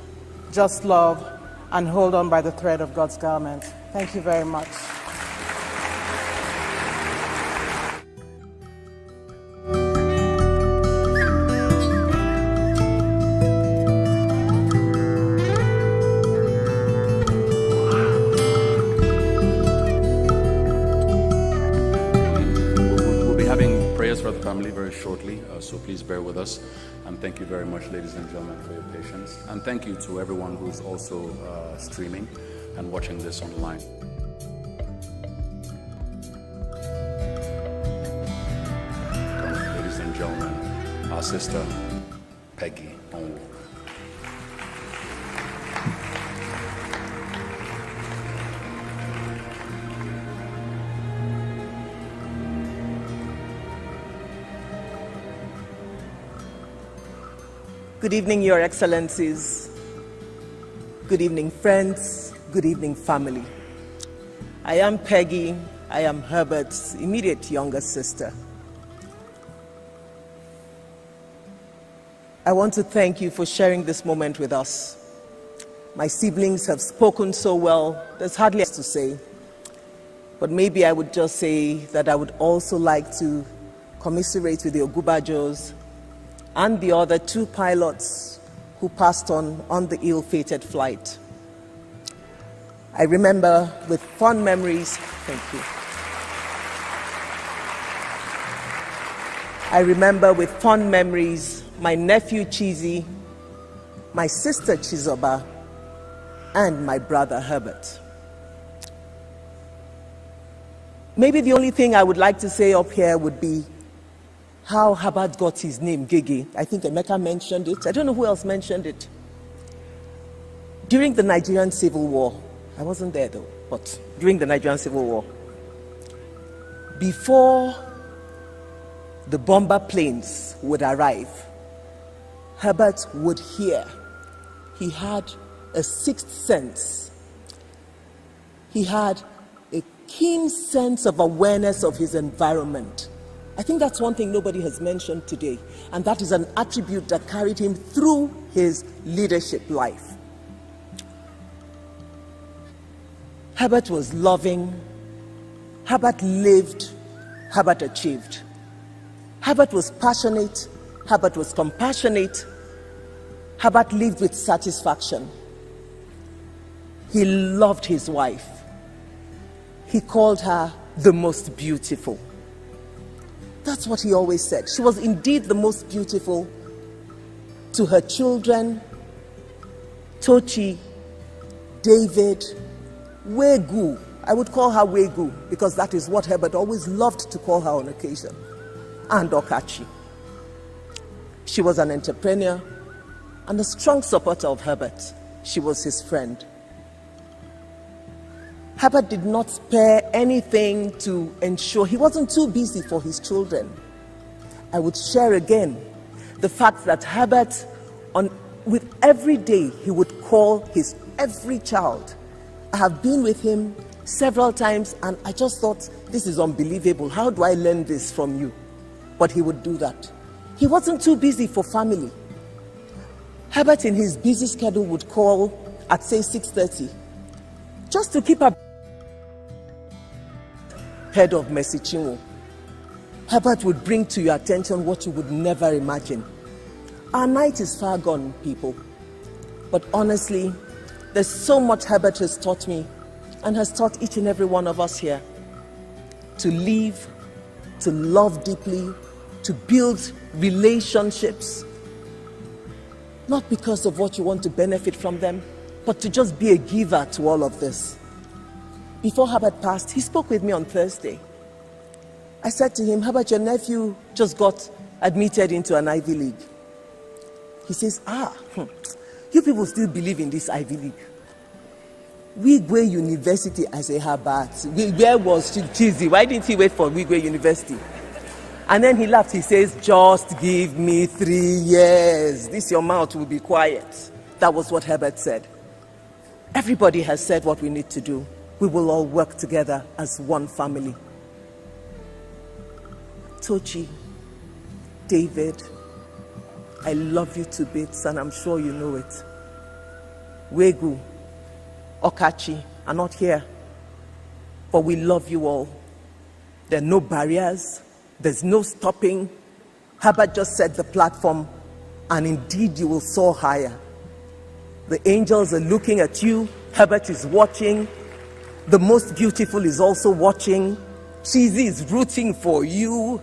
just love, and hold on by the thread of God's garment. Thank you very much. For the family very shortly, so please bear with us. And thank you very much, ladies and gentlemen, for your patience. And thank you to everyone who's also streaming and watching this online. Ladies and gentlemen. our sister, Peggy Onwu. Good evening, Your Excellencies. Good evening, friends. Good evening, family. I am Peggy. I am Herbert's immediate younger sister. I want to thank you for sharing this moment with us. My siblings have spoken so well, there's hardly else to say. But maybe I would just say that I would also like to commiserate with the Ogubajos and the other 2 pilots who passed on the ill-fated flight. I remember with fond memories, thank you. I remember with fond memories my nephew Chizi, my sister Chizoba, and my brother Herbert. Maybe the only thing I would like to say up here would be how Herbert got his name, Gege. I think Emeka mentioned it. I don't know who else mentioned it. During the Nigerian Civil War, I wasn't there though, but during the Nigerian Civil War, before the bomber planes would arrive, Herbert would hear. He had a sixth sense. He had a keen sense of awareness of his environment. I think that's one thing nobody has mentioned today, and that is an attribute that carried him through his leadership life. Herbert was loving, Herbert lived, Herbert achieved. Herbert was passionate, Herbert was compassionate, Herbert lived with satisfaction. He loved his wife. He called her the most beautiful. That's what he always said. She was indeed the most beautiful to her children, Tochi, David, Wigwe. I would call her Wigwe because that is what Herbert always loved to call her on occasion, and Okachi. She was an entrepreneur and a strong supporter of Herbert. She was his friend. Herbert did not spare anything to ensure he wasn't too busy for his children. I would share again the fact that Herbert, with every day, he would call his every child. I have been with him several times and I just thought, this is unbelievable. How do I learn this from you? But he would do that. He wasn't too busy for family. Herbert in his busy schedule would call at say 6:30 just to keep up head of Mercy Chinwo. Herbert would bring to your attention what you would never imagine. Our night is far gone, people. But honestly, there's so much Herbert has taught me and has taught each and every one of us here. To live, to love deeply, to build relationships. Not because of what you want to benefit from them, but to just be a giver to all of this. Before Herbert passed, he spoke with me on Thursday. I said to him, Herbert, your nephew just got admitted into an Ivy League. He says, you people still believe in this Ivy League. Wigwe University, I say, Herbert, where was Chizi? Why didn't he wait for Wigwe University? And then he laughed, he says, just give me 3 years. This your mouth will be quiet. That was what Herbert said. Everybody has said what we need to do. We will all work together as one family. Tochi, David, I love you to bits and I'm sure you know it. Wigwe, Okachi are not here, but we love you all. There are no barriers. There's no stopping. Herbert just set the platform and indeed you will soar higher. The angels are looking at you. Herbert is watching. The most beautiful is also watching. Chizi is rooting for you.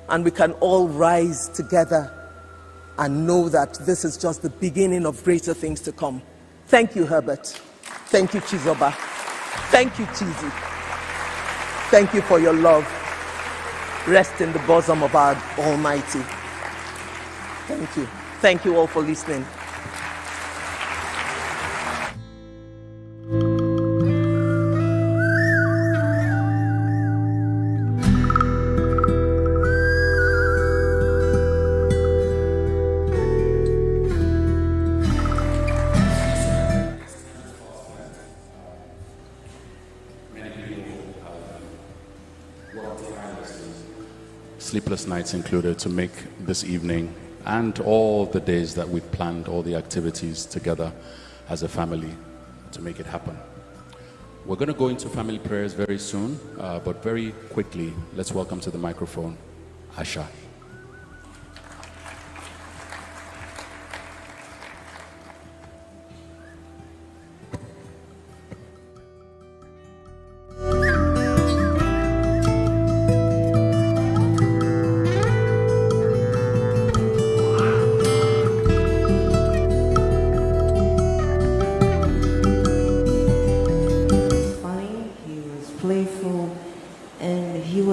And we can all rise together and know that this is just the beginning of greater things to come. Thank you, Herbert. Thank you, Chizoba. Thank you, Chizi. Thank you for your love. Rest in the bosom of our Almighty. Thank you. Thank you all for listening. Sleepless nights included, to make this evening and all the days that we've planned, all the activities together as a family to make it happen. We're going to go into family prayers very soon, but very quickly, let's welcome to the microphone Asha.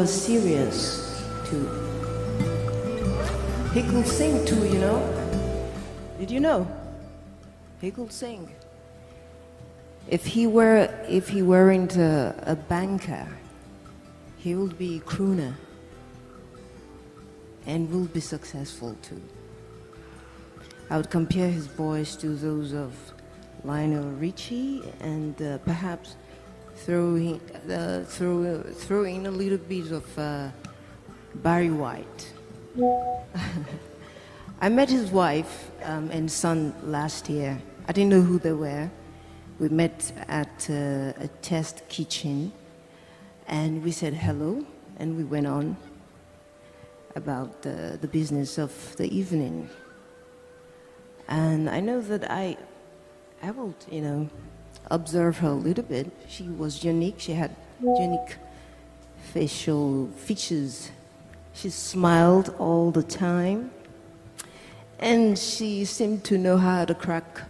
Serious too. He could sing too, you know. Did you know? He could sing. If he weren't a banker, he would be a crooner and will be successful too. I would compare his voice to those of Lionel Richie and perhaps throw in a little bit of Barry White. I met his wife and son last year. I didn't know who they were. We met at a test kitchen and we said hello and we went on about the business of the evening. And I know that I will, observe her a little bit. She was unique. She had unique facial features. She smiled all the time. And she seemed to know how to crack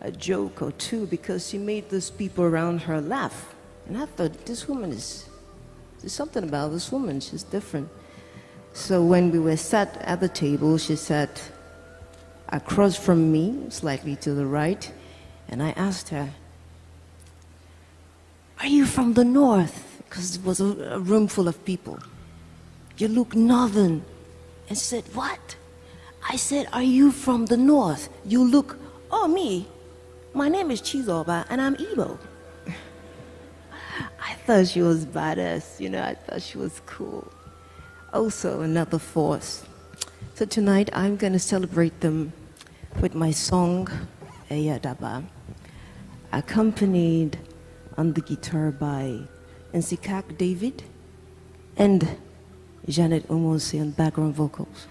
a joke or two because she made those people around her laugh. And I thought, there's something about this woman. She's different. So when we were sat at the table, she sat across from me, slightly to the right, and I asked her, "Are you from the north?" Because it was a room full of people. "You look northern." And she said, "What?" I said, "Are you from the north? You look..." "Oh, me? My name is Chizoba and I'm Igbo." I thought she was badass, I thought she was cool. Also another force. So tonight I'm going to celebrate them with my song, Eyadaba, accompanied on the guitar by Nsikak David and Janet Omosi on background vocals.